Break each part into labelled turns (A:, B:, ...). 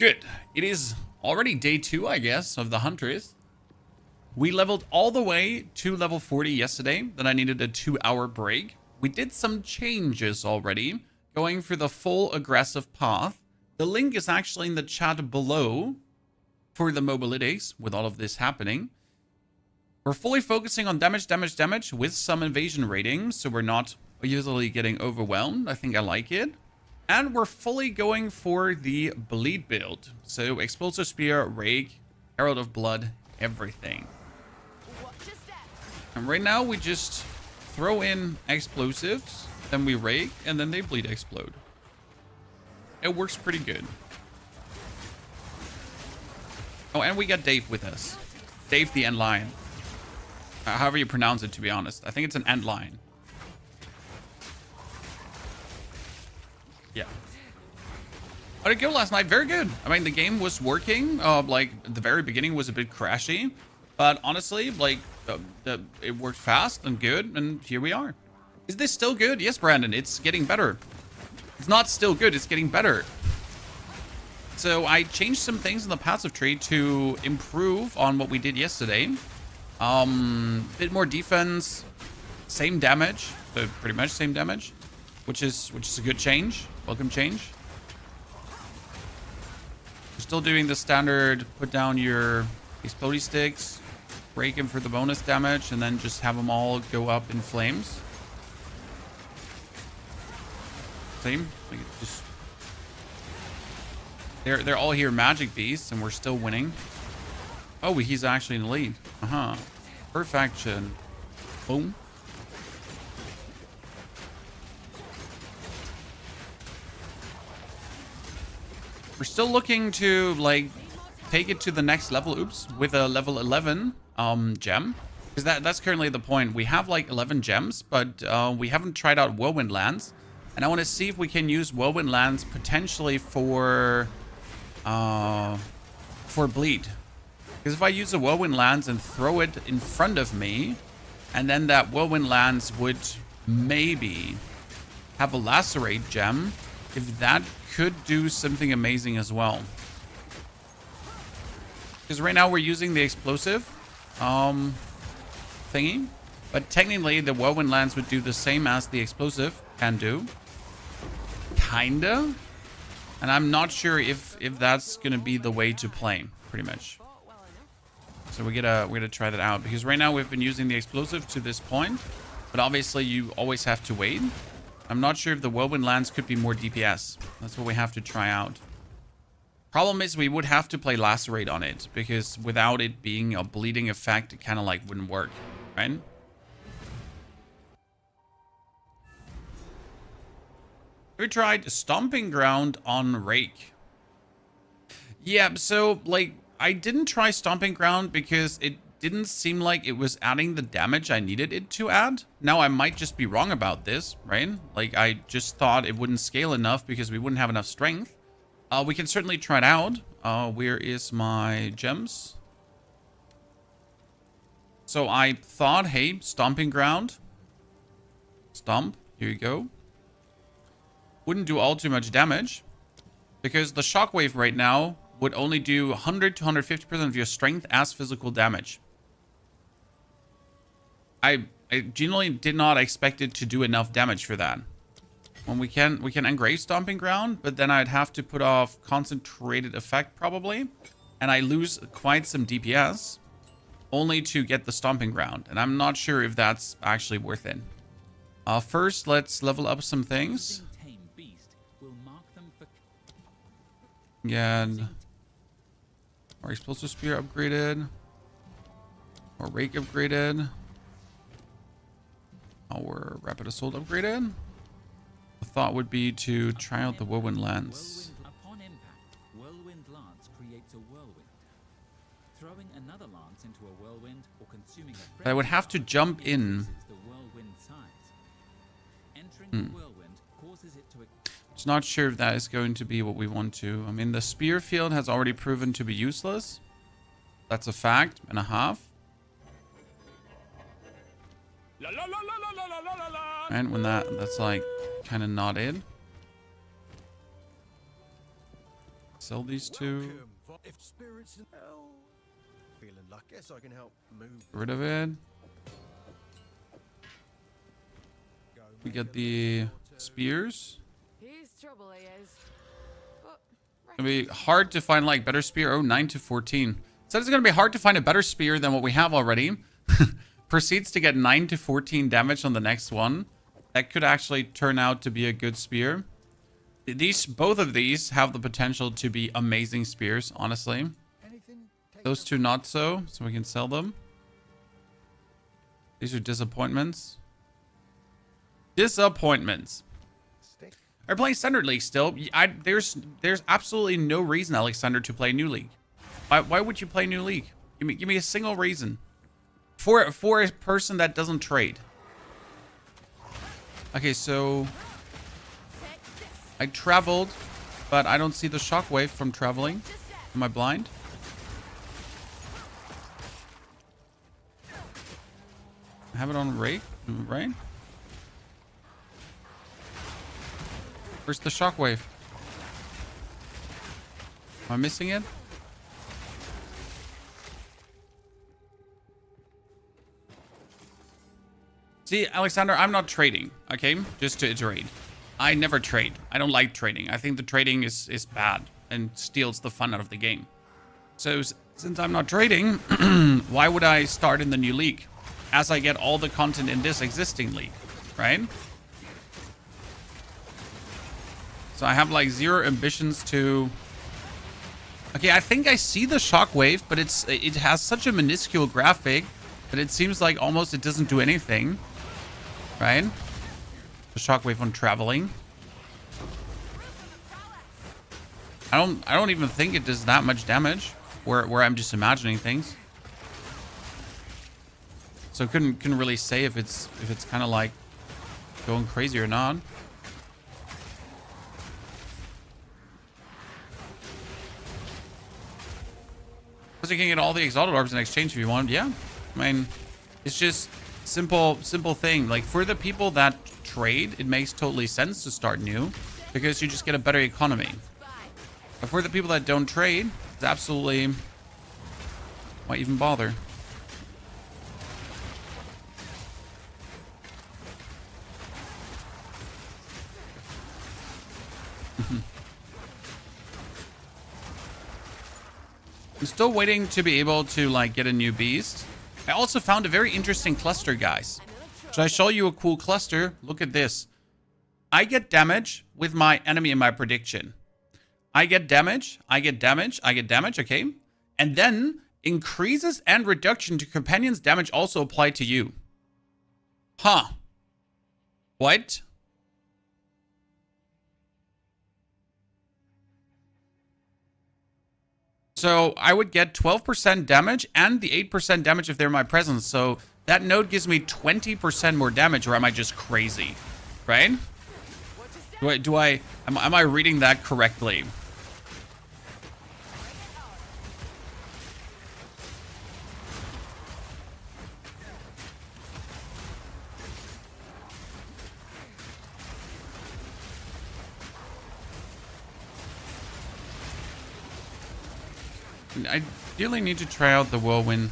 A: Good. It is already day 2, I guess, of the Huntress. We leveled all the way to level 40 yesterday. Then I needed a 2-hour break. We did some changes already, going for the full aggressive path. The link is actually in the chat below for the mobilities with all of this happening. We're fully focusing on damage with some invasion ratings, so we're not usually getting overwhelmed. I think I like it. And we're fully going for the bleed build. So explosive spear, rake, herald of blood, everything. And right now we just throw in explosives, then we rake, and then they bleed explode. It works pretty good. Oh, and we got Dave with us. Dave the Endlion. However you pronounce it, to be honest. I think it's an Endlion. Yeah. How did it go last night? Very good. I mean, the game was working. Like, the very beginning was a bit crashy. But honestly, like, it worked fast and good. And here we are. Is this still good? Yes, Brandon. It's getting better. It's not still good. It's getting better. So I changed some things in the passive tree to improve on what we did yesterday. Bit more defense. Same damage. So pretty much same damage. Which is a good change. Welcome change. We're still doing the standard, put down your explodey sticks, break them for the bonus damage, and then just have them all go up in flames. Same. Like just they're all here magic beasts, and we're still winning. Oh, he's actually in the lead. Perfection. Boom. We're still looking to, like, take it to the next level, with a level 11 gem. Because that's currently the point. We have, like, 11 gems, but we haven't tried out Whirlwind Lands. And I want to see if we can use Whirlwind Lands potentially for bleed. Because if I use a Whirlwind Lands and throw it in front of me, and then that Whirlwind Lands would maybe have a Lacerate gem, if that could do something amazing as well. Because right now we're using the explosive thingy. But technically the Whirlwind Lands would do the same as the explosive can do. Kinda. And I'm not sure if that's gonna be the way to play, pretty much. So we're gonna try that out. Because right now we've been using the explosive to this point. But obviously you always have to wait. I'm not sure if the Whirlwind Lands could be more DPS. That's what we have to try out. Problem is we would have to play Lacerate on it, because without it being a bleeding effect, it kind of like wouldn't work, right? We tried Stomping Ground on Rake. Yeah, so like I didn't try Stomping Ground because it didn't seem like it was adding the damage I needed it to add. Now, I might just be wrong about this, right? Like, I just thought it wouldn't scale enough because we wouldn't have enough strength. We can certainly try it out. Where is my gems? So I thought, hey, Stomping Ground. Stomp. Here you go. Wouldn't do all too much damage. Because the Shockwave right now would only do 100 to 150% of your strength as physical damage. I genuinely did not expect it to do enough damage for that. When we can engrave Stomping Ground, but then I'd have to put off concentrated effect probably, and I lose quite some DPS only to get the Stomping Ground, and I'm not sure if that's actually worth it. First, let's level up some things. Get our explosive spear upgraded, our rake upgraded. Our rapid assault upgraded. The thought would be to try out the Whirlwind Lance.
B: Upon impact, Whirlwind Lance creates a whirlwind. Throwing another lance into a whirlwind or consuming a
A: I would have to jump in.
B: The whirlwind size. Entering the whirlwind causes it to.
A: Just not sure if that is going to be what we want to. I mean, the spear field has already proven to be useless. That's a fact and a half. And when that's like kind of not it. Sell these two.
C: If spirits and hell, feeling like guess I can help move.
A: Get rid of it. We get the spears.
D: He's trouble, he is. But
A: It's gonna be hard to find like better spear. Oh, 9 to 14. So it's gonna be hard to find a better spear than what we have already. Proceeds to get 9 to 14 damage on the next one. That could actually turn out to be a good spear. Both of these have the potential to be amazing spears, honestly. Those two not so we can sell them. These are disappointments. Disappointments. Are playing Standard League still? There's absolutely no reason, Alexander, to play New League. Why would you play New League? Give me a single reason. For a person that doesn't trade. Okay, so I traveled, but I don't see the shockwave from traveling. Am I blind? I have it on rake, right? Where's the shockwave? Am I missing it? See, Alexander, I'm not trading, okay? Just to iterate. I never trade. I don't like trading. I think the trading is bad and steals the fun out of the game. So since I'm not trading, why would I start in the new league? As I get all the content in this existing league, right? So I have like zero ambitions to... Okay, I think I see the shockwave, but it has such a minuscule graphic that it seems like almost it doesn't do anything. Right? The shockwave on traveling. I don't even think it does that much damage. Where I'm just imagining things. So couldn't really say if it's kind of like going crazy or not. Because you can get all the exalted orbs in exchange if you want. Yeah, I mean, it's just simple thing. Like for the people that trade, it makes totally sense to start new because you just get a better economy. But for the people that don't trade, it's absolutely, why even bother? I'm still waiting to be able to like get a new beast. I also found a very interesting cluster, guys. Should I show you a cool cluster? Look at this. I get damage with my enemy in my prediction. I get damage, I get damage, I get damage, okay? And then increases and reduction to companions damage also apply to you. Huh. What? So I would get 12% damage and the 8% damage if they're in my presence. So that node gives me 20% more damage, or am I just crazy? Right? Am I reading that correctly? I really need to try out the whirlwind.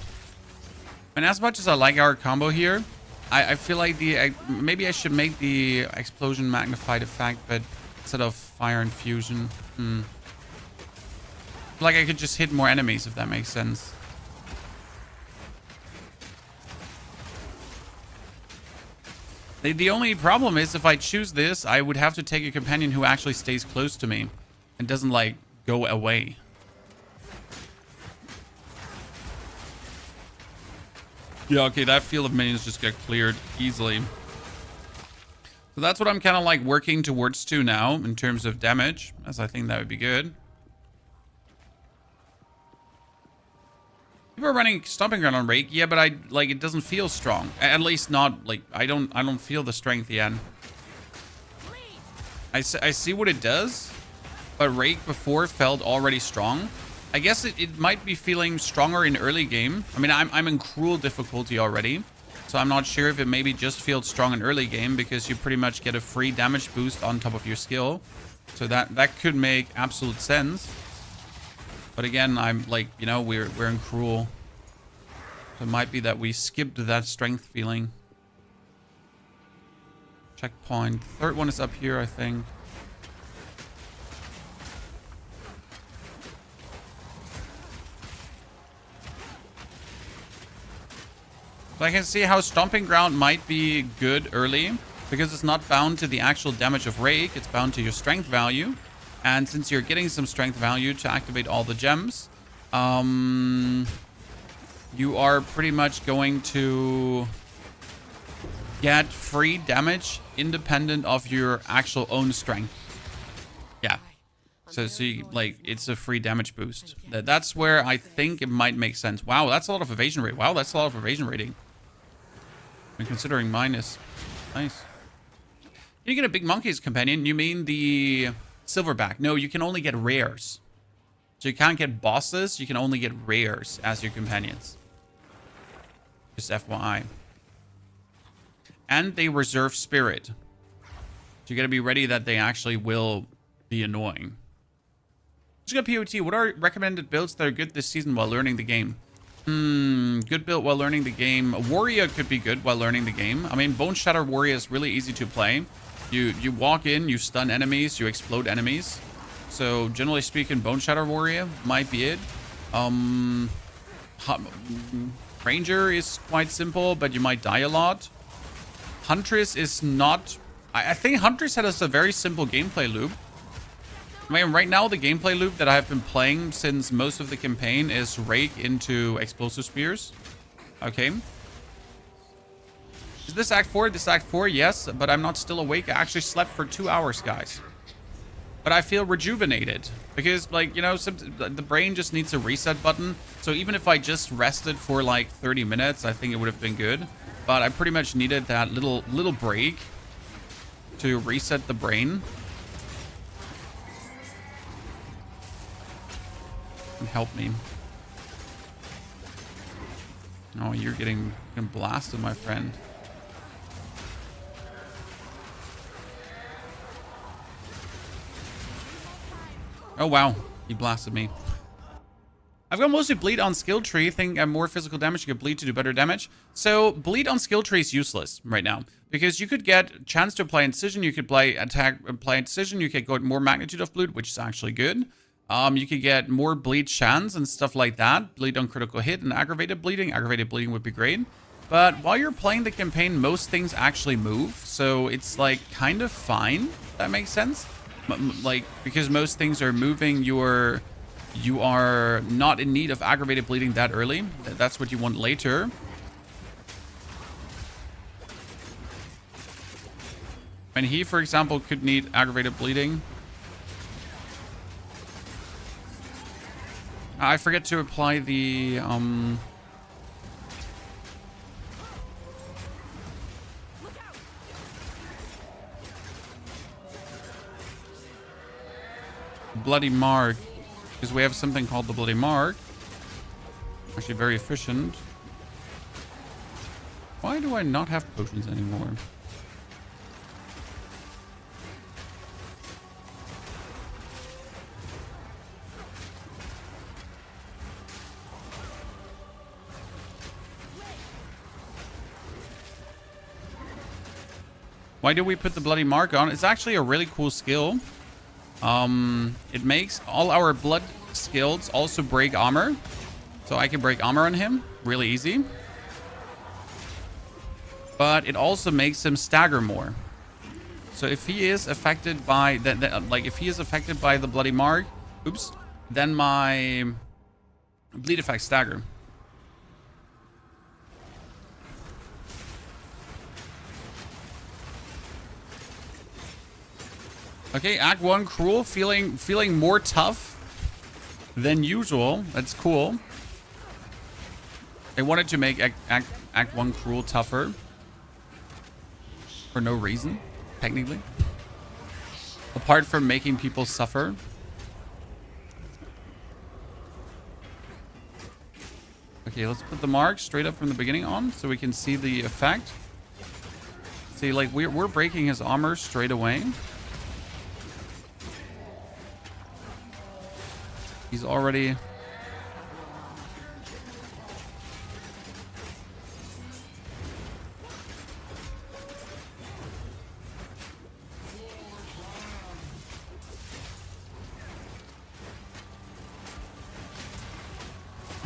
A: And as much as I like our combo here, I feel like maybe I should make the explosion magnified effect, but instead of fire infusion. Like I could just hit more enemies if that makes sense. The only problem is if I choose this, I would have to take a companion who actually stays close to me and doesn't like go away. Yeah, okay, that field of minions just get cleared easily. So that's what I'm kind of like working towards to now in terms of damage, as I think that would be good. People are running Stomping Ground on Rake, yeah, but it doesn't feel strong. At least not like I don't feel the strength yet. I see what it does, but Rake before felt already strong. I guess it might be feeling stronger in early game. I mean, I'm in cruel difficulty already, so I'm not sure if it maybe just feels strong in early game because you pretty much get a free damage boost on top of your skill. So that could make absolute sense. But again, I'm like, you know, we're in Cruel. So it might be that we skipped that strength feeling. Checkpoint. Third one is up here, I think. So I can see how Stomping Ground might be good early, because it's not bound to the actual damage of Rake, it's bound to your strength value. And since you're getting some strength value to activate all the gems, you are pretty much going to get free damage independent of your actual own strength. Yeah. So like, it's a free damage boost. That's where I think it might make sense. Wow, that's a lot of evasion rate. Wow, that's a lot of evasion rating. And considering mine is nice. You get a big monkey's companion. You mean the silverback? No, you can only get rares. So you can't get bosses. You can only get rares as your companions. Just FYI. And they reserve spirit. So you gotta be ready that they actually will be annoying. Just got POT. What are recommended builds that are good this season while learning the game? Good build while learning the game. Warrior could be good while learning the game. I mean, Bone Shatter Warrior is really easy to play. You walk in, you stun enemies, you explode enemies. So generally speaking, Bone Shatter Warrior might be it. Ranger is quite simple, but you might die a lot. Huntress is not... I think Huntress has a very simple gameplay loop. I mean, right now, the gameplay loop that I've been playing since most of the campaign is Rake into Explosive Spears. Okay. Is this Act 4? This Act 4, yes, but I'm not still awake. I actually slept for 2 hours, guys. But I feel rejuvenated. Because, like, you know, the brain just needs a reset button. So even if I just rested for, like, 30 minutes, I think it would have been good. But I pretty much needed that little break to reset the brain. Help me. Oh, you're getting blasted, my friend. Oh, wow. He blasted me. I've got mostly bleed on skill tree. Think I'm more physical damage. You get bleed to do better damage. So bleed on skill tree is useless right now because you could get chance to apply incision. You could play attack, apply incision. You could go more magnitude of bleed, which is actually good. You could get more bleed chance and stuff like that. Bleed on critical hit and aggravated bleeding. Aggravated bleeding would be great. But while you're playing the campaign, most things actually move. So it's like kind of fine. If that makes sense. Like, because most things are moving, you are not in need of aggravated bleeding that early. That's what you want later. And he, for example, could need aggravated bleeding. I forget to apply the Bloody Mark, because we have something called the Bloody Mark. Actually very efficient. Why do I not have potions anymore? Why do we put the Bloody Mark on? It's actually a really cool skill. It makes all our blood skills also break armor. So I can break armor on him really easy. But it also makes him stagger more. So if he is affected by if he is affected by the Bloody Mark, oops, then my bleed effect stagger. Okay, Act 1 Cruel, feeling more tough than usual. That's cool. I wanted to make Act 1 Cruel tougher. For no reason, technically. Apart from making people suffer. Okay, let's put the mark straight up from the beginning on so we can see the effect. See, like, we're breaking his armor straight away. He's already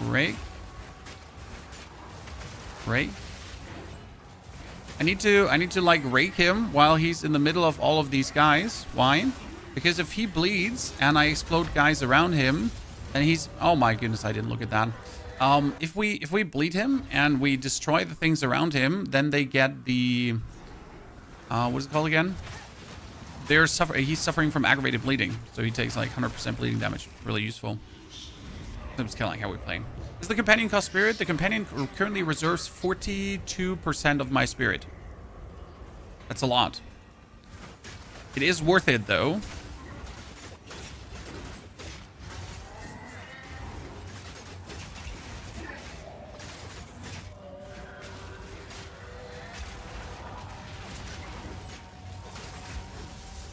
A: Rake. Rake. I need to like rake him while he's in the middle of all of these guys. Why? Because if he bleeds and I explode guys around him, then he's... Oh my goodness, I didn't look at that. If we bleed him and we destroy the things around him, then they get the... what is it called again? He's suffering from aggravated bleeding. So he takes like 100% bleeding damage. Really useful. That's kind of like how we play. Is the companion cost spirit? The companion currently reserves 42% of my spirit. That's a lot. It is worth it though.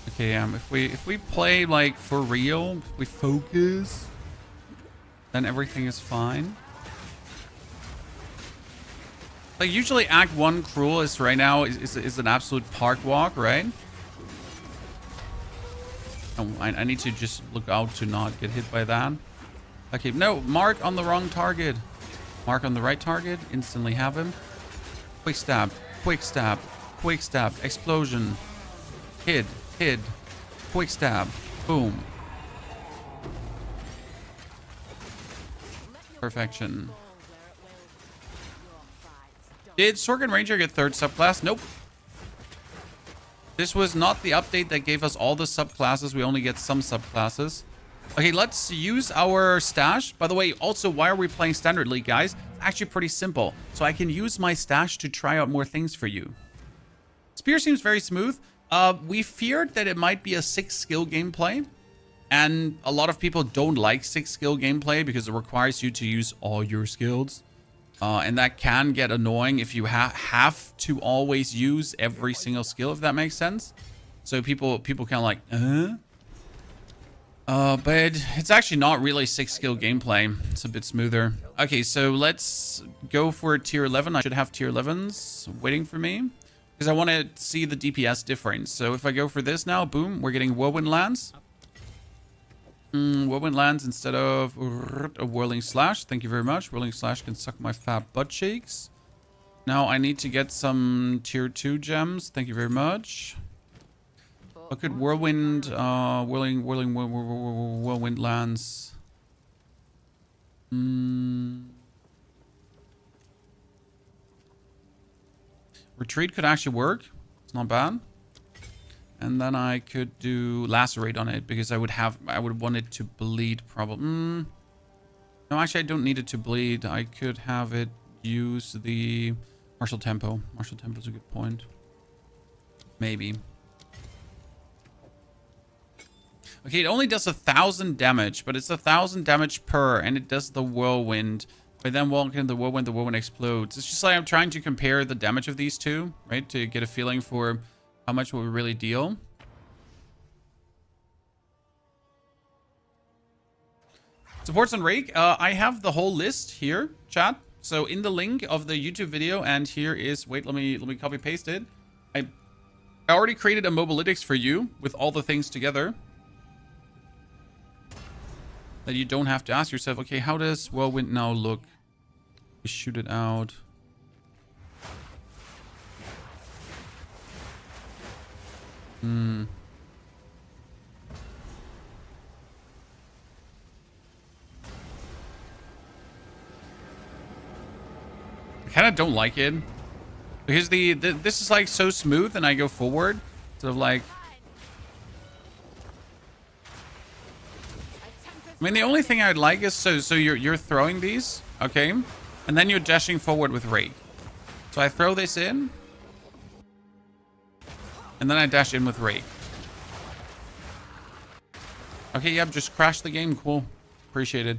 A: Okay, if we play like for real, if we focus, then everything is fine. Like usually Act 1 Cruel is right now is an absolute park walk, right? Oh, I need to just look out to not get hit by that. Okay, no, mark on the wrong target. Mark on the right target, instantly have him. Quick stab, quick stab, quick stab, explosion. Hid, quick stab, boom. Perfection. Did Sorgan Ranger get 3rd subclass? Nope. This was not the update that gave us all the subclasses. We only get some subclasses. Okay, let's use our stash. By the way, also, why are we playing Standard League, guys? It's actually pretty simple. So I can use my stash to try out more things for you. Spear seems very smooth. We feared that it might be a 6-skill gameplay. And a lot of people don't like 6-skill gameplay because it requires you to use all your skills. And that can get annoying if you have to always use every single skill, if that makes sense. So people kind of like, but it's actually not really 6-skill gameplay. It's a bit smoother. Okay, so let's go for tier 11. I should have tier 11s waiting for me because I want to see the DPS difference. So if I go for this now, boom, we're getting Whirlwind Lance. Whirlwind Lands instead of a Whirling Slash. Thank you very much. Whirling Slash can suck my fat butt cheeks. Now I need to get some tier 2 gems. Thank you very much. Look at Whirlwind, Whirlwind Lands. Retreat could actually work. It's not bad. And then I could do Lacerate on it because I would want it to bleed probably. No, actually I don't need it to bleed. I could have it use the Martial Tempo. Martial Tempo is a good point. Maybe. Okay, it only does 1,000 damage, but it's 1,000 damage per, and it does the Whirlwind. If I then walk in the Whirlwind explodes. It's just like I'm trying to compare the damage of these two, right? To get a feeling for how much will we really deal. Supports on Rake. I have the whole list here, chat. So in the link of the YouTube video, and here is, wait, let me copy paste it. I already created a Mobalytics for you with all the things together. That you don't have to ask yourself, okay, how does Whirlwind now look? We shoot it out. I kind of don't like it because this is like so smooth, and I go forward sort of like. I mean, the only thing I'd like is so you're throwing these, okay, and then you're dashing forward with Rake. So I throw this in. And then I dash in with Rake. Okay, yep, just crashed the game. Cool. Appreciate it.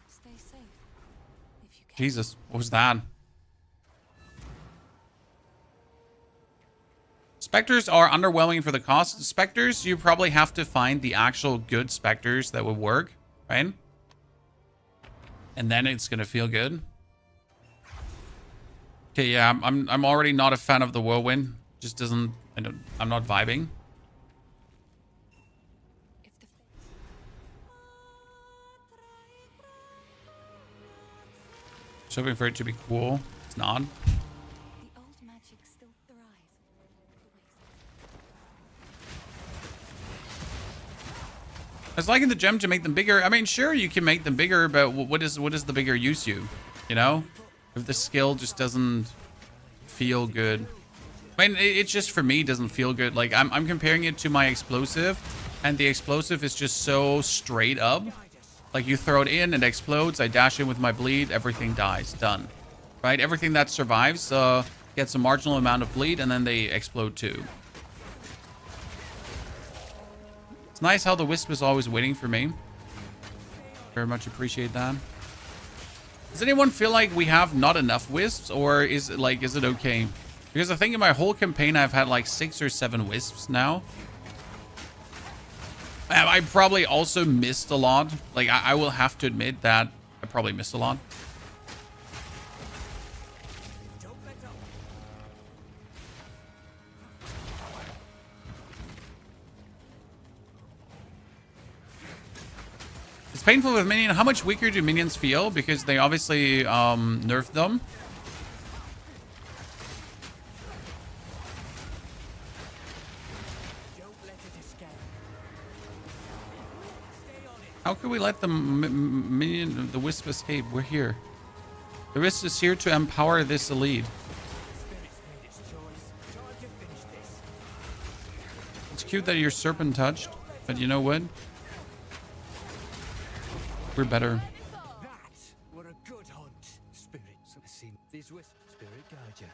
D: Stay safe if you can.
A: Jesus, what was that? Spectres are underwhelming for the cost. Spectres, you probably have to find the actual good Spectres that would work, right? And then it's gonna feel good. Okay, yeah, I'm already not a fan of the Whirlwind. Just doesn't, I'm not vibing. hoping for it to be cool. It's not.
D: The old magic still thrives.
A: I was liking the gem to make them bigger. I mean, sure, you can make them bigger, but what is the bigger use you? You know? If the skill just doesn't feel good. I mean, it's just, for me, doesn't feel good. Like, I'm comparing it to my explosive, and the explosive is just so straight up. Like, you throw it in, it explodes, I dash in with my bleed, everything dies. Done. Right? Everything that survives gets a marginal amount of bleed, and then they explode too. It's nice how the wisp is always waiting for me. Very much appreciate that. Does anyone feel like we have not enough wisps, or is it okay? Because I think in my whole campaign I've had like 6 or 7 wisps now. I probably also missed a lot. Like, I will have to admit that I probably missed a lot. It's painful with minion. How much weaker do minions feel? Because they obviously nerfed them. How can we let the minion, the wisp, escape? We're here. The wisp is here to empower this elite. It's cute that you're serpent touched, but you know what? We're better.
C: That's what a good hunt. Spirit. So see these wisp spirit guide you.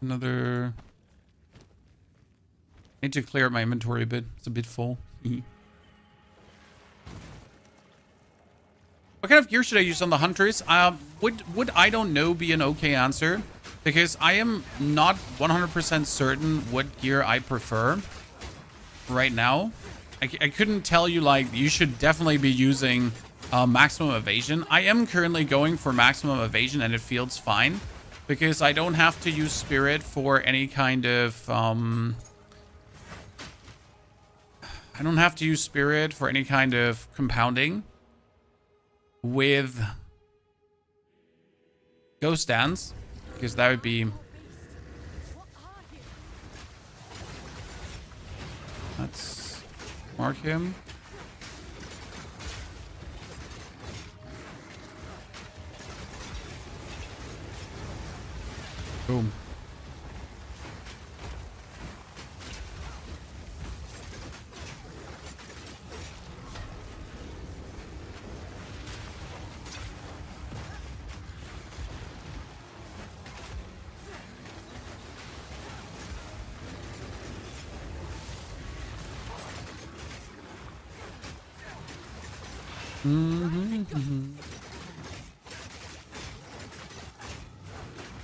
A: Another. I need to clear up my inventory a bit. It's a bit full. What kind of gear should I use on the Huntress? Would I don't know be an okay answer? Because I am not 100% certain what gear I prefer right now. I couldn't tell you, like, you should definitely be using maximum evasion. I am currently going for maximum evasion, and it feels fine. Because I don't have to use spirit for any kind of... I don't have to use spirit for any kind of compounding with Ghost Dance, because that would be... Let's mark him. Boom.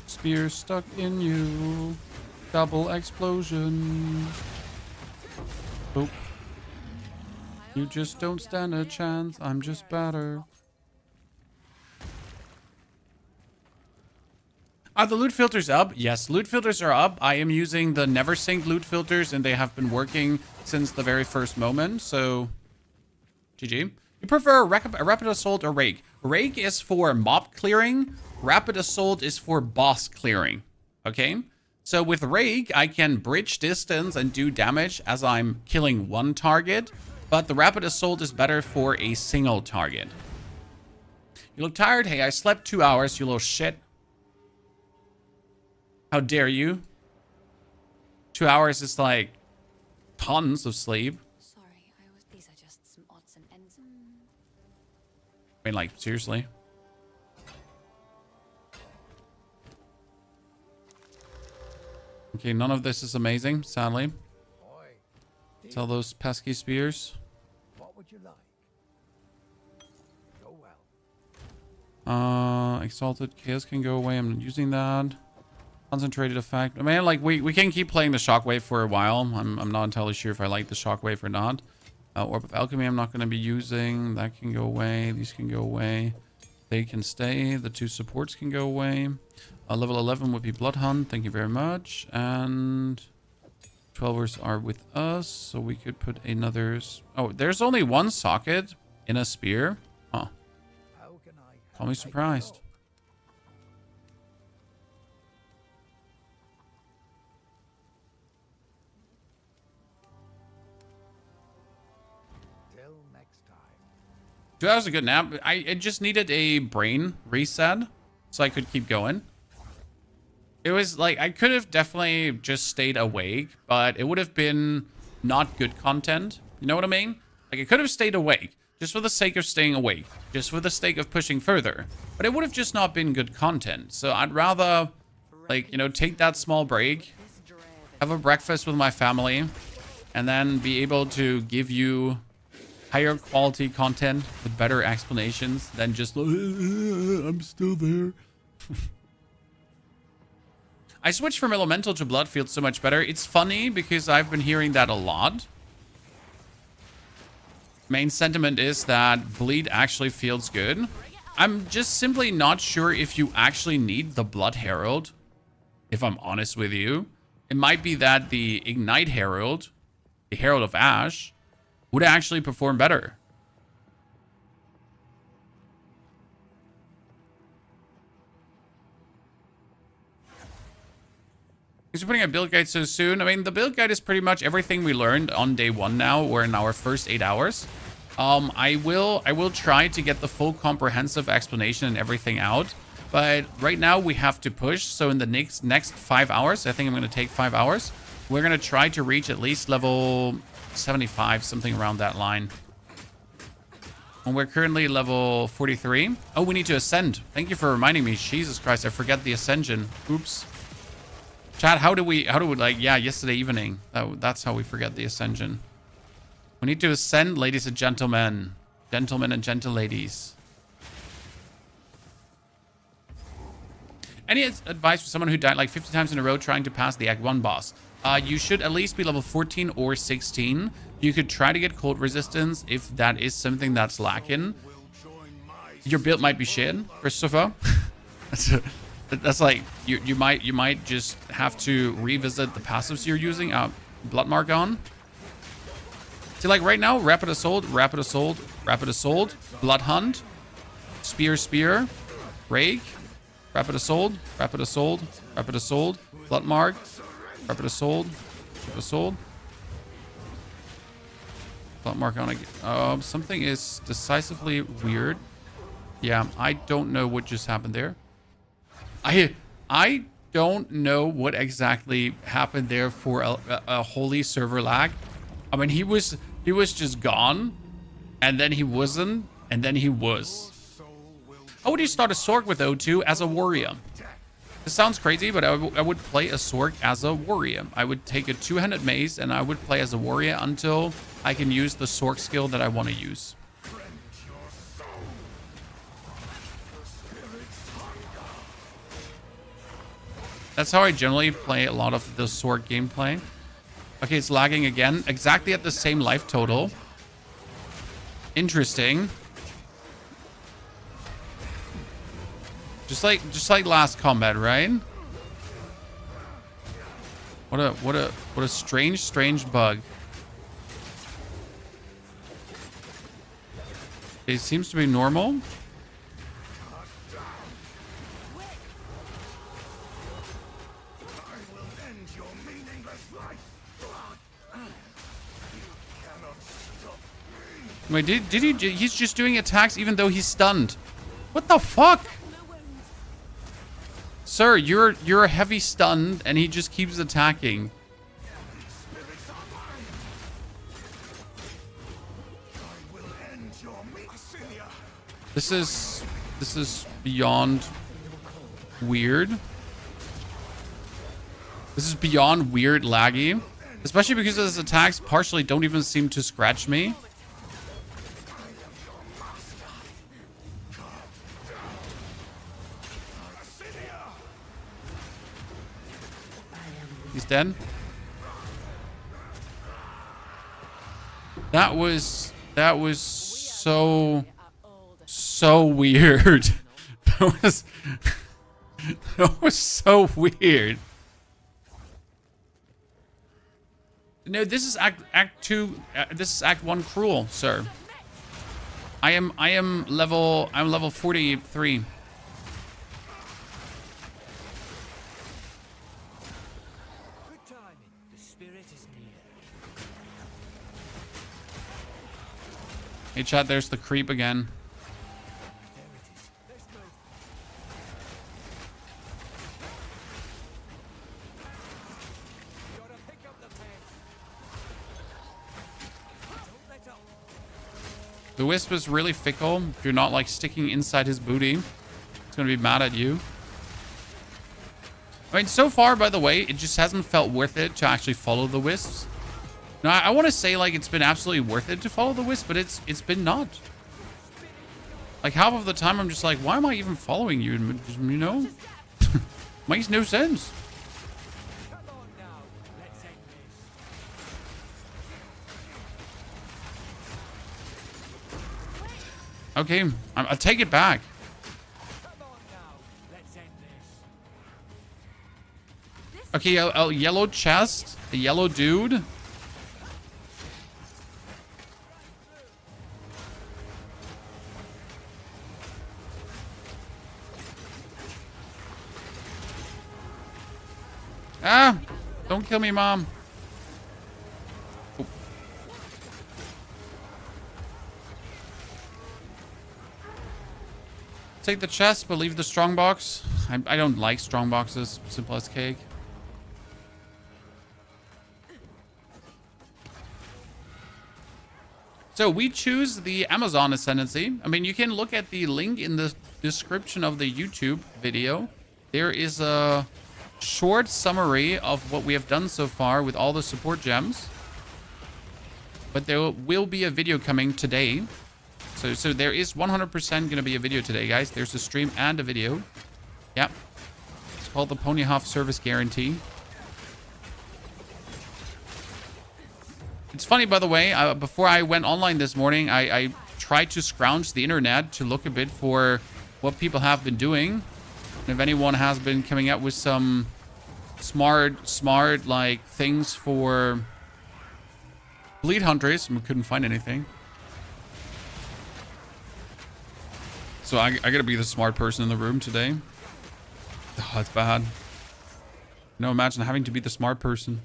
A: Spear stuck in you. Double explosion. Oh. You just don't stand a chance. I'm just better. Are the loot filters up? Yes, loot filters are up. I am using the never sync loot filters, and they have been working since the very first moment. So, GG. You prefer a rapid assault or rake? Rake is for mob clearing. Rapid assault is for boss clearing. Okay? So with rake, I can bridge distance and do damage as I'm killing one target. But the rapid assault is better for a single target. You look tired? Hey, I slept 2 hours, you little shit. How dare you? 2 hours is like tons of sleep.
D: Sorry, these are just some odds and ends.
A: I mean, like, seriously. Okay, none of this is amazing, sadly. Tell those pesky spears.
C: What would you like? Go well.
A: Exalted Chaos can go away. I'm not using that. Concentrated effect. I mean, like, we can keep playing the Shockwave for a while. I'm not entirely sure if I like the Shockwave or not. Orb of Alchemy I'm not going to be using. That can go away. These can go away. They can stay. The 2 supports can go away. Level 11 would be Blood Hunt. Thank you very much. And 12ers are with us. So we could put another... Oh, there's only 1 socket in a spear. Huh. Call me surprised.
C: next time.
A: 2 hours a good nap. I just needed a brain reset so I could keep going. It was like, I could have definitely just stayed awake, but it would have been not good content. You know what I mean? Like, I could have stayed awake just for the sake of staying awake, just for the sake of pushing further, but it would have just not been good content. So I'd rather, like, you know, take that small break, have a breakfast with my family, and then be able to give you higher quality content with better explanations than just, I'm still there. I switched from Elemental to Blood, feels so much better. It's funny because I've been hearing that a lot. Main sentiment is that Bleed actually feels good. I'm just simply not sure if you actually need the Blood Herald, if I'm honest with you. It might be that the Ignite Herald, the Herald of Ash, would actually perform better. Because you're putting a build guide so soon. I mean, the build guide is pretty much everything we learned on day 1 now, or in our first 8 hours. I will try to get the full comprehensive explanation and everything out. But right now we have to push. So in the next 5 hours, I think I'm going to take 5 hours. We're going to try to reach at least level 75, something around that line. And we're currently level 43. Oh, we need to ascend. Thank you for reminding me. Jesus Christ, I forget the ascension. Oops. Chat, how do we like, yeah, yesterday evening. That's how we forget the ascension. We need to ascend, ladies and gentlemen. Gentlemen and gentle ladies. Any advice for someone who died like 50 times in a row trying to pass the Act 1 boss? You should at least be level 14 or 16. You could try to get cold resistance if that is something that's lacking. Your build might be shit, Christopher. That's like, you might just have to revisit the passives you're using Blood Mark on. See, like right now, Rapid Assault, Rapid Assault, Rapid Assault, Blood Hunt, Spear, Spear, Rake, Rapid Assault, Rapid Assault, Rapid Assault, Blood Mark, Rapid Assault, Rapid Assault. Blood Mark on again. Something is decisively weird. Yeah, I don't know what just happened there. I don't know what exactly happened there for a holy server lag. I mean, he was just gone, and then he wasn't, and then he was. How would you start a Sork with O2 as a warrior? This sounds crazy, but I would play a Sork as a warrior. I would take a two-handed mace, and I would play as a warrior until I can use the Sork skill that I want to use. That's how I generally play a lot of the Sork gameplay. Okay, it's lagging again. Exactly at the same life total. Interesting. Just like last combat, right? What a strange bug. It seems to be normal. Wait, did he? He's just doing attacks even though he's stunned. What the fuck? Sir, you're heavy stunned and he just keeps attacking. This is beyond weird. This is beyond weird laggy. Especially because his attacks partially don't even seem to scratch me. He's dead. That was so weird. That was so weird. No, this is Act 2. This is Act 1 cruel, sir. I'm level 43. Hey, chat, there's the creep again.
C: There it is. Let's move. Gotta pick up the pace. Don't let up.
A: The Wisp is really fickle. If you're not like sticking inside his booty, it's gonna be mad at you. I mean, so far, by the way, it just hasn't felt worth it to actually follow the Wisps. Now, I want to say like it's been absolutely worth it to follow the Wisp, but it's been not. Like half of the time, I'm just like, why am I even following you? You know, makes no sense.
C: Come on now. Let's end this.
A: Okay, I take it back.
C: Come on now. Let's end this.
A: Okay, a yellow chest, a yellow dude. Ah! Don't kill me, Mom. Oh. Take the chest, but leave the strong box. I don't like strong boxes. Simple as cake. So we choose the Amazon Ascendancy. I mean, you can look at the link in the description of the YouTube video. There is a short summary of what we have done so far with all the support gems. But there will be a video coming today. So there is 100% going to be a video today, guys. There's a stream and a video. Yep. It's called the Ponyhof Service Guarantee. It's funny, by the way, before I went online this morning, I tried to scrounge the internet to look a bit for what people have been doing. And if anyone has been coming up with some smart like things for bleed hunters, and we couldn't find anything. So I gotta be the smart person in the room today. Oh, that's bad. No, imagine having to be the smart person.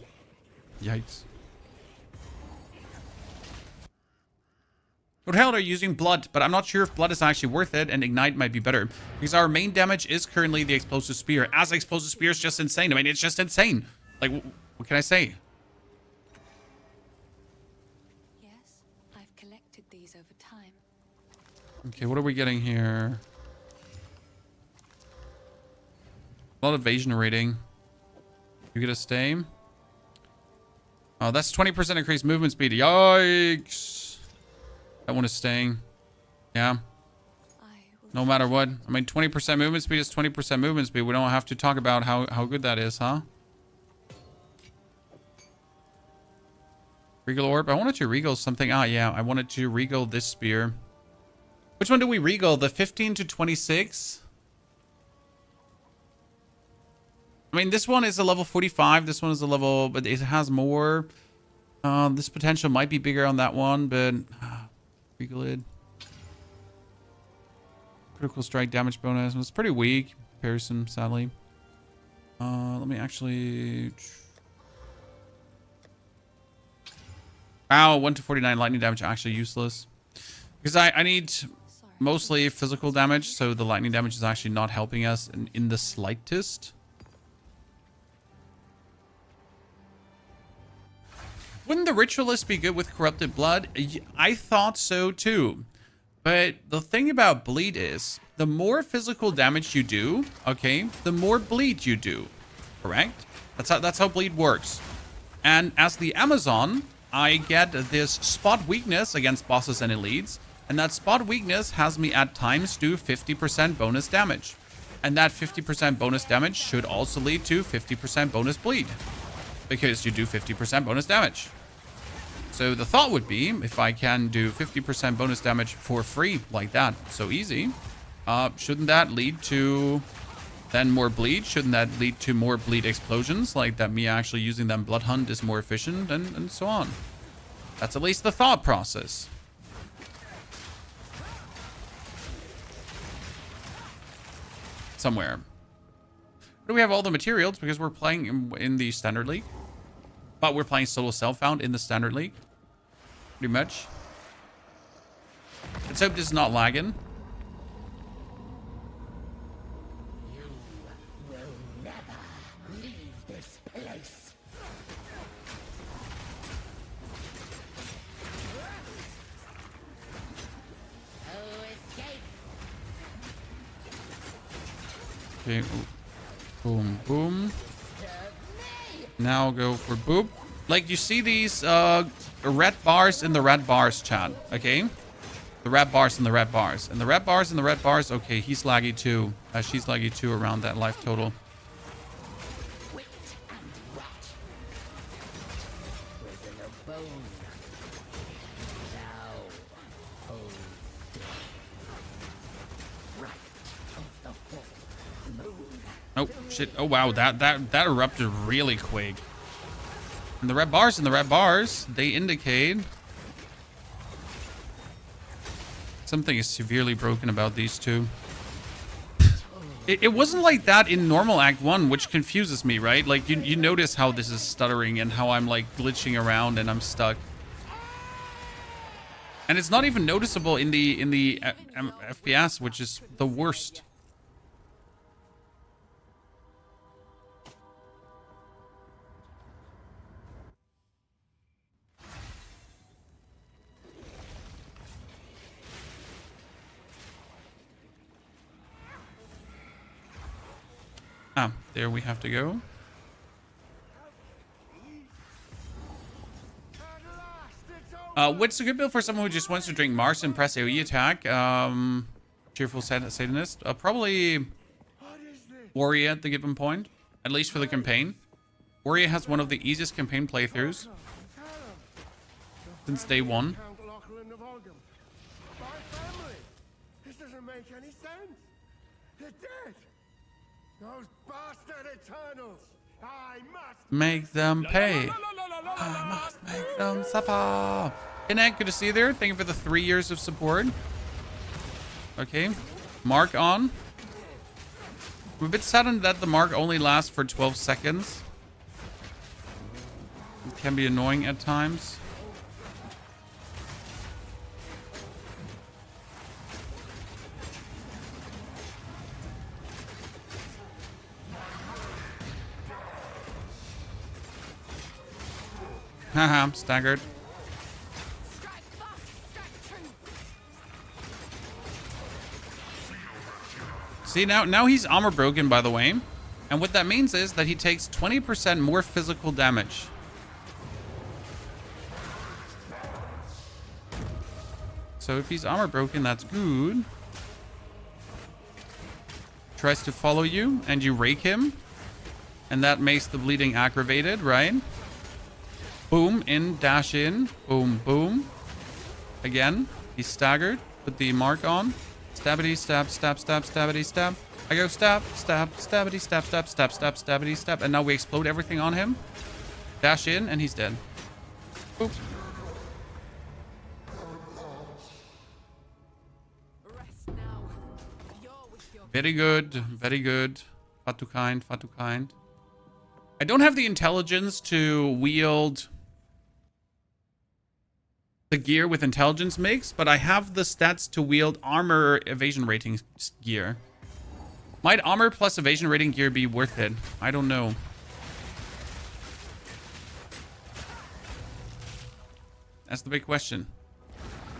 A: Yikes. Blood Herald are using blood, but I'm not sure if blood is actually worth it, and ignite might be better. Because our main damage is currently the explosive spear. As explosive spear is just insane. I mean, it's just insane. Like, what can I say?
D: Yes, I've collected these over time.
A: Okay, what are we getting here? A lot of evasion rating. You get a stay. Oh, that's 20% increased movement speed. Yikes. That one is staying. Yeah. No matter what. I mean, 20% movement speed is 20% movement speed. We don't have to talk about how good that is, huh? Regal Orb. I wanted to regal something. Ah, yeah. I wanted to regal this spear. Which one do we regal? The 15 to 26? I mean, this one is a level 45. This one is a level, but it has more. This potential might be bigger on that one, but regal it. Critical strike damage bonus. It's pretty weak in comparison, sadly. Let me actually. Ow, 1 to 49 lightning damage actually useless. Because I need mostly physical damage, so the lightning damage is actually not helping us in the slightest. Wouldn't the Ritualist be good with Corrupted Blood? I thought so too. But the thing about bleed is, the more physical damage you do, okay, the more bleed you do. Correct? That's how bleed works. And as the Amazon, I get this spot weakness against bosses and elites. And that spot weakness has me at times do 50% bonus damage. And that 50% bonus damage should also lead to 50% bonus bleed. Because you do 50% bonus damage. So the thought would be, if I can do 50% bonus damage for free like that, so easy, shouldn't that lead to then more bleed? Shouldn't that lead to more bleed explosions? Like that me actually using them Blood Hunt is more efficient and so on. That's at least the thought process. Somewhere. Do we have all the materials? Because we're playing in the Standard League. But we're playing solo self-found in the Standard League. Pretty much. Let's hope this is not lagging.
E: You will never leave this place. Oh, escape.
A: Okay. Boom, boom. Now go for boop. Like, you see these red bars in the red bars, chat, okay? The red bars and the red bars. And the red bars and the red bars, okay, he's laggy too. She's laggy too around that life total.
E: Wit and rat. Prison of bone. Now, hold still. Right of the full moon.
A: Oh, shit. Oh, wow. That erupted really quick. And the red bars, they indicate something is severely broken about these two. It wasn't like that in normal Act 1, which confuses me, right? Like, you notice how this is stuttering and how I'm, like, glitching around and I'm stuck. And it's not even noticeable in the FPS, which is the worst. Ah, there we have to go. What's a good build for someone who just wants to drink Mars and press AoE attack? Cheerful Satanist. Probably Warrior at the given point, at least for the campaign. Warrior has one of the easiest campaign playthroughs since day one.
C: This doesn't make any sense. They're dead. Those bastard Eternals. I must
A: Make them pay. I must make them suffer. Connect, good to see you there. Thank you for the 3 years of support. Okay. Mark on. I'm a bit saddened that the mark only lasts for 12 seconds. It can be annoying at times. Haha, I'm staggered. See, now he's armor broken, by the way. And what that means is that he takes 20% more physical damage. So if he's armor broken, that's good. Tries to follow you, and you rake him. And that makes the bleeding aggravated, right? Boom, in, dash in. Boom, boom. Again, he's staggered. Put the mark on. Stabbity, stab, stab, stab, stabbity, stab. I go stab, stab, stabbity, stab, stab, stab, stab, stabbity, stab. And now we explode everything on him. Dash in, and he's dead. Boop. Very good, very good. Far too kind, far too kind. I don't have the intelligence to wield the gear with intelligence mix, but I have the stats to wield armor evasion rating gear. Might armor plus evasion rating gear be worth it? I don't know. That's the big question.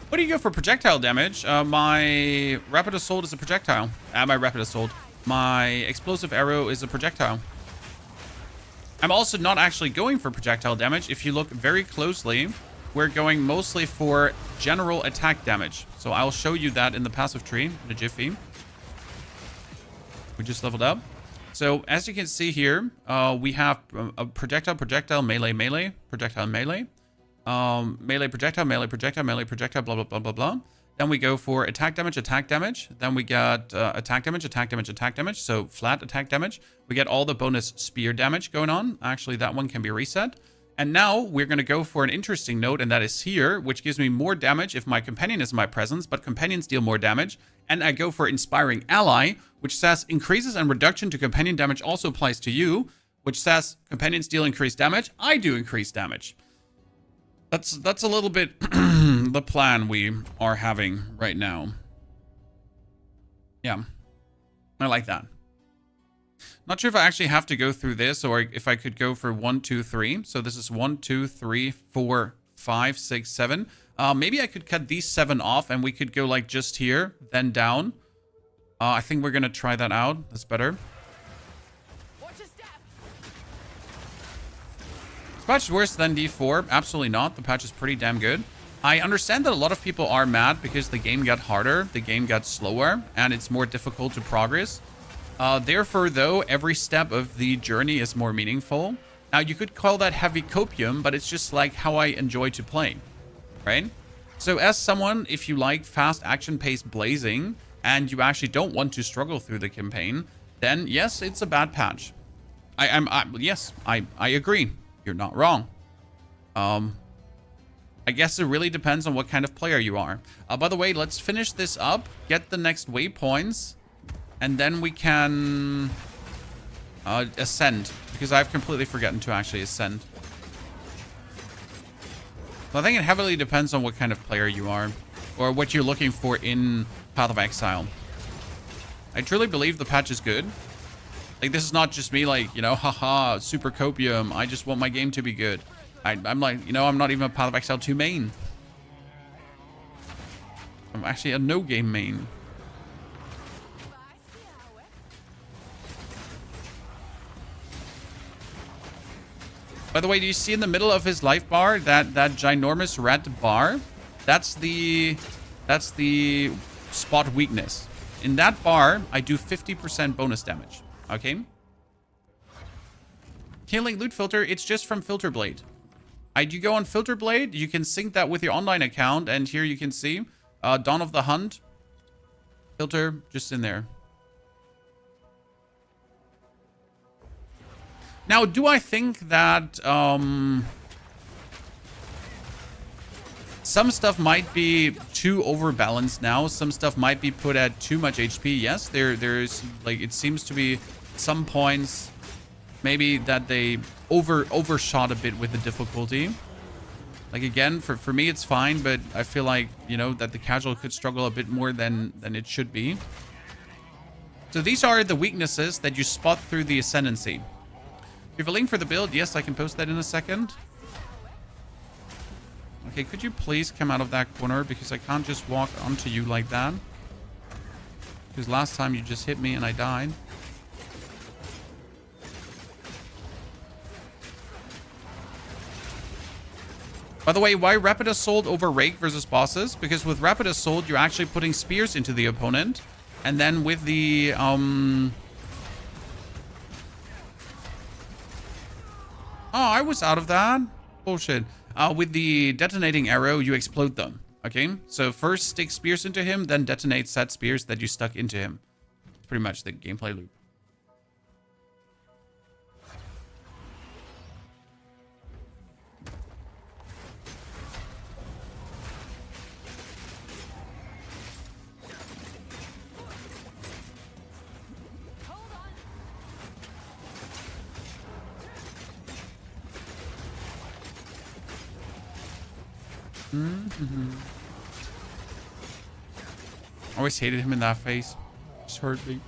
A: What do you go for projectile damage? My rapid assault is a projectile. My rapid assault. My explosive arrow is a projectile. I'm also not actually going for projectile damage. If you look very closely, we're going mostly for general attack damage. So I'll show you that in the passive tree in a jiffy. We just leveled up. So as you can see here, we have a projectile, projectile, melee, melee, projectile, melee, melee, projectile, melee, projectile, melee, projectile, blah, blah, blah, blah, blah. Then we go for attack damage, attack damage. Then we got attack damage, attack damage, attack damage. So flat attack damage. We get all the bonus spear damage going on. Actually, that one can be reset. And now we're going to go for an interesting note, and that is here, which gives me more damage if my companion is in my presence, but companions deal more damage. And I go for Inspiring Ally, which says increases and reduction to companion damage also applies to you, which says companions deal increased damage. I do increased damage. That's a little bit the plan we are having right now. Yeah. I like that. Not sure if I actually have to go through this or if I could go for 1, 2, 3. So this is 1, 2, 3, 4, 5, 6, 7. Maybe I could cut these 7 off and we could go like just here, then down. I think we're going to try that out. That's better. This patch is worse than D4. Absolutely not. The patch is pretty damn good. I understand that a lot of people are mad because the game got harder, the game got slower, and it's more difficult to progress. Therefore, though, every step of the journey is more meaningful. Now, you could call that heavy copium, but it's just like how I enjoy to play, right? So as someone, if you like fast action-paced blazing, and you actually don't want to struggle through the campaign, then yes, it's a bad patch. Yes, I agree. You're not wrong. I guess it really depends on what kind of player you are. By the way, let's finish this up, get the next waypoints, and then we can ascend, because I've completely forgotten to actually ascend. I think it heavily depends on what kind of player you are, or what you're looking for in Path of Exile. I truly believe the patch is good. Like, this is not just me like, you know, haha, super copium, I just want my game to be good. I'm like, you know, I'm not even a Path of Exile 2 main. I'm actually a no-game main. By the way, do you see in the middle of his life bar, that ginormous red bar? That's the spot weakness. In that bar, I do 50% bonus damage. Okay? Killing loot filter, it's just from Filter Blade. You go on Filter Blade, you can sync that with your online account, and here you can see Dawn of the Hunt filter just in there. Now, do I think that some stuff might be too overbalanced now? Some stuff might be put at too much HP. Yes, there's like, it seems to be some points maybe that they overshot a bit with the difficulty. Like, again, for me it's fine, but I feel like, you know, that the casual could struggle a bit more than it should be. So these are the weaknesses that you spot through the Ascendancy. You have a link for the build? Yes, I can post that in a second. Okay, could you please come out of that corner, because I can't just walk onto you like that. Because last time you just hit me and I died. By the way, why Rapid Assault over Rake versus bosses? Because with Rapid Assault, you're actually putting spears into the opponent. And then with the... Oh, I was out of that. Bullshit. With the detonating arrow, you explode them. Okay? So first stick spears into him, then detonate said spears that you stuck into him. It's pretty much the gameplay loop. Always hated him in that face. Just hurt me.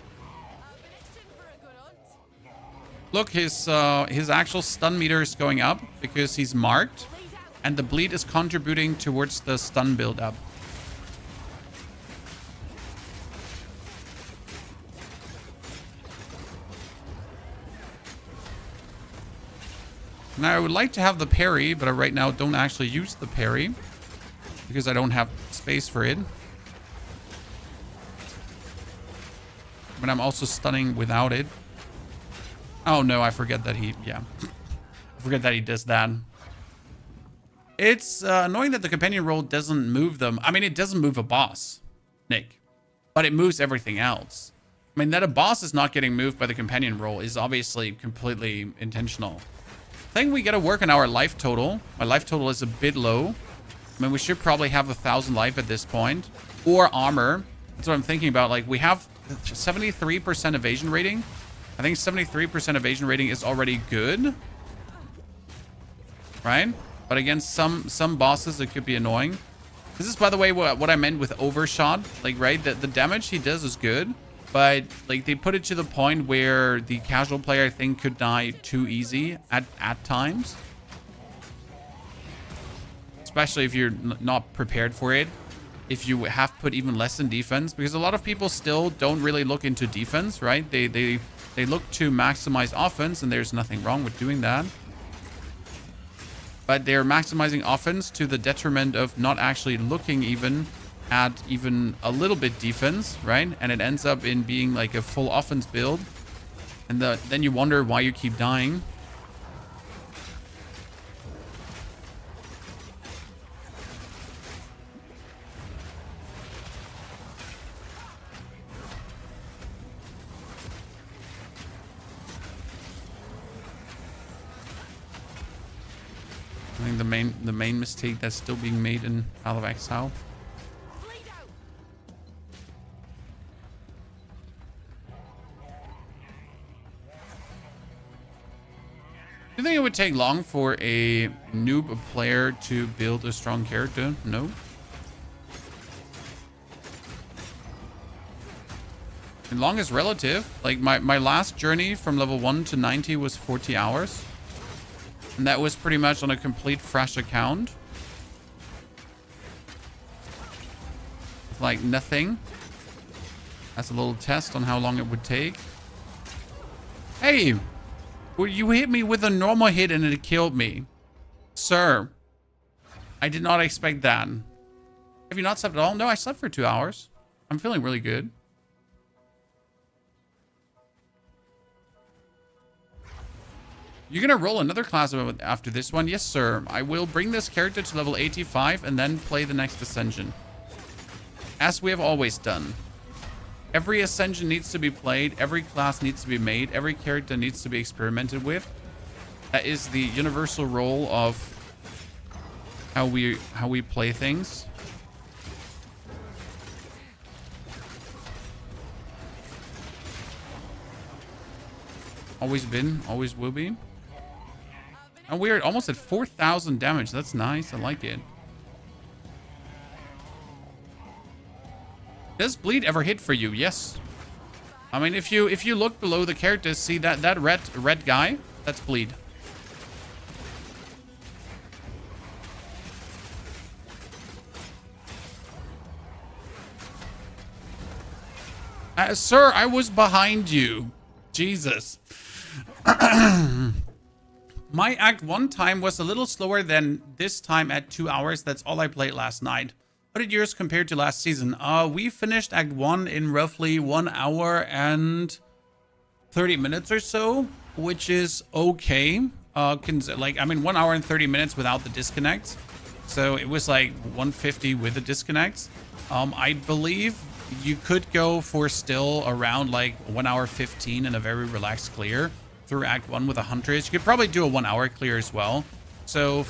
A: Look, his actual stun meter is going up because he's marked, and the bleed is contributing towards the stun build-up. Now, I would like to have the parry, but I right now don't actually use the parry because I don't have space for it. But I'm also stunning without it. Oh no, I forget that he, yeah. I forget that he does that. It's annoying that the companion role doesn't move them. I mean, it doesn't move a boss, Nick, but it moves everything else. I mean, that a boss is not getting moved by the companion role is obviously completely intentional. I think we gotta work on our life total. My life total is a bit low. I mean, we should probably have 1,000 life at this point. Or armor. That's what I'm thinking about. Like, we have 73% evasion rating. I think 73% evasion rating is already good. Right? But against some bosses, it could be annoying. This is, by the way, what I meant with overshot. Like, right, the damage he does is good, but like they put it to the point where the casual player, I think, could die too easy at times. Especially if you're not prepared for it. If you have put even less in defense, because a lot of people still don't really look into defense, right? They look to maximize offense, and there's nothing wrong with doing that. But they're maximizing offense to the detriment of not actually looking even at even a little bit defense, right? And it ends up in being like a full offense build. And then you wonder why you keep dying. I think the main mistake that's still being made in Path of Exile. Do you think it would take long for a noob player to build a strong character? No. And long is relative. Like my last journey from level 1 to 90 was 40 hours. And that was pretty much on a complete fresh account. Like nothing. That's a little test on how long it would take. Hey! Well, you hit me with a normal hit and it killed me. Sir. I did not expect that. Have you not slept at all? No, I slept for 2 hours. I'm feeling really good. You're gonna roll another class after this one? Yes, sir. I will bring this character to level 85 and then play the next Ascension. As we have always done. Every Ascension needs to be played. Every class needs to be made. Every character needs to be experimented with. That is the universal role of how we play things. Always been, always will be. And we're almost at 4,000 damage. That's nice. I like it. Does bleed ever hit for you? Yes. I mean, if you look below the characters, see that red guy? That's bleed. Sir, I was behind you. Jesus. My Act 1 time was a little slower than this time at 2 hours. That's all I played last night. How did yours compare to last season? We finished Act 1 in roughly 1 hour and 30 minutes or so, which is okay. Like, I mean, 1 hour and 30 minutes without the disconnects. So it was like 150 with the disconnects. I believe you could go for still around like 1 hour 15 in a very relaxed clear through Act 1 with a Huntress. You could probably do a 1 hour clear as well. So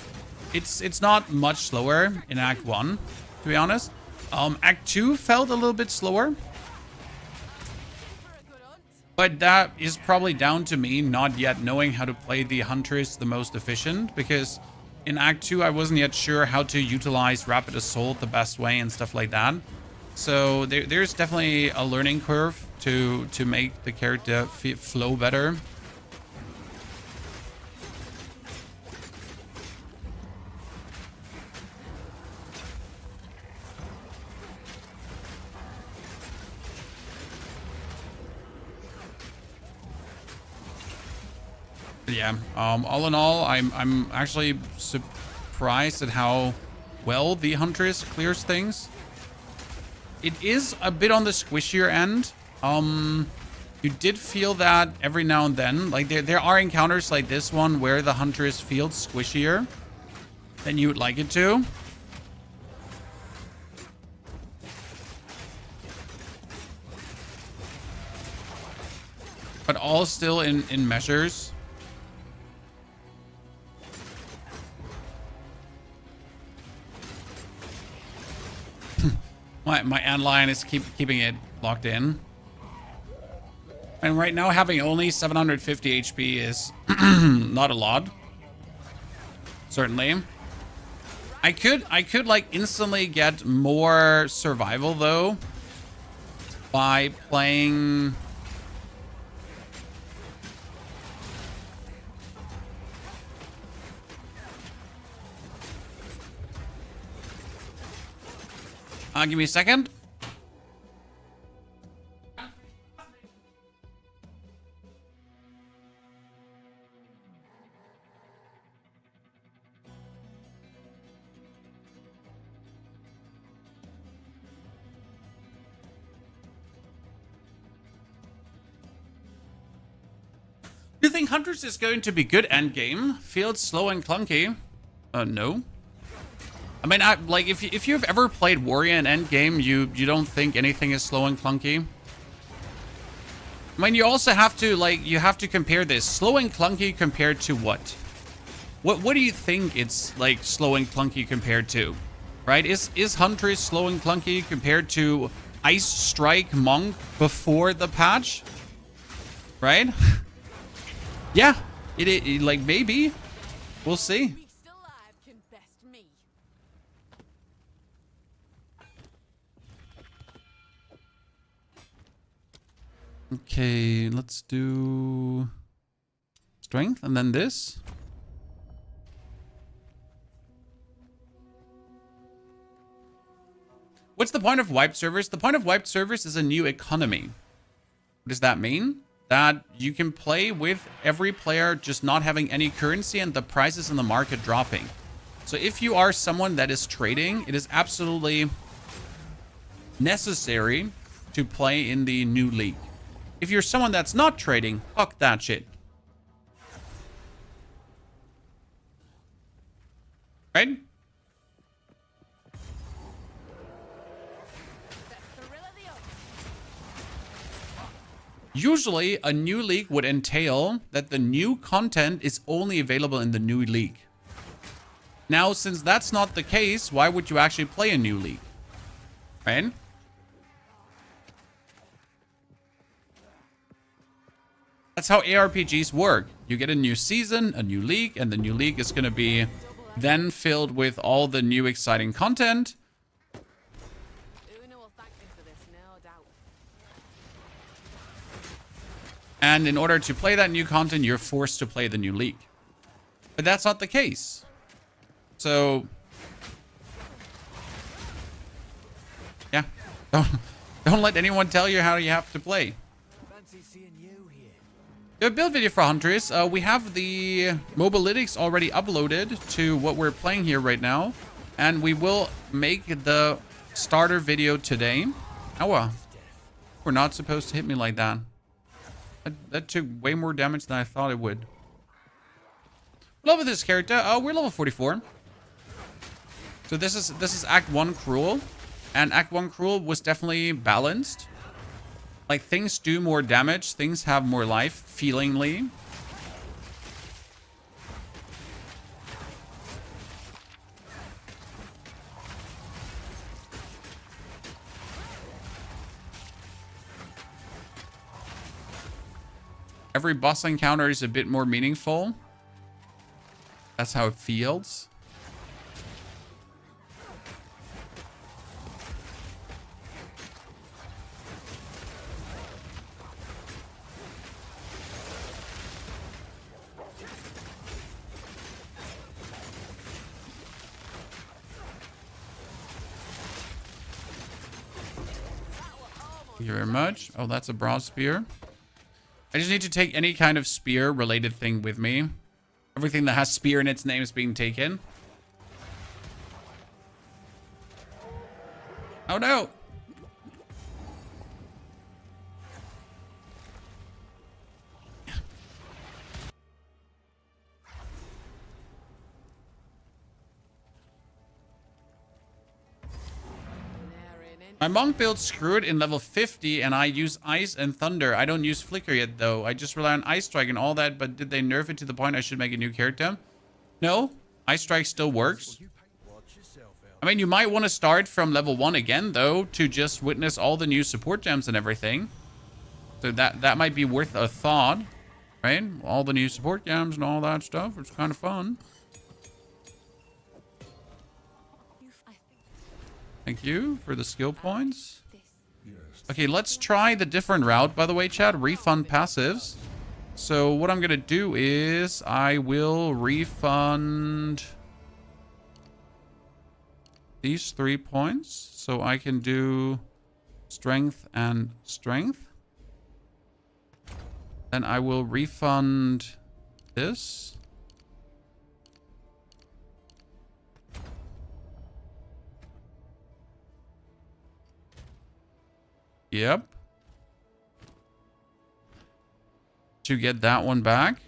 A: it's not much slower in Act 1, to be honest. Act 2 felt a little bit slower. But that is probably down to me not yet knowing how to play the Huntress the most efficient, because in Act 2 I wasn't yet sure how to utilize Rapid Assault the best way and stuff like that. So there's definitely a learning curve to make the character flow better. Yeah, all in all, I'm actually surprised at how well the Huntress clears things. It is a bit on the squishier end. You did feel that every now and then. Like there are encounters like this one where the Huntress feels squishier than you would like it to. But all still in measures. My antlion is keeping it locked in. And right now having only 750 HP is not a lot. Certainly. I could like instantly get more survival though by playing. Give me a second. Do you think Huntress is going to be good endgame? Feels slow and clunky. No. I mean, like if you've ever played Warrior in endgame, you don't think anything is slow and clunky. I mean, you also have to you have to compare this slow and clunky compared to what? What do you think it's like slow and clunky compared to? Right? Is Huntress slow and clunky compared to Ice Strike Monk before the patch? Right? Yeah, it like maybe. We'll see. Okay, let's do strength and then this. What's the point of wiped servers? The point of wiped servers is a new economy. What does that mean? That you can play with every player just not having any currency and the prices in the market dropping. So if you are someone that is trading, it is absolutely necessary to play in the new league. If you're someone that's not trading, fuck that shit. Right? Usually, a new league would entail that the new content is only available in the new league. Now, since that's not the case, why would you actually play a new league? Right? That's how ARPGs work. You get a new season, a new league, and the new league is going to be then filled with all the new exciting content. And in order to play that new content, you're forced to play the new league. But that's not the case. So, yeah, don't let anyone tell you how you have to play. The build video for Huntress, we have the mobalytics already uploaded to what we're playing here right now. And we will make the starter video today. Ow, we're not supposed to hit me like that. That took way more damage than I thought it would. Love this character. We're level 44. So this is Act 1 Cruel. And Act 1 Cruel was definitely balanced. Like, things do more damage. Things have more life, feelingly. Every boss encounter is a bit more meaningful. That's how it feels. Thank you very much. Oh, that's a broad spear. I just need to take any kind of spear related thing with me. Everything that has spear in its name is being taken. Oh no! My monk build screwed in level 50 and I use ice and thunder. I don't use flicker yet though. I just rely on ice strike and all that, but did they nerf it to the point I should make a new character? No, ice strike still works. I mean, you might want to start from level 1 again though, to just witness all the new support gems and everything. So that might be worth a thought, right? All the new support gems and all that stuff. It's kind of fun. Thank you for the skill points.
D: This.
A: Okay, let's try the different route, by the way, chat. Refund passives. So what I'm going to do is I will refund these 3 points. So I can do strength and strength. Then I will refund this. Yep. To get that one back.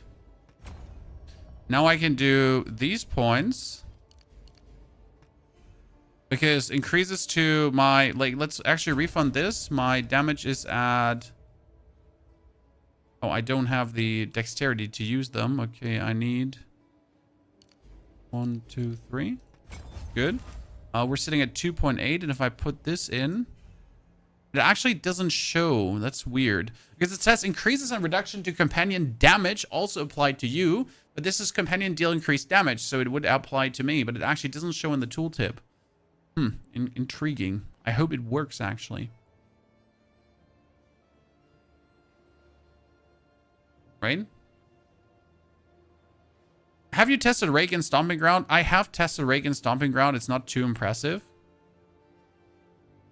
A: Now I can do these points. Because increases to my... Like, let's actually refund this. My damage is at... Oh, I don't have the dexterity to use them. Okay, I need... 1, 2, 3. Good. We're sitting at 2.8. And if I put this in... It actually doesn't show. That's weird. Because it says increases and reduction to companion damage also applied to you. But this is companion deal increased damage. So it would apply to me. But it actually doesn't show in the tooltip. Intriguing. I hope it works actually. Right? Have you tested Rake and Stomping Ground? I have tested Rake and Stomping Ground. It's not too impressive.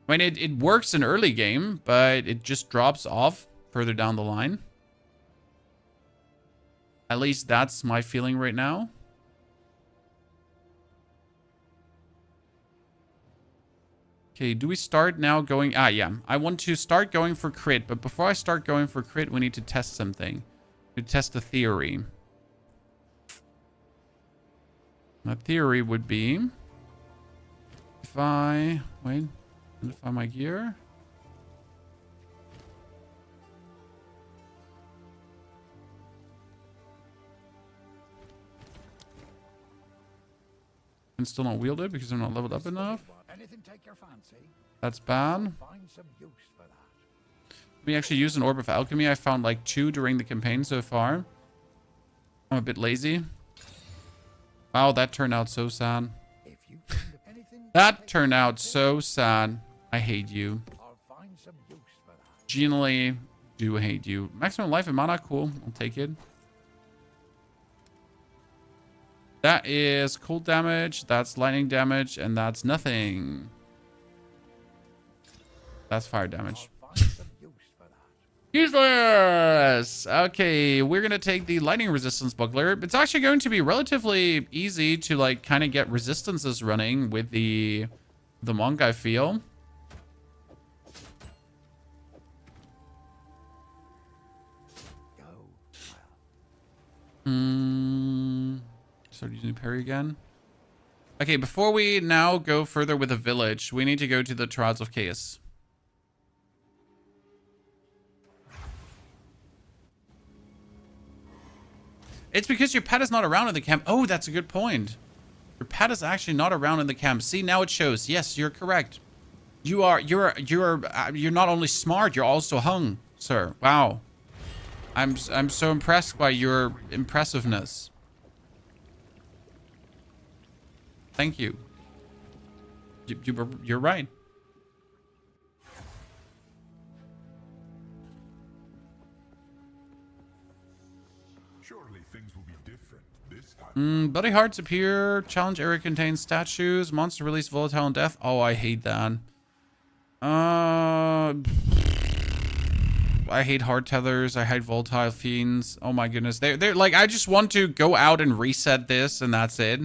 A: I mean, it works in early game, but it just drops off further down the line. At least that's my feeling right now. Okay, do we start now going... Ah, yeah. I want to start going for crit, but before I start going for crit, we need to test something. We test a theory. My theory would be... If I... Wait... Modify my gear. And still not wield it because I'm not leveled up enough.
E: Anything take your fancy?
A: That's bad.
E: Find some use for that.
A: We actually used an Orb of Alchemy. I found like 2 during the campaign so far. I'm a bit lazy. Wow, that turned out so sad.
E: If you find anything,
A: That turned out so sad. I hate you.
E: I'll find some use for that.
A: Genuinely do hate you. Maximum life and mana, cool. I'll take it. That is cold damage, that's lightning damage, and that's nothing. That's fire damage.
E: I'll find some use for that.
A: Useless! Okay, we're gonna take the lightning resistance buckler. It's actually going to be relatively easy to like kind of get resistances running with the monk, I feel. Start using parry again. Okay, before we now go further with the village, we need to go to the Trials of Chaos. It's because your pet is not around in the camp. Oh, that's a good point. Your pet is actually not around in the camp. See, now it shows. Yes, you're correct. You're not only smart, you're also hung, sir. Wow. I'm so impressed by your impressiveness. Thank you. You're right.
F: Surely things will be different this time.
A: Bloody Hearts appear. Challenge area contains statues. Monster release volatile and death. Oh, I hate that. I hate hard tethers. I hate volatile fiends. Oh my goodness. They're like, I just want to go out and reset this and that's it.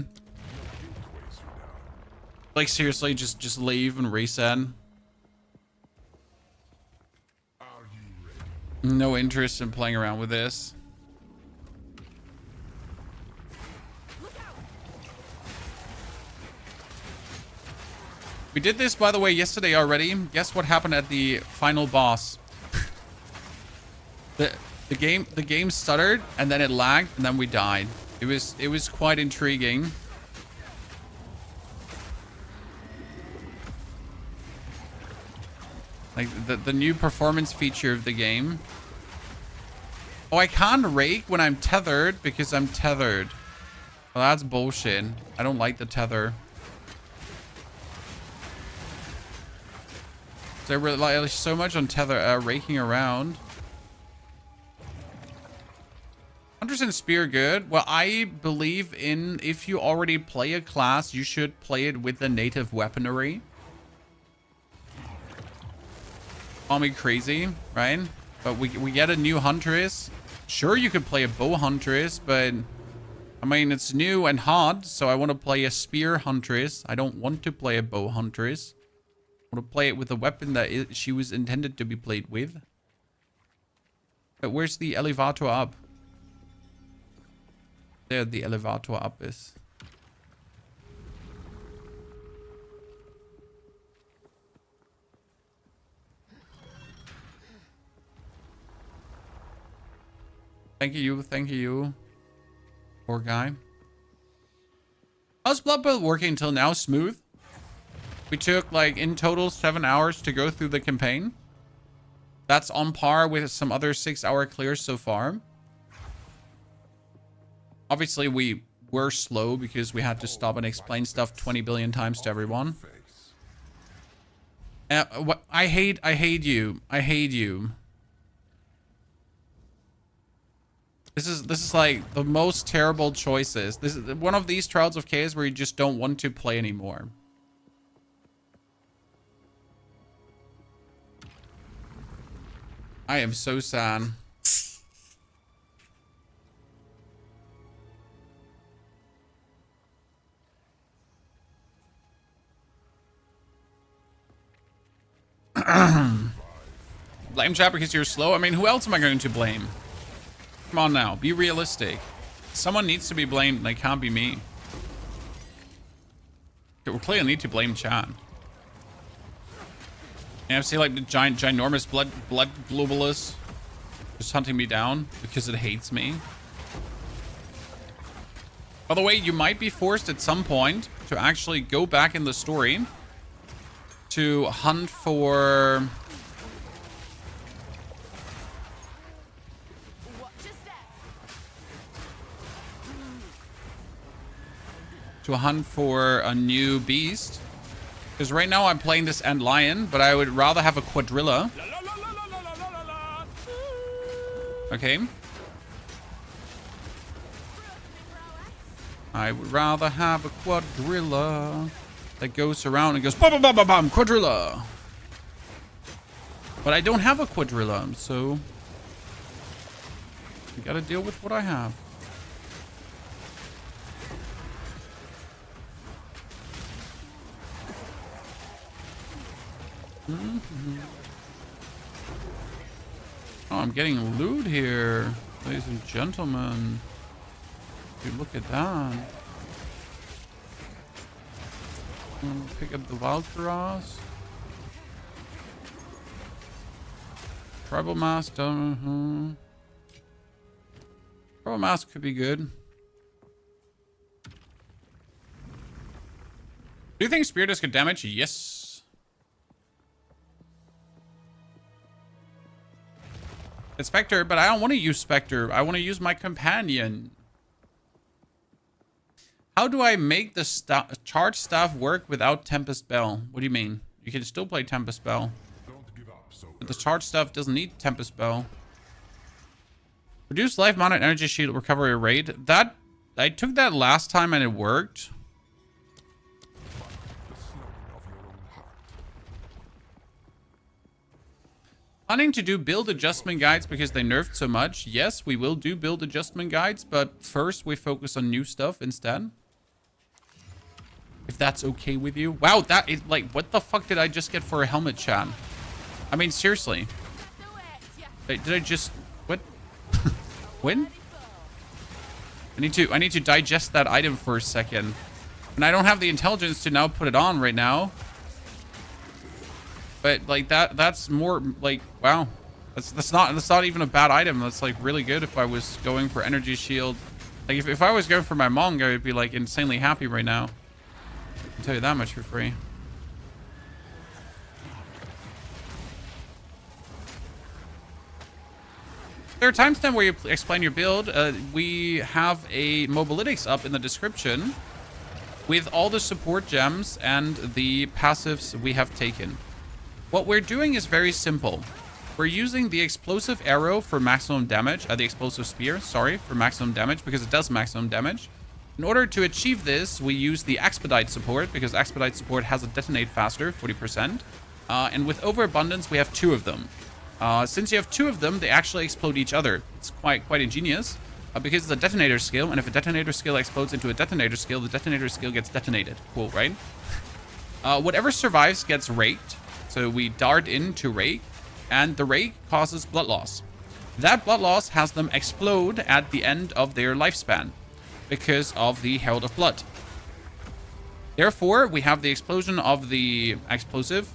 A: Like seriously, just leave and reset. No interest in playing around with this. We did this, by the way, yesterday already. Guess what happened at the final boss? The game stuttered and then it lagged and then we died. It was quite intriguing. Like the new performance feature of the game. Oh, I can't rake when I'm tethered because I'm tethered. Well, that's bullshit. I don't like the tether. They rely so much on tether raking around. Huntress and Spear good. Well, I believe in if you already play a class, you should play it with the native weaponry. Call me crazy, right? But we get a new Huntress. Sure, you could play a bow Huntress, but I mean, it's new and hard, so I want to play a Spear Huntress. I don't want to play a bow Huntress. I want to play it with the weapon that she was intended to be played with. But where's the elevator up? There the elevator up is. Thank you, thank you. Poor guy. How's Blood Bowl working until now? Smooth. We took like in total 7 hours to go through the campaign. That's on par with some other 6-hour clears so far. Obviously, we were slow because we had to stop and explain stuff 20 billion times to everyone. I hate you. I hate you. This is like the most terrible choices. This is one of these Trials of Chaos where you just don't want to play anymore. I am so sad. Blame chat because you're slow? I mean, who else am I going to blame? Come on now, be realistic. Someone needs to be blamed, they can't be me. We clearly need to blame chat. And I see like the ginormous blood globalist just hunting me down because it hates me. By the way, you might be forced at some point to actually go back in the story to hunt for... a new beast. Because right now I'm playing this Ant Lion, but I would rather have a Quadrilla. Okay. I would rather have a Quadrilla that goes around and goes bam bam bam bam bam Quadrilla. But I don't have a Quadrilla, so I gotta deal with what I have. Oh, I'm getting loot here, ladies and gentlemen. If you look at that. Pick up the Valkyros. Tribal Mask, Tribal Mask could be good. Do you think Spear does good damage? Yes. It's Spectre, but I don't want to use Spectre. I want to use my companion. How do I make the charge staff work without Tempest Bell? What do you mean? You can still play Tempest Bell.
F: Don't give up so
A: But the charge staff doesn't need Tempest Bell. Reduce life, mana, and energy shield recovery rate. That I took that last time and it worked. Planning to do build adjustment guides because they nerfed so much. Yes, we will do build adjustment guides, but first we focus on new stuff instead. If that's okay with you. Wow, that is like, what the fuck did I just get for a helmet, chat? I mean, seriously. Did I just, what? When? I need to digest that item for a second. And I don't have the intelligence to now put it on right now. But like that's more like, wow, that's not even a bad item. That's like really good. If I was going for energy shield, like if I was going for my Mong, I would be like insanely happy right now. I'll tell you that much for free. There are timestamps where you explain your build. We have a Mobalytics up in the description with all the support gems and the passives we have taken. What we're doing is very simple. We're using the explosive arrow for maximum damage, the explosive spear, sorry, for maximum damage, because it does maximum damage. In order to achieve this, we use the expedite support, because expedite support has a detonate faster, 40%. And with overabundance, we have 2 of them. Since you have 2 of them, they actually explode each other. It's quite ingenious, because it's a detonator skill, and if a detonator skill explodes into a detonator skill, the detonator skill gets detonated. Cool, right? Whatever survives gets raked. So we dart into rake, and the rake causes blood loss. That blood loss has them explode at the end of their lifespan because of the Herald of Blood. Therefore, we have the explosion of the explosive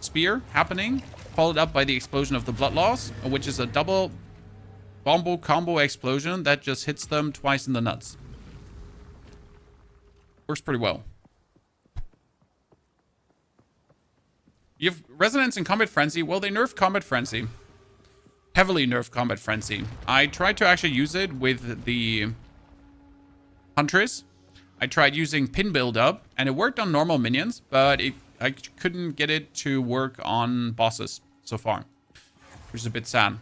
A: spear happening, followed up by the explosion of the blood loss, which is a double combo explosion that just hits them twice in the nuts. Works pretty well. You have Resonance and Combat Frenzy. Well, they nerfed Combat Frenzy. Heavily nerfed Combat Frenzy. I tried to actually use it with the Huntress. I tried using pin build up, and it worked on normal minions, but I couldn't get it to work on bosses so far, which is a bit sad.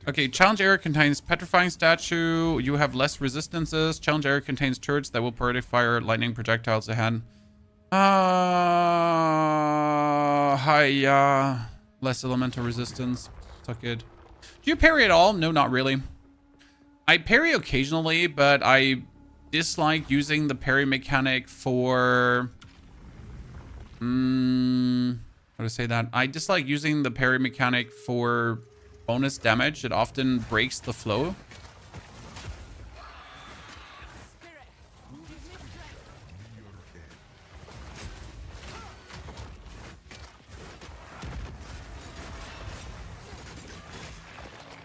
A: Okay, Challenge Area contains Petrifying Statue. You have less resistances. Challenge Area contains turrets that will periodic fire lightning projectiles ahead. Hi, less elemental resistance. Suck it. Do you parry at all? No, not really. I parry occasionally, but I dislike using the parry mechanic for... how to say that? I dislike using the parry mechanic for bonus damage. It often breaks the flow.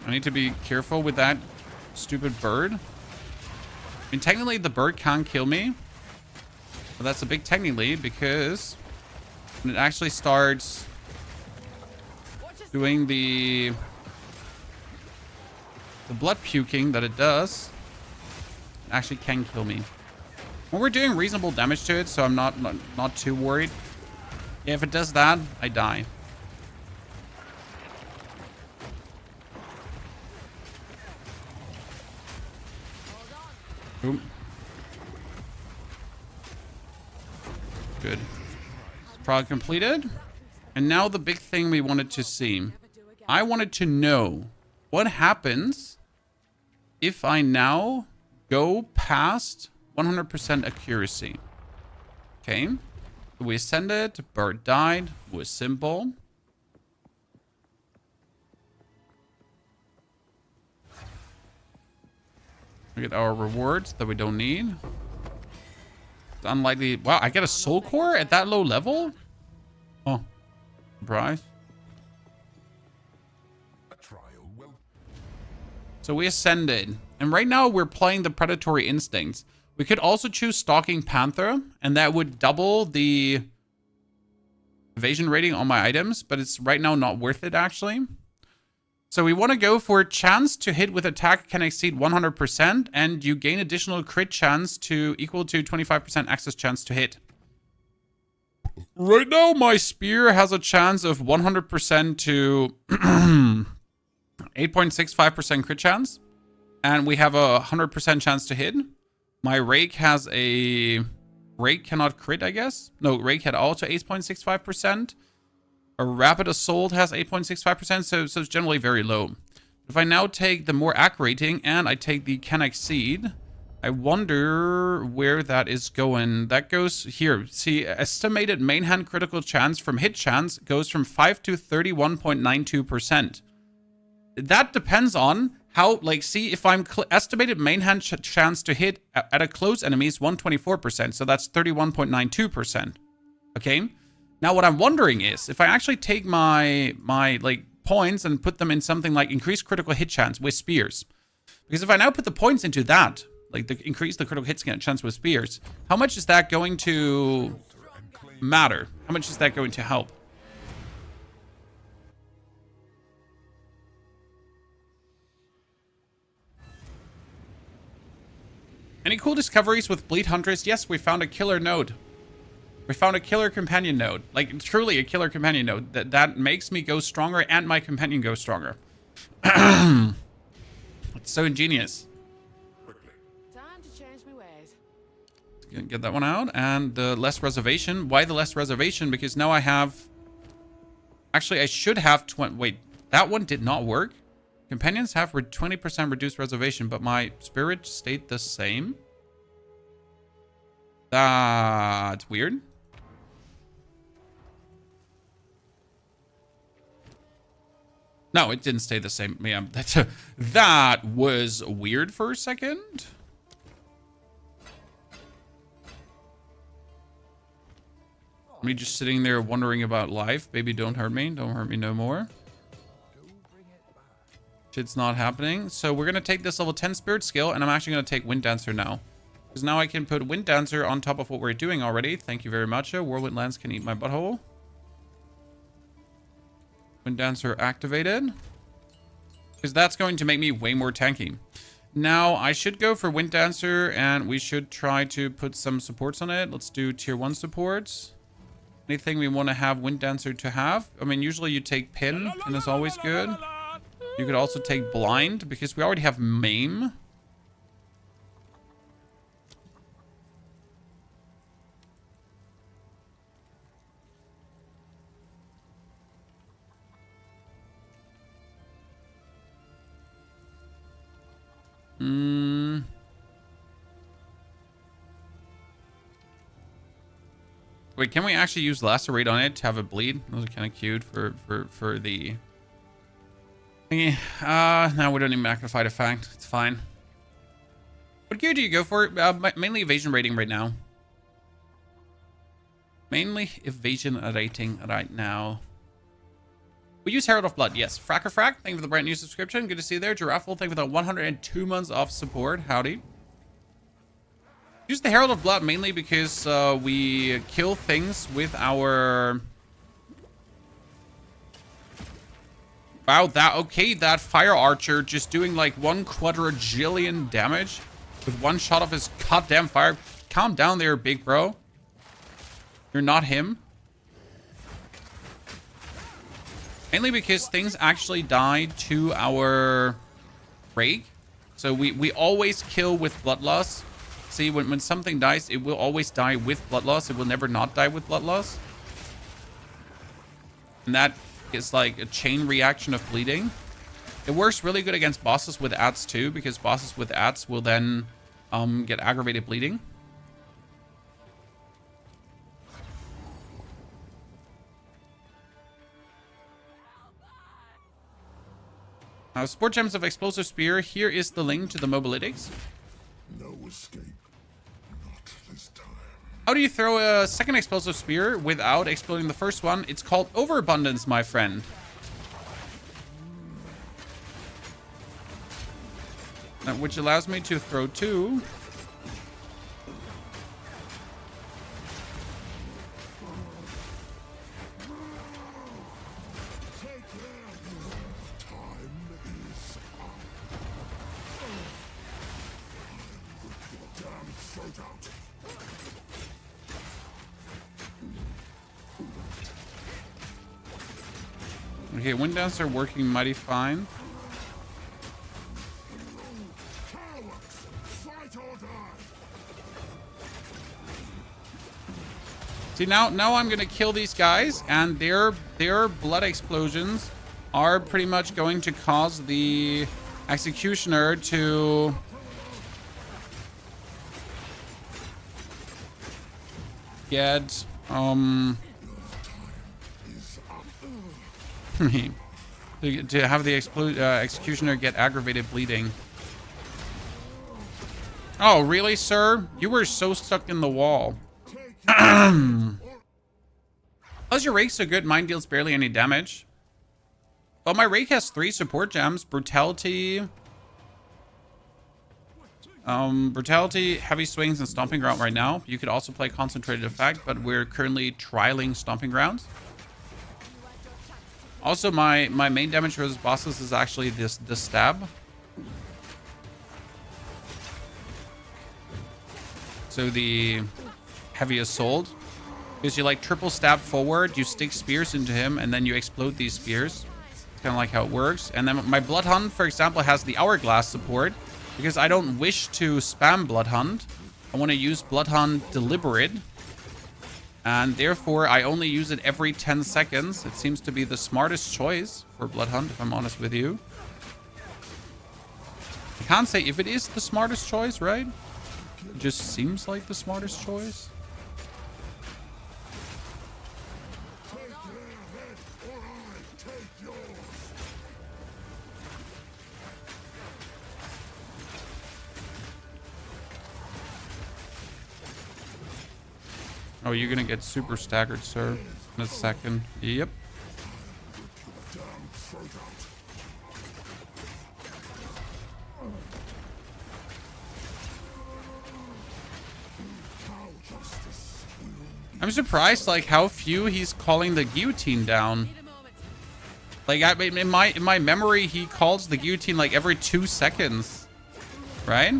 A: I need to be careful with that stupid bird. I mean, technically the bird can't kill me. But that's a big technically, because when it actually starts doing the blood puking that it does, it actually can kill me. Well, we're doing reasonable damage to it, so I'm not too worried. Yeah, if it does that, I die. Boom. Good. Trial completed. And now the big thing we wanted to see. I wanted to know what happens if I now go past 100% accuracy. Okay. We ascended. Bird died. Was simple. We get our rewards that we don't need. It's unlikely. Wow, I get a soul core at that low level? Oh, surprise. So we ascended. And right now we're playing the predatory instincts. We could also choose Stalking Panther, and that would double the evasion rating on my items, but it's right now not worth it actually. So we want to go for chance to hit with attack can exceed 100%, and you gain additional crit chance to equal to 25% access chance to hit. Right now, my spear has a chance of 100% to 8.65% crit chance, and we have a 100% chance to hit. My rake has a... Rake cannot crit, I guess? No, rake had also 8.65%. A rapid assault has 8.65%, so it's generally very low. If I now take the more accurate rating and I take the can exceed, I wonder where that is going. That goes here. See, estimated main hand critical chance from hit chance goes from 5 to 31.92%. That depends on how, like, see, if I'm estimated main hand chance to hit at a close enemy is 124%, so that's 31.92%. Okay? Now, what I'm wondering is, if I actually take my like, points and put them in something like increased critical hit chance with spears. Because if I now put the points into that, like increase the critical hit chance with spears, how much is that going to matter? How much is that going to help? Any cool discoveries with Bleed Huntress? Yes, we found a killer node. We found a killer companion node. Like, truly a killer companion node. That makes me go stronger and my companion goes stronger. It's so ingenious.
G: Time to change my ways.
A: Get that one out. And the less reservation. Why the less reservation? Because now I have... Actually, I should have 20... Wait, that one did not work. Companions have 20% reduced reservation, but my spirit stayed the same. That's weird. No, it didn't stay the same. Yeah, that was weird for a second. Me just sitting there wondering about life. Baby, don't hurt me. Don't hurt me no more. Shit's not happening. So we're going to take this level 10 spirit skill, and I'm actually going to take Wind Dancer now. Because now I can put Wind Dancer on top of what we're doing already. Thank you very much. Whirlwind Lance can eat my butthole. Wind Dancer activated. Because that's going to make me way more tanky. Now, I should go for Wind Dancer, and we should try to put some supports on it. Let's do tier 1 supports. Anything we want to have Wind Dancer to have. I mean, usually you take Pin, and it's always good. You could also take Blind, because we already have Maim. Wait, can we actually use Lacerate on it to have it bleed? Those are kind of cute for the thingy. No, we don't need Magnified Effect. It's fine. What gear do you go for? Mainly evasion rating right now. Mainly evasion rating right now. We use Herald of Blood, yes. Fracker Frack, thank you for the brand new subscription. Good to see you there. Giraffle, thank you for the 102 months of support. Howdy. Use the Herald of Blood mainly because we kill things with our... Wow, that fire archer just doing like 1 quadrillion damage with one shot of his goddamn fire. Calm down there, big bro. You're not him. Mainly because things actually die to our break. So we always kill with blood loss. See, when something dies, it will always die with blood loss. It will never not die with blood loss. And that is like a chain reaction of bleeding. It works really good against bosses with ATS too, because bosses with ATS will then get aggravated bleeding. Sport Gems of Explosive Spear. Here is the link to the mobilytics.
F: No escape. Not this time.
A: How do you throw a second explosive spear without exploding the first one? It's called overabundance, my friend. Which allows me to throw 2. Okay, Wind Dancer working mighty fine. See, now I'm gonna kill these guys, and their blood explosions are pretty much going to cause the Executioner to get to have the Executioner get aggravated bleeding. Oh, really, sir? You were so stuck in the wall. How's your Rake so good? Mine deals barely any damage. Well, my Rake has 3 support gems. Brutality. Brutality, Heavy Swings, and Stomping Ground right now. You could also play Concentrated Effect, but we're currently trialing Stomping Grounds. Also, my main damage versus bosses is actually the stab. So the Heavy Assault. Because you like triple stab forward, you stick spears into him, and then you explode these spears. It's kind of like how it works. And then my Blood Hunt, for example, has the Hourglass support. Because I don't wish to spam Blood Hunt. I want to use Blood Hunt deliberate. And therefore, I only use it every 10 seconds. It seems to be the smartest choice for Blood Hunt, if I'm honest with you. I can't say if it is the smartest choice, right? It just seems like the smartest choice. Oh, you're gonna get super staggered, sir, in a second. Yep. I'm surprised, like, how few he's calling the guillotine down. Like, in my memory, he calls the guillotine, like, every 2 seconds. Right?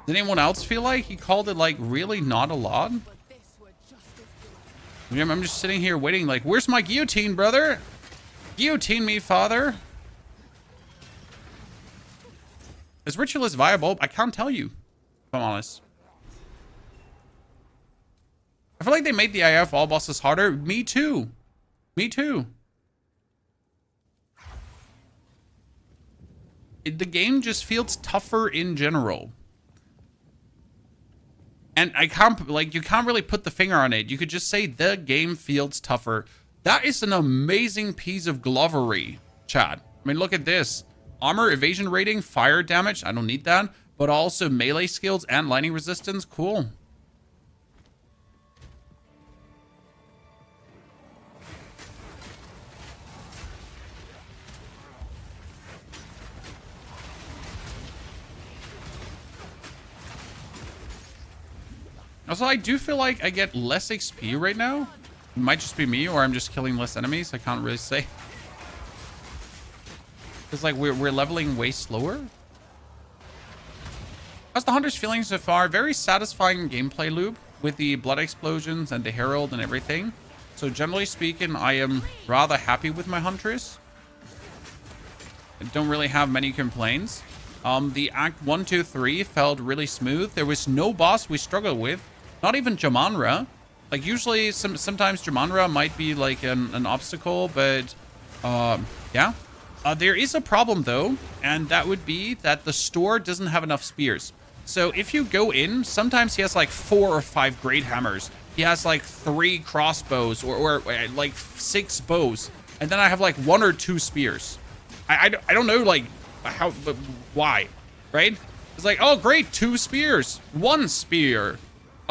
A: Did anyone else feel like he called it, like, really not a lot? I'm just sitting here waiting, like, where's my guillotine, brother? Guillotine me, father. Is Ritualist viable? I can't tell you, if I'm honest. I feel like they made the IF all bosses harder. Me too. Me too. The game just feels tougher in general. And I can't, like, you can't really put the finger on it. You could just say the game feels tougher. That is an amazing piece of glovery, chat. I mean, look at this. Armor, evasion rating, fire damage. I don't need that. But also melee skills and lightning resistance. Cool. Also, I do feel like I get less XP right now. It might just be me, or I'm just killing less enemies. I can't really say. It's like we're leveling way slower. How's the Hunter's feeling so far? Very satisfying gameplay loop with the blood explosions and the Herald and everything. So generally speaking, I am rather happy with my Huntress. I don't really have many complaints. The Act 1, 2, 3 felt really smooth. There was no boss we struggled with. Not even Jamanra. Like, usually, sometimes Jamanra might be, like, an obstacle, but, yeah. There is a problem, though, and that would be that the store doesn't have enough spears. So, if you go in, sometimes he has, like, 4 or 5 great hammers. He has, like, 3 crossbows, or like, 6 bows. And then I have, like, 1 or 2 spears. I don't know, like, how, but why, right? It's like, oh, great, 2 spears. 1 spear.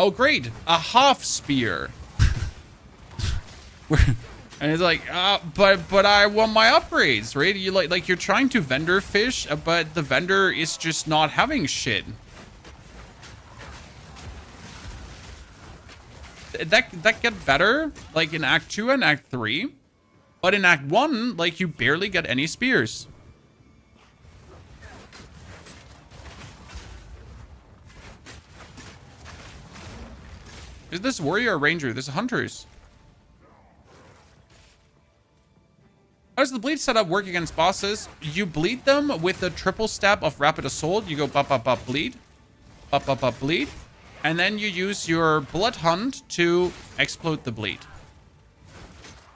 A: Oh, great, a half spear. And it's like, but I want my upgrades, right? You like you're trying to vendor fish, but the vendor is just not having shit. That get better, like in Act 2 and Act 3, but in Act 1, like you barely get any spears. Is this warrior or ranger? This is hunters. How does the bleed setup work against bosses? You bleed them with the triple stab of rapid assault. You go bop, bop, bop, bleed. Bop, bop, bop, bleed. And then you use your blood hunt to explode the bleed.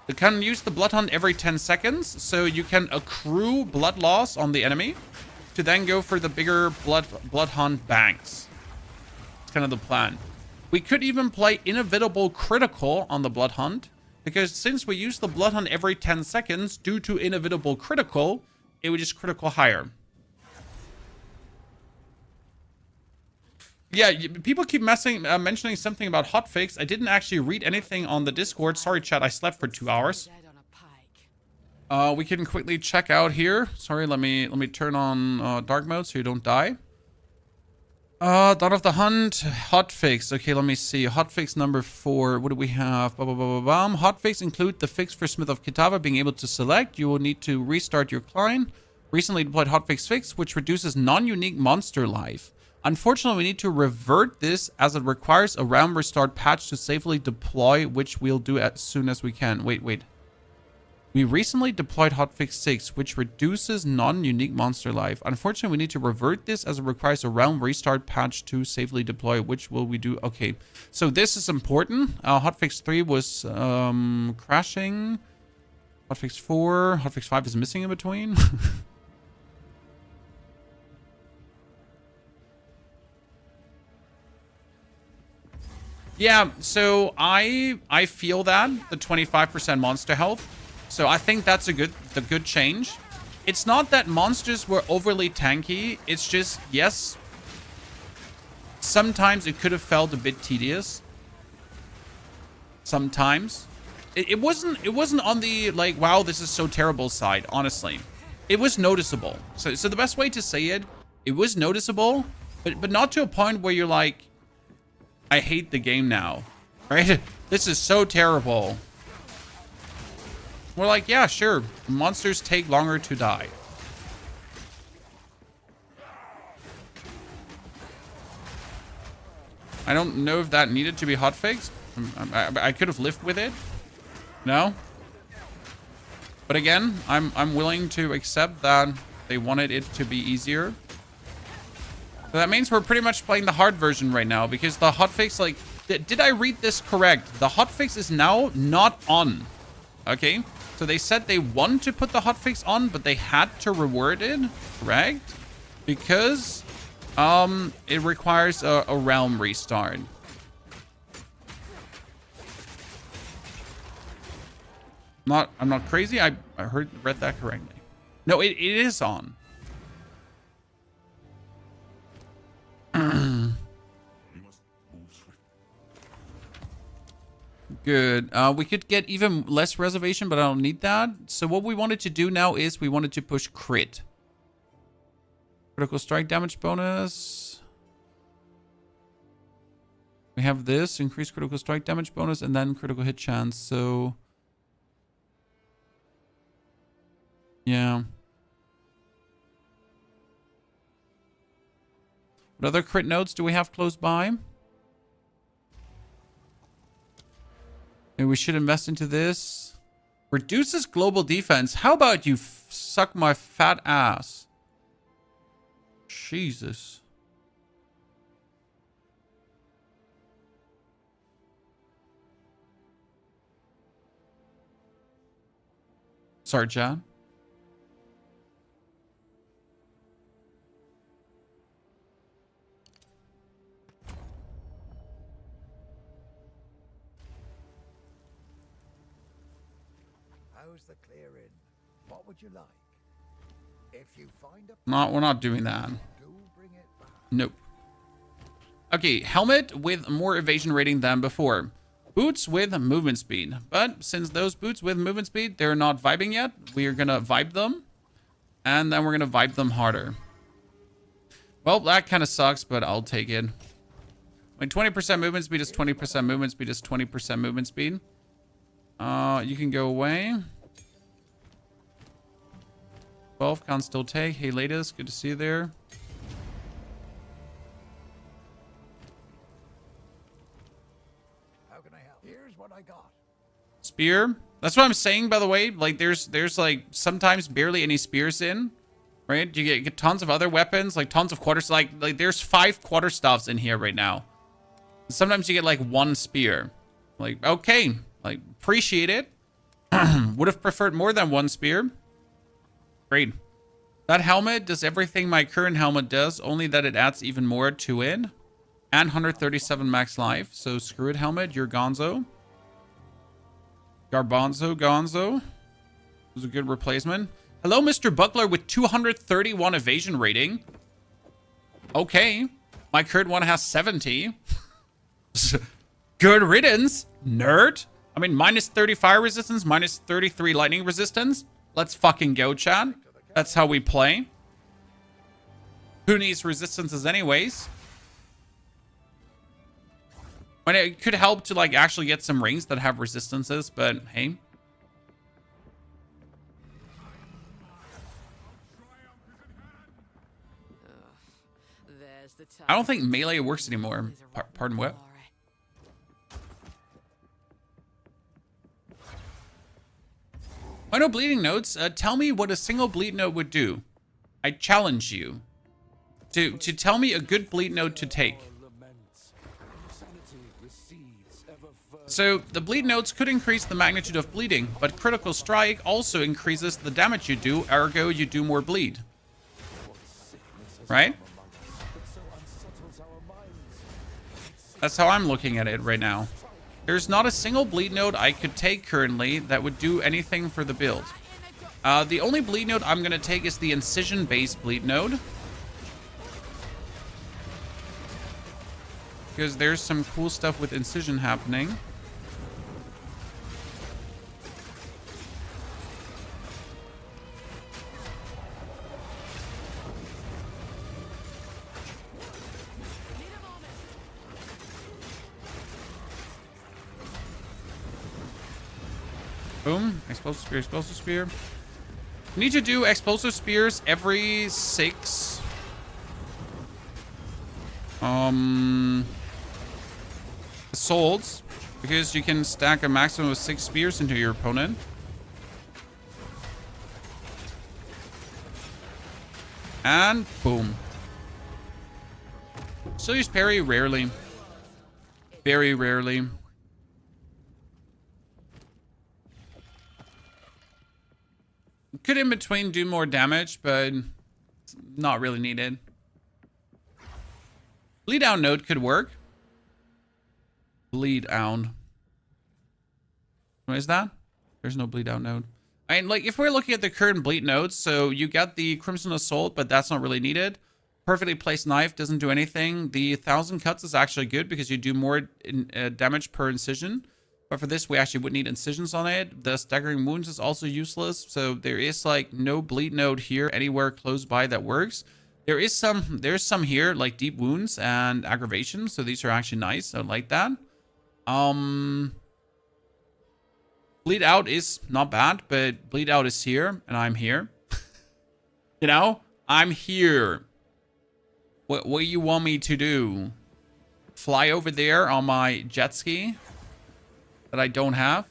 A: You can use the blood hunt every 10 seconds. So you can accrue blood loss on the enemy to then go for the bigger blood hunt bangs. It's kind of the plan. We could even play Inevitable Critical on the Blood Hunt, because since we use the Blood Hunt every 10 seconds, due to Inevitable Critical, it would just critical higher. Yeah, people keep mentioning something about hotfix. I didn't actually read anything on the Discord. Sorry, chat, I slept for 2 hours. We can quickly check out here. Sorry, let me turn on dark mode so you don't die. Dawn of the Hunt, hotfix. Okay, let me see. Hotfix number 4. What do we have? Hotfix include the fix for Smith of Kitava being able to select. You will need to restart your client. Recently deployed hotfix fix, which reduces non-unique monster life. Unfortunately, we need to revert this as it requires a realm restart patch to safely deploy, which we'll do as soon as we can. Wait. We recently deployed hotfix 6, which reduces non-unique monster life. Unfortunately, we need to revert this as it requires a realm restart patch to safely deploy, which will we do? Okay, so this is important. Hotfix 3 was crashing. Hotfix 4, hotfix 5 is missing in between. Yeah, so I feel that the 25% monster health. So I think that's a good change. It's not that monsters were overly tanky. It's just, yes, sometimes it could have felt a bit tedious. Sometimes. It wasn't on the like, wow, this is so terrible side, honestly. It was noticeable. So the best way to say it was noticeable, but not to a point where you're like, I hate the game now, right? This is so terrible. We're like, yeah, sure. Monsters take longer to die. I don't know if that needed to be hotfixed. I could have lived with it. No? But again, I'm willing to accept that they wanted it to be easier. So that means we're pretty much playing the hard version right now because the hotfix, like, did I read this correct? The hotfix is now not on. Okay? So they said they want to put the hotfix on, but they had to reword it, correct? Because it requires a realm restart. I'm not crazy. I read that correctly. No, it is on. Good. We could get even less reservation, but I don't need that. So what we wanted to do now is we wanted to push crit. Critical strike damage bonus. We have this, increased critical strike damage bonus, and then critical hit chance. So yeah. What other crit notes do we have close by? Maybe we should invest into this. Reduces global defense. How about you suck my fat ass? Jesus. Sorry, John.
E: How's the clearing? What would you like? If you find a
A: No, we're not doing that.
E: do bring it back.
A: Nope. Okay, helmet with more evasion rating than before. Boots with movement speed. But since those boots with movement speed, they're not vibing yet, we are gonna vibe them. And then we're gonna vibe them harder. Well, that kind of sucks, but I'll take it. When 20% movement speed is 20% movement speed is 20% movement speed. You can go away. 12 can still take. Hey, latest, good to see you there.
E: How can I help? Here's what I got.
A: Spear. That's what I'm saying, by the way. Like, there's like sometimes barely any spears in, right? You get tons of other weapons, like tons of quarters. Like there's 5 quarterstaffs in here right now. Sometimes you get like 1 spear. Like, okay, like appreciate it. Would have preferred more than 1 spear. Great. That helmet does everything my current helmet does, only that it adds even more to it. And 137 max life. So screw it, helmet. You're gonzo. Gonzo. It was a good replacement. Hello, Mr. Buckler with 231 evasion rating. Okay. My current one has 70. Good riddance, nerd. I mean, minus 30 fire resistance, minus 33 lightning resistance. Let's fucking go, chat. That's how we play. Who needs resistances anyways? I mean, it could help to, like, actually get some rings that have resistances, but hey.
G: There's the time.
A: I don't think melee works anymore. Pardon what? Oh no, bleeding nodes. Tell me what a single bleed node would do. I challenge you to tell me a good bleed node to take. So the bleed nodes could increase the magnitude of bleeding, but critical strike also increases the damage you do, ergo you do more bleed. Right? That's how I'm looking at it right now. There's not a single bleed node I could take currently that would do anything for the build. The only bleed node I'm going to take is the incision-based bleed node. Because there's some cool stuff with incision happening. Boom. Explosive spear, explosive spear. We need to do explosive spears every 6. Assaults. Because you can stack a maximum of 6 spears into your opponent. And boom. Still use parry rarely. Very rarely. Could in between do more damage, but not really needed. Bleed out node could work. Bleed out. What is that? There's no bleed out node. I mean, like, if we're looking at the current bleed nodes, so you got the Crimson Assault, but that's not really needed. Perfectly placed knife doesn't do anything. The 1,000 cuts is actually good because you do more damage per incision. But for this, we actually would need incisions on it. The staggering wounds is also useless. So there is like no bleed node here anywhere close by that works. There's some here like deep wounds and aggravation. So these are actually nice. I like that. Bleed out is not bad, but bleed out is here and I'm here. You know, I'm here. What do you want me to do? Fly over there on my jet ski? That I don't have.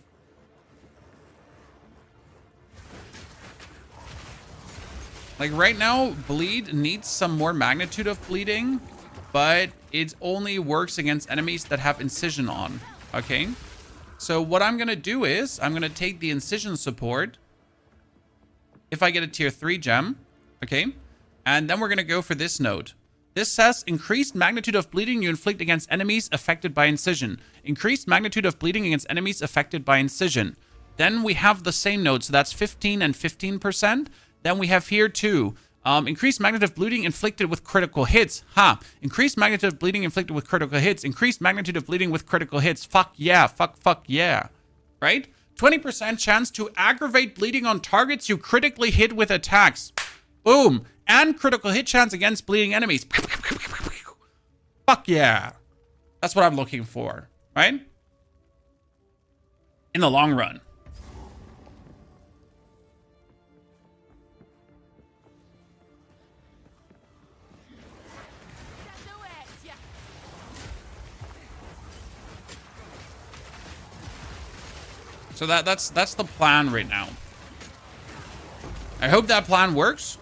A: Like right now, bleed needs some more magnitude of bleeding, but it only works against enemies that have incision on. Okay. So what I'm going to do is I'm going to take the incision support. If I get a tier 3 gem. Okay. And then we're going to go for this node. This says increased magnitude of bleeding you inflict against enemies affected by incision. Increased magnitude of bleeding against enemies affected by incision. Then we have the same node, so that's 15 and 15%. Then we have here too. Increased magnitude of bleeding inflicted with critical hits. Increased magnitude of bleeding inflicted with critical hits. Increased magnitude of bleeding with critical hits. Fuck yeah. Fuck yeah. Right? 20% chance to aggravate bleeding on targets you critically hit with attacks. Boom. And critical hit chance against bleeding enemies. Fuck yeah. That's what I'm looking for, right? In the long run. So that's the plan right now. I hope that plan works.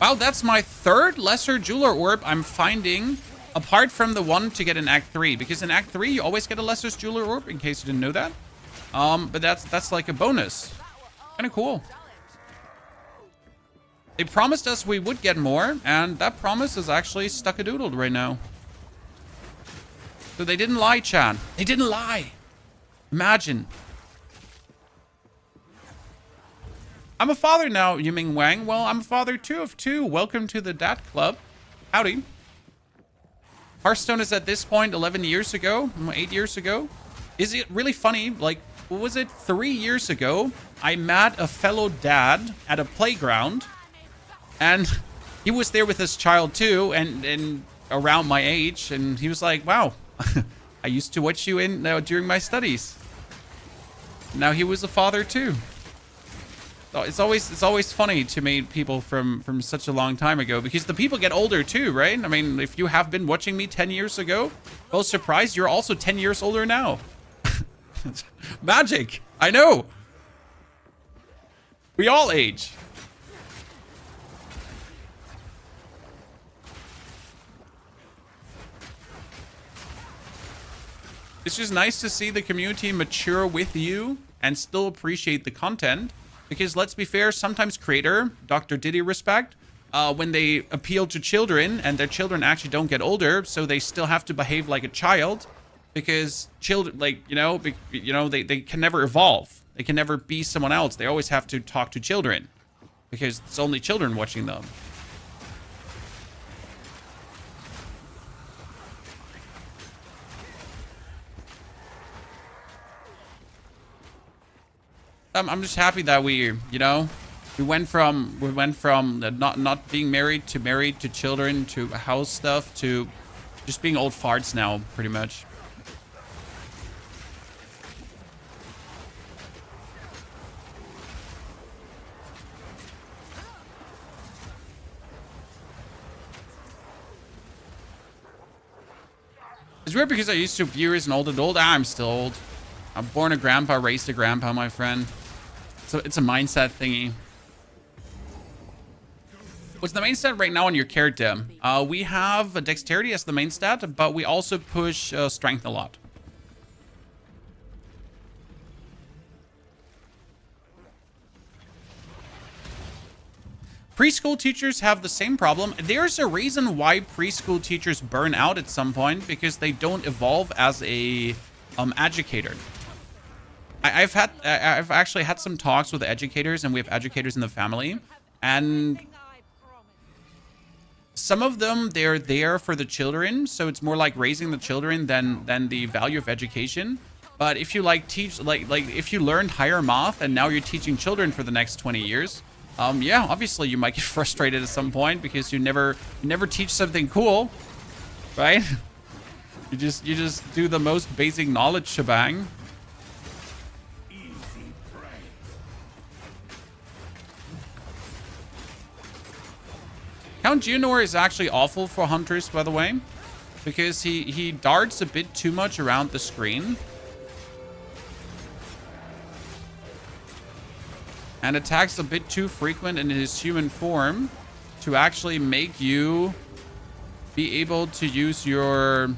A: Wow, that's my 3rd Lesser Jeweler Orb I'm finding, apart from the one to get in Act 3. Because in Act 3, you always get a Lesser Jeweler Orb, in case you didn't know that. But that's like a bonus. Kind of cool. They promised us we would get more, and that promise is actually stuck-a-doodled right now. So they didn't lie, Chan. They didn't lie. Imagine. I'm a father now, Yiming Wang. Well, I'm a father too of 2. Welcome to the Dad Club. Howdy. Hearthstone is at this point 11 years ago, 8 years ago. Is it really funny? Like, what was it? 3 years ago, I met a fellow dad at a playground. And he was there with his child too, and around my age. And he was like, wow, I used to watch you during my studies. Now he was a father too. It's always funny to meet people from such a long time ago, because the people get older too, right? I mean, if you have been watching me 10 years ago, well, surprised you're also 10 years older now. Magic. I know. We all age. It's just nice to see the community mature with you and still appreciate the content. Because let's be fair, sometimes creator, Dr. Diddy respect, when they appeal to children and their children actually don't get older, so they still have to behave like a child, because children, like, they can never evolve. They can never be someone else. They always have to talk to children because it's only children watching them. I'm just happy that we went from not being married to children to house stuff to just being old farts now, pretty much. It's weird because I used to view as an old adult. I'm still old. I'm born a grandpa, raised a grandpa, my friend. So it's a mindset thingy. What's the main stat right now on your character? We have a dexterity as the main stat, but we also push strength a lot. Preschool teachers have the same problem. There's a reason why preschool teachers burn out at some point, because they don't evolve as a educator. I've actually had some talks with educators, and we have educators in the family, and some of them, they're there for the children, so it's more like raising the children than the value of education. But if you teach if you learned higher math and now you're teaching children for the next 20 years, yeah, obviously you might get frustrated at some point because you never teach something cool, right? You just do the most basic knowledge shebang. Count Geonor is actually awful for Huntress, by the way, because he darts a bit too much around the screen and attacks a bit too frequent in his human form to actually make you be able to use your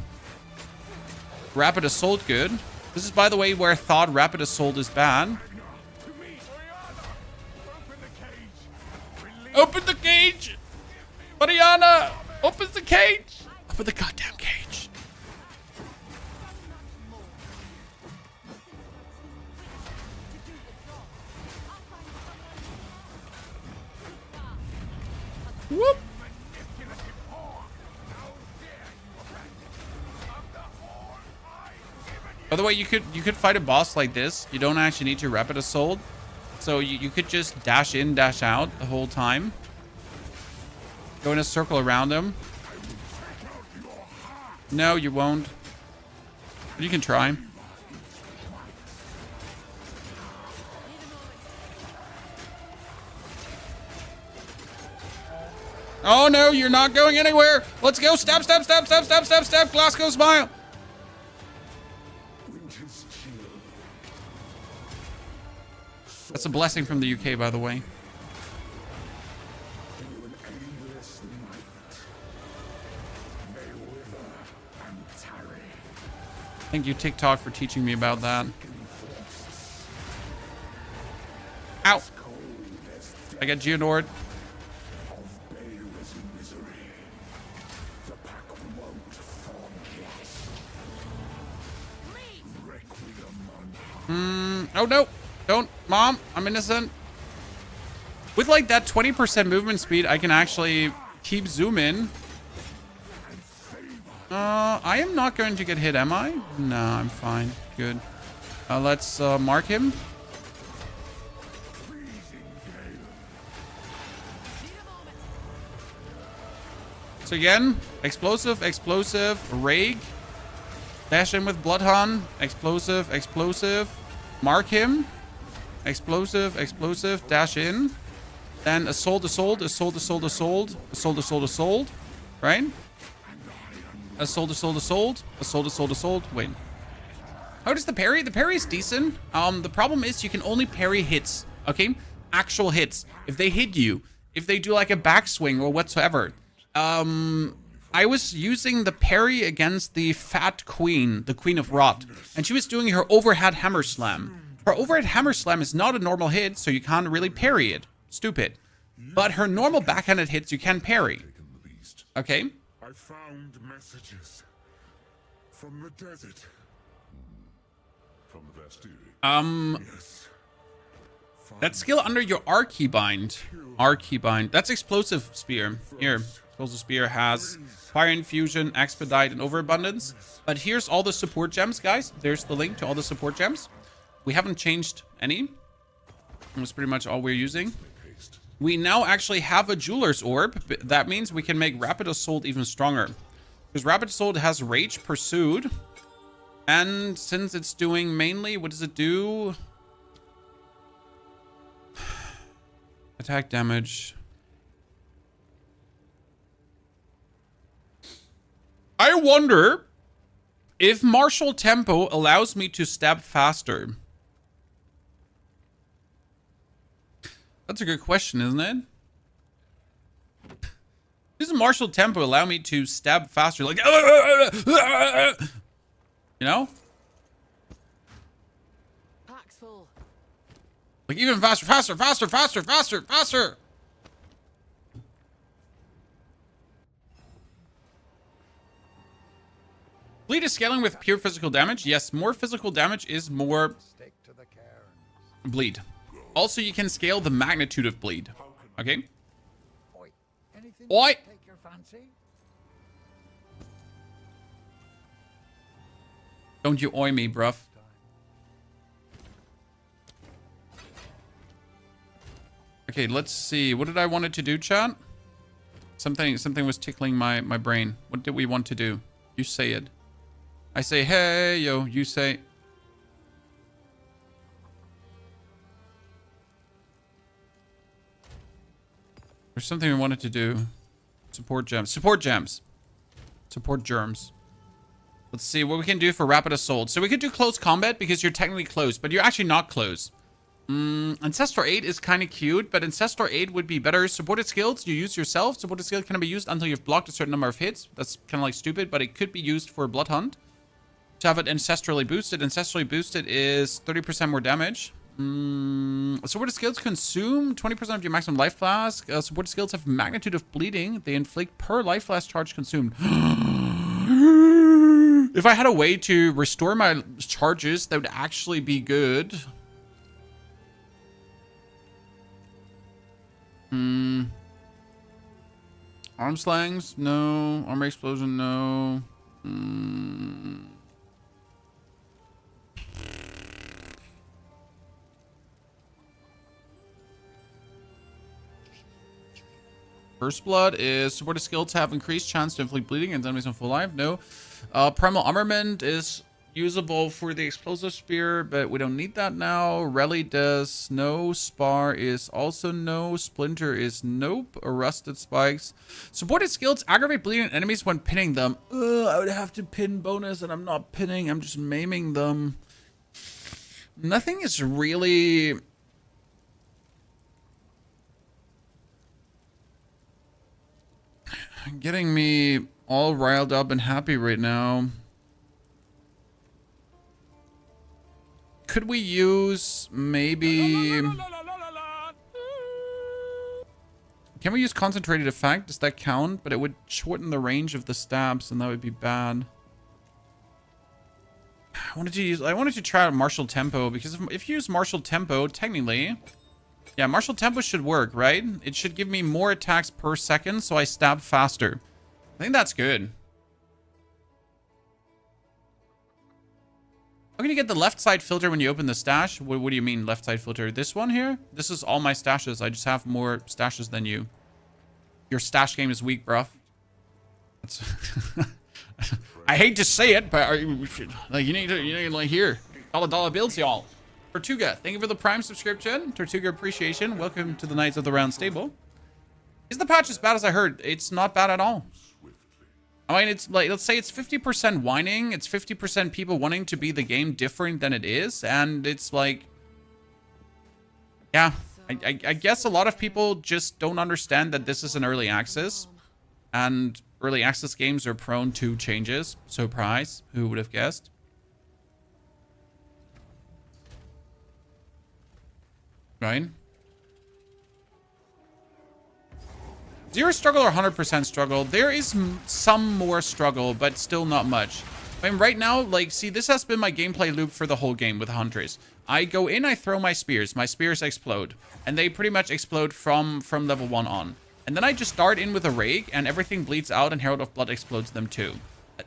A: rapid assault good. This is, by the way, where I thought rapid assault is bad. Open the cage! Mariana! Open the cage! Open the goddamn cage! Whoop! By the way, you could fight a boss like this. You don't actually need to rapid assault. So you could just dash in, dash out the whole time. Go in a circle around him. No, you won't. But you can try. Oh no, you're not going anywhere. Let's go. Stab, stab, stab, stab, stab, stab, stab. Glasgow smile. That's a blessing from the UK, by the way. Thank you, TikTok, for teaching me about that. Ow! I got Geonored. Oh no! Don't, Mom! I'm innocent. With like that 20% movement speed, I can actually keep zoom in. I am not going to get hit, am I? No, I'm fine. Good. Let's mark him. So again, explosive, explosive, rage. Dash in with Bloodhound. Explosive, explosive. Mark him. Explosive, explosive, dash in. Then assault, assault, assault, assault, assault, assault, assault, assault. Right? Assault, assault, assault, assault, assault, assault. Wait. How does the parry? The parry is decent. The problem is you can only parry hits. Okay? Actual hits. If they hit you, if they do like a backswing or whatsoever. I was using the parry against the fat queen, the Queen of Rot. And she was doing her overhead hammer slam. Her overhead hammer slam is not a normal hit, so you can't really parry it. Stupid. But her normal backhanded hits you can parry. Okay?
F: I found messages from the desert. From the Vastiri. Yes.
A: That skill under your Archebind. Archebind. That's explosive spear. Here. Explosive spear has fire infusion, expedite, and overabundance. But here's all the support gems, guys. There's the link to all the support gems. We haven't changed any. That's pretty much all we're using. We now actually have a jeweler's orb. That means we can make rapid assault even stronger. Because rapid assault has rage pursued. And since it's doing mainly, what does it do? Attack damage. I wonder if martial tempo allows me to stab faster. That's a good question, isn't it? Does martial tempo allow me to stab faster? Like, you know?
G: Pack's full.
A: Like even faster, faster, faster, faster, faster, faster. Bleed is scaling with pure physical damage. Yes, more physical damage is more
E: Stick to the cairns.
A: bleed. Also, you can scale the magnitude of bleed. Okay?
E: Oi, anything
A: Oi!
E: take your fancy?
A: Don't you oi me, bruv. Okay, let's see. What did I want it to do, chat? Something was tickling my brain. What did we want to do? You say it. I say, hey, yo. You say... There's something we wanted to do. Support gems. Support gems. Support germs. Let's see what we can do for rapid assault. So we could do close combat because you're technically close, but you're actually not close. Ancestor 8 is kind of cute, but Ancestor 8 would be better. Supported skills, you use yourself. Supported skill can be used until you've blocked a certain number of hits. That's kind of like stupid, but it could be used for Blood Hunt. To have it ancestrally boosted. Ancestrally boosted is 30% more damage. Supported skills consume 20% of your maximum life flask. Supported skills have magnitude of bleeding. They inflict per life flask charge consumed. If I had a way to restore my charges, that would actually be good. Arm slangs? No. Armor explosion? No. First Blood is supported skill to have increased chance to inflict bleeding and enemies on full life. No. Primal Armament is usable for the explosive spear, but we don't need that now. Rally does no. Spar is also no. Splinter is nope. Rusted Spikes. Supported skills aggravate bleeding enemies when pinning them. I would have to pin bonus, and I'm not pinning. I'm just maiming them. Nothing is really... getting me all riled up and happy right now. Could we use maybe... Can we use concentrated effect? Does that count? But it would shorten the range of the stabs, and that would be bad. I wanted to try out martial tempo, because if you use martial tempo, technically... Yeah, martial tempo should work, right? It should give me more attacks per second, so I stab faster. I think that's good. How can you get the left side filter when you open the stash? What do you mean, left side filter? This one here? This is all my stashes. I just have more stashes than you. Your stash game is weak, bruv. That's I hate to say it, but you need to like, here. $1 bills, y'all. Tortuga, thank you for the Prime subscription. Tortuga appreciation. Welcome to the Knights of the Round Stable. Is the patch as bad as I heard? It's not bad at all. I mean, it's like, let's say it's 50% whining. It's 50% people wanting to be the game different than it is. And it's like, yeah, I guess a lot of people just don't understand that this is an early access. And early access games are prone to changes. Surprise, who would have guessed? Right? Zero struggle or 100% struggle? There is some more struggle, but still not much. I mean, right now, like, see, this has been my gameplay loop for the whole game with Huntress. I go in, I throw my spears explode, and they pretty much explode from level 1 on. And then I just start in with a rake, and everything bleeds out, and Herald of Blood explodes them too.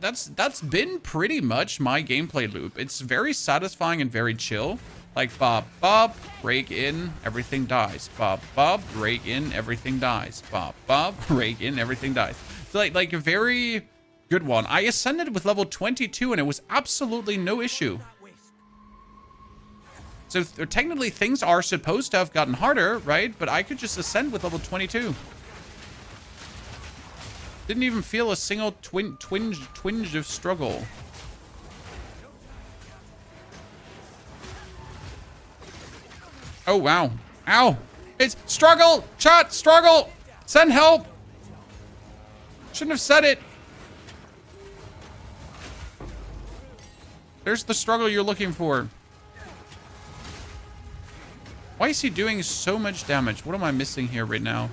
A: That's been pretty much my gameplay loop. It's very satisfying and very chill. Like, bob, bob, rake in, everything dies. Bob, bob, rake in, everything dies. Bob, bob, rake in, everything dies. So like a very good one. I ascended with level 22 and it was absolutely no issue. So technically things are supposed to have gotten harder, right? But I could just ascend with level 22. Didn't even feel a single twinge of struggle. Oh, wow. Ow. It's struggle. Chat, struggle. Send help. Shouldn't have said it. There's the struggle you're looking for. Why is he doing so much damage? What am I missing here right now?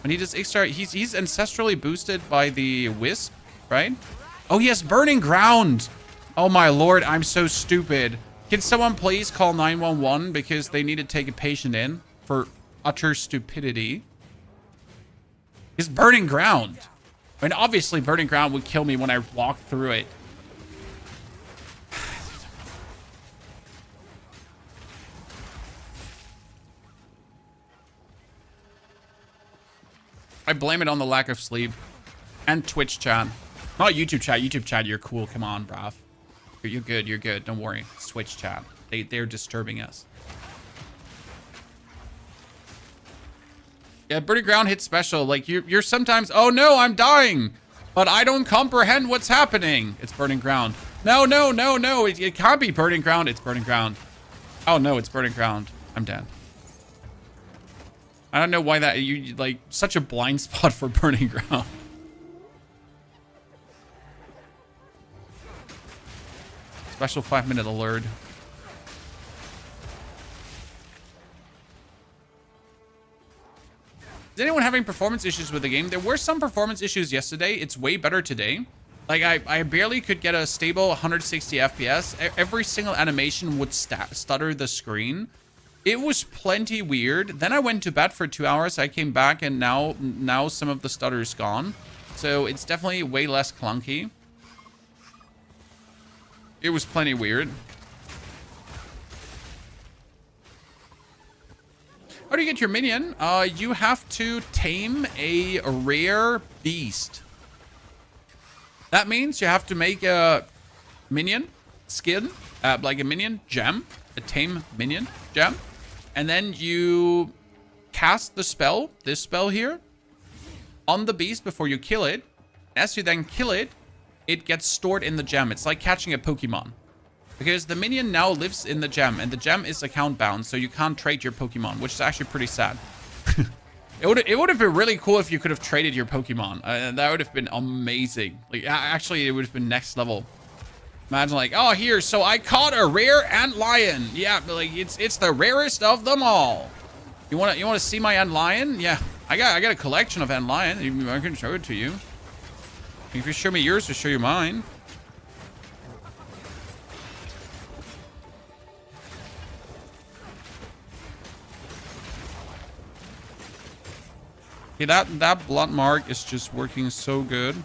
A: When he does extra, he's ancestrally boosted by the wisp, right? Oh, he has burning ground. Oh my lord, I'm so stupid. Can someone please call 911 because they need to take a patient in for utter stupidity? He's burning ground. I mean, obviously burning ground would kill me when I walk through it. I blame it on the lack of sleep. And Twitch chat. Not YouTube chat. YouTube chat, you're cool. Come on, bruv. You're good. You're good. Don't worry. It's Twitch chat. They're disturbing us. Yeah, Burning Ground hits special. Like, you're sometimes... Oh, no, I'm dying. But I don't comprehend what's happening. It's Burning Ground. No, no, no, no. It can't be Burning Ground. It's Burning Ground. Oh, no, it's Burning Ground. I'm dead. I don't know why that... You like, such a blind spot for Burning Ground. Special 5-minute alert. Is anyone having performance issues with the game? There were some performance issues yesterday. It's way better today. Like, I barely could get a stable 160 FPS. Every single animation would stutter the screen. It was plenty weird. Then I went to bed for 2 hours. I came back and now some of the stutter's gone. So it's definitely way less clunky. It was plenty weird. How do you get your minion? You have to tame a rare beast. That means you have to make a minion skin, like a minion gem, a tame minion gem. And then you cast the spell, this spell here, on the beast before you kill it. As you then kill it, it gets stored in the gem. It's like catching a Pokemon. Because the minion now lives in the gem, and the gem is account bound, so you can't trade your Pokemon, which is actually pretty sad. It would have been really cool if you could have traded your Pokemon. That would have been amazing. Like, actually, it would have been next level. Imagine like, oh, here, so I caught a rare antlion. Yeah, like it's the rarest of them all. You want to see my antlion? Yeah, I got a collection of antlion. I can show it to you. If you show me yours, I'll show you mine. Okay, that blood mark is just working so good.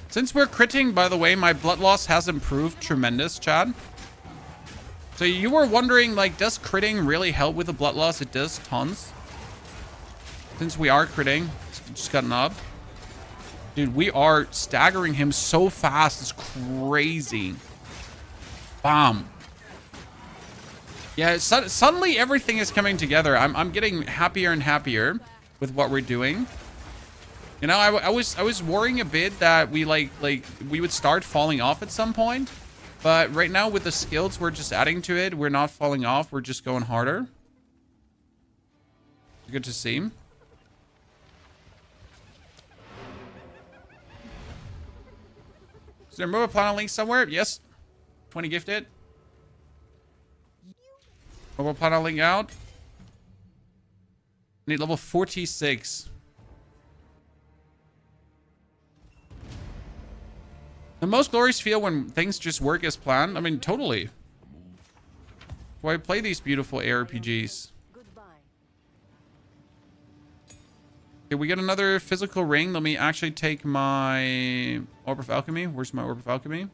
A: Since we're critting, by the way, my blood loss has improved tremendous, Chad. So you were wondering, like, does critting really help with the blood loss? It does tons. Since we are critting, just got an up. Dude, we are staggering him so fast. It's crazy. Bomb. Yeah, suddenly everything is coming together. I'm getting happier and happier with what we're doing. You know, I was worrying a bit that we we would start falling off at some point, but right now with the skills we're just adding to it, we're not falling off. We're just going harder. Good to see. Is there a mobile planet link somewhere? Yes. 20 gifted. Mobile planet link out. Need level 46. The most glorious feel when things just work as planned. I mean, totally. Why play these beautiful ARPGs? Okay, we get another physical ring. Let me actually take my Orb of Alchemy. Where's my Orb of Alchemy?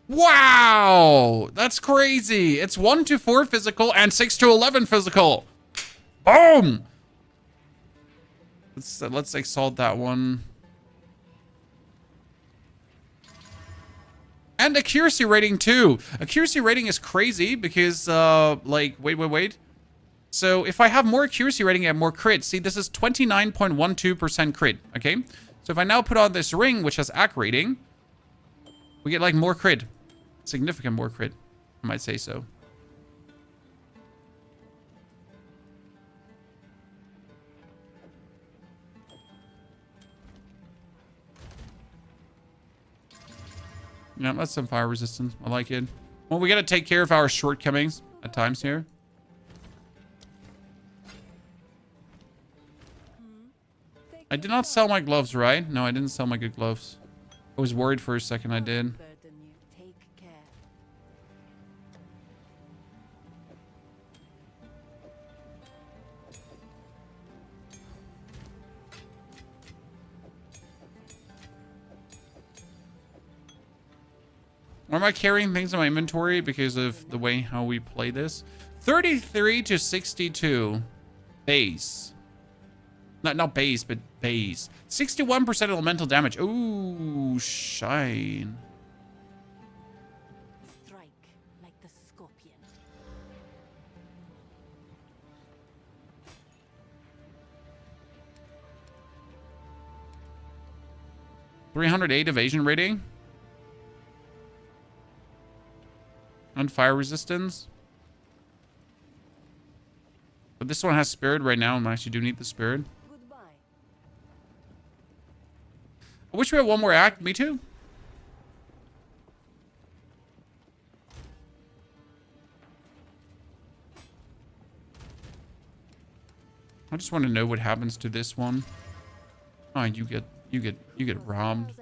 A: Wow! That's crazy. It's 1 to 4 physical and 6 to 11 physical. Boom! Let's exalt that one. And accuracy rating too. Accuracy rating is crazy because, wait. So if I have more accuracy rating and more crit, see, this is 29.12% crit, okay? So if I now put on this ring, which has AC rating, we get like more crit. Significant more crit, I might say so. Yeah, that's some fire resistance. I like it. Well, we gotta take care of our shortcomings at times here. I did not sell my gloves, right? No, I didn't sell my good gloves. I was worried for a second I did. Why am I carrying things in my inventory? Because of the way how we play this. 33 to 62. Base. Not base, but base. 61% elemental damage. Ooh, shine.
G: Strike like the scorpion.
A: 308 evasion rating. And fire resistance. But this one has spirit right now, and I actually do need the spirit.
G: Goodbye.
A: I wish we had one more act. Me too. I just want to know what happens to this one. Oh, you get robbed.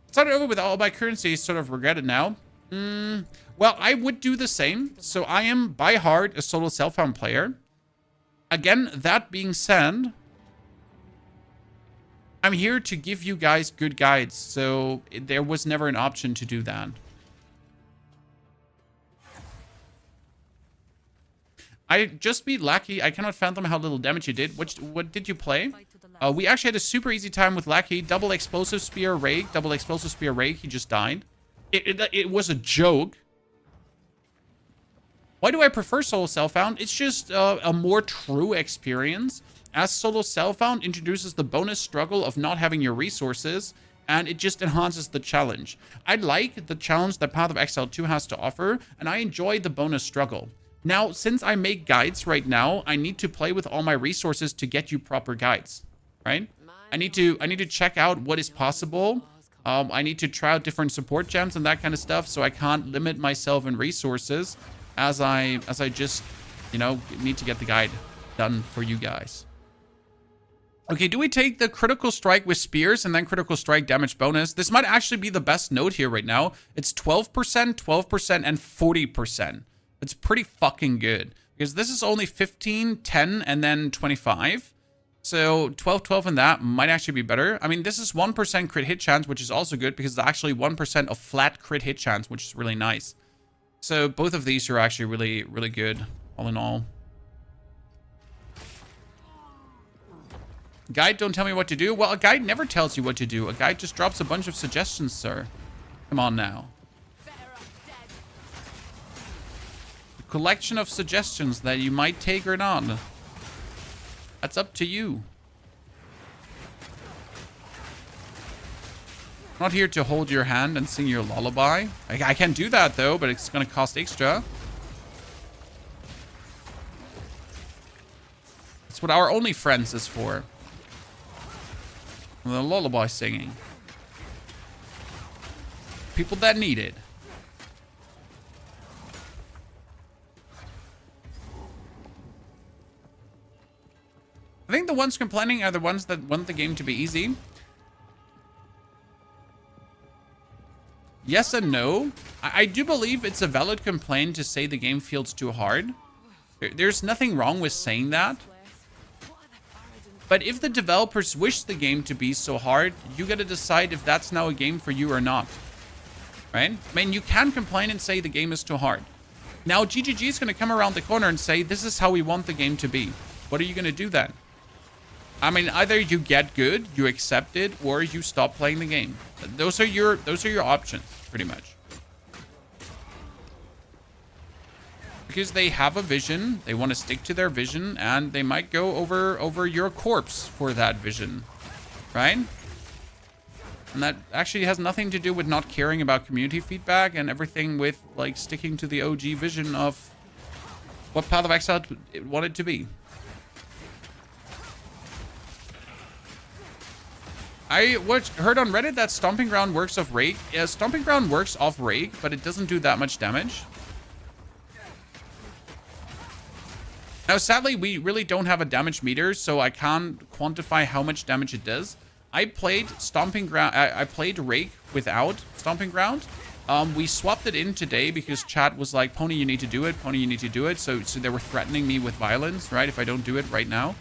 A: Started over with all my currency, sort of regret it now. Well, I would do the same. So I am, by heart, a solo self-found player. Again, that being said, I'm here to give you guys good guides. So there was never an option to do that. I just beat Lackey. I cannot fathom how little damage you did. What did you play? We actually had a super easy time with Lackey. Double explosive spear rake. Double explosive spear rake. He just died. It was a joke. Why do I prefer solo self-found? It's just a more true experience. As solo self-found introduces the bonus struggle of not having your resources, and it just enhances the challenge. I like the challenge that Path of Exile 2 has to offer, and I enjoy the bonus struggle. Now, since I make guides right now, I need to play with all my resources to get you proper guides, right? I need to check out what is possible. I need to try out different support gems and that kind of stuff, so I can't limit myself in resources as I just, you know, need to get the guide done for you guys. Okay, do we take the critical strike with spears and then critical strike damage bonus? This might actually be the best note here right now. It's 12%, 12%, and 40%. It's pretty fucking good because this is only 15, 10, and then 25. So 12, 12, and that might actually be better. I mean, this is 1% crit hit chance, which is also good because it's actually 1% of flat crit hit chance, which is really nice. So both of these are actually really, really good, all in all. Guide, don't tell me what to do. Well, a guide never tells you what to do. A guide just drops a bunch of suggestions, sir. Come on now. A collection of suggestions that you might take or not. That's up to you. I'm not here to hold your hand and sing your lullaby. I can do that, though, but it's going to cost extra. That's what our only friends is for. The lullaby singing. People that need it. I think the ones complaining are the ones that want the game to be easy. Yes and no. I do believe it's a valid complaint to say the game feels too hard. There's nothing wrong with saying that. But if the developers wish the game to be so hard, you gotta decide if that's now a game for you or not. Right? I mean, you can complain and say the game is too hard. Now, GGG is gonna come around the corner and say, this is how we want the game to be. What are you gonna do then? I mean, either you get good, you accept it, or you stop playing the game. Those are your options, pretty much. Because they have a vision, they want to stick to their vision, and they might go over your corpse for that vision, right? And that actually has nothing to do with not caring about community feedback and everything with, like, sticking to the OG vision of what Path of Exile wanted to be. I heard on Reddit that Stomping Ground works off Rake. Yeah, Stomping Ground works off Rake, but it doesn't do that much damage. Now, sadly, we really don't have a damage meter, so I can't quantify how much damage it does. I played Stomping Ground. I played Rake without Stomping Ground. We swapped it in today because chat was like, Pony, you need to do it. Pony, you need to do it. So they were threatening me with violence, right? If I don't do it right now.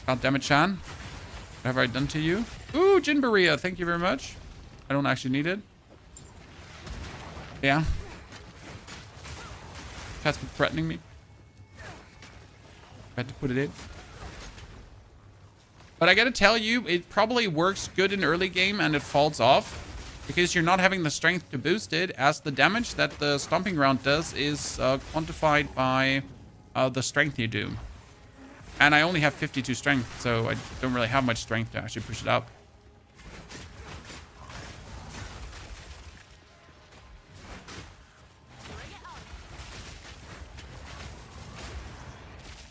A: God damn it, Chan. What have I done to you? Ooh, Jinbaria, thank you very much. I don't actually need it. Yeah. Chat's been threatening me. I had to put it in. But I gotta tell you, it probably works good in early game and it falls off because you're not having the strength to boost it, as the damage that the Stomping Ground does is quantified by the strength you do. And I only have 52 strength, so I don't really have much strength to actually push it up.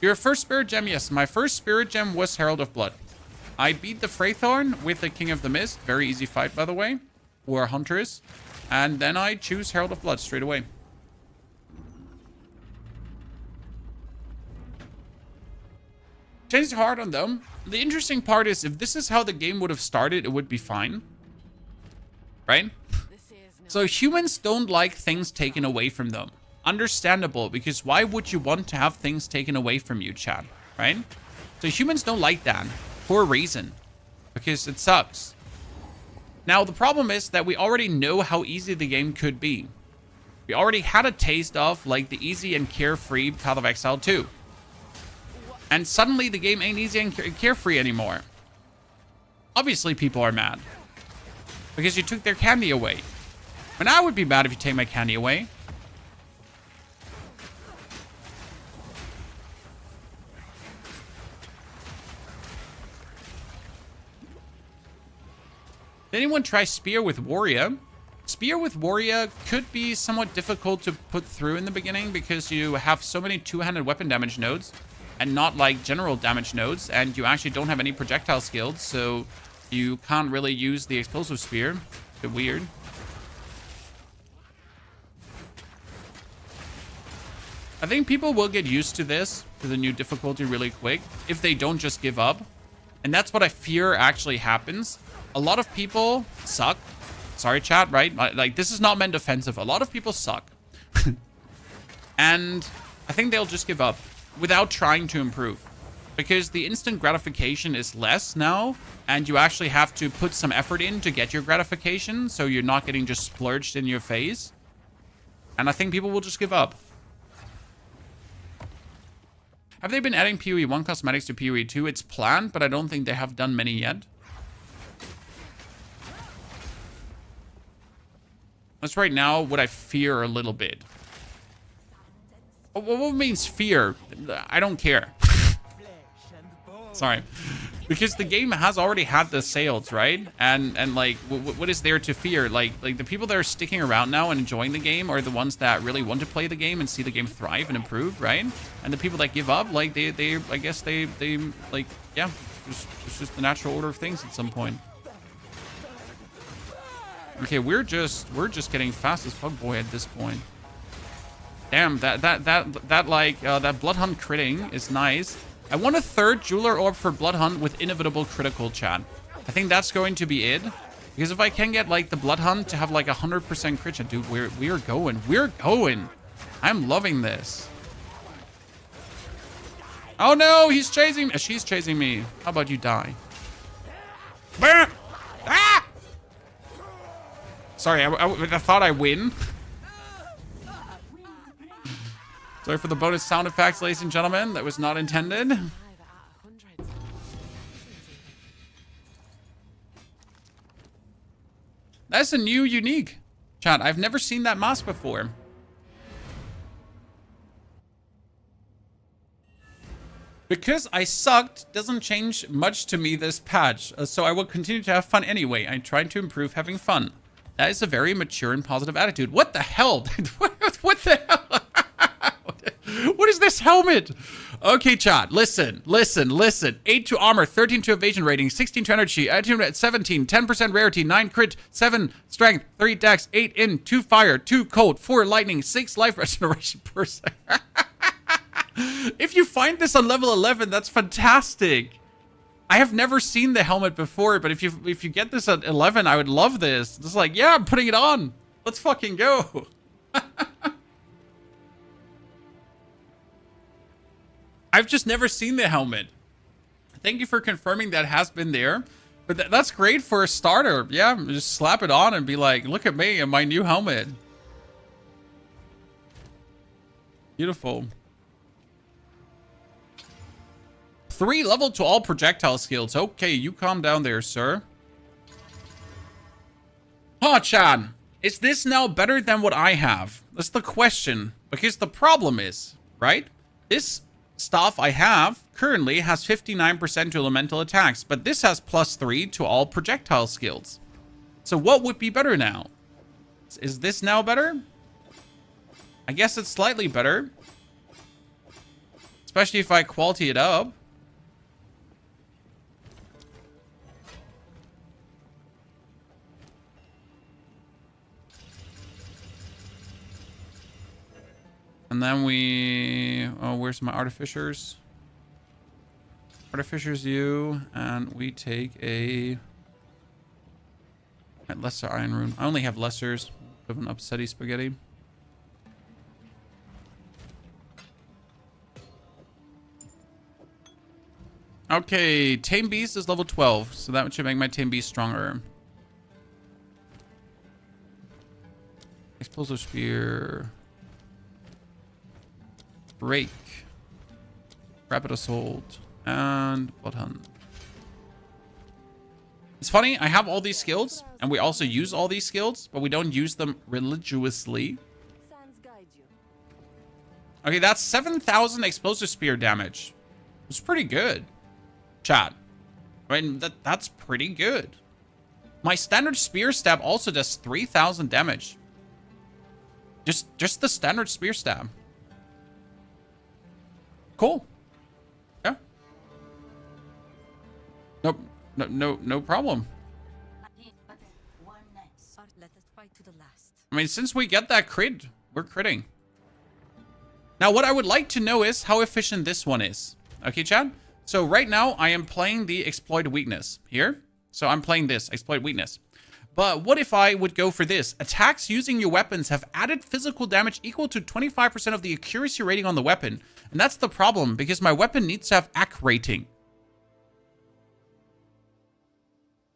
A: Your first spirit gem? Yes, my first spirit gem was Herald of Blood. I beat the Freythorn with the King of the Mist. Very easy fight, by the way. Or Huntress. And then I choose Herald of Blood straight away. Changed hard on them. The interesting part is, if this is how the game would have started, it would be fine. Right? So humans don't like things taken away from them. Understandable, because why would you want to have things taken away from you, chat? Right? So humans don't like that for a reason. Because it sucks. Now, the problem is that we already know how easy the game could be. We already had a taste of, like, the easy and carefree Path of Exile 2. And suddenly the game ain't easy and carefree anymore. Obviously people are mad. Because you took their candy away. And I would be mad if you take my candy away. Did anyone try Spear with Warrior? Spear with Warrior could be somewhat difficult to put through in the beginning because you have so many two-handed weapon damage nodes and not like general damage nodes, and you actually don't have any projectile skills, so you can't really use the explosive spear. A bit weird. I think people will get used to this, to the new difficulty really quick, if they don't just give up. And that's what I fear actually happens. A lot of people suck. Sorry, chat, right? Like, this is not meant offensive. A lot of people suck. And I think they'll just give up without trying to improve. Because the instant gratification is less now, and you actually have to put some effort in to get your gratification, so you're not getting just splurged in your face. And I think people will just give up. Have they been adding PoE 1 cosmetics to PoE 2? It's planned, but I don't think they have done many yet. That's right now what I fear a little bit. What means fear? I don't care. Sorry. Because the game has already had the sales, right? And like, what is there to fear? Like the people that are sticking around now and enjoying the game are the ones that really want to play the game and see the game thrive and improve, right? And the people that give up, like they I guess they like, yeah, it's just the natural order of things at some point. Okay, we're just getting fast as fuck, boy, at this point. Damn, that Blood Hunt critting is nice. I want a third Jeweler Orb for Blood Hunt with inevitable critical, chat. I think that's going to be it. Because if I can get, like, the Blood Hunt to have, like, 100% crit, chat, dude, we're going. We're going. I'm loving this. Oh, no, he's chasing me. She's chasing me. How about you die? Ah! Sorry, I thought I win. Sorry for the bonus sound effects, ladies and gentlemen. That was not intended. That's a new unique. Chat, I've never seen that mask before. Because I sucked doesn't change much to me this patch, so I will continue to have fun anyway. I tried to improve having fun. That is a very mature and positive attitude. What the hell? What the hell? What is this helmet? Okay, chat. Listen. 8 to armor, 13 to evasion rating, 16 to energy, 17, 10% rarity, 9 crit, 7 strength, 3 dex, 8 in, 2 fire, 2 cold, 4 lightning, 6 life regeneration per second. If you find this on level 11, that's fantastic. I have never seen the helmet before, but if you get this at 11, I would love this. It's like, yeah, I'm putting it on. Let's fucking go. I've just never seen the helmet. Thank you for confirming that has been there. But that's great for a starter. Yeah, just slap it on and be like, look at me and my new helmet. Beautiful. 3 level to all projectile skills. Okay, you calm down there, sir. Ha-chan, is this now better than what I have? That's the question. Because the problem is, right? This stuff I have currently has 59% to elemental attacks, but this has +3 to all projectile skills. So what would be better now? Is this now better? I guess it's slightly better. Especially if I quality it up. And then we... Oh, where's my artificers? Artificers you. And we take a... lesser iron rune. I only have lessers. Bit of an upsetty spaghetti. Okay, Tame Beast is level 12. So that should make my Tame Beast stronger. Explosive Spear... Break, Rapid Assault, and Blood Hunt. It's funny, I have all these skills, and we also use all these skills, but we don't use them religiously. Okay, that's 7,000 Explosive Spear damage. It's pretty good. Chat. I mean, that's pretty good. My standard Spear Stab also does 3,000 damage. Just the standard Spear Stab. Cool. Yeah. Nope. No problem. I mean, since we get that crit, we're critting. Now, what I would like to know is how efficient this one is. Okay, Chad? So right now, I am playing the Exploit Weakness here. So I'm playing this, Exploit Weakness. But what if I would go for this? Attacks using your weapons have added physical damage equal to 25% of the accuracy rating on the weapon. And that's the problem, because my weapon needs to have AC rating.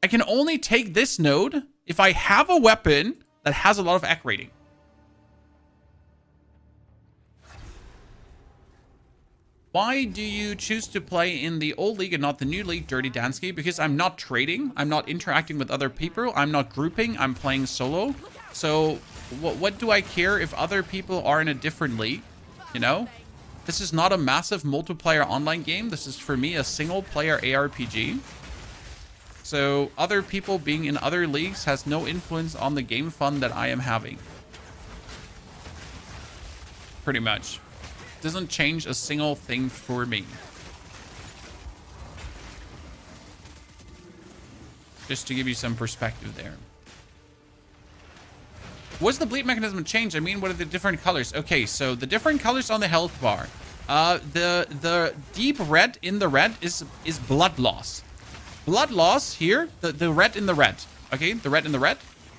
A: I can only take this node if I have a weapon that has a lot of AC rating. Why do you choose to play in the old league and not the new league, Dirty Dansky? Because I'm not trading. I'm not interacting with other people. I'm not grouping. I'm playing solo. So what do I care if other people are in a different league? You know? This is not a massive multiplayer online game. This is, for me, a single-player ARPG. So other people being in other leagues has no influence on the game fun that I am having. Pretty much. Doesn't change a single thing for me. Just to give you some perspective there. What's the bleed mechanism change? I mean, what are the different colors? Okay, so the different colors on the health bar. The deep red in the red is blood loss. Blood loss here, the red in the red. Okay, the red in the red.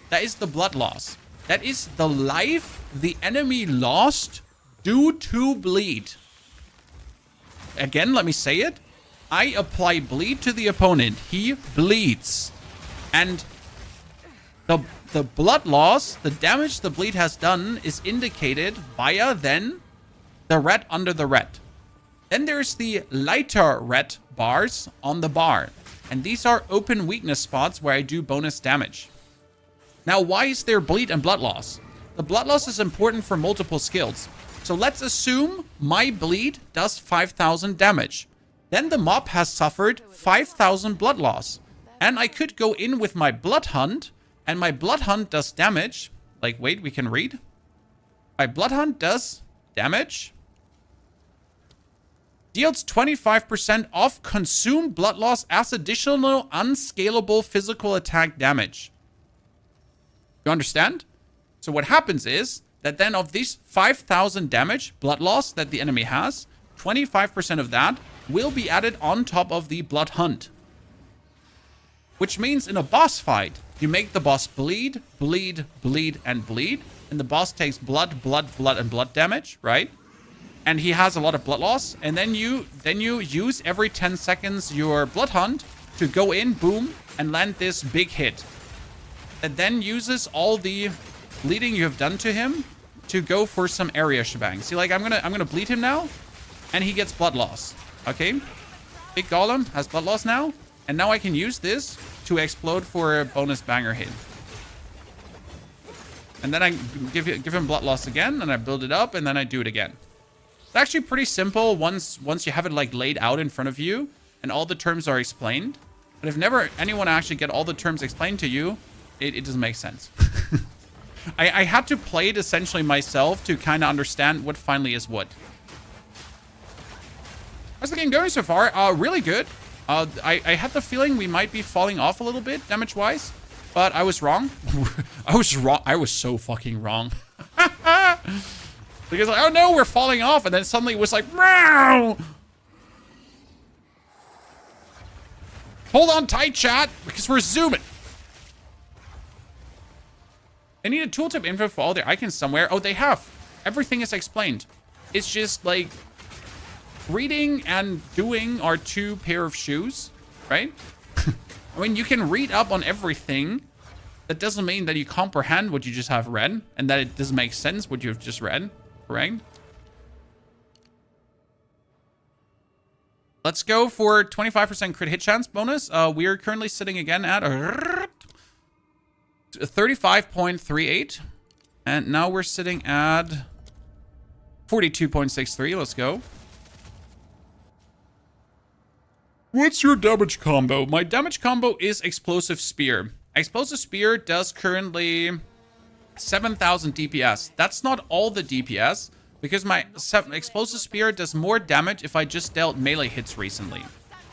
A: That is the blood loss. That is the life the enemy lost due to bleed. Again, let me say it. I apply bleed to the opponent. He bleeds. And the blood loss, the damage the bleed has done, is indicated via then the red under the red. Then there's the lighter red bars on the bar. And these are open weakness spots where I do bonus damage. Now, why is there bleed and blood loss? The blood loss is important for multiple skills. So let's assume my bleed does 5,000 damage. Then the mob has suffered 5,000 blood loss. And I could go in with my blood hunt, and my blood hunt does damage. Like, wait, we can read. My blood hunt does damage. Deals 25% off consumed blood loss as additional unscalable physical attack damage. You understand? So what happens is that then of these 5,000 damage blood loss that the enemy has, 25% of that will be added on top of the blood hunt. Which means in a boss fight, you make the boss bleed, bleed, bleed, and bleed. And the boss takes blood, blood, blood, and blood damage, right? And he has a lot of blood loss. And then you use every 10 seconds your blood hunt to go in, boom, and land this big hit. That then uses all the bleeding you have done to him to go for some area shebang. See, like, I'm gonna bleed him now, and he gets blood loss. Okay? Big golem has blood loss now. And now I can use this to explode for a bonus banger hit. And then I give him blood loss again, and I build it up, and then I do it again. It's actually pretty simple once you have it like laid out in front of you, and all the terms are explained. But if never anyone actually get all the terms explained to you, it doesn't make sense. I had to play it essentially myself to kind of understand what finally is what. How's the game going so far? Really good. I had the feeling we might be falling off a little bit damage-wise, but I was wrong. I was wrong. I was so fucking wrong. Because like, oh no, we're falling off, and then suddenly it was like, meow! Hold on tight, chat, because we're zooming. They need a tooltip info for all their icons somewhere. Oh, they have. Everything is explained. It's just like reading and doing are two pair of shoes, right? I mean, you can read up on everything. That doesn't mean that you comprehend what you just have read, and that it doesn't make sense what you've just read, correct? Let's go for 25% crit hit chance bonus. We are currently sitting again at 35.38. And now we're sitting at 42.63. Let's go. What's your damage combo? My damage combo is Explosive Spear. Explosive Spear does currently 7,000 DPS. That's not all the DPS, because my Explosive Spear does more damage if I just dealt melee hits recently.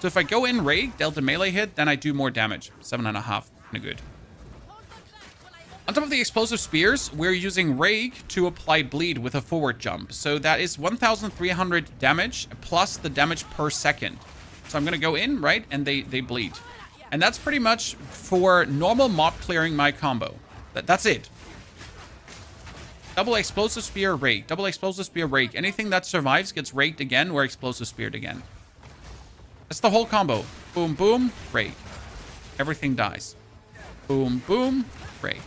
A: So if I go in Rage, dealt a melee hit, then I do more damage. 7.5. Kind of good. On top of the Explosive Spears, we're using Rage to apply Bleed with a forward jump. So that is 1,300 damage plus the damage per second. So I'm going to go in, right? And they bleed. And that's pretty much for normal mob clearing my combo. That's it. Double Explosive Spear, Rake. Double Explosive Spear, Rake. Anything that survives gets raked again or Explosive Speared again. That's the whole combo. Boom, boom, Rake. Everything dies. Boom, boom, Rake.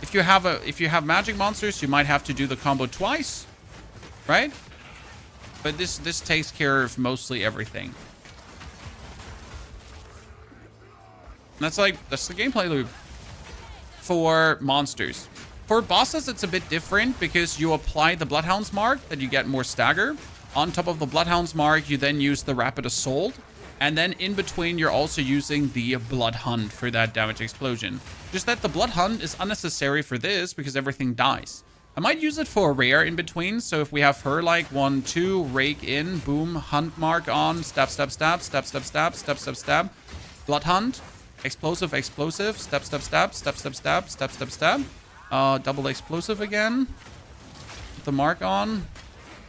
A: If you have magic monsters, you might have to do the combo twice, right? But this takes care of mostly everything. And that's the gameplay loop for monsters. For bosses, it's a bit different because you apply the Bloodhound's Mark, that you get more stagger. On top of the Bloodhound's Mark, you then use the Rapid Assault. And then in between, you're also using the Blood Hunt for that damage explosion. Just that the Blood Hunt is unnecessary for this because everything dies. I might use it for a rare in between. So if we have her like 1, 2, rake in, boom, Hunt Mark on, stab, stab, stab, stab, stab, stab, stab, stab, stab, Blood Hunt, explosive, explosive, stab, stab, stab, stab, stab, stab, stab, stab, stab. Double explosive again. Put the mark on.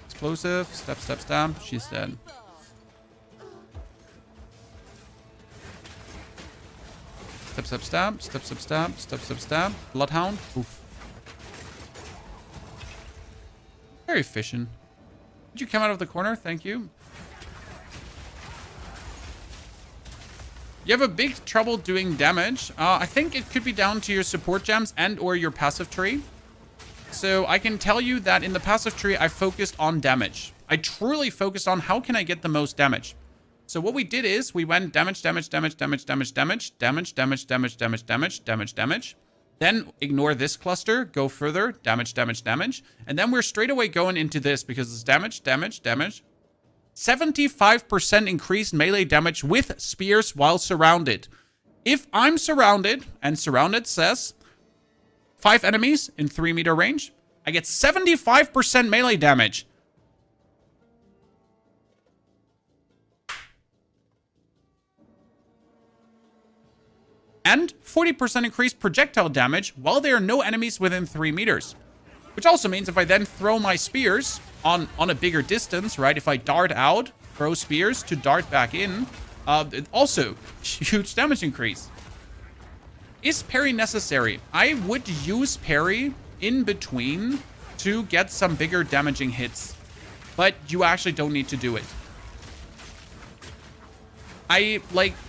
A: Explosive. Stab, stab, stab. She's dead. Stab, stab, stab. Stab, stab, stab. Stab, stab, stab. Bloodhound. Oof. Very efficient. Did you come out of the corner? Thank you. You have a big trouble doing damage. I think it could be down to your support gems and or your passive tree. So I can tell you that in the passive tree, I focused on damage. I truly focused on how can I get the most damage. So what we did is we went damage, damage, damage, damage, damage, damage, damage, damage, damage, damage, damage, damage, damage. Then ignore this cluster, go further, damage, damage, damage. And then we're straight away going into this because it's damage, damage, damage. 75% increased melee damage with spears while surrounded. If I'm surrounded, and surrounded says 5 enemies in 3-meter range, I get 75% melee damage. And 40% increased projectile damage while there are no enemies within 3 meters. Which also means if I then throw my spears on a bigger distance, right? If I dart out, throw spears to dart back in, also huge damage increase. Is parry necessary? I would use parry in between to get some bigger damaging hits, but you actually don't need to do it.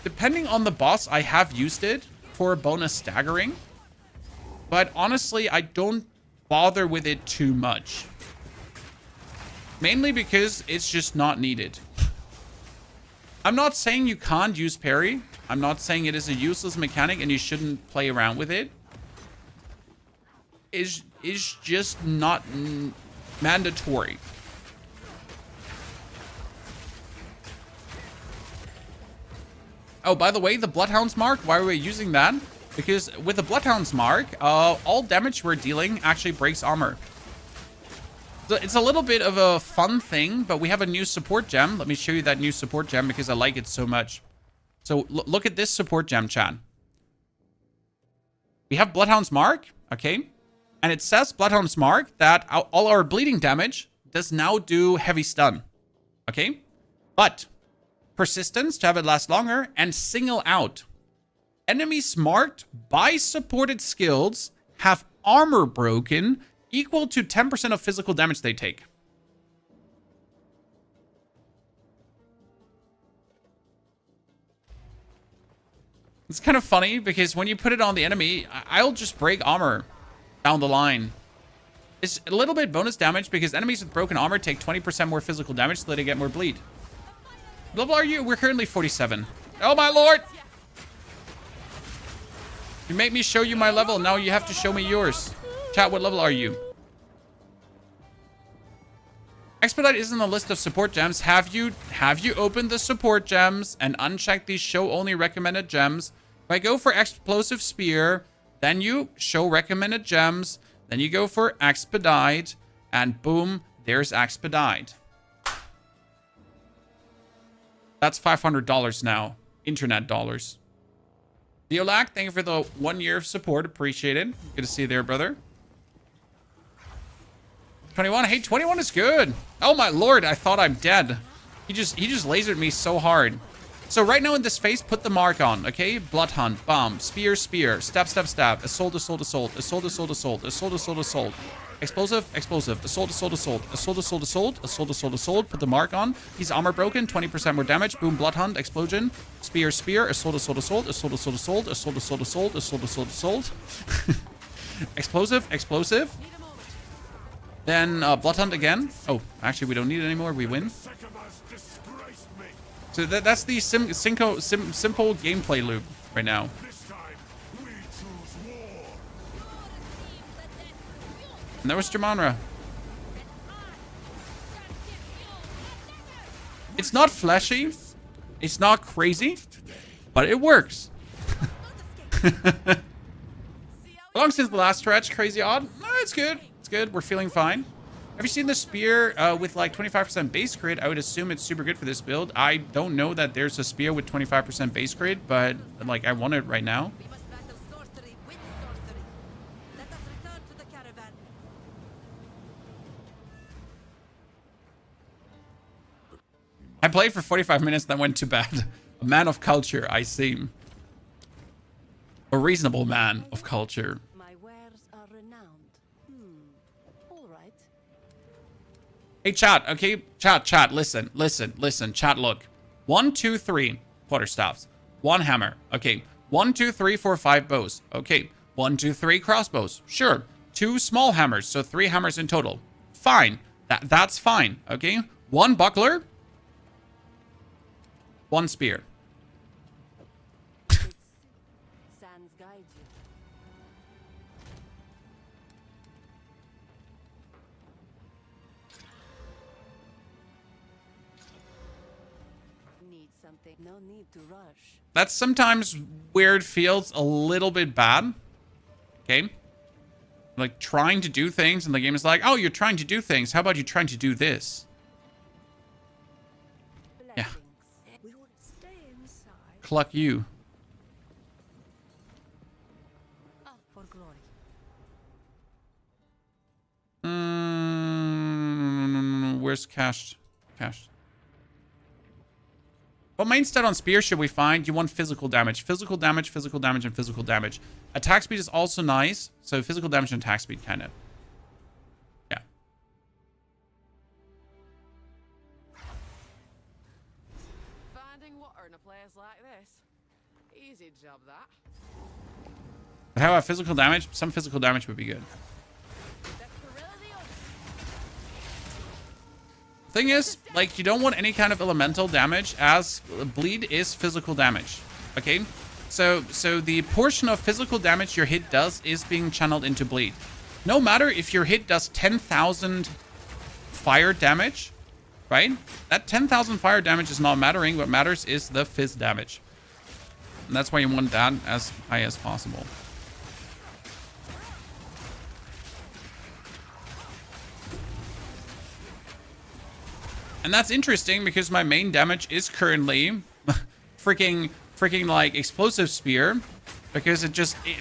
A: Depending on the boss, I have used it for bonus staggering, but honestly, I don't bother with it too much. Mainly because it's just not needed. I'm not saying you can't use parry. I'm not saying it is a useless mechanic and you shouldn't play around with it. It's just not mandatory. Oh, by the way, the Bloodhound's Mark, why are we using that? Because with the Bloodhound's Mark, all damage we're dealing actually breaks armor. So it's a little bit of a fun thing, but we have a new support gem. Let me show you that new support gem because I like it so much. So look at this support gem, chat. We have Bloodhound's Mark, okay? And it says Bloodhound's Mark that all our bleeding damage does now do heavy stun, okay? But persistence to have it last longer and single out. Enemies marked by supported skills have armor broken equal to 10% of physical damage they take. It's kind of funny because when you put it on the enemy, I'll just break armor down the line. It's a little bit bonus damage because enemies with broken armor take 20% more physical damage so they get more bleed. What level are you? We're currently 47. Oh my lord! You make me show you my level, now you have to show me yours. Chat, what level are you? Expedite is in the list of support gems. Have you opened the support gems and unchecked these show only recommended gems? If I go for explosive spear, then you show recommended gems, then you go for expedite, and boom, there's expedite. That's $500 now. Internet dollars. Deolac, thank you for the 1 year of support. Appreciate it. Good to see you there, brother. 21. Hey, 21 is good. Oh my lord, I thought I'm dead. He just lasered me so hard. So right now in this phase, put the mark on, okay? Blood Hunt, bomb, spear, spear, stab, stab, stab, assault, assault, assault, assault, assault, assault, assault, assault, assault, explosive, explosive, assault, assault, assault, assault, assault, assault, assault, assault, assault, put the mark on. He's armor broken, 20% more damage, boom, Blood Hunt, explosion, spear, spear, assault, assault, assault, assault, assault, assault, assault, assault, assault, assault, assault, assault, explosive, explosive. Then Blood Hunt again. Oh, actually, we don't need it anymore. We win. So that's the simple gameplay loop right now. And there was Jamanra. It's not flashy. It's not crazy. But it works. Long since the last stretch, crazy odd. No, it's good. It's good. We're feeling fine. Have you seen the spear with like 25% base crit? I would assume it's super good for this build. I don't know that there's a spear with 25% base crit, but like I want it right now.
G: We must battle sorcery with sorcery. Let us return to the caravan.
A: I played for 45 minutes, then went to bed. A man of culture, I seem. A reasonable man of culture.
G: My wares are renowned. All right.
A: Hey, chat, okay? Chat, listen. Chat, look. 1, 2, 3 quarterstaffs. 1 hammer. Okay. 1, 2, 3, 4, 5 bows. Okay. 1, 2, 3 crossbows. Sure. 2 small hammers, so 3 hammers in total. Fine. That's fine, okay? 1 buckler. 1 spear.
G: Sands guide you. Need something. No need to rush.
A: That's sometimes where it feels a little bit bad. Okay? Like trying to do things and the game is like, oh, you're trying to do things. How about you trying to do this? Yeah.
G: We will stay inside.
A: Cluck you.
G: For glory.
A: Where's cached? Cached. What main stat on spear should we find? You want physical damage. Physical damage, and physical damage. Attack speed is also nice. So physical damage and attack speed, kind of. Yeah.
H: Finding water in a place like this. Easy job, that.
A: But how about physical damage? Some physical damage would be good. Thing is, like, you don't want any kind of elemental damage, as bleed is physical damage. Okay? So the portion of physical damage your hit does is being channeled into bleed. No matter if your hit does 10,000 fire damage, right? That 10,000 fire damage is not mattering. What matters is the fizz damage. And that's why you want that as high as possible. And that's interesting because my main damage is currently freaking like explosive spear, because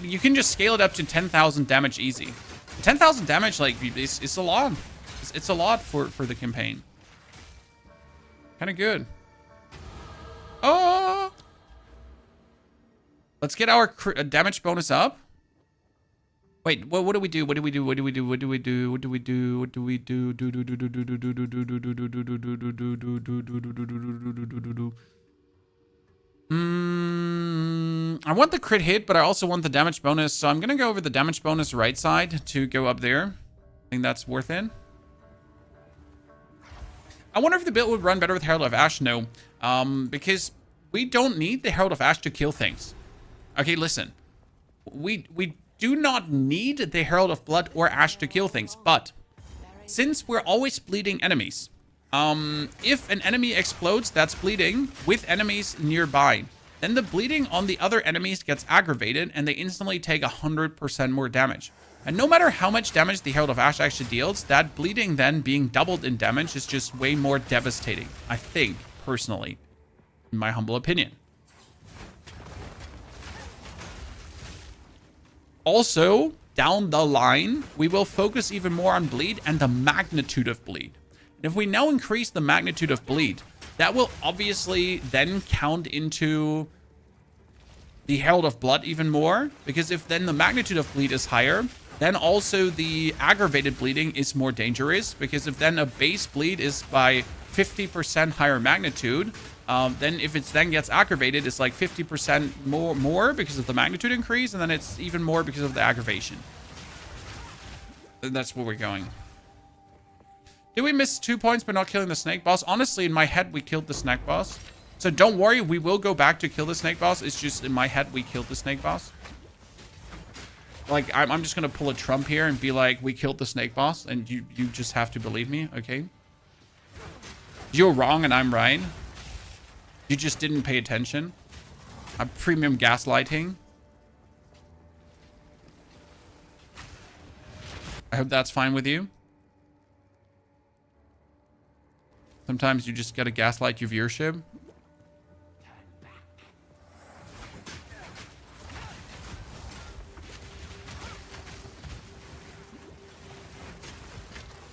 A: you can just scale it up to 10,000 damage easy. 10,000 damage, like, it's a lot. It's a lot for the campaign. Kind of good. Oh, let's get our damage bonus up. Wait, what do we do? What do we do? What do we do? What do we do? What do we do? What do we do? I want the crit hit, but I also want the damage bonus, so I'm gonna go over the damage bonus right side to go up there. I think that's worth it. I wonder if the build would run better with Herald of Ash. No, because we don't need the Herald of Ash to kill things. Okay, listen, we do not need the Herald of Blood or Ash to kill things, but since we're always bleeding enemies, if an enemy explodes that's bleeding with enemies nearby, then the bleeding on the other enemies gets aggravated and they instantly take 100% more damage. And no matter how much damage the Herald of Ash actually deals, that bleeding then being doubled in damage is just way more devastating, I think, personally, in my humble opinion. Also, down the line, we will focus even more on bleed and the magnitude of bleed. And if we now increase the magnitude of bleed, that will obviously then count into the Herald of Blood even more, because if then the magnitude of bleed is higher, then also the aggravated bleeding is more dangerous, because if then a base bleed is by 50% higher magnitude, then if it then gets aggravated, it's like 50% more because of the magnitude increase, and then it's even more because of the aggravation. That's where we're going. Did we miss 2 points by not killing the snake boss? Honestly, in my head, we killed the snake boss. So don't worry, we will go back to kill the snake boss. It's just in my head, we killed the snake boss. Like, I'm just going to pull a Trump here and be like, we killed the snake boss. And you just have to believe me, okay? You're wrong and I'm right. You just didn't pay attention. I'm premium gaslighting. I hope that's fine with you. Sometimes you just gotta gaslight your viewership.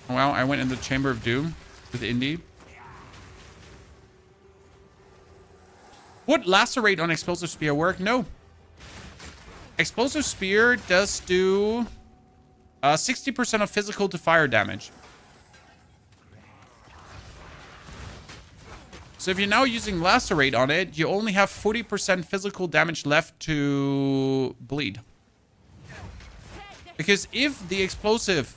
A: Wow, I went in the Chamber of Doom with Indy. Would Lacerate on Explosive Spear work? No. Explosive Spear does do 60% of physical to fire damage. So if you're now using Lacerate on it, you only have 40% physical damage left to bleed. Because if the Explosive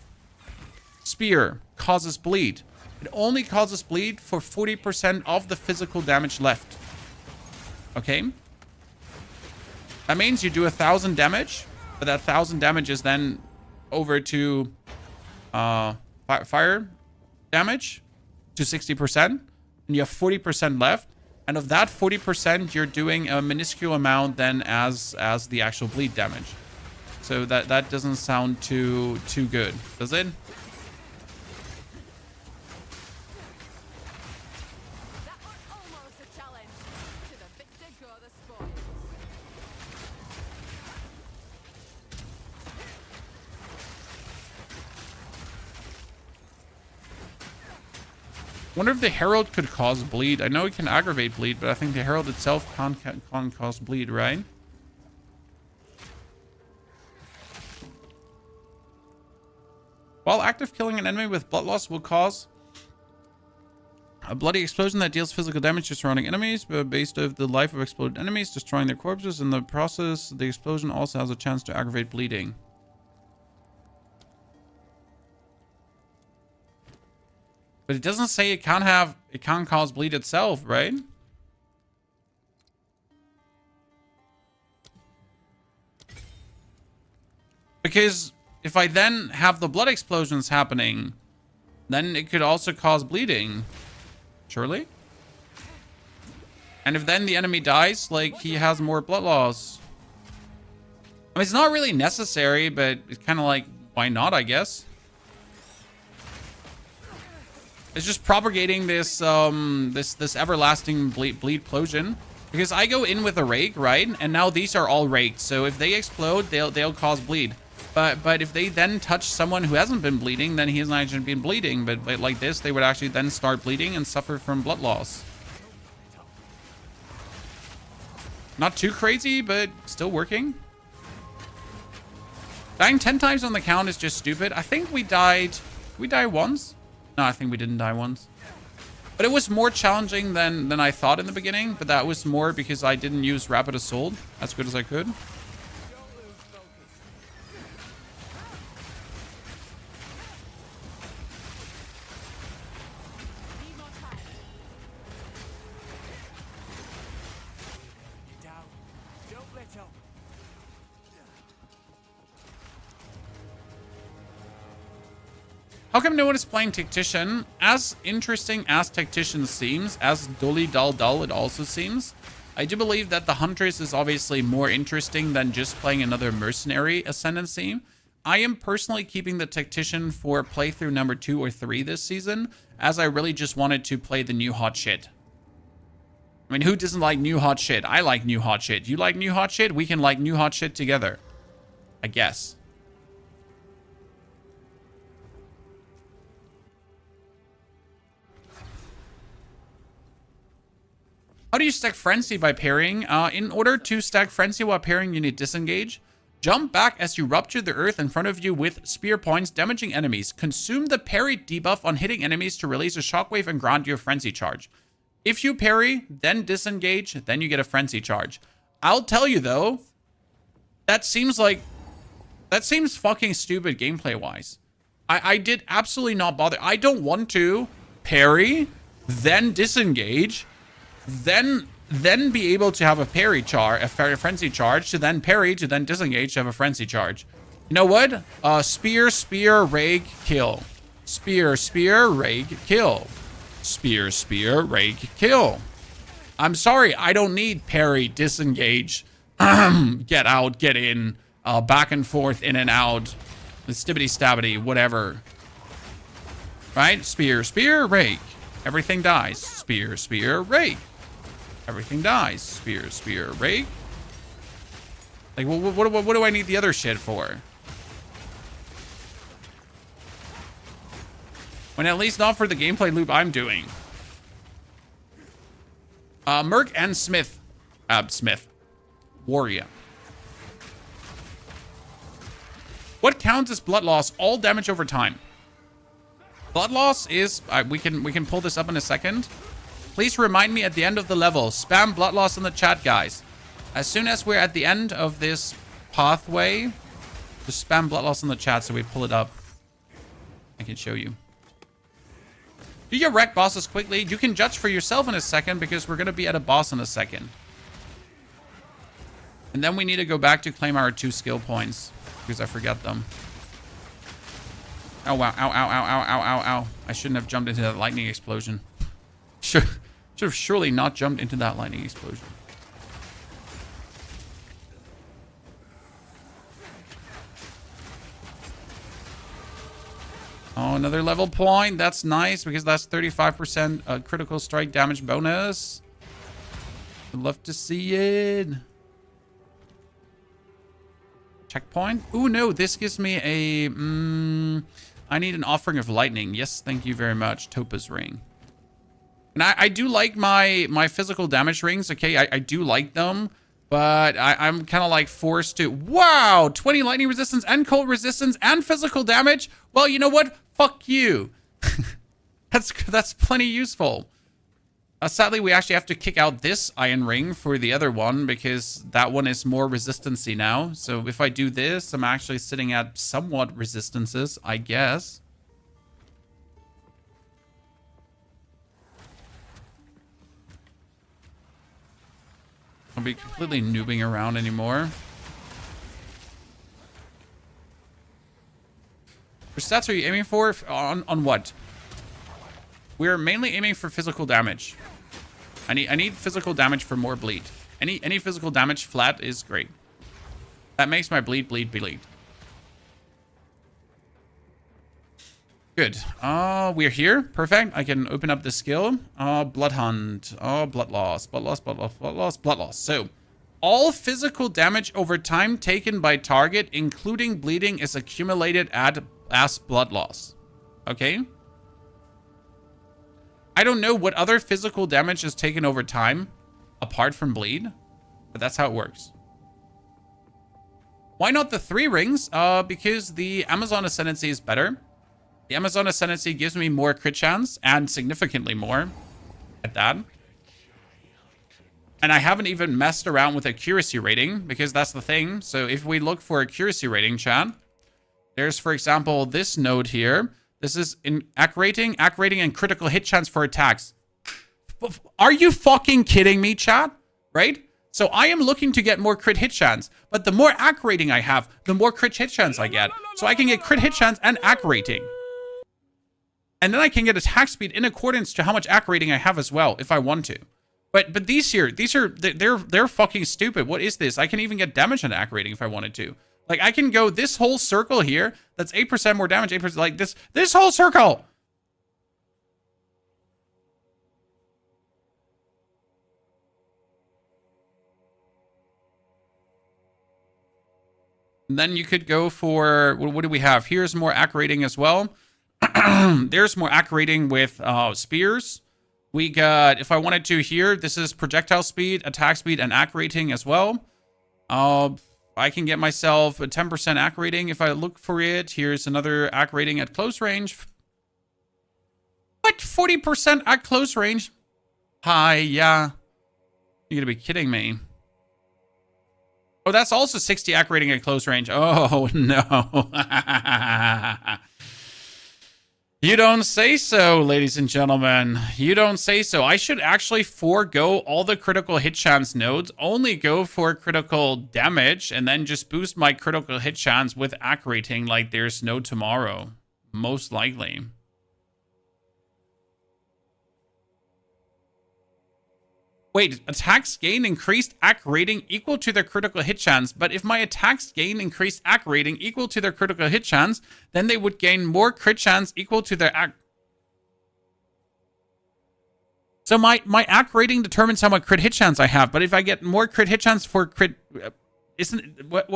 A: Spear causes bleed, it only causes bleed for 40% of the physical damage left. Okay? That means you do 1,000 damage, but that 1,000 damage is then over to fire damage to 60%, and you have 40% left. And of that 40%, you're doing a minuscule amount then as the actual bleed damage. So that doesn't sound too good, does it?
H: That was almost a challenge. To the victor go the spoils.
A: Wonder if the Herald could cause bleed. I know it can aggravate bleed, but I think the Herald itself can't cause bleed, right? While active, killing an enemy with blood loss will cause a bloody explosion that deals physical damage to surrounding enemies, but based off the life of exploded enemies, destroying their corpses. In the process, the explosion also has a chance to aggravate bleeding. But it doesn't say it can't cause bleed itself, right? Because if I then have the blood explosions happening, then it could also cause bleeding. Surely? And if then the enemy dies, like, he has more blood loss. I mean, it's not really necessary, but it's kind of like, why not, I guess? It's just propagating this this everlasting bleed explosion. Because I go in with a rake, right? And now these are all raked. So if they explode, they'll cause bleed. But if they then touch someone who hasn't been bleeding, then he hasn't actually been bleeding. But like this, they would actually then start bleeding and suffer from blood loss. Not too crazy, but still working. Dying 10 times on the count is just stupid. I think we died. Did we die once? No, I think we didn't die once. But it was more challenging than I thought in the beginning. But that was more because I didn't use Rapid Assault as good as I could. How come no one is playing Tactician? As interesting as Tactician seems, as dully dull it also seems, I do believe that the Huntress is obviously more interesting than just playing another mercenary ascendancy. I am personally keeping the Tactician for playthrough number 2 or 3 this season, as I really just wanted to play the new hot shit. I mean, who doesn't like new hot shit? I like new hot shit. You like new hot shit? We can like new hot shit together. I guess. How do you stack Frenzy by parrying? In order to stack Frenzy while parrying, you need Disengage. Jump back as you rupture the earth in front of you with spear points, damaging enemies. Consume the parry debuff on hitting enemies to release a shockwave and grant you a Frenzy charge. If you parry, then disengage, then you get a Frenzy charge. I'll tell you though, that seems fucking stupid gameplay-wise. I did absolutely not bother. I don't want to parry, then disengage, then be able to have a parry charge, a frenzy charge, to then parry, to then disengage, to have a frenzy charge. You know what? Spear, spear, rage, kill. Spear, spear, rage, kill. Spear, spear, rage, kill. I'm sorry, I don't need parry, disengage, get out, get in, back and forth, in and out, stibbity stabbity, whatever. Right? Spear, spear, rake. Everything dies. Spear, spear, rake. Everything dies. Spear, spear, rake. Like, what do I need the other shit for? When at least not for the gameplay loop I'm doing. Merc and Smith. Smith. Warrior. What counts as blood loss? All damage over time. Blood loss is... we can pull this up in a second. Please remind me at the end of the level. Spam blood loss in the chat, guys. As soon as we're at the end of this pathway, just spam blood loss in the chat so we pull it up. I can show you. Do you wreck bosses quickly? You can judge for yourself in a second because we're going to be at a boss in a second. And then we need to go back to claim our 2 skill points because I forgot them. Oh, wow. Ow, ow, ow, ow, ow, ow, ow. I shouldn't have jumped into that lightning explosion. Should have surely not jumped into that lightning explosion. Oh, another level point. That's nice because that's 35% critical strike damage bonus. I'd love to see it. Checkpoint. Ooh, no. This gives me a... I need an offering of lightning. Yes, thank you very much. Topaz ring. And I do like my physical damage rings. Okay, I do like them. But I'm kind of like forced to... Wow! 20 lightning resistance and cold resistance and physical damage. Well, you know what? Fuck you. That's plenty useful. Sadly, we actually have to kick out this iron ring for the other one because that one is more resistancy now. So if I do this, I'm actually sitting at somewhat resistances, I guess. I'll be completely noobing around anymore. Which stats are you aiming for? On what? We're mainly aiming for physical damage. I need physical damage for more bleed. Any physical damage flat is great. That makes my bleed. Good. We're here. Perfect. I can open up the skill. Blood hunt. Blood loss. So, all physical damage over time taken by target, including bleeding, is accumulated as blood loss. Okay? I don't know what other physical damage is taken over time, apart from bleed, but that's how it works. Why not the 3 rings? Because the Amazon Ascendancy is better. The Amazon Ascendancy gives me more crit chance, and significantly more at that. And I haven't even messed around with accuracy rating, because that's the thing. So if we look for accuracy rating, chat, there's, for example, this node here. This is in acc rating, and critical hit chance for attacks. Are you fucking kidding me, chat? Right? So I am looking to get more crit hit chance, but the more acc rating I have, the more crit hit chance I get. So I can get crit hit chance and acc rating. And then I can get attack speed in accordance to how much acc rating I have as well, if I want to. But these here, they're fucking stupid. What is this? I can even get damage and acc rating if I wanted to. Like, I can go this whole circle here. That's 8% more damage. 8%, like, this whole circle. And then you could go for... What do we have? Here's more acc rating as well. There's more acc rating with spears. We got... If I wanted to here, this is projectile speed, attack speed, and acc rating as well. I can get myself a 10% acc rating if I look for it. Here's another acc rating at close range. What? 40% at close range? Hi, yeah. You're gonna be kidding me. Oh, that's also 60 acc rating at close range. Oh, no. You don't say so, ladies and gentlemen. You don't say so. I should actually forego all the critical hit chance nodes, only go for critical damage, and then just boost my critical hit chance with AC rating like there's no tomorrow. Most likely. Wait, attacks gain increased AC rating equal to their critical hit chance. But if my attacks gain increased AC rating equal to their critical hit chance, then they would gain more crit chance equal to their AC. So my AC rating determines how much crit hit chance I have. But if I get more crit hit chance for crit... isn't it... What?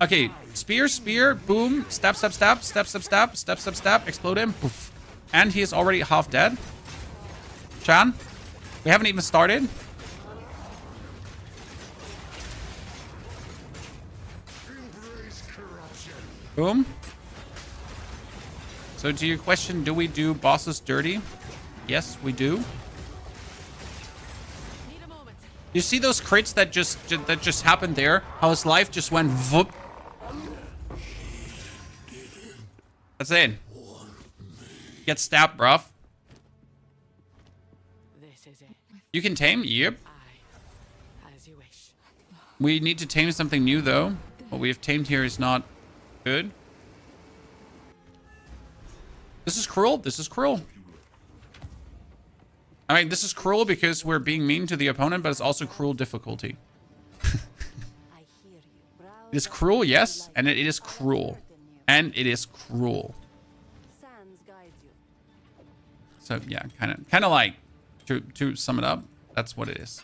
A: Okay, spear, boom, stab, explode him, poof. And he is already half dead. Chan, we haven't even started. Boom. So to your question, do we do bosses dirty? Yes, we do. You see those crits that just happened there? How his life just went voop. That's it. Get stabbed, bruv.
H: This is it.
A: You can tame? Yep.
H: Aye. As you wish.
A: We need to tame something new, though. What we have tamed here is not good. This is cruel. This is cruel. I mean, this is cruel because we're being mean to the opponent, but it's also cruel difficulty. It is cruel, yes, and it is cruel. And it is cruel. So yeah, kind of like to sum it up, that's what it is.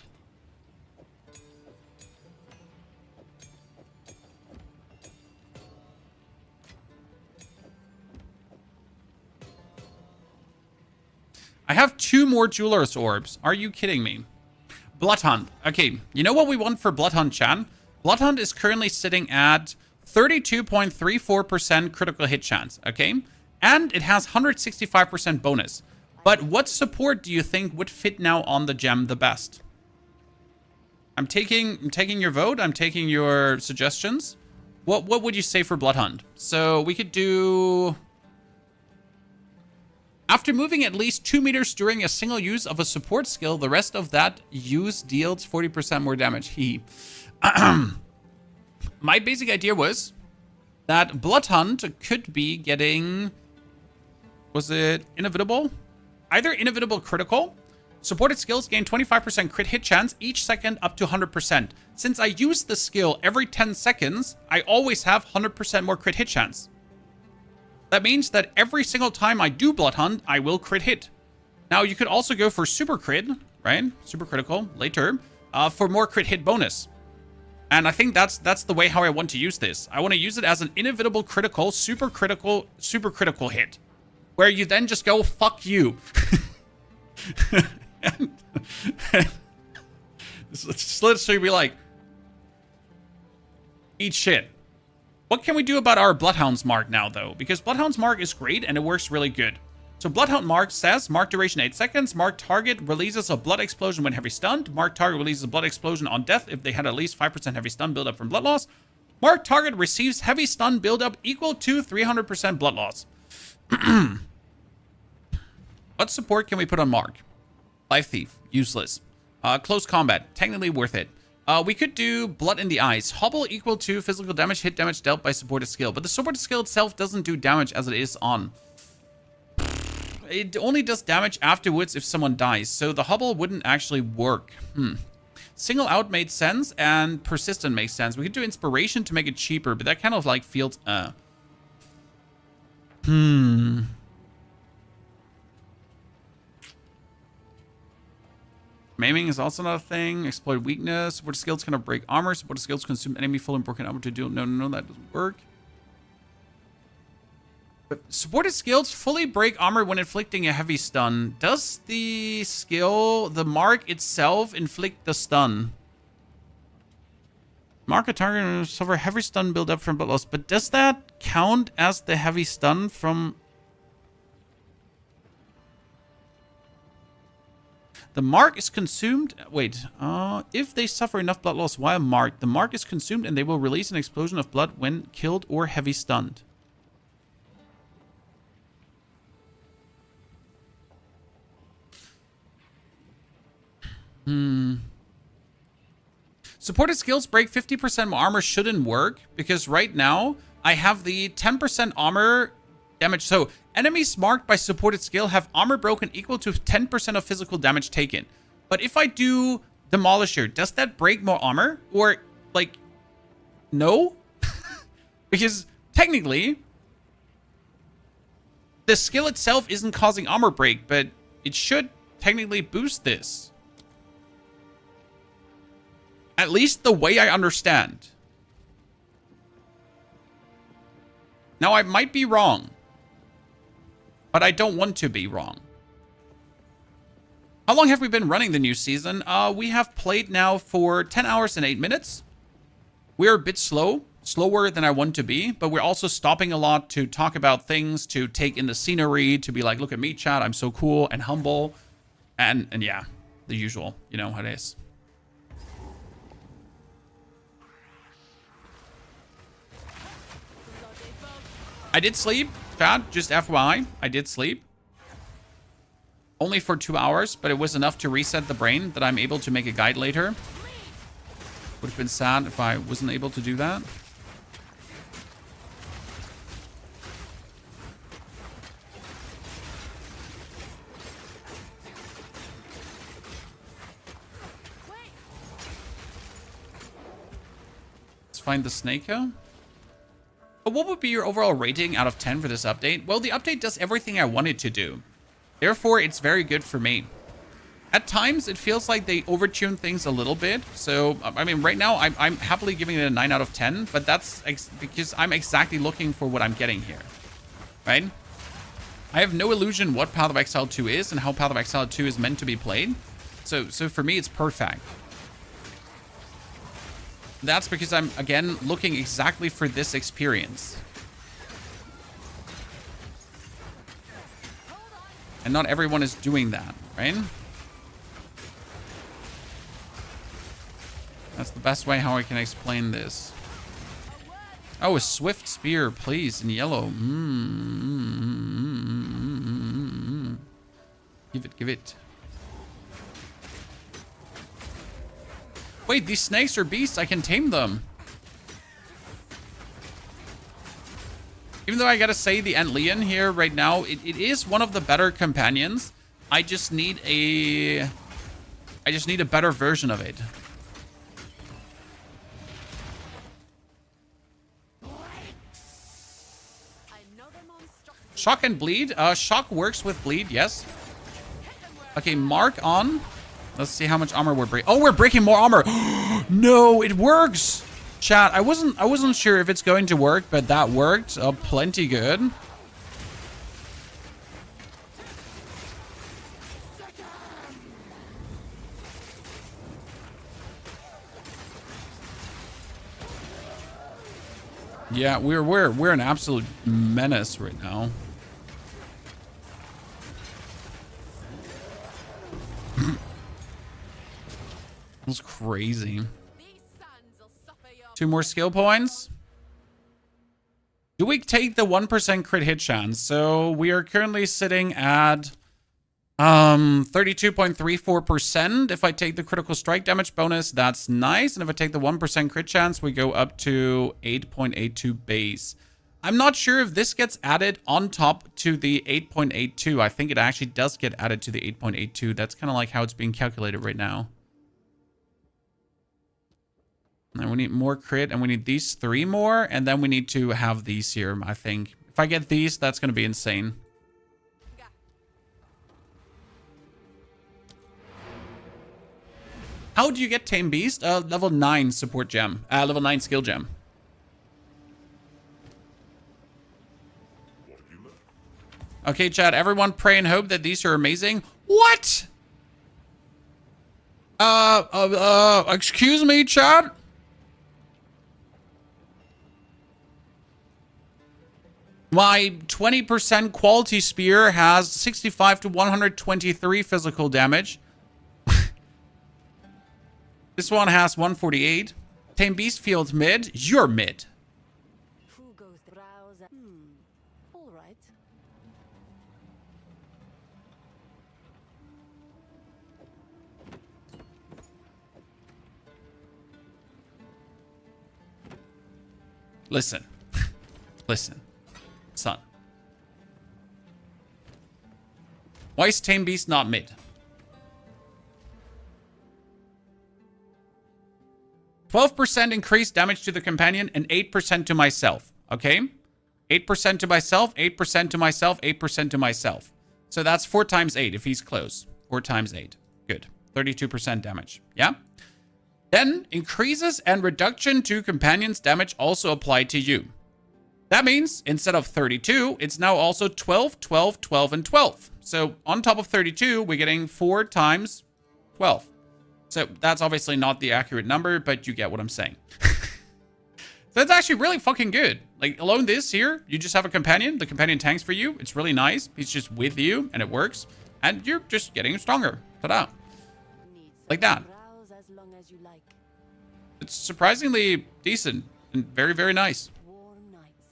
A: I have 2 more Jeweler's Orbs. Are you kidding me? Blood Hunt. Okay, you know what we want for Blood Hunt, Chan? Blood Hunt is currently sitting at 32.34% critical hit chance, okay? And it has 165% bonus. But what support do you think would fit now on the gem the best? I'm taking your vote. I'm taking your suggestions. What would you say for Blood Hunt? So we could do... After moving at least 2 meters during a single use of a support skill, the rest of that use deals 40% more damage. My basic idea was that Blood Hunt could be getting... Was it Inevitable? Either Inevitable Critical. Supported skills gain 25% crit hit chance each second up to 100%. Since I use the skill every 10 seconds, I always have 100% more crit hit chance. That means that every single time I do Blood Hunt, I will crit hit. Now, you could also go for Super Crit, right? Super Critical, later, for more crit hit bonus. And I think that's the way how I want to use this. I want to use it as an Inevitable Critical, Super Critical hit. Where you then just go, fuck you. Just literally be like, eat shit. What can we do about our Bloodhound's Mark now, though? Because Bloodhound's Mark is great, and it works really good. So Bloodhound Mark says, mark duration 8 seconds. Mark target releases a blood explosion when heavy stunned. Mark target releases a blood explosion on death if they had at least 5% heavy stun buildup from blood loss. Mark target receives heavy stun buildup equal to 300% blood loss. What support can we put on Mark? Life Thief, useless. Close combat, technically worth it. We could do Blood in the Eyes. Hobble equal to physical damage, hit damage dealt by supported skill. But the supported skill itself doesn't do damage as it is on. It only does damage afterwards if someone dies. So the Hobble wouldn't actually work. Single out made sense, and Persistent makes sense. We could do Inspiration to make it cheaper, but that kind of like feels... Maiming is also another thing. Exploit weakness. Support skills cannot break armor. Support skills consume enemy full and broken armor to do... No, that doesn't work. But supported skills fully break armor when inflicting a heavy stun. Does the skill, the mark itself, inflict the stun? Mark a target and suffer heavy stun build up from blood loss. But does that count as the heavy stun from... The mark is consumed. Wait. If they suffer enough blood loss while marked, the mark is consumed and they will release an explosion of blood when killed or heavy stunned. Supported skills break 50% more armor shouldn't work because right now I have the 10% armor damage. So enemies marked by supported skill have armor broken equal to 10% of physical damage taken. But if I do Demolisher, does that break more armor? Or, like, no? Because technically, the skill itself isn't causing armor break, but it should technically boost this. At least the way I understand. Now, I might be wrong. But I don't want to be wrong. How long have we been running the new season? We have played now for 10 hours and 8 minutes. We're a bit slower than I want to be, but we're also stopping a lot to talk about things, to take in the scenery, to be like, look at me, chat, I'm so cool and humble. And yeah, the usual, you know how it is. I did sleep, chat, just FYI, I did sleep. Only for 2 hours, but it was enough to reset the brain that I'm able to make a guide later. Would have been sad if I wasn't able to do that. Let's find the snake here. What would be your overall rating out of 10 for this update? Well, the update does everything I wanted to do. Therefore, it's very good for me. At times, it feels like they overtune things a little bit. So, I mean, right now, I'm happily giving it a 9 out of 10. But that's because I'm exactly looking for what I'm getting here. Right? I have no illusion what Path of Exile 2 is and how Path of Exile 2 is meant to be played. So for me, it's perfect. That's because I'm, again, looking exactly for this experience. And not everyone is doing that, right? That's the best way how I can explain this. Oh, a swift spear, please, in yellow. Give it. Wait, these snakes are beasts. I can tame them. Even though I gotta say the Antlion here right now, it is one of the better companions. I just need a better version of it. Shock and bleed. Shock works with bleed, yes. Okay, mark on. Let's see how much armor we're breaking. Oh, we're breaking more armor. No, it works. Chat, I wasn't sure if it's going to work, but that worked. Plenty good. Yeah, we're an absolute menace right now. That's crazy. 2 more skill points. Do we take the 1% crit hit chance? So we are currently sitting at 32.34%. If I take the critical strike damage bonus, that's nice. And if I take the 1% crit chance, we go up to 8.82 base. I'm not sure if this gets added on top to the 8.82. I think it actually does get added to the 8.82. That's kind of like how it's being calculated right now. And we need more crit, and we need these 3 more, and then we need to have these here, I think. If I get these, that's going to be insane. How do you get Tame Beast? Level 9 support gem. Level 9 skill gem. Okay, chat, everyone pray and hope that these are amazing. What? Excuse me, chat? My 20% quality spear has 65 to 123 physical damage. This one has 148. Tame Beast Field mid. You're mid.
G: Who goes to browse? All right.
A: Listen. Listen. Son. Why is Tame Beast not mid? 12% increased damage to the companion and 8% to myself. Okay? 8% to myself, 8% to myself, 8% to myself. So that's 4 times 8 if he's close. 4 times 8. Good. 32% damage. Yeah? Then increases and reduction to companions damage also apply to you. That means instead of 32, it's now also 12, 12, 12, and 12. So on top of 32, we're getting 4 times 12. So that's obviously not the accurate number, but you get what I'm saying. So that's actually really fucking good. Like, alone this here, you just have a companion. The companion tanks for you. It's really nice. He's just with you, and it works. And you're just getting stronger. Ta-da. Like that.
G: Browse as long as you like.
A: It's surprisingly decent and very, very nice.
G: Warm nights.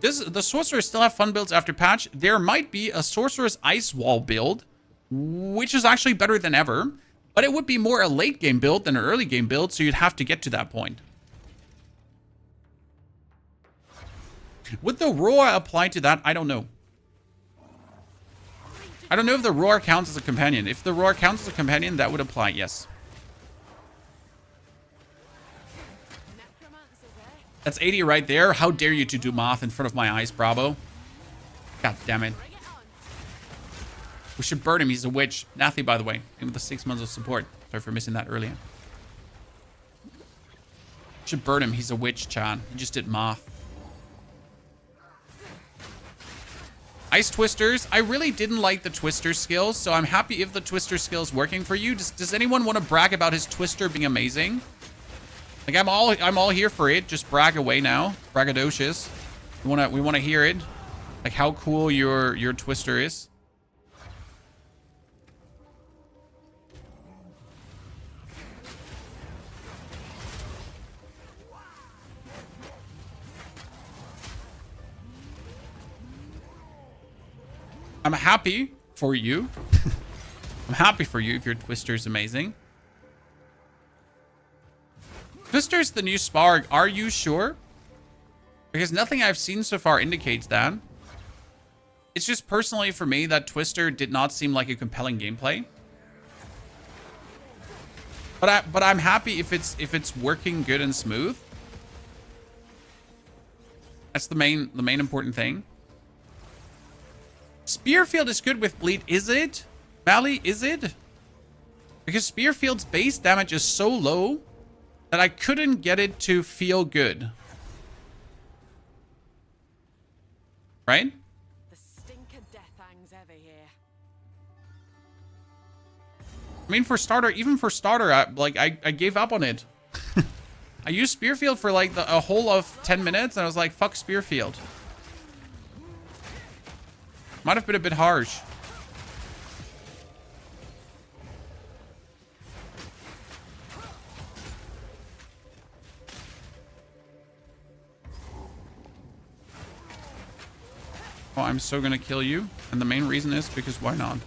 A: Does the Sorcerers still have fun builds after patch? There might be a Sorcerer's Ice Wall build, which is actually better than ever, but it would be more a late game build than an early game build, so you'd have to get to that point. Would the Roar apply to that? I don't know. I don't know if the Roar counts as a companion. If the Roar counts as a companion, that would apply, yes. That's 80 right there. How dare you to do math in front of my eyes, Bravo. God damn it. We should burn him. He's a witch. Nathy, by the way. Give him the 6 months of support. Sorry for missing that earlier. Should burn him. He's a witch, Chan. He just did math. Ice Twisters. I really didn't like the Twister skills, so I'm happy if the Twister skill's working for you. Does anyone want to brag about his Twister being amazing? Like, I'm all here for it. Just brag away now. Braggadocious. We wanna hear it. Like how cool your Twister is. I'm happy for you. I'm happy for you if your Twister is amazing. Twister's the new Spark. Are you sure? Because nothing I've seen so far indicates that. It's just personally for me that Twister did not seem like a compelling gameplay. But I'm happy if it's working good and smooth. That's the main important thing. Spearfield is good with bleed, is it? Mally, is it? Because Spearfield's base damage is so low that I couldn't get it to feel good. Right?
H: The stink of death hangs heavy here.
A: I mean, for starter, even for starter, I gave up on it. I used Spearfield for like a whole of 10 minutes, and I was like, fuck Spearfield. Might have been a bit harsh. Oh, I'm so gonna kill you. And the main reason is because why not?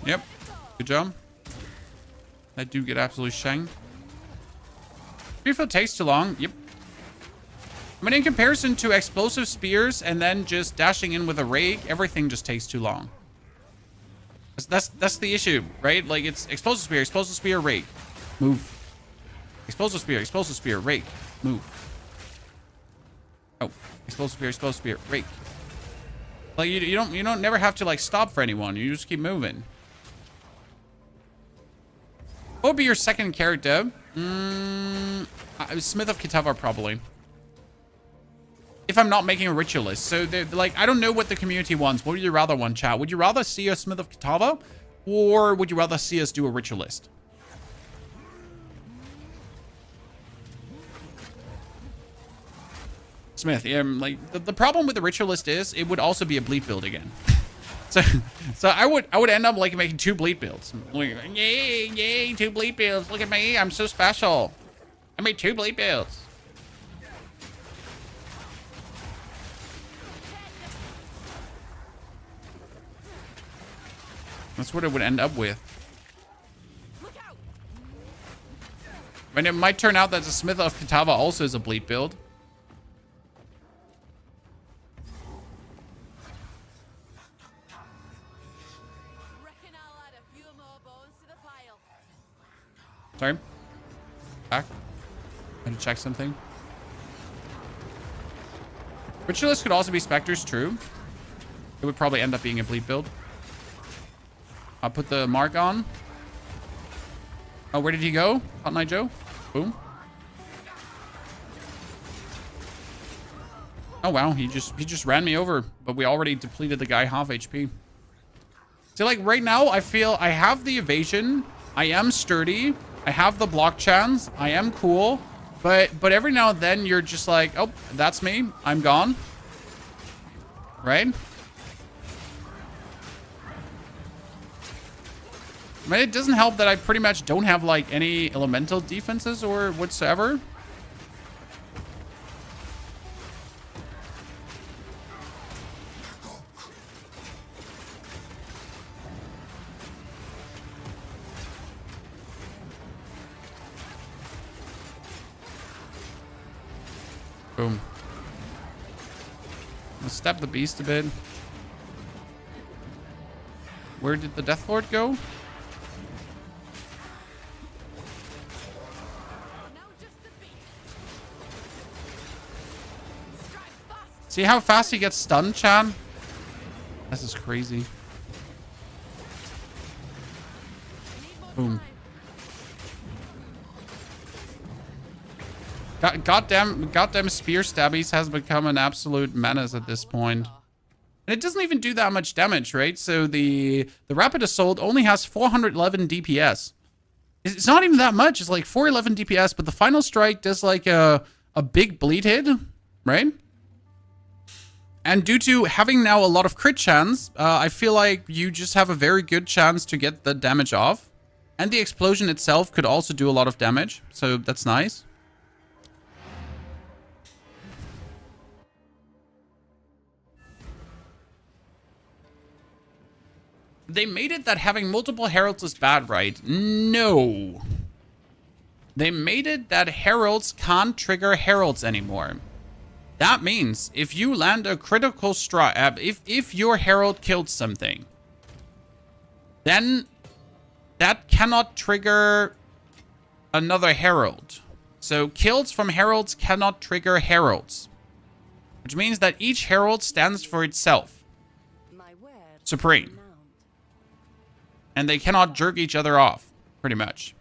A: Yep. Good job. That dude get absolutely shanked. Spearfield takes too long. Yep. I mean, in comparison to explosive spears and then just dashing in with a rake, everything just takes too long. That's the issue, right? Like, it's explosive spear, rake. Move. Explosive spear, rake. Move. Oh, explosive spear, rake. Like, you don't never have to like stop for anyone. You just keep moving. What would be your second character? Smith of Kitava, probably. If I'm not making a ritualist. So, like, I don't know what the community wants. What would you rather want, chat? Would you rather see a Smith of Kitava? Or would you rather see us do a ritualist? Smith. Yeah, like the problem with the Ritualist is it would also be a bleed build again. So I would end up like making 2 bleed builds. Like, yay, 2 bleed builds. Look at me, I'm so special. I made 2 bleed builds. That's what it would end up with. And it might turn out that the Smith of Kitava also is a bleed build.
H: Reckon I'll add a few more bones to the pile.
A: Sorry. Back. I had to check something. Ritualist could also be Spectres, true. It would probably end up being a bleed build. I'll put the mark on. Oh, where did he go? Hot Night Joe? Boom. Oh wow, he just ran me over, but we already depleted the guy half HP. So like right now, I feel I have the evasion, I am sturdy, I have the block chance, I am cool, but every now and then you're just like, oh, that's me, I'm gone. Right? I mean, it doesn't help that I pretty much don't have like any elemental defenses or whatsoever. Boom. Let's step the beast a bit. Where did the Death Lord go? See how fast he gets stunned, Chan? This is crazy. Boom. Goddamn spear stabbies has become an absolute menace at this point. And it doesn't even do that much damage, right? So the rapid assault only has 411 DPS. It's not even that much. It's like 411 DPS, but the final strike does like a big bleed hit, right? And due to having now a lot of crit chance, I feel like you just have a very good chance to get the damage off. And the explosion itself could also do a lot of damage, so that's nice. They made it that having multiple heralds is bad, right? No. They made it that heralds can't trigger heralds anymore. That means if you land a critical strike, if your herald killed something, then that cannot trigger another herald. So kills from heralds cannot trigger heralds, which means that each herald stands for itself. Supreme. And they cannot jerk each other off, pretty much.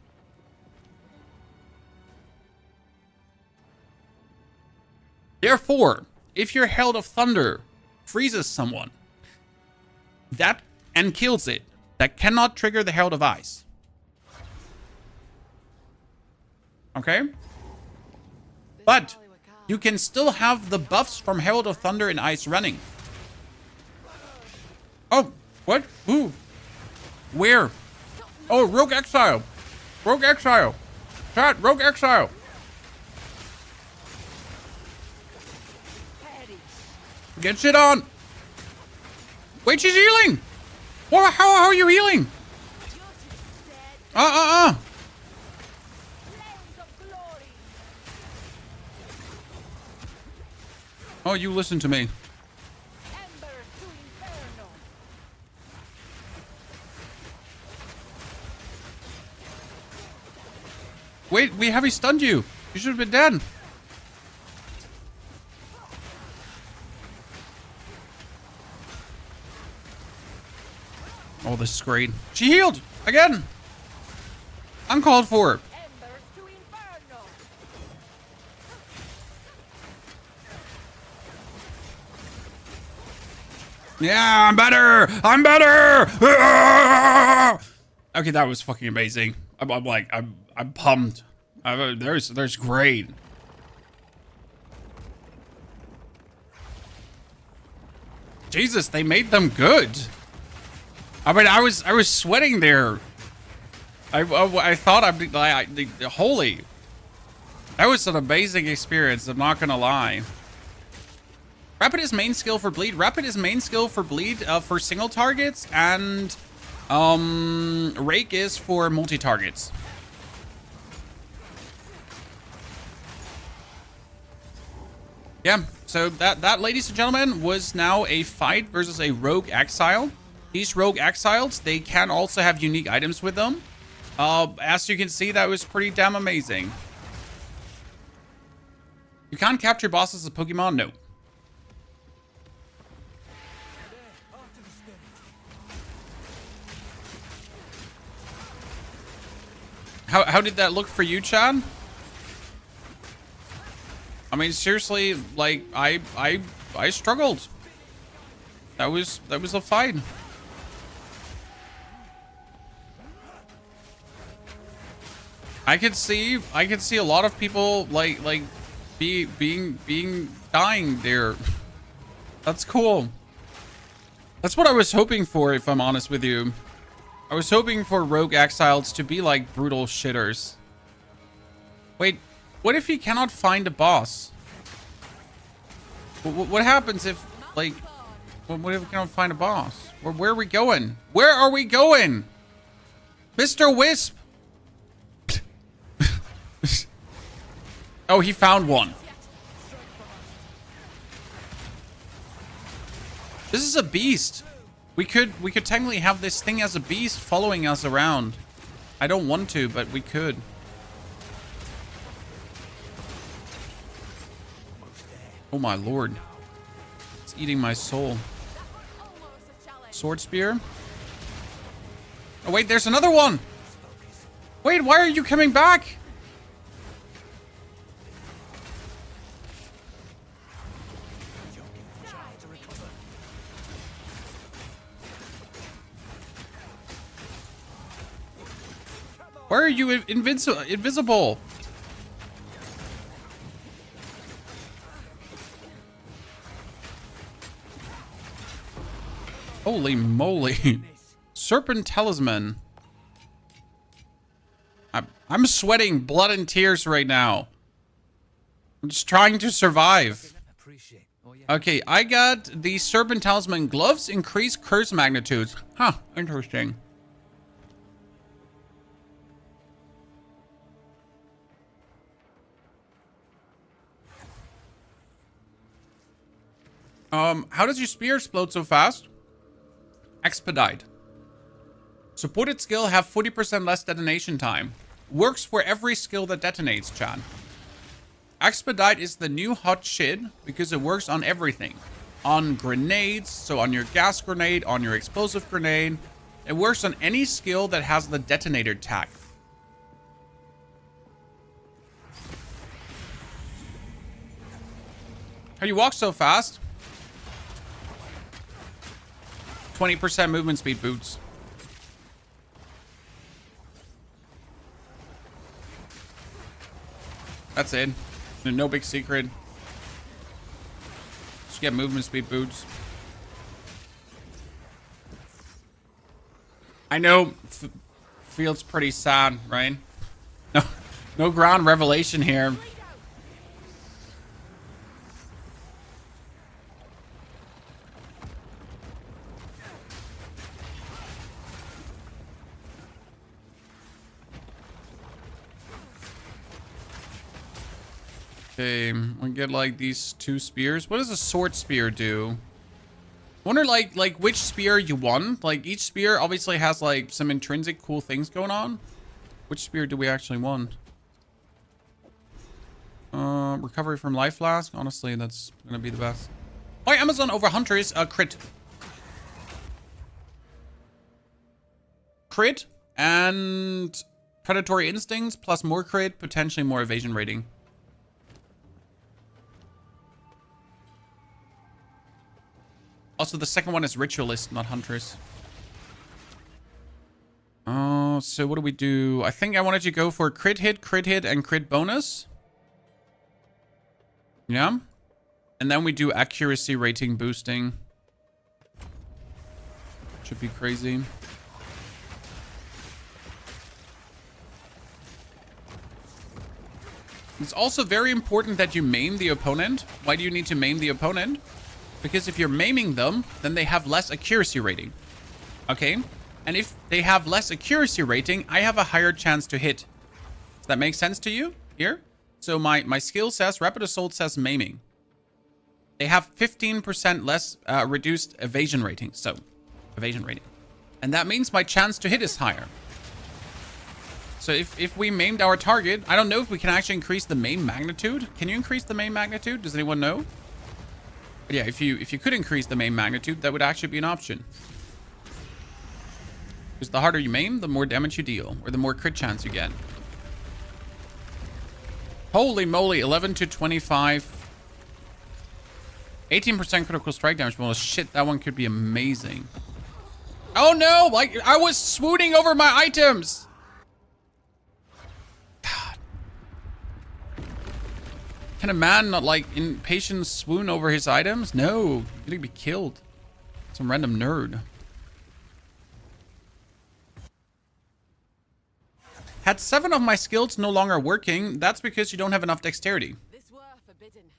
A: Therefore, if your Herald of Thunder freezes someone that and kills it, that cannot trigger the Herald of Ice. Okay? But you can still have the buffs from Herald of Thunder and Ice running. Oh, what? Who? Where? Oh, Rogue Exile. Rogue Exile. Chat, Rogue Exile. Get shit on. Wait, she's healing. What? How are you healing? Oh, you listen to me. Wait, we heavy stunned you. You should have been dead. Oh, this is great. She healed again. Uncalled for. Yeah, I'm better. I'm better. Okay, that was fucking amazing. I'm pumped. There's great. Jesus, they made them good. I mean, I was sweating there. I thought I'd be like, holy. That was an amazing experience, I'm not gonna lie. Rapid is main skill for bleed. Rapid is main skill for bleed for single targets, and Rake is for multi-targets. Yeah, so that, ladies and gentlemen, was now a fight versus a rogue exile. These rogue exiles, they can also have unique items with them. As you can see, that was pretty damn amazing. You can't capture bosses as Pokemon? No. How did that look for you, Chad? I mean, seriously, like, I struggled. That was a fight. I could see a lot of people like dying there. That's cool. That's what I was hoping for, if I'm honest with you. I was hoping for rogue exiles to be like brutal shitters. Wait, what if he cannot find a boss? What happens if, like, what if we cannot find a boss? Where are we going? Where are we going? Mr. Wisp! Oh, he found one. This is a beast. We could technically have this thing as a beast following us around. I don't want to, but we could. Oh my lord. It's eating my soul. Sword spear. Oh wait, there's another one. Wait, why are you coming back? Why are you invisible? Holy moly. Serpent Talisman. I'm sweating blood and tears right now. I'm just trying to survive. Okay, I got the Serpent Talisman gloves, increase curse magnitudes. Huh, interesting. How does your spear explode so fast? Expedite. Supported skill have 40% less detonation time. Works for every skill that detonates, Chan. Expedite is the new hot shit because it works on everything. On grenades, so on your gas grenade, on your explosive grenade. It works on any skill that has the detonator tag. How do you walk so fast? 20% movement speed boots. That's it. No big secret. Just get movement speed boots. I know feels pretty sad, right? No ground revelation here. Okay, we get like these two spears. What does a sword spear do? Wonder like which spear you want. Like each spear obviously has like some intrinsic cool things going on. Which spear do we actually want? Recovery from life flask. Honestly, that's gonna be the best. Why Amazon over Huntress? Crit. Crit and predatory instincts plus more crit, potentially more evasion rating. Also, the second one is Ritualist, not Huntress. Oh, so what do we do? I think I wanted to go for crit hit, and crit bonus. Yeah. And then we do accuracy rating boosting. Should be crazy. It's also very important that you maim the opponent. Why do you need to maim the opponent? Because if you're maiming them, then they have less accuracy rating. Okay? And if they have less accuracy rating, I have a higher chance to hit. Does that make sense to you here? So my skill says, Rapid Assault says maiming. They have 15% less reduced evasion rating. So, evasion rating. And that means my chance to hit is higher. So if we maimed our target, I don't know if we can actually increase the maim magnitude. Can you increase the maim magnitude? Does anyone know? But yeah, if you could increase the maim magnitude, that would actually be an option. Because the harder you maim, the more damage you deal, or the more crit chance you get. Holy moly, 11 to 25. 18% critical strike damage bonus. Shit, that one could be amazing. Oh no, like I was swooning over my items. Can a man not, like, in patience swoon over his items? No, you're gonna be killed. Some random nerd. Had 7 of my skills no longer working. That's because you don't have enough dexterity.
H: This were forbidden.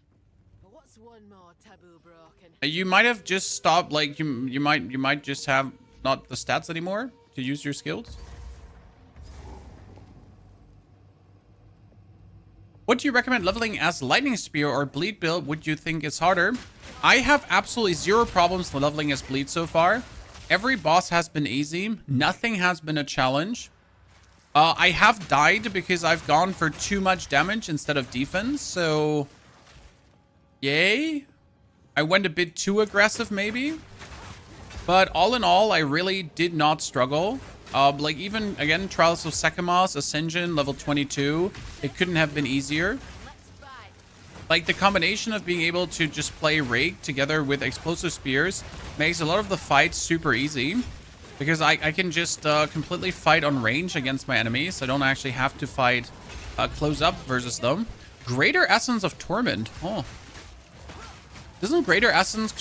H: But what's one more taboo broken?
A: You might have just stopped, like, you might just have not the stats anymore to use your skills. What do you recommend leveling as Lightning Spear or Bleed build? Would you think is harder? I have absolutely 0 problems leveling as Bleed so far. Every boss has been easy. Nothing has been a challenge. I have died because I've gone for too much damage instead of defense. So, yay. I went a bit too aggressive maybe. But all in all, I really did not struggle. Like even, again, Trials of Sekamos, Ascension, level 22. It couldn't have been easier. Like the combination of being able to just play Rake together with Explosive Spears makes a lot of the fights super easy. Because I can just completely fight on range against my enemies. I don't actually have to fight close up versus them. Greater Essence of Torment. Oh. Doesn't Greater Essence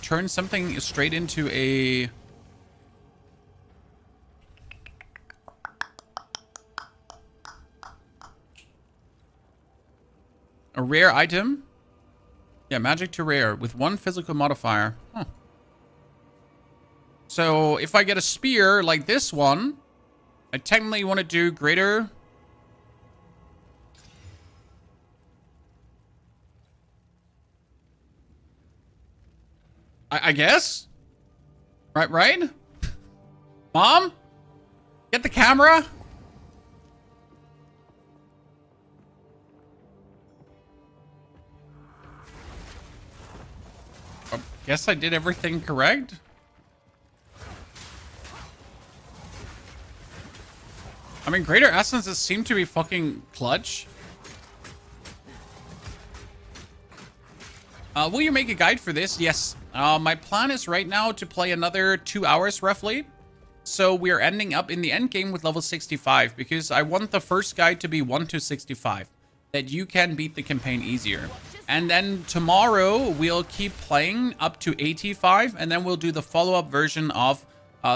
A: turn something straight into a rare item? Yeah, magic to rare with 1 physical modifier. Huh. So if I get a spear like this one, I technically want to do greater. I guess? Right? Mom? Get the camera? Guess I did everything correct. I mean, Greater Essences seem to be fucking clutch. Will you make a guide for this? Yes. My plan is right now to play another 2 hours roughly. So we're ending up in the end game with level 65 because I want the first guide to be 1 to 65. That you can beat the campaign easier. And then tomorrow we'll keep playing up to 85 and then we'll do the follow-up version of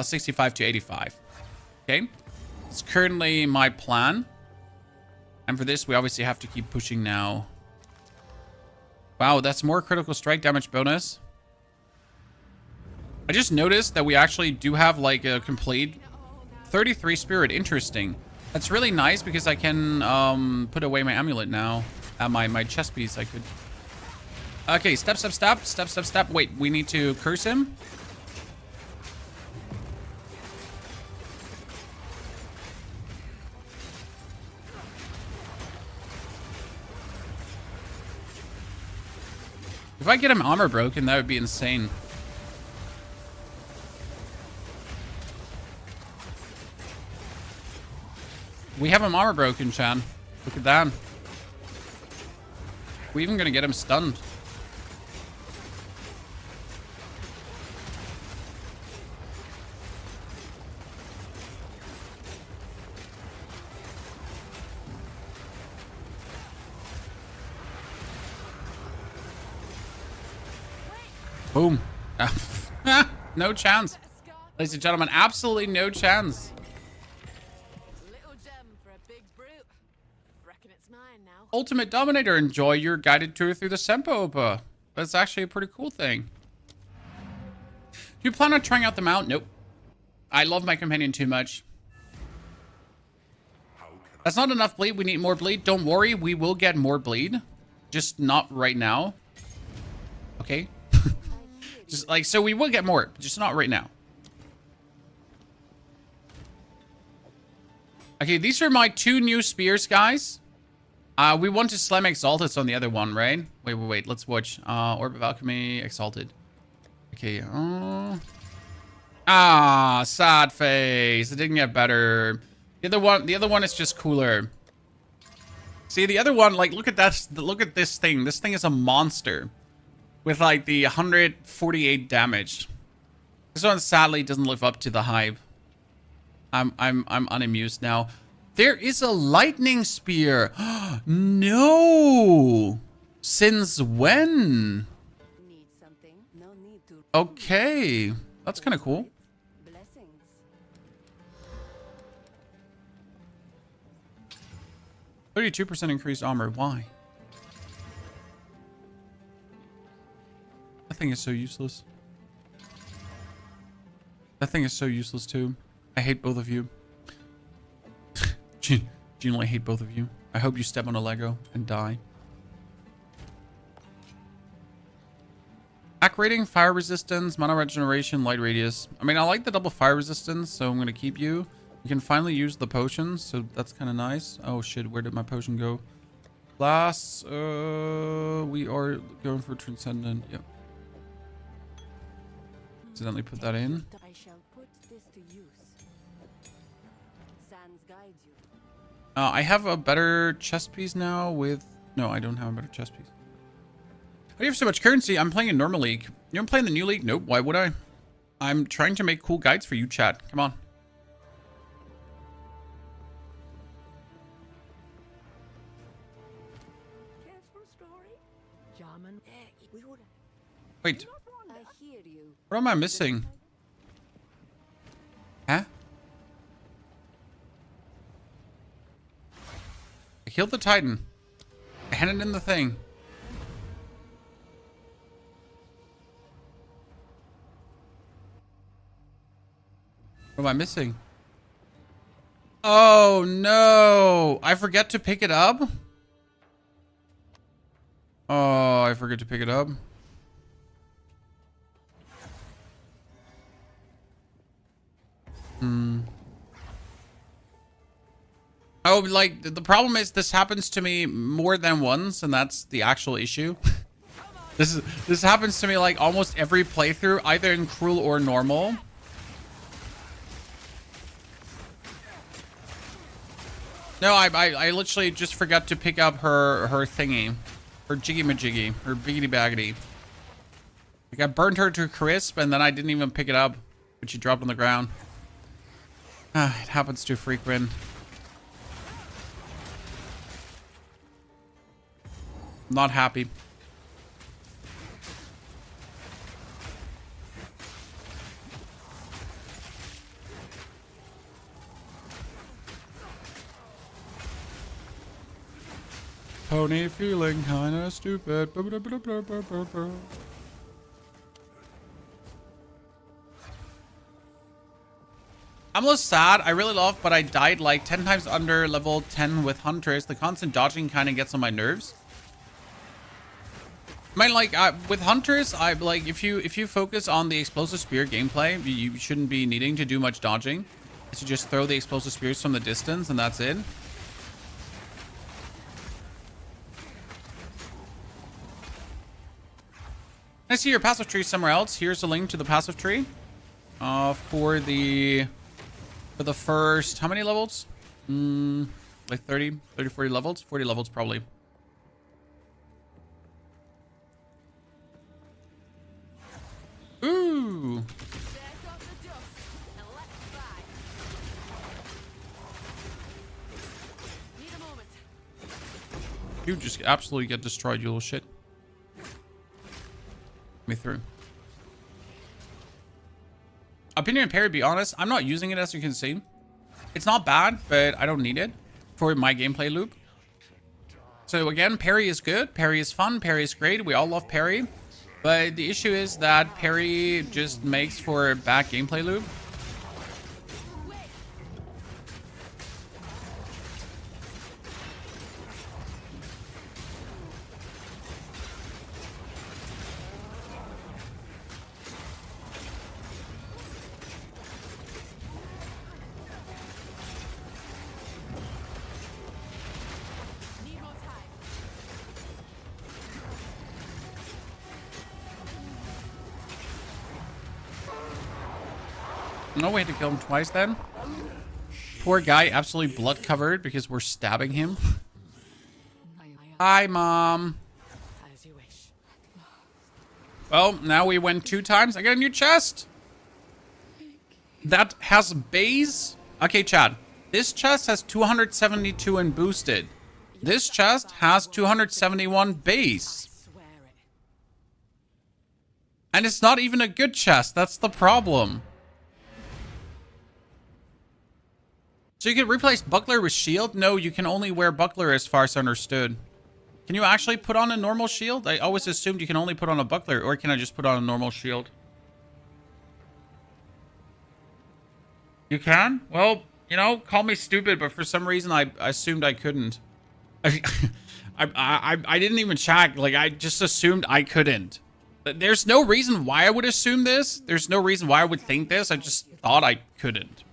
A: 65 to 85. Okay? It's currently my plan. And for this, we obviously have to keep pushing now. Wow, that's more critical strike damage bonus. I just noticed that we actually do have like a complete 33 spirit. Interesting. That's really nice because I can put away my amulet now. My chest piece I could. Okay, step. Wait, we need to curse him. If I get him armor broken, that would be insane. We have him armor broken, Chan. Look at that. We're even gonna get him stunned. Boom. No chance. Ladies and gentlemen, absolutely no chance.
H: Little gem for a big brute. Reckon it's mine now.
A: Ultimate Dominator, enjoy your guided tour through the Sempo. That's actually a pretty cool thing. Do you plan on trying out the mount? Nope. I love my companion too much. That's not enough bleed. We need more bleed. Don't worry, we will get more bleed. Just not right now. Okay? Just like, so we will get more, just not right now. Okay, these are my 2 new spears, guys. We want to slam Exalted on the other one, right? Wait. Let's watch. Orb of Alchemy, Exalted. Okay. Sad face. It didn't get better. The other one is just cooler. See, the other one, like, look at that. Look at this thing. This thing is a monster with like the 148 damage. This one sadly doesn't live up to the hype. I'm unamused now. There is a lightning spear. No. Since when?
D: Need something? No need to.
A: Okay. That's kind of cool.
D: Blessings.
A: 32% increased armor. Why? That thing is so useless. That thing is so useless too. I hate both of you. Genuinely hate both of you. I hope you step on a Lego and die. Attack rating, fire resistance, mana regeneration, light radius. I mean, I like the double fire resistance, so I'm going to keep you. You can finally use the potions, so that's kind of nice. Oh shit, where did my potion go? Last, we are going for Transcendent. Yep. Accidentally put that in.
D: I shall put this to use. Sans guides you.
A: I have a better chest piece now with... No, I don't have a better chest piece. Why do you have so much currency? I'm playing in normal league. You don't play in the new league? Nope, why would I? I'm trying to make cool guides for you, chat. Come on. Wait,
D: I hear you.
A: what am I missing? Huh? I killed the Titan. I handed in the thing. What am I missing? Oh no! I forget to pick it up? Oh, I forget to pick it up. Oh, like, the problem is this happens to me more than once, and that's the actual issue. This happens to me, like, almost every playthrough, either in Cruel or Normal. No, I literally just forgot to pick up her thingy. Her jiggy-majiggy. Her biggity-baggity. Like, I burned her to a crisp, and then I didn't even pick it up. But she dropped on the ground. It happens too frequent. Not happy. Pony feeling kinda stupid. I'm a little sad. I really love, but I died like 10 times under level 10 with Huntress. The constant dodging kind of gets on my nerves. I mean, like, with Huntress, I like if you focus on the explosive spear gameplay, you shouldn't be needing to do much dodging. You just throw the explosive spears from the distance, and that's it. I see your passive tree somewhere else. Here's a link to the passive tree. For the first, how many levels? Like 30, 40 levels? 40 levels probably. Ooh. You just absolutely get destroyed, you little shit. Me through. Opinion parry, to be honest, I'm not using it, as you can see. It's not bad, but I don't need it for my gameplay loop. So again, parry is good. Parry is fun. Parry is great. We all love parry. But the issue is that parry just makes for a bad gameplay loop. No, we had to kill him twice then. Poor guy, absolutely blood covered because we're stabbing him. Hi, Mom.
H: As you wish.
A: Well, now we win 2 times. I got a new chest. That has base. Okay, Chad. This chest has 272 and boosted. This chest has 271 base.
H: Swear it.
A: And it's not even a good chest. That's the problem. So you can replace buckler with shield? No, you can only wear buckler as far as understood. Can you actually put on a normal shield? I always assumed you can only put on a buckler, or can I just put on a normal shield? You can? Well, you know, call me stupid, but for some reason I assumed I couldn't. I didn't even check. Like, I just assumed I couldn't. There's no reason why I would assume this. There's no reason why I would think this. I just thought I couldn't.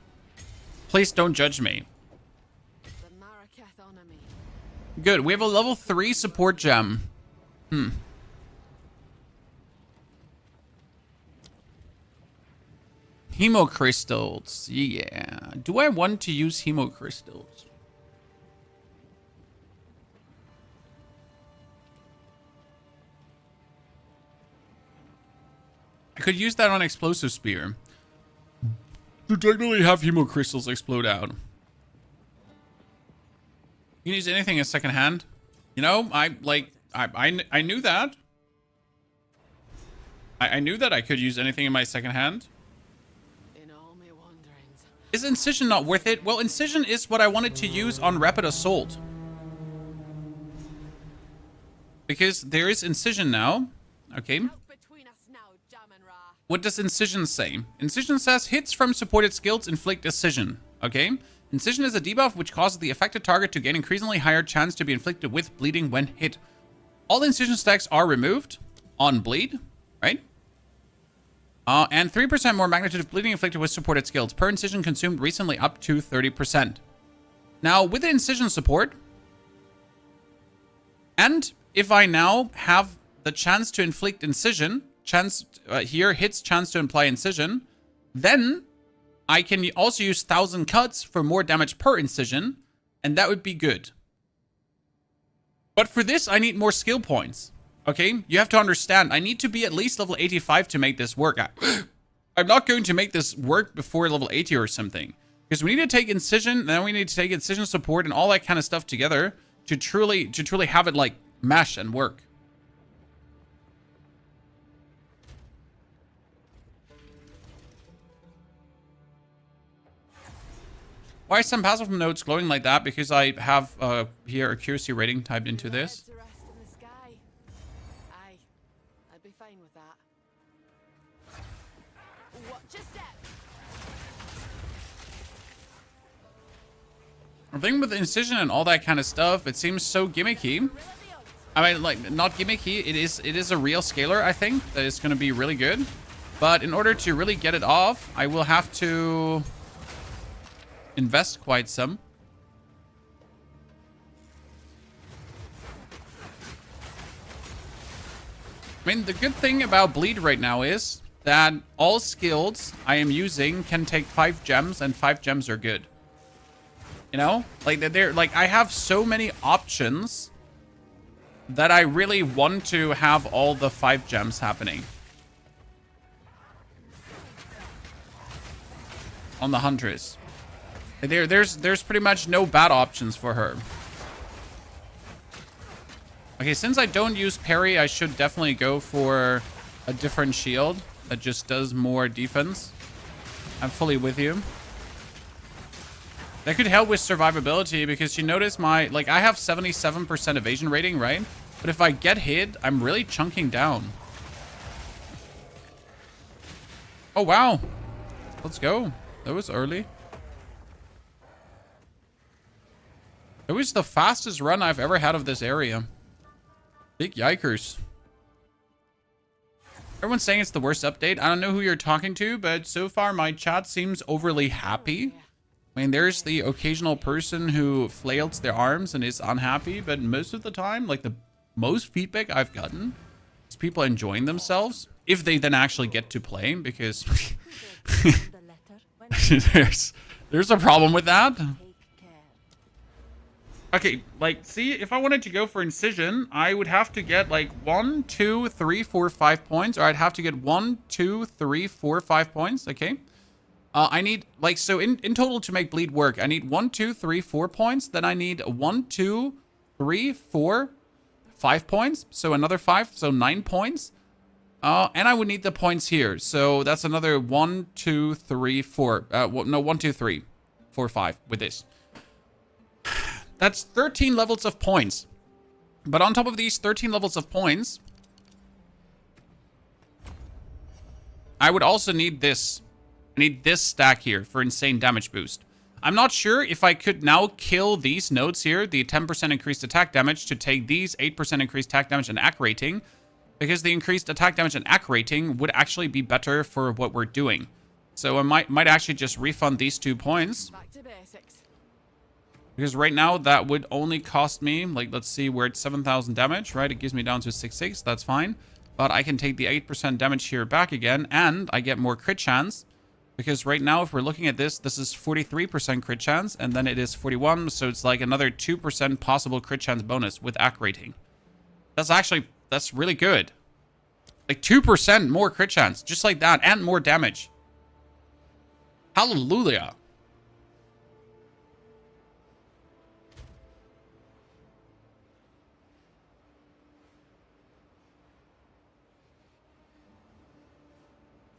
A: Please don't judge me.
H: The Marraketh honor me.
A: Good. We have a level 3 support gem. Hemocrystals. Yeah. Do I want to use hemocrystals? I could use that on explosive spear. To technically have hemocrystals explode out. You can use anything in second hand. You know, I knew that. I knew that I could use anything in my second hand.
H: In all my wanderings.
A: Is Incision not worth it? Well, Incision is what I wanted to use on Rapid Assault. Because there is Incision now. Okay.
H: Out between us now, Jamin Ra.
A: What does Incision say? Incision says hits from supported skills inflict Incision. Okay. Incision is a debuff which causes the affected target to gain increasingly higher chance to be inflicted with bleeding when hit. All Incision stacks are removed on bleed, right? And 3% more magnitude of bleeding inflicted with supported skills. Per Incision consumed recently up to 30%. Now, with the Incision support, and if I now have the chance to inflict Incision, here hits chance to imply Incision, then I can also use 1000 cuts for more damage per Incision, and that would be good. But for this, I need more skill points. Okay? You have to understand, I need to be at least level 85 to make this work. I'm not going to make this work before level 80 or something. Because we need to take Incision, then we need to take Incision support and all that kind of stuff together to truly have it, like, mesh and work. Why is some passive notes glowing like that? Because I have here accuracy rating typed into this.
H: To rest in the sky. Aye, I'd be fine with that. Watch your step.
A: The thing with Incision and all that kind of stuff, it seems so gimmicky. I mean, like, not gimmicky. It is a real scaler, I think, that is going to be really good. But in order to really get it off, I will have to invest quite some. I mean, the good thing about Bleed right now is that all skills I am using can take 5 gems, and 5 gems are good. You know? Like, they're like, I have so many options that I really want to have all the 5 gems happening. On the Huntress. There's pretty much no bad options for her. Okay, since I don't use parry, I should definitely go for a different shield that just does more defense. I'm fully with you. That could help with survivability because you notice my, like, I have 77% evasion rating, right? But if I get hit, I'm really chunking down. Oh, wow. Let's go. That was early. It was the fastest run I've ever had of this area. Big yikers. Everyone's saying it's the worst update. I don't know who you're talking to, but so far my chat seems overly happy. I mean, there's the occasional person who flails their arms and is unhappy, but most of the time, like the most feedback I've gotten is people enjoying themselves if they then actually get to play, because there's a problem with that. Okay, like, see, if I wanted to go for Incision, I would have to get, like, 1, 2, 3, 4, 5 points. Or I'd have to get 1, 2, 3, 4, 5 points, okay? I need, like, so in total to make Bleed work, I need 1, 2, 3, 4 points. Then I need 1, 2, 3, 4, 5 points. So another 5, so 9 points. And I would need the points here. So that's another 1, 2, 3, 4. No, 1, 2, 3, 4, 5 with this. That's 13 levels of points. But on top of these 13 levels of points, I would also need this. I need this stack here for insane damage boost. I'm not sure if I could now kill these nodes here, the 10% increased attack damage, to take these 8% increased attack damage and AC rating, because the increased attack damage and AC rating would actually be better for what we're doing. So I might actually just refund these 2 points.
H: Back to basics.
A: Because right now, that would only cost me, like, let's see, we're at 7,000 damage, right? It gives me down to 6,600, that's fine. But I can take the 8% damage here back again, and I get more crit chance. Because right now, if we're looking at this, this is 43% crit chance, and then it is 41, so it's like another 2% possible crit chance bonus with AC rating. That's really good. Like 2% more crit chance, just like that, and more damage. Hallelujah.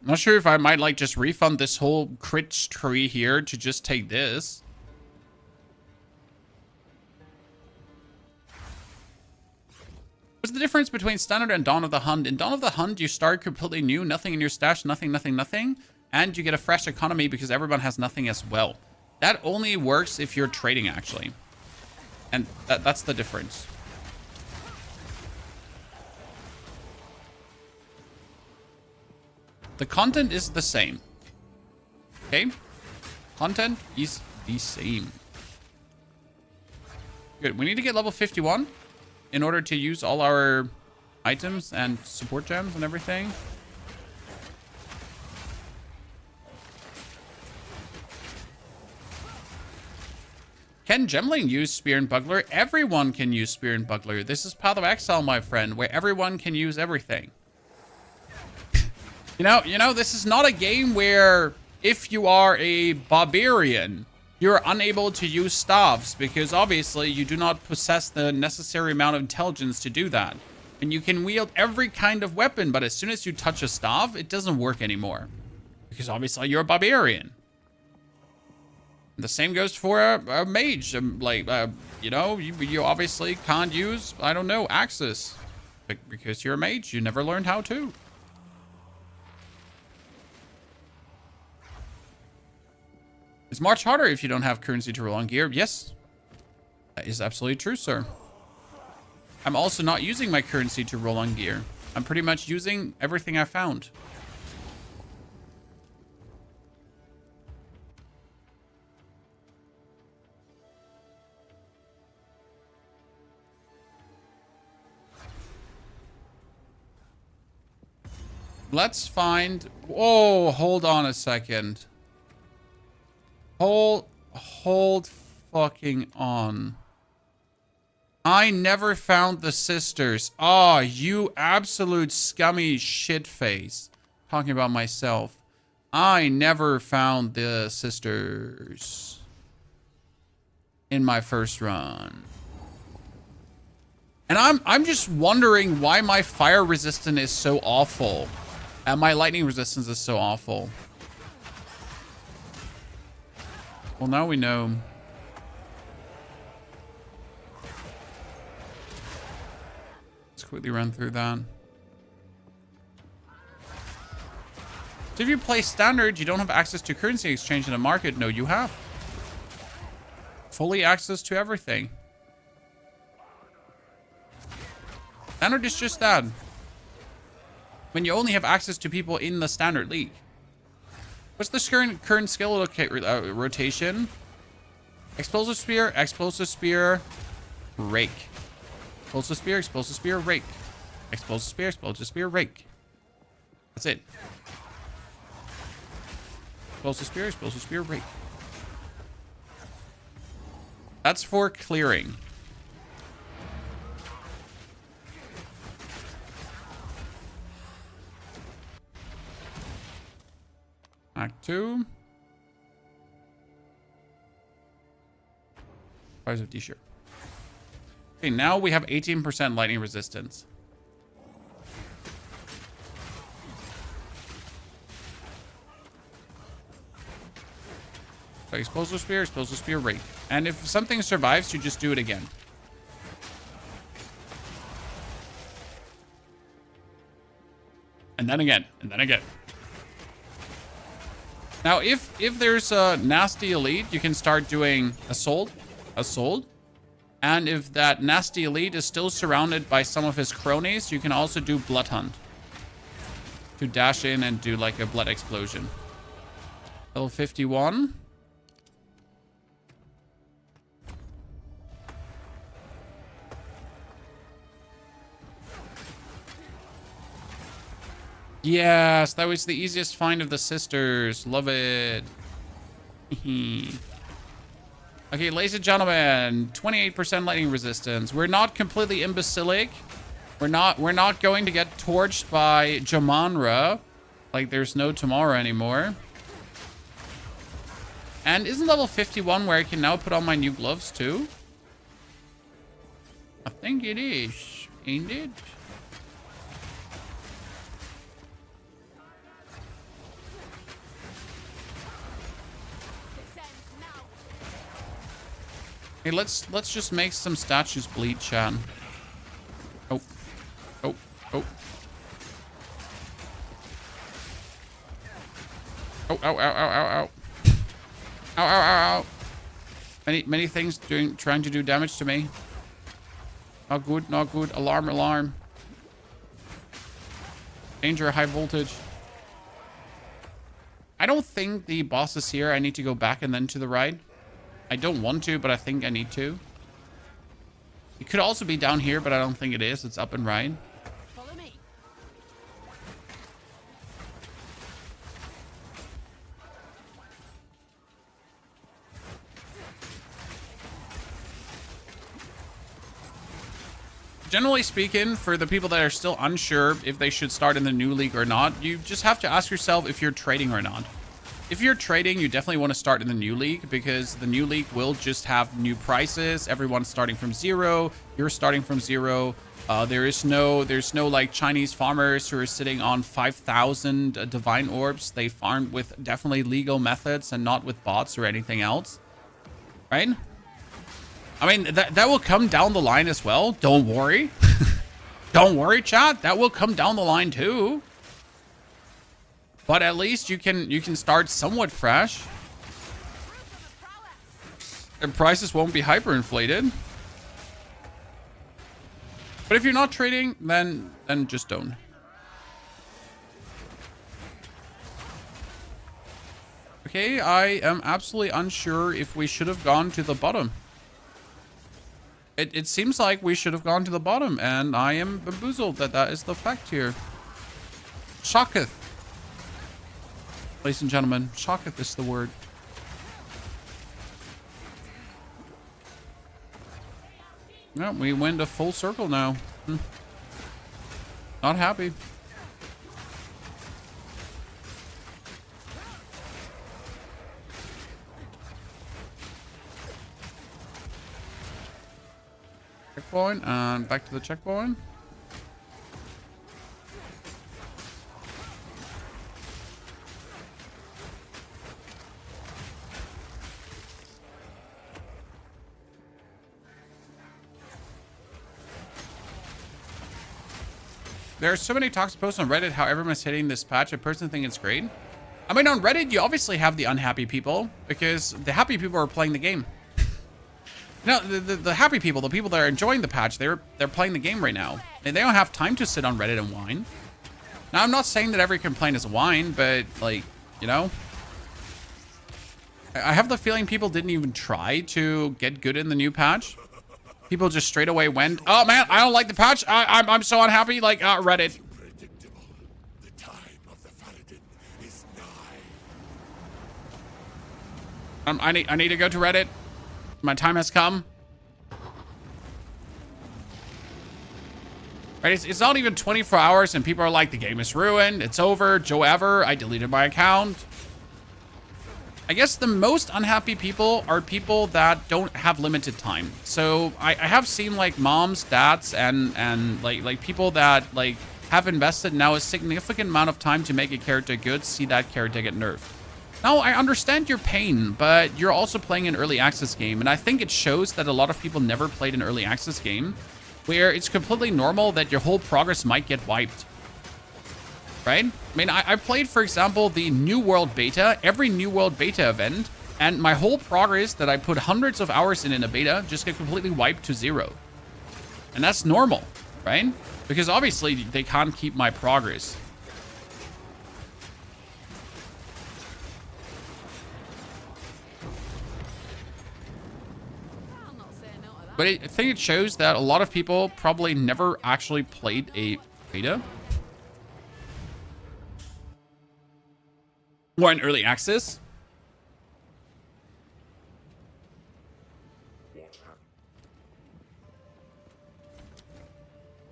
A: I'm not sure if I might, like, just refund this whole crit tree here to just take this. What's the difference between Standard and Dawn of the Hunt? In Dawn of the Hunt, you start completely new, nothing in your stash, nothing, and you get a fresh economy because everyone has nothing as well. That only works if you're trading, actually. And that's the difference. The content is the same. Okay? Content is the same. Good. We need to get level 51 in order to use all our items and support gems and everything. Can Gemling use Spear and Bugler? Everyone can use Spear and Bugler. This is Path of Exile, my friend, where everyone can use everything. You know, this is not a game where if you are a barbarian, you're unable to use staves, because obviously you do not possess the necessary amount of intelligence to do that. And you can wield every kind of weapon, but as soon as you touch a staff, it doesn't work anymore. Because obviously you're a barbarian. And the same goes for a mage. You know, you obviously can't use, I don't know, axes. Because you're a mage, you never learned how to. It's much harder if you don't have currency to roll on gear. Yes, that is absolutely true, sir. I'm also not using my currency to roll on gear. I'm pretty much using everything I found. Let's find... Whoa, hold on a second. Hold fucking on. I never found the sisters. Ah, oh, you absolute scummy shitface. Talking about myself. I never found the sisters in my first run. And I'm just wondering why my fire resistance is so awful. And my lightning resistance is so awful. Well, now we know. Let's quickly run through that. So if you play standard, you don't have access to currency exchange in the market. No, you have. Fully access to everything. Standard is just that. When you only have access to people in the standard league. What's the current skill rotation? Explosive spear, rake. Explosive spear, rake. Explosive spear, rake. That's it. Explosive spear, rake. That's for clearing. Act 2. Price of t-shirt. Okay, now we have 18% lightning resistance. So explosive spear, rate. And if something survives, you just do it again. And then again, and then again. Now, if there's a nasty elite, you can start doing assault. And if that nasty elite is still surrounded by some of his cronies, you can also do blood hunt. To dash in and do like a blood explosion. Level 51. Yes, that was the easiest find of the sisters. Love it. Okay, ladies and gentlemen, 28% lightning resistance. We're not completely imbecilic. We're not going to get torched by Jamanra. Like there's no tomorrow anymore. And isn't level 51 where I can now put on my new gloves too? I think it is. Ain't it? Hey, let's just make some statues bleed, chat. Oh. Oh. Oh. Oh, ow, ow, ow, ow, ow. Ow, ow, ow, ow. Many things trying to do damage to me. Not good, not good. Alarm, alarm. Danger, high voltage. I don't think the boss is here. I need to go back and then to the right. I don't want to, but I think I need to. It could also be down here, but I don't think it is. It's up and right.
H: Follow me.
A: Generally speaking, for the people that are still unsure if they should start in the new league or not, you just have to ask yourself if you're trading or not. If you're trading, you definitely want to start in the new league because the new league will just have new prices. Everyone's starting from 0. You're starting from 0. There's no like Chinese farmers who are sitting on 5,000 divine orbs. They farm with definitely legal methods and not with bots or anything else. Right? I mean, that will come down the line as well. Don't worry. Don't worry, chat. That will come down the line too. But at least you can start somewhat fresh. And prices won't be hyperinflated. But if you're not trading, then just don't. Okay, I am absolutely unsure if we should have gone to the bottom. It seems like we should have gone to the bottom, and I am bamboozled that is the fact here. Shocketh. Ladies and gentlemen, shocketh is the word. Yeah, we went a full circle now. Not happy. Checkpoint, and back to the checkpoint. There are so many toxic posts on Reddit how everyone's hating this patch. I personally think it's great. I mean, on Reddit, you obviously have the unhappy people because the happy people are playing the game. No, the happy people, the people that are enjoying the patch, they're playing the game right now. And they don't have time to sit on Reddit and whine. Now, I'm not saying that every complaint is whine, but, like, you know. I have the feeling people didn't even try to get good in the new patch. People just straight away went, oh, man, I don't like the patch. I'm so unhappy. Like, Reddit.
F: The time of the Paladin is nigh.
A: I need to go to Reddit. My time has come. Right, it's not even 24 hours and people are like, the game is ruined. It's over. Joe Ever, I deleted my account. I guess the most unhappy people are people that don't have limited time. So I have seen like moms, dads, and like people that like have invested now a significant amount of time to make a character good, see that character get nerfed. Now, I understand your pain, but you're also playing an early access game, and I think it shows that a lot of people never played an early access game, where it's completely normal that your whole progress might get wiped. Right? I mean, I played, for example, the New World Beta, every New World Beta event, and my whole progress that I put hundreds of hours in a beta just get completely wiped to 0. And that's normal, right? Because obviously they can't keep my progress.
H: I'll not say no to that.
A: But I think it shows that a lot of people probably never actually played a beta. Or an early access.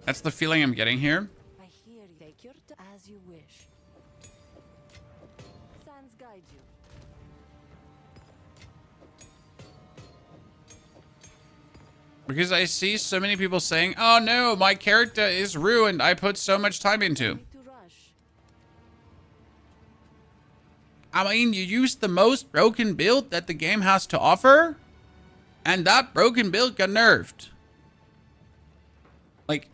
A: That's the feeling I'm getting here.
G: I hear you. Take your time as you wish. Sands guide you.
A: Because I see so many people saying, oh no, my character is ruined. I put so much time into.
G: Need to rush.
A: I mean, you used the most broken build that the game has to offer, and that broken build got nerfed. Like,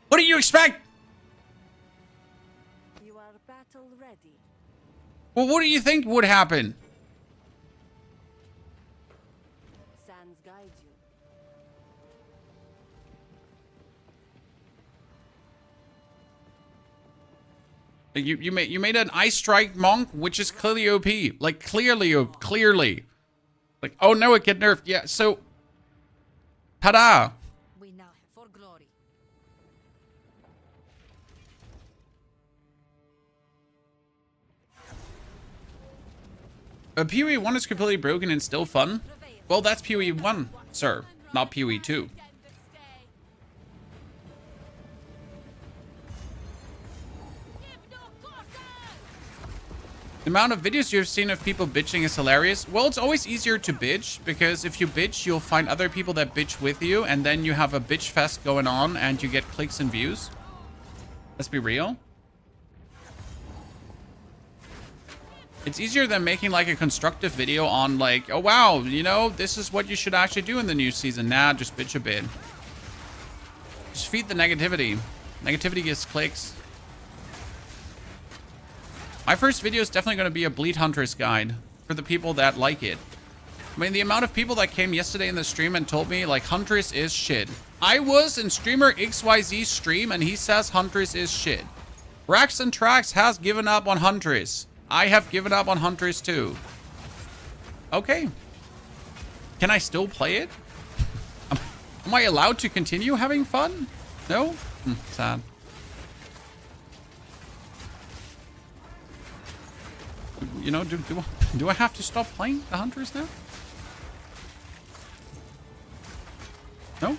A: what do you expect?
G: You are battle ready.
A: Well, what do you think would happen?
G: Sands guide you.
A: You made an Ice Strike Monk, which is clearly OP. Like, clearly. Like, oh no, it get nerfed. Yeah, so... Ta-da!
G: We now have for glory.
A: PoE 1 is completely broken and still fun? Well, that's PoE 1, sir. Not PoE 2. The amount of videos you've seen of people bitching is hilarious. Well, it's always easier to bitch, because if you bitch, you'll find other people that bitch with you, and then you have a bitch fest going on, and you get clicks and views. Let's be real. It's easier than making like a constructive video on like, oh wow, you know, this is what you should actually do in the new season. Nah, just bitch a bit. Just feed the negativity. Negativity gets clicks. My first video is definitely going to be a Bleed Huntress guide for the people that like it. I mean, the amount of people that came yesterday in the stream and told me, like, Huntress is shit. I was in streamer XYZ's stream, and he says Huntress is shit. Rax and Trax has given up on Huntress. I have given up on Huntress too. Okay. Can I still play it? Am I allowed to continue having fun? No? Sad. You know, do I have to stop playing the Huntress now? No?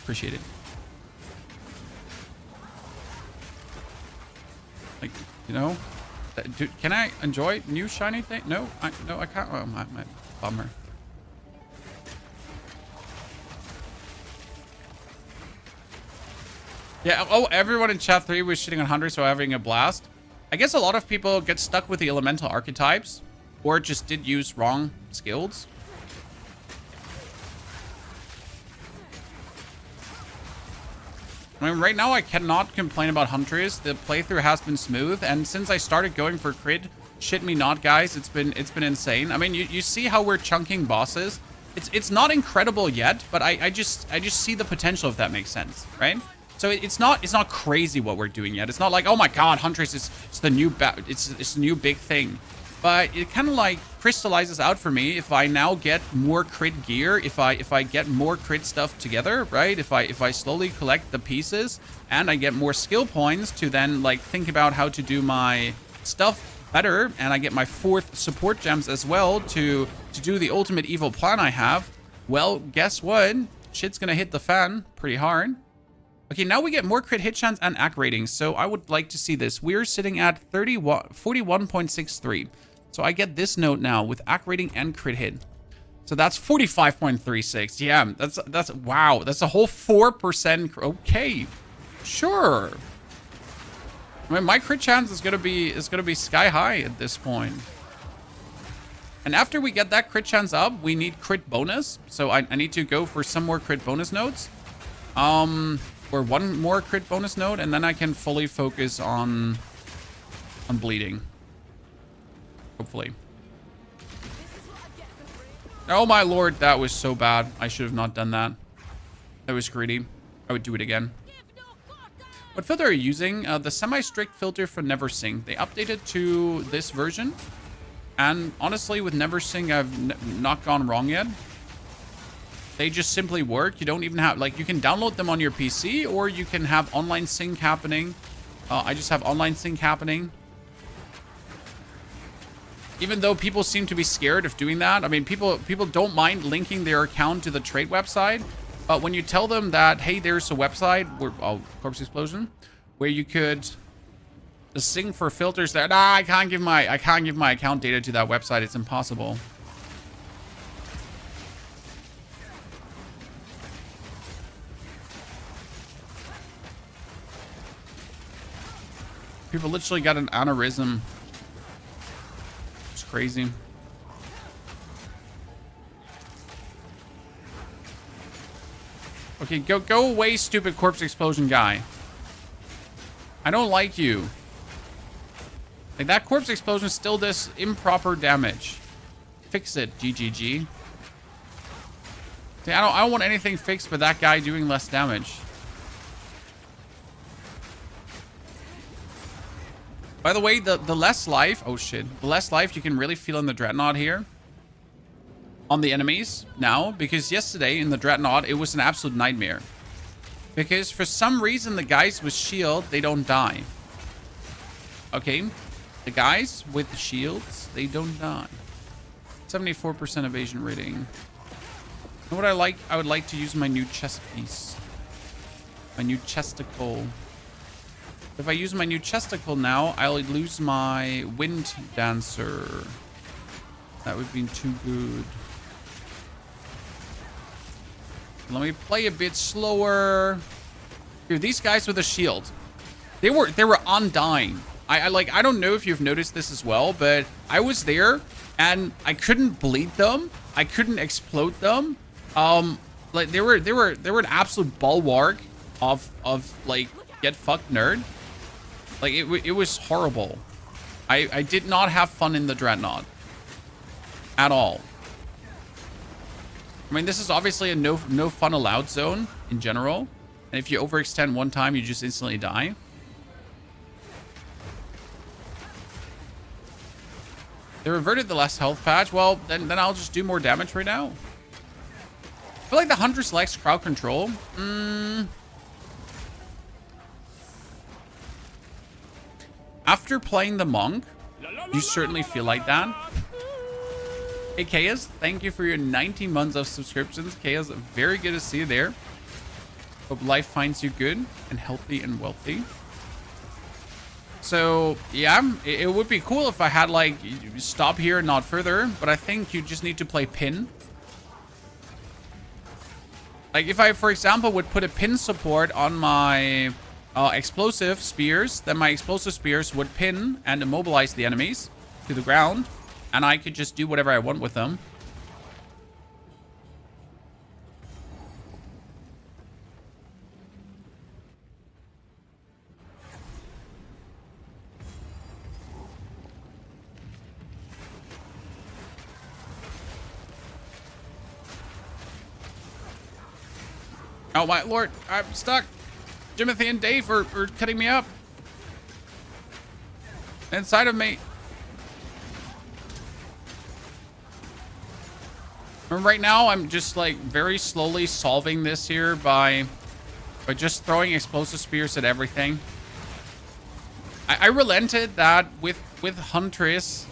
A: Appreciate it. Like, you know, can I enjoy new shiny thing? No, I can't. Oh, my bummer. Yeah. Oh, everyone in chat 3 was shitting on Huntress, so having a blast. I guess a lot of people get stuck with the elemental archetypes, or just did use wrong skills. I mean, right now I cannot complain about Huntress. The playthrough has been smooth, and since I started going for crit, shit me not, guys, it's been insane. I mean, you see how we're chunking bosses. It's not incredible yet, but I just see the potential, if that makes sense, right? So it's not crazy what we're doing yet. It's not like, oh my god, Huntress is the new it's the new big thing. But it kind of like crystallizes out for me if I now get more crit gear, if I get more crit stuff together, right? If I slowly collect the pieces and I get more skill points to then like think about how to do my stuff better, and I get my 4th support gems as well to do the ultimate evil plan I have, well, guess what? Shit's gonna hit the fan pretty hard. Okay, now we get more crit hit chance and ac ratings, so I would like to see this. We're sitting at 41.63. So I get this note now with ac rating and crit hit. So that's 45.36. Yeah, that's wow. That's a whole 4%. Okay, sure. I mean, my crit chance is gonna be sky high at this point. And after we get that crit chance up, we need crit bonus. So I need to go for some more crit bonus notes. Or one more crit bonus note, and then I can fully focus on bleeding. Hopefully. Oh my lord, that was so bad. I should have not done that. That was greedy. I would do it again. What filter are you using? The semi-strict filter for Never Sing. They updated to this version. And honestly, with Never Sing, I've not gone wrong yet. They just simply work. You don't even have, like, you can download them on your PC, or you can have online sync happening. I just have online sync happening. Even though people seem to be scared of doing that. I mean, people don't mind linking their account to the trade website. But when you tell them that, hey, there's a website where, oh, corpse explosion, where you could sing for filters that, I can't give my account data to that website. It's impossible. People literally got an aneurysm. It's crazy. Okay, go away, stupid corpse explosion guy. I don't like you. Like, that corpse explosion still does improper damage. Fix it, GGG. See, I don't want anything fixed but that guy doing less damage. By the way, the less life... Oh, shit. The less life you can really feel in the Dreadnought here. On the enemies now. Because yesterday in the Dreadnought, it was an absolute nightmare. Because for some reason, the guys with shield, they don't die. Okay. The guys with the shields, they don't die. 74% evasion rating. You know what I like? I would like to use my new chest piece. My new chesticle. If I use my new chesticle now, I'll lose my wind dancer. That would be too good. Let me play a bit slower. Dude, these guys with a shield, they were undying. I don't know if you've noticed this as well, but I was there and I couldn't bleed them. I couldn't explode them. Like they were an absolute bulwark of like get fucked nerd. Like it was horrible. I did not have fun in the Dreadnought at all. I mean, this is obviously a no fun allowed zone in general. And if you overextend one time, you just instantly die. They reverted the last health patch. Well, then I'll just do more damage right now. I feel like the Huntress likes crowd control. After playing the monk, you certainly feel like that. Hey, Chaos, thank you for your 19 months of subscriptions. Chaos, very good to see you there. Hope life finds you good and healthy and wealthy. So, yeah, it would be cool if I had, like, stop here and not further. But I think you just need to play pin. Like, if I, for example, would put a pin support on my explosive spears, then my explosive spears would pin and immobilize the enemies to the ground. And I could just do whatever I want with them. Oh my lord, I'm stuck. Jimothy and Dave are cutting me up. Inside of me. And right now, I'm just like very slowly solving this here by just throwing explosive spears at everything. I relented that with Huntress,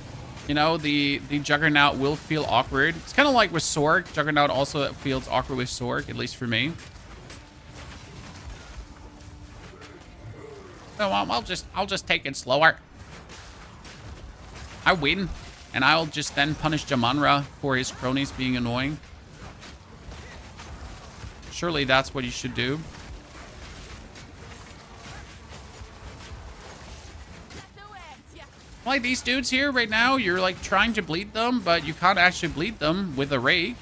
A: you know, the Juggernaut will feel awkward. It's kind of like with Sorg. Juggernaut also feels awkward with Sorg, at least for me. So I'll just take it slower. I win, and I'll just then punish Jamanra for his cronies being annoying. Surely that's what you should do. Like these dudes here right now, you're like trying to bleed them, but you can't actually bleed them with a ray.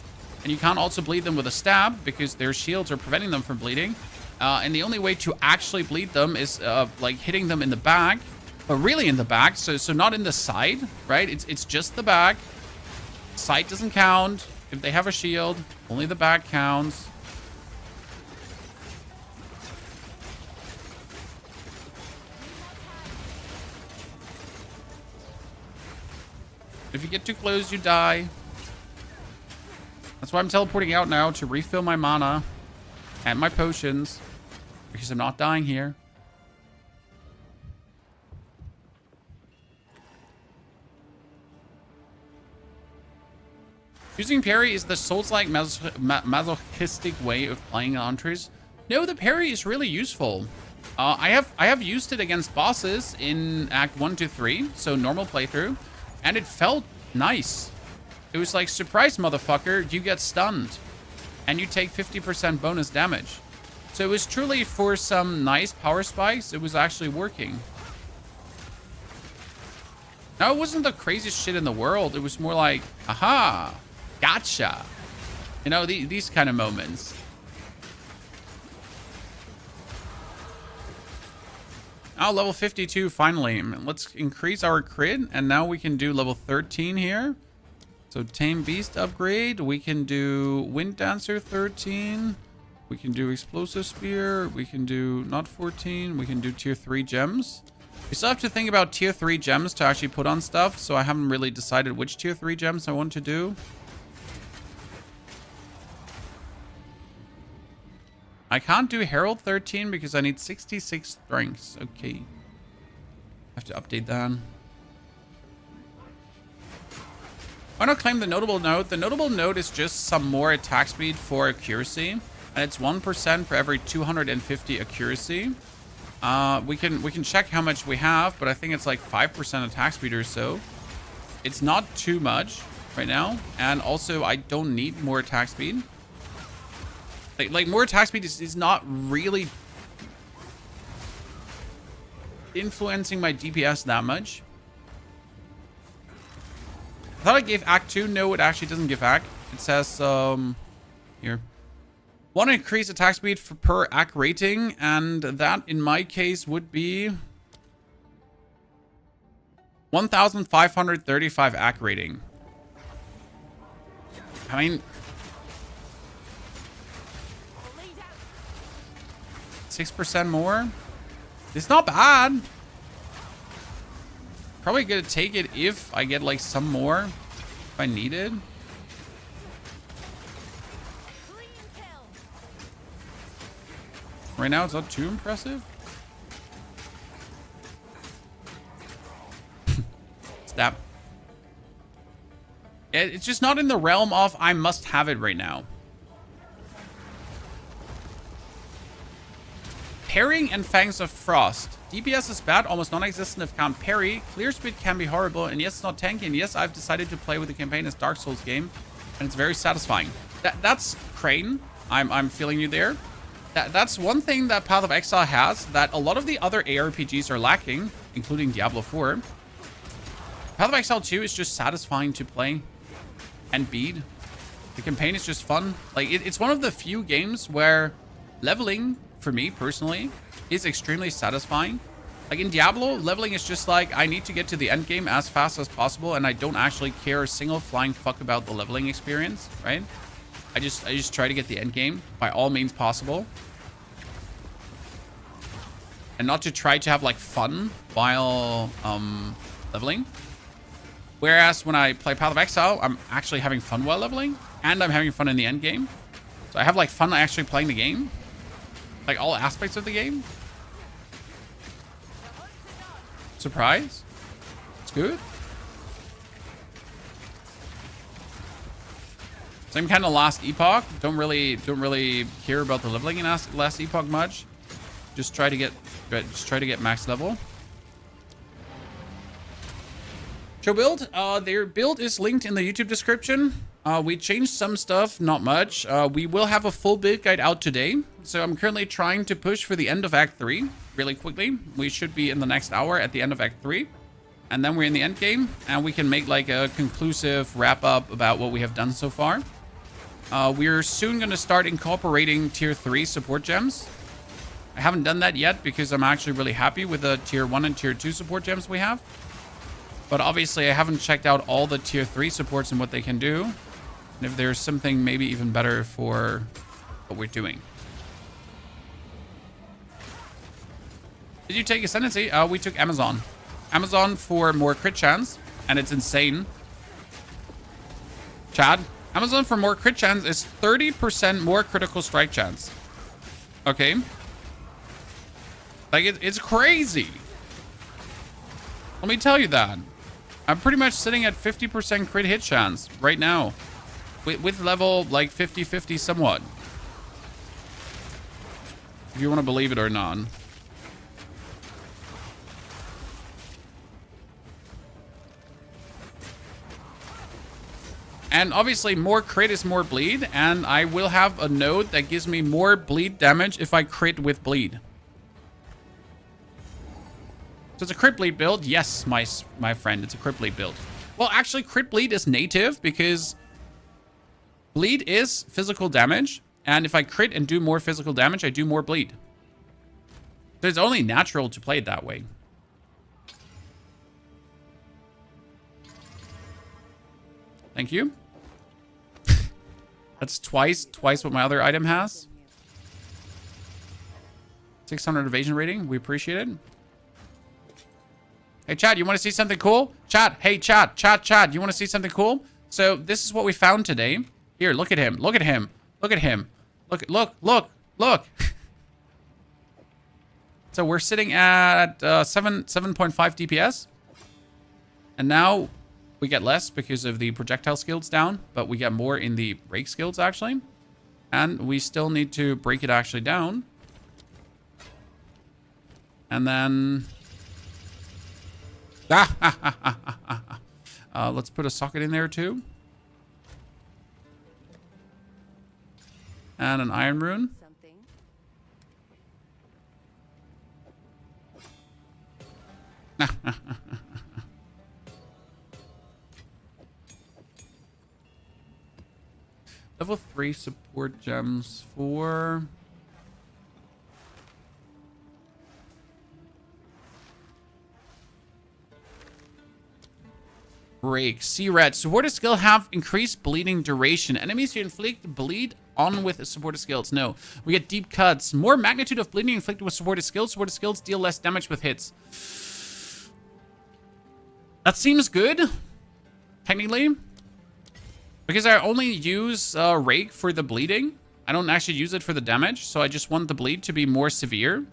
A: And you can't also bleed them with a stab because their shields are preventing them from bleeding. And the only way to actually bleed them is like hitting them in the back, but really in the back. So not in the side, right? It's just the back. Side doesn't count. If they have a shield, only the back counts. If you get too close, you die. That's why I'm teleporting out now, to refill my mana and my potions, because I'm not dying here. Using parry is the Souls-like masochistic way of playing Huntress. No, the parry is really useful. I have used it against bosses in Act 1 to 3, so normal playthrough. And it felt nice. It was like, surprise, motherfucker, you get stunned. And you take 50% bonus damage. So it was truly for some nice power spikes, it was actually working. Now, it wasn't the craziest shit in the world. It was more like, aha, gotcha. You know, these kind of moments. Oh, level 52, finally. Let's increase our crit, and now we can do level 13 here. So, Tame Beast upgrade. We can do Wind Dancer 13. We can do Explosive Spear. We can do, not 14, we can do tier 3 gems. We still have to think about tier 3 gems to actually put on stuff, so I haven't really decided which tier 3 gems I want to do. I can't do Herald 13 because I need 66 strengths. Okay. I have to update that. Why not claim the notable note? The notable note is just some more attack speed for accuracy. And it's 1% for every 250 accuracy. We can check how much we have, but I think it's like 5% attack speed or so. It's not too much right now. And also, I don't need more attack speed. Like more attack speed is not really influencing my DPS that much. I thought I gave Act 2. No, it actually doesn't give Act. It says, here. 1 increased attack speed per Act rating, and that, in my case, would be 1,535 Act rating. I mean, 6% more. It's not bad. Probably gonna take it if I get like some more, if I need it. Right now it's not too impressive. Stab. It's just not in the realm of I must have it right now. Parrying and Fangs of Frost. DPS is bad, almost non-existent if can't parry. Clear speed can be horrible, and yes, it's not tanky, and yes, I've decided to play with the campaign as Dark Souls game, and it's very satisfying. That's Crane. I'm feeling you there. That's one thing that Path of Exile has that a lot of the other ARPGs are lacking, including Diablo 4. Path of Exile 2 is just satisfying to play and beat. The campaign is just fun. Like, it's one of the few games where leveling, for me personally, is extremely satisfying. Like in Diablo, leveling is just like, I need to get to the end game as fast as possible, and I don't actually care a single flying fuck about the leveling experience, right? I just try to get the end game by all means possible. And not to try to have like fun while leveling. Whereas when I play Path of Exile, I'm actually having fun while leveling. And I'm having fun in the end game. So I have like fun actually playing the game. Like all aspects of the game. Surprise. It's good. Same kind of last epoch. Don't really hear about the leveling in last epoch much. Just try to get max level. Show build. Their build is linked in the YouTube description. We changed some stuff, not much. We will have a full build guide out today. So I'm currently trying to push for the end of Act 3 really quickly. We should be in the next hour at the end of Act 3. And then we're in the end game. And we can make like a conclusive wrap up about what we have done so far. We're soon going to start incorporating tier 3 support gems. I haven't done that yet because I'm actually really happy with the tier 1 and tier 2 support gems we have. But obviously I haven't checked out all the tier 3 supports and what they can do. And if there's something maybe even better for what we're doing. Did you take Ascendancy? We took Amazon. Amazon for more crit chance. And it's insane. Chad, Amazon for more crit chance is 30% more critical strike chance. Okay. Like, it's crazy. Let me tell you that. I'm pretty much sitting at 50% crit hit chance right now. With level, like, 50-50 somewhat. If you want to believe it or not. And obviously, more crit is more bleed. And I will have a node that gives me more bleed damage if I crit with bleed. So it's a crit bleed build. Yes, my friend, it's a crit bleed build. Well, actually, crit bleed is native because bleed is physical damage. And if I crit and do more physical damage, I do more bleed. So it's only natural to play it that way. Thank you. That's twice what my other item has. 600 evasion rating. We appreciate it. Hey, Chad, you want to see something cool? Chad, hey, Chad, you want to see something cool? So this is what we found today. Here, look at him. Look at him. Look at him. Look. So we're sitting at 7.5 DPS. And now we get less because of the projectile skills down, but we get more in the break skills actually. And we still need to break it actually down. And then let's put a socket in there too. And an iron rune. Level 3 support gems for break. C-Red. Supported skill have increased bleeding duration. Enemies you inflict bleed on with supported skills. No. We get deep cuts. More magnitude of bleeding inflicted with supported skills. Supported skills deal less damage with hits. That seems good. Technically. Because I only use Rake for the bleeding. I don't actually use it for the damage. So I just want the bleed to be more severe.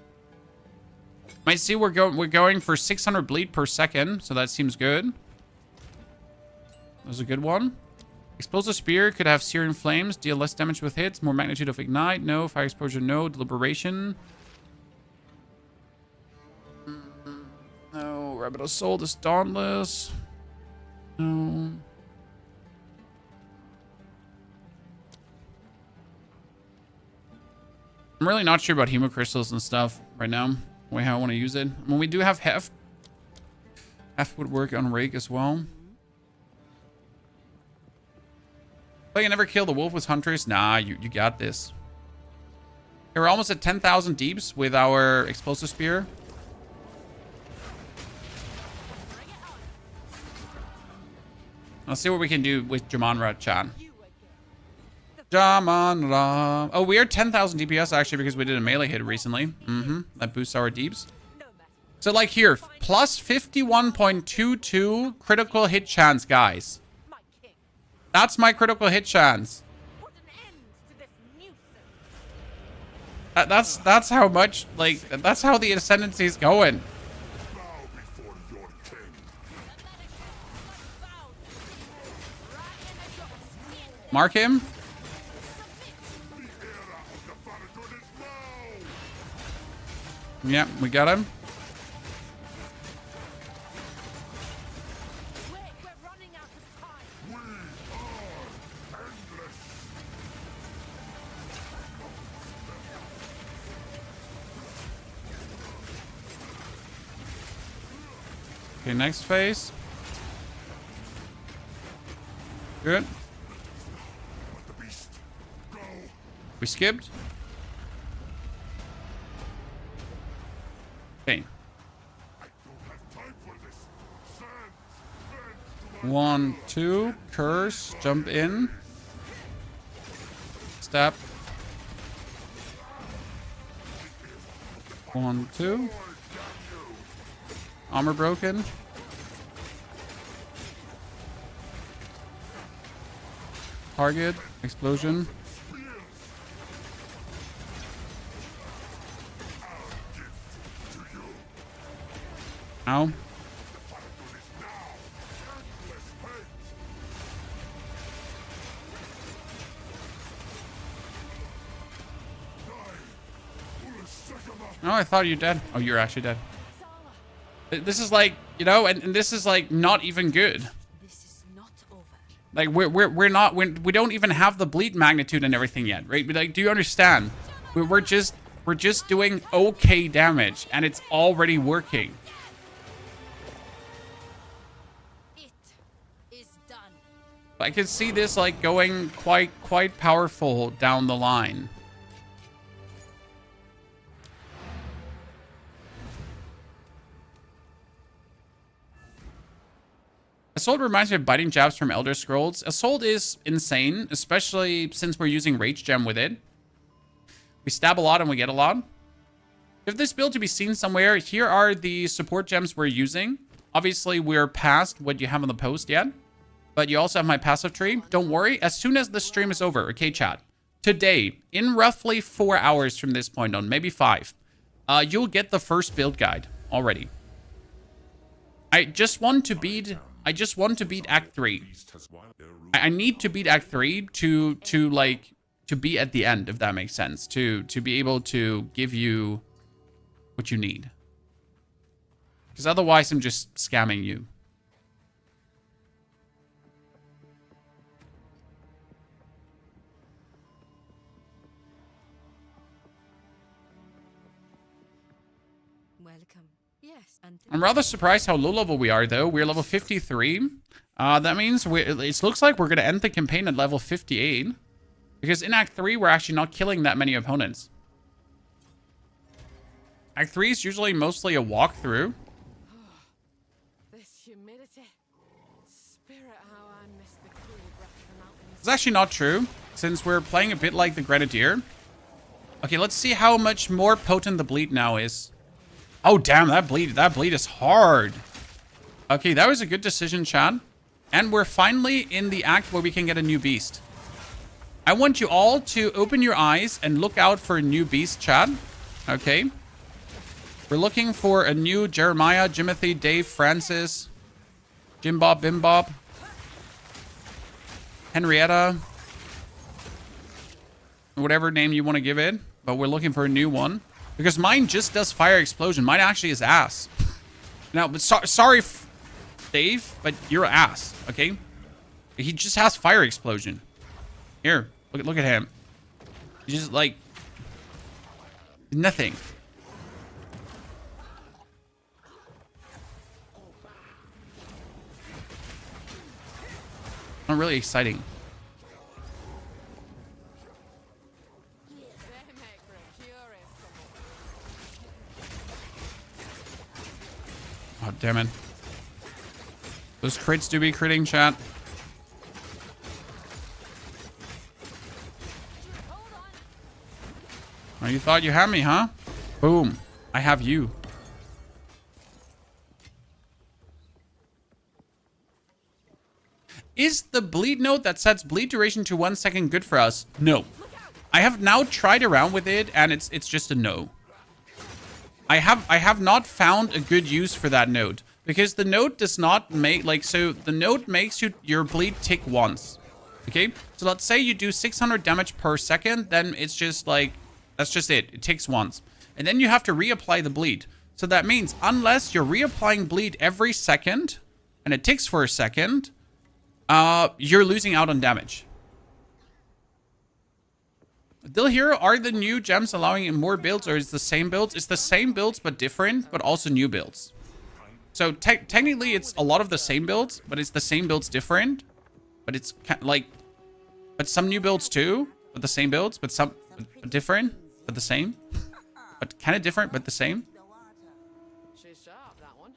A: Might see we're going for 600 bleed per second. So that seems good. That was a good one. Explosive Spear could have Searing Flames. Deal less damage with hits. More magnitude of Ignite. No. Fire Exposure. No. Deliberation. No. Rabbit Assault is Dauntless. No. I'm really not sure about Hemocrystals and stuff right now. The way how I want to use it. I mean, we do have Heft. Heft would work on Rake as well. I can never kill the wolf with Huntress. Nah, you got this. Okay, we're almost at 10,000 deeps with our Explosive Spear. Let's see what we can do with Jamanra Chan.
G: You again. The
A: Jaman Ram. Oh, we are 10,000 DPS actually because we did a melee hit recently. That boosts our deeps. So like here, plus 51.22 critical hit chance, guys. That's my critical hit chance. That's how much, like, that's how the ascendancy is going. Mark him. Yeah, we got him. Okay, next phase. Good. We skipped. Okay. 1, 2. Curse. Jump in. Step. 1, 2. Armor broken. Target. Explosion. Ow. Oh, I thought you were dead. Oh, you're actually dead. This is like, you know, and this is like not even good.
G: This is not over.
A: Like we don't even have the bleed magnitude and everything yet, right? But like, do you understand? We're just doing okay damage, and it's already working.
G: It is done.
A: I can see this like going quite powerful down the line. Assault reminds me of biting jabs from Elder Scrolls. Assault is insane, especially since we're using Rage Gem with it. We stab a lot and we get a lot. If this build to be seen somewhere, here are the support gems we're using. Obviously, we're past what you have on the post yet. But you also have my passive tree. Don't worry, as soon as the stream is over, okay, chat? Today, in roughly 4 hours from this point on, maybe 5, you'll get the first build guide already. I just want to beat Act 3. I need to beat Act 3 to be at the end, if that makes sense. To be able to give you what you need. Because otherwise I'm just scamming you.
G: Welcome. Yes. And
A: I'm rather surprised how low level we are, though. We're level 53. That means it looks like we're going to end the campaign at level 58. Because in Act 3, we're actually not killing that many opponents. Act 3 is usually mostly a walkthrough.
H: This humidity. Spirit, how I miss the cool breath of the mountains.
A: It's actually not true, since we're playing a bit like the Grenadier. Okay, let's see how much more potent the bleed now is. Oh, damn, that bleed is hard. Okay, that was a good decision, Chad. And we're finally in the act where we can get a new beast. I want you all to open your eyes and look out for a new beast, Chad. Okay. We're looking for a new Jeremiah, Jimothy, Dave, Francis, Jim Bob, Bim Bob, Henrietta, whatever name you want to give it. But we're looking for a new one. Because mine just does fire explosion. Mine actually is ass. Now, but sorry, Dave, but you're ass, okay? He just has fire explosion. Here, look at him. He's just like nothing. Not really exciting.
H: They make for a curious couple.
A: Oh, damn it. Those crits do be critting, chat. Oh, you thought you had me, huh? Boom. I have you. Is the bleed node that sets bleed duration to 1 second good for us? No. I have now tried around with it, and it's just a no. I have not found a good use for that node, because the node does not make, like, so the node makes your bleed tick once. Okay? So let's say you do 600 damage per second, then it's just like, that's just it. It ticks once. And then you have to reapply the bleed. So that means unless you're reapplying bleed every second, and it ticks for a second, you're losing out on damage. Still here, are the new gems allowing more builds, or is it the same builds? It's the same builds, but different, but also new builds. So technically, it's a lot of the same builds, but it's the same builds different. But it's like, but some new builds too, but the same builds, but some but different, but the same. But kind of different, but the same.
H: She's sharp, that one.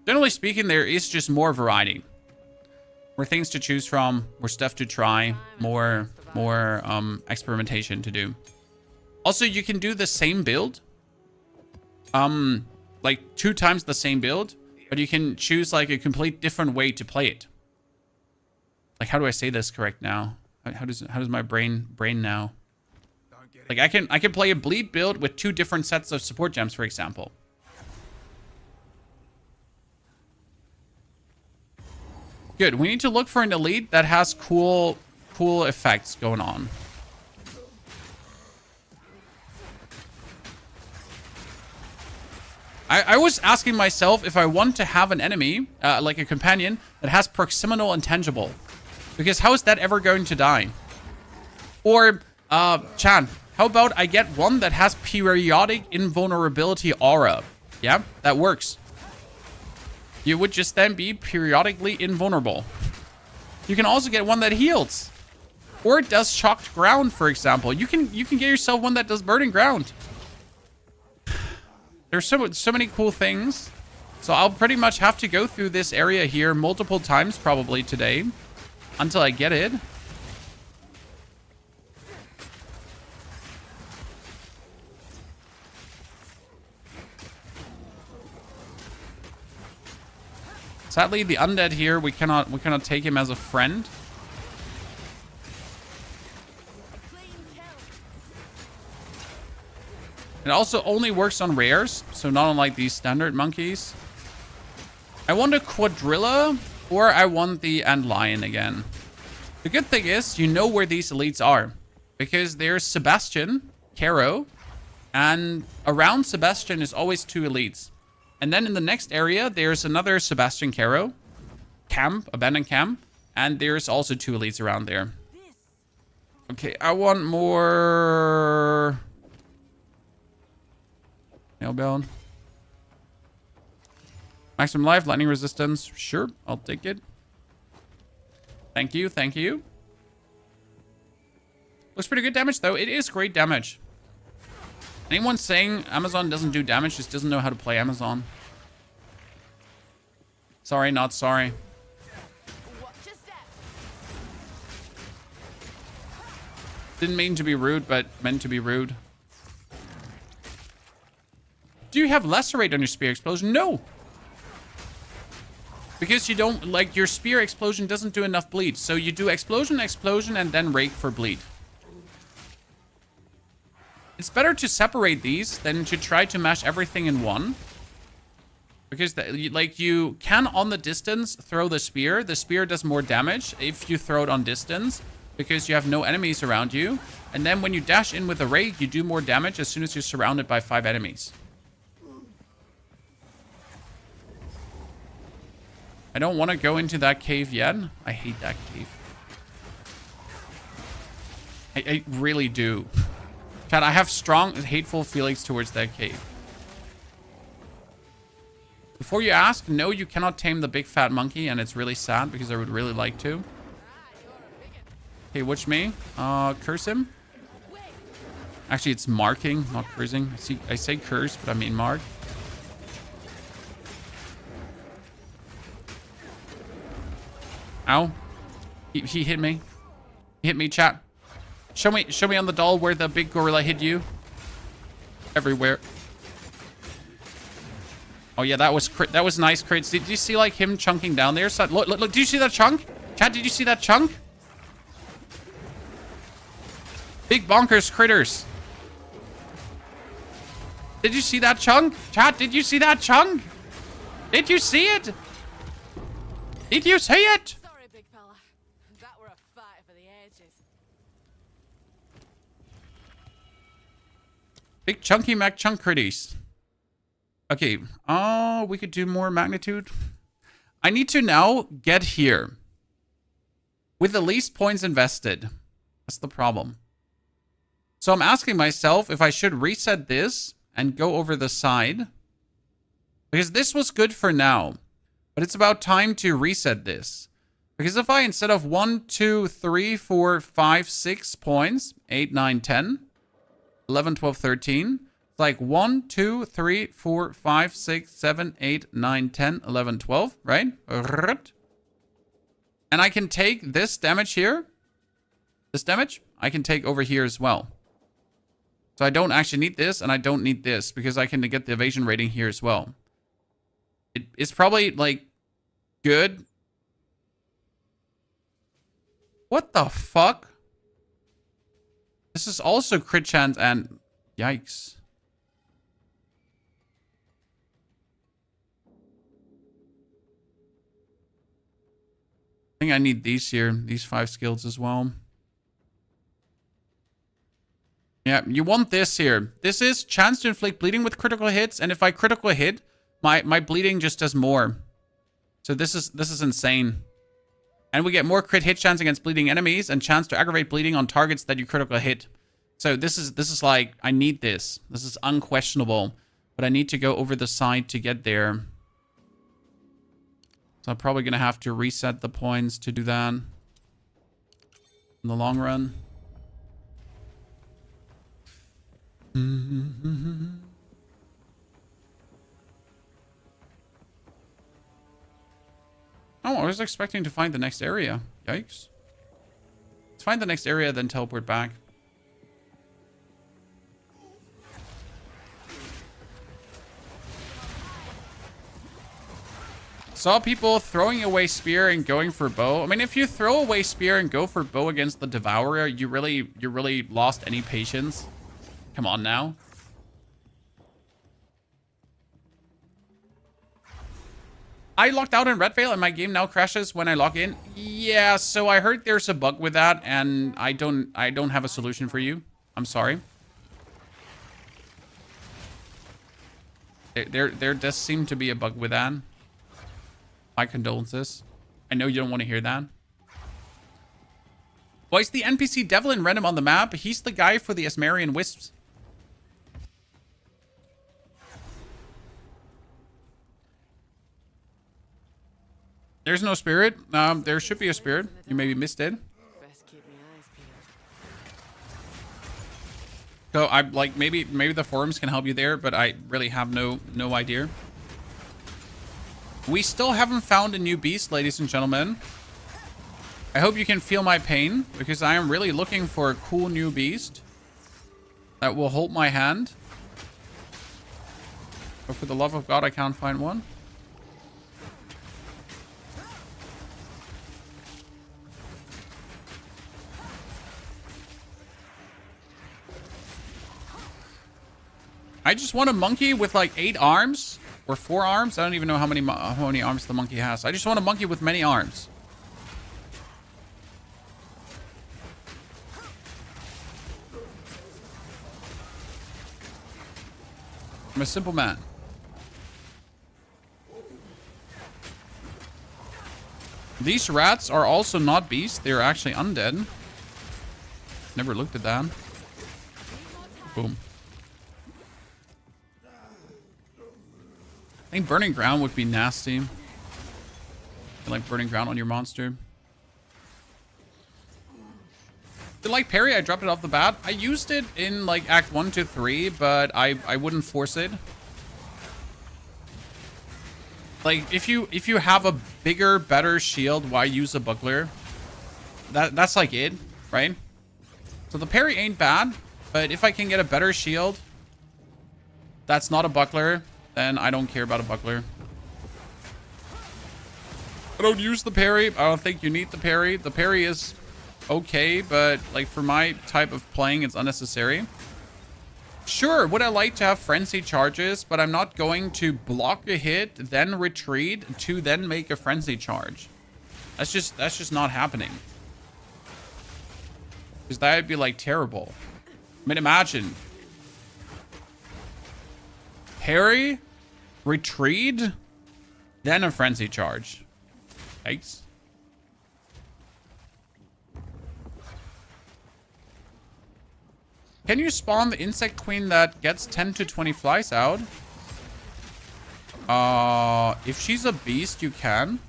A: Generally speaking, there is just more variety. More things to choose from, more stuff to try, more experimentation to do. Also, you can do the same build, like 2 times the same build, but you can choose like a complete different way to play it. Like, how do I say this correct now? How does my brain now? Like, I can play a bleed build with 2 different sets of support gems, for example. Good. We need to look for an elite that has cool effects going on. I was asking myself if I want to have an enemy, like a companion, that has proximal intangible. Because how is that ever going to die? Or, Chan, how about I get one that has periodic invulnerability aura? Yeah, that works. You would just then be periodically invulnerable. You can also get one that heals. Or it does shocked ground, for example. You can get yourself one that does burning ground. There's so many cool things. So I'll pretty much have to go through this area here multiple times probably today. Until I get it. Sadly, the undead here, we cannot take him as a friend. It also only works on rares, so not on like these standard monkeys. I want a quadrilla, or I want the antlion again. The good thing is, you know where these elites are, because there's Sebastian, Caro, and around Sebastian is always 2 elites. And then in the next area, there's another Sebastian Caro camp, abandoned camp, and there's also 2 elites around there. Okay, I want more nailbound. Maximum life, lightning resistance. Sure, I'll take it. Thank you, thank you. Looks pretty good damage, though. It is great damage. Anyone saying Amazon doesn't do damage just doesn't know how to play Amazon. Sorry, not sorry. Didn't mean to be rude, but meant to be rude. Do you have lacerate on your spear explosion? No. Because you don't, like, your spear explosion doesn't do enough bleed. So you do explosion, and then rake for bleed. It's better to separate these than to try to mash everything in one. Because, like, you can, on the distance, throw the spear. The spear does more damage if you throw it on distance, because you have no enemies around you. And then when you dash in with the rake, you do more damage as soon as you're surrounded by 5 enemies. I don't want to go into that cave yet. I hate that cave. I really do. Chad, I have strong, hateful feelings towards that cave. Before you ask, no, you cannot tame the big fat monkey, and it's really sad because I would really like to. Okay, which me? Curse him? Actually, it's marking, not cursing. I say curse, but I mean mark. Ow. He hit me. He hit me, chat. Show me on the doll where the big gorilla hit you. everywhere. Oh yeah, that was nice crits. Did you see like him chunking down there? So, look, did you see that chunk? Chat, did you see that chunk? Big bonkers critters. Did you see that chunk? Chat, did you see that chunk? Did you see it? Did you see it?
H: Sorry, big fella. That were a fight for the ages.
A: Big chunky mac chunk critties. Okay. Oh, we could do more magnitude. I need to now get here with the least points invested. That's the problem. So I'm asking myself if I should reset this and go over the side. Because this was good for now. But it's about time to reset this. Because if I, instead of 1, 2, 3, 4, 5, 6 points, 8, 9, 10, 11, 12, 13... It's like 1, 2, 3, 4, 5, 6, 7, 8, 9, 10, 11, 12, right? And I can take this damage here. This damage, I can take over here as well. So I don't actually need this, and I don't need this, because I can get the evasion rating here as well. It's probably, like, good. What the fuck? This is also crit chance and... Yikes. I think I need these here, these 5 skills as well. Yeah, you want this here. This is chance to inflict bleeding with critical hits, and if I critical hit, my bleeding just does more. So this is insane. And we get more crit hit chance against bleeding enemies and chance to aggravate bleeding on targets that you critical hit. So this is like, I need this. This is unquestionable, but I need to go over the side to get there. So I'm probably going to have to reset the points to do that in the long run. Oh, I was expecting to find the next area. Yikes. Let's find the next area, then teleport back. Saw people throwing away spear and going for bow. I mean, if you throw away spear and go for bow against the Devourer, you really lost any patience. Come on now. I locked out in Red Veil and my game now crashes when I log in. Yeah, so I heard there's a bug with that, and I don't have a solution for you. I'm sorry. There does seem to be a bug with that. My condolences. I know you don't want to hear that. Why is the NPC Devlin random on the map? He's the guy for the Asmarian Wisps. There's no spirit. There should be a spirit. You maybe missed it.
H: Best keep my eyes peeled.
A: So I like maybe the forums can help you there, but I really have no idea. We still haven't found a new beast, ladies and gentlemen. I hope you can feel my pain, because I am really looking for a cool new beast that will hold my hand. But for the love of God, I can't find one. I just want a monkey with like 8 arms. Or 4 arms? I don't even know how many arms the monkey has. I just want a monkey with many arms. I'm a simple man. These rats are also not beasts. They're actually undead. Never looked at that. Boom. I think burning ground would be nasty. I like burning ground on your monster. Did like parry? I dropped it off the bat. I used it in like Act 1 to 3, but I wouldn't force it. Like if you have a bigger, better shield, why use a buckler? That's like it, right? So the parry ain't bad, but if I can get a better shield, that's not a buckler, then I don't care about a buckler. I don't use the parry. I don't think you need the parry. The parry is okay, but like for my type of playing, it's unnecessary. Sure, would I like to have frenzy charges, but I'm not going to block a hit, then retreat, to then make a frenzy charge. That's just not happening. Because that would be like terrible. I mean, imagine. Parry, retreat, then a frenzy charge. Yikes. Can you spawn the insect queen that gets 10 to 20 flies out? If she's a beast, you can.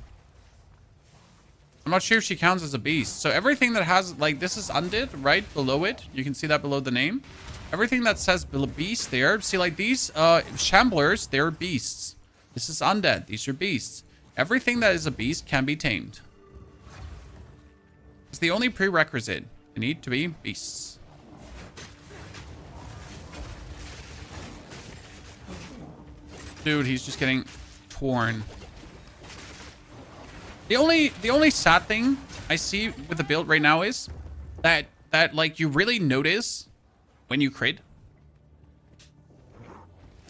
A: I'm not sure if she counts as a beast. So everything that has, like, this is undead, right below it. You can see that below the name. Everything that says beast there. See, like, these shamblers, they're beasts. This is undead. These are beasts. Everything that is a beast can be tamed. It's the only prerequisite. They need to be beasts. Dude, he's just getting torn. The only sad thing I see with the build right now is that like you really notice when you crit.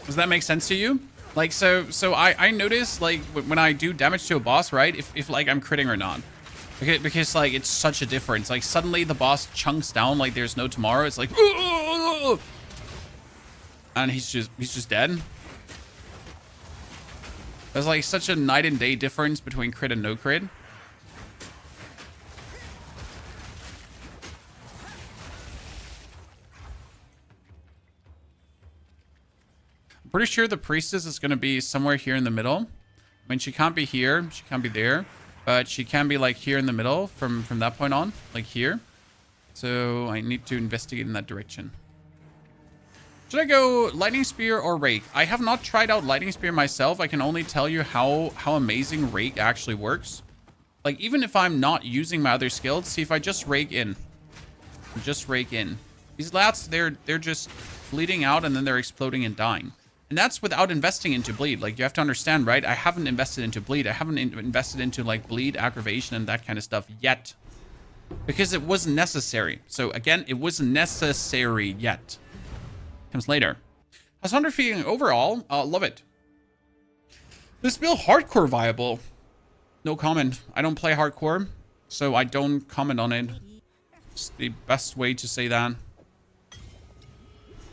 A: Does that make sense to you? Like so I notice like when I do damage to a boss, right? If like I'm critting or not. Okay, because like it's such a difference. Like suddenly the boss chunks down like there's no tomorrow. It's like and he's just dead. There's like such a night and day difference between crit and no crit. I'm pretty sure the priestess is going to be somewhere here in the middle. I mean, she can't be here. She can't be there. But she can be like here in the middle from that point on. Like here. So I need to investigate in that direction. Should I go Lightning Spear or Rake? I have not tried out Lightning Spear myself. I can only tell you how amazing Rake actually works. Like, even if I'm not using my other skills, see if I just Rake in. Just Rake in. These lats, they're just bleeding out and then they're exploding and dying. And that's without investing into bleed. Like, you have to understand, right? I haven't invested into bleed. I haven't invested into, like, bleed, aggravation, and that kind of stuff yet. Because it wasn't necessary. So, again, it wasn't necessary yet. Comes later. How's Hunter feeling overall? Love it. This build hardcore viable? No comment. I don't play hardcore, so I don't comment on it. It's the best way to say that.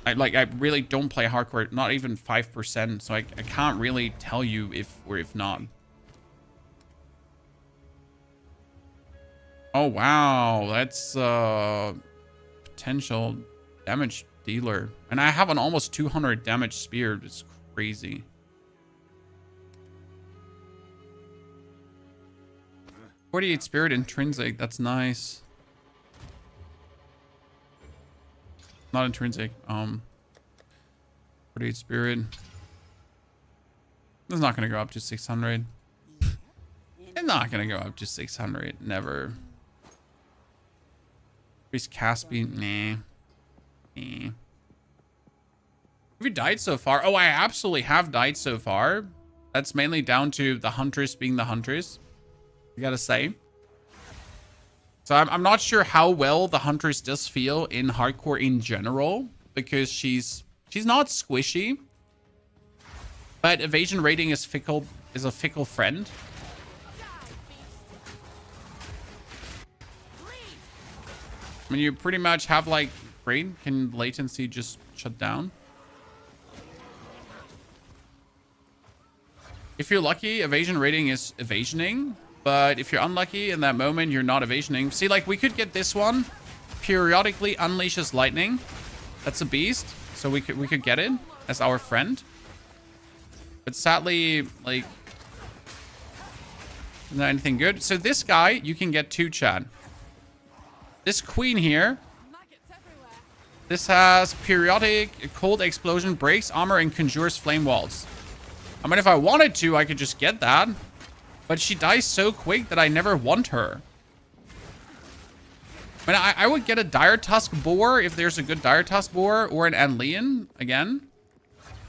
A: I really don't play hardcore, not even 5%, so I can't really tell you if or if not. Oh wow, that's potential damage dealer. And I have an almost 200 damage spear. It's crazy. $48 spirit intrinsic. That's nice. Not intrinsic. 48 spirit. It's not going to go up to 600. It's not going to go up to 600. Never. Increase cast speed. Nah. Have you died so far? Oh, I absolutely have died so far. That's mainly down to the Huntress being the Huntress, I gotta say. So I'm not sure how well the Huntress does feel in hardcore in general, because she's not squishy, but evasion rating is fickle, is a fickle friend. I mean, you pretty much have like can latency just shut down? If you're lucky, evasion rating is evasioning, but if you're unlucky in that moment, you're not evasioning. See, like we could get this one. Periodically unleashes lightning. That's a beast, so we could get it as our friend. But sadly, like, not anything good. So this guy, you can get two, Chad. This queen here. This has periodic cold explosion, breaks armor, and conjures flame walls. I mean, if I wanted to, I could just get that. But she dies so quick that I never want her. I mean, I would get a Dire Tusk Boar if there's a good Dire Tusk Boar, or an Anlian again.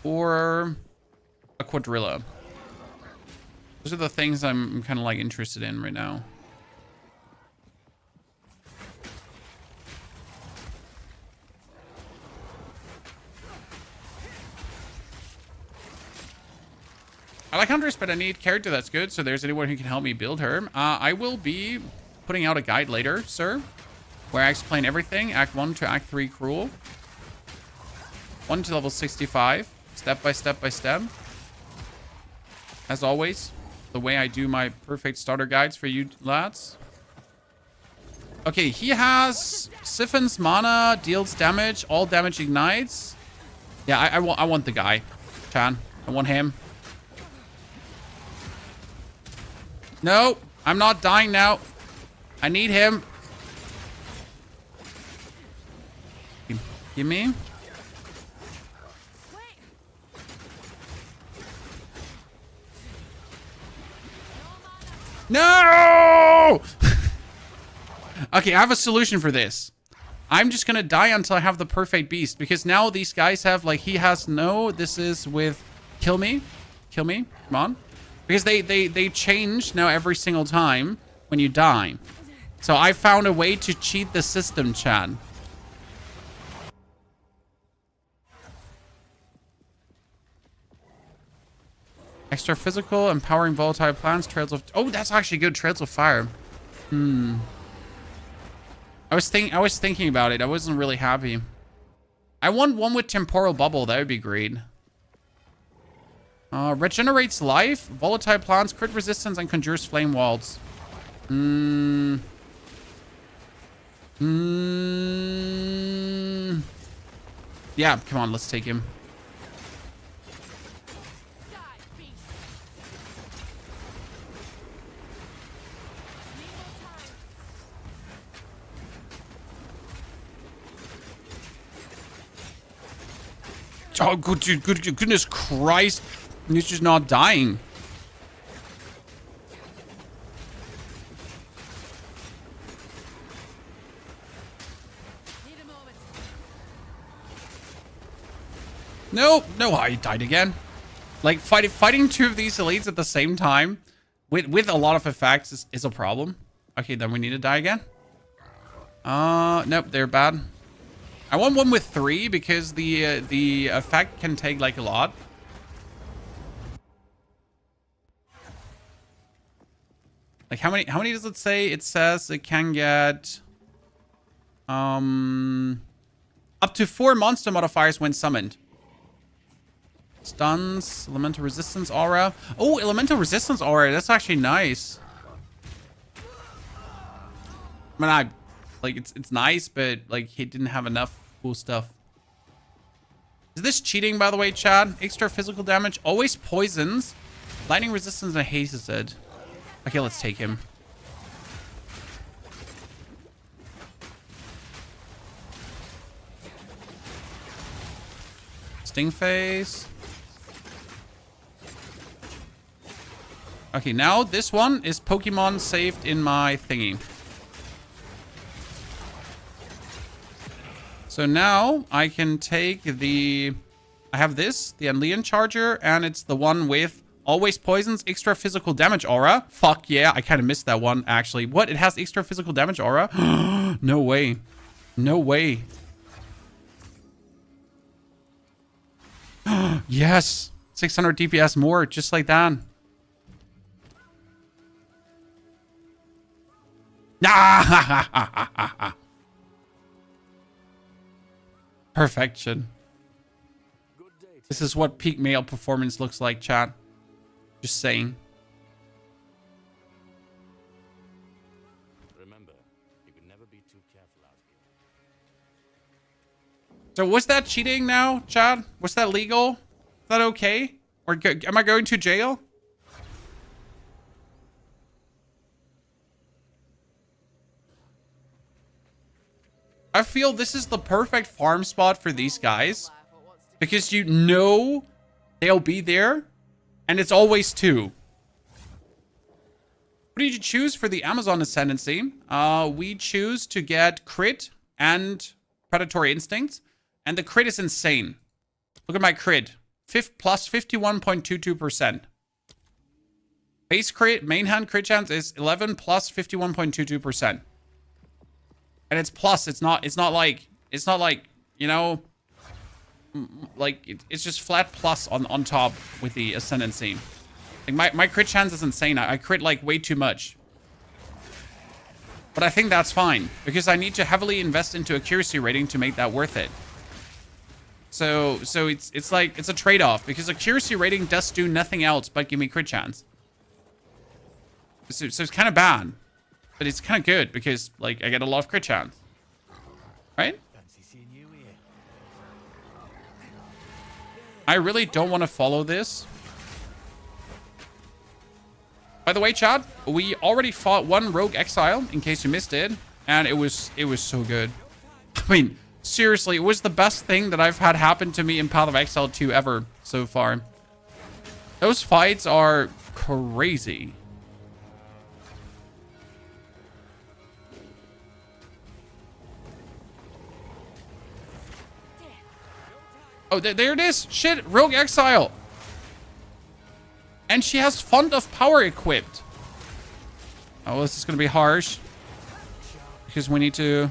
A: or a quadrilla. Those are the things I'm kind of like interested in right now. I like Huntress, but I need character that's good. So there's anyone who can help me build her. I will be putting out a guide later, sir, where I explain everything. Act 1 to Act 3 Cruel. 1 to level 65. Step by step by step. As always, the way I do my perfect starter guides for you lads. Okay, he has siphons mana, deals damage, all damage ignites. Yeah, I want the guy. Chan, I want him. No, I'm not dying now. I need him. Give me. No! Okay, I have a solution for this. I'm just gonna die until I have the perfect beast, because now these guys have, like, he has no, this is with kill me. Kill me. Come on. Because they change now every single time when you die. So I found a way to cheat the system, Chan. Extra physical, empowering volatile plants, trails of... Oh, that's actually good. Trails of fire. I was thinking about it. I wasn't really happy. I want one with temporal bubble. That would be great. Regenerates life, volatile plants, crit resistance, and conjures flame walls. Yeah, come on, let's take him. Oh, goodness Christ. He's just not dying. No, he died again. Like, fighting two of these elites at the same time with a lot of effects is a problem. Okay, then we need to die again. Nope, they're bad. I want one with 3 because the effect can take like a lot. Like how many does it say? It says it can get up to 4 monster modifiers when summoned. Stuns, elemental resistance aura. Oh, elemental resistance aura. That's actually nice. I mean, like it's nice, but like he didn't have enough cool stuff. Is this cheating, by the way, Chad? Extra physical damage, always poisons, lightning resistance, and hastes it. Okay, let's take him. Sting phase. Okay, now this one is Pokemon saved in my thingy. So now I can take the... I have this, the Unleon Charger, and it's the one with always poisons, extra physical damage aura. Fuck yeah, I kind of missed that one, actually. What? It has extra physical damage aura? No way. No way. Yes! 600 DPS more, just like that. Perfection. This is what peak male performance looks like, chat. Just saying.
I: Remember, you can never be too careful out here.
A: So was that cheating now, chat? Was that legal? Is that okay? Or am I going to jail? I feel this is the perfect farm spot for these guys. Because you know they'll be there. And it's always 2. What did you choose for the Amazon Ascendancy? We choose to get crit and predatory instincts. And the crit is insane. Look at my crit. plus 51.22%. Base crit, main hand crit chance is 11 plus 51.22%. And it's plus, it's not like, you know, like it's just flat plus on top with the ascendancy. Like my crit chance is insane. I crit like way too much. But I think that's fine because I need to heavily invest into accuracy rating to make that worth it. So it's like it's a trade-off because accuracy rating does do nothing else but give me crit chance. So it's kind of bad, but it's kind of good because like I get a lot of crit chance, right? I really don't want to follow this. By the way, chat, we already fought one Rogue Exile, in case you missed it, and it was so good. I mean, seriously, it was the best thing that I've had happen to me in Path of Exile 2 ever so far. Those fights are crazy. Oh, there it is. Shit, Rogue Exile. And she has Font of Power equipped. Oh, this is going to be harsh. Because we need to...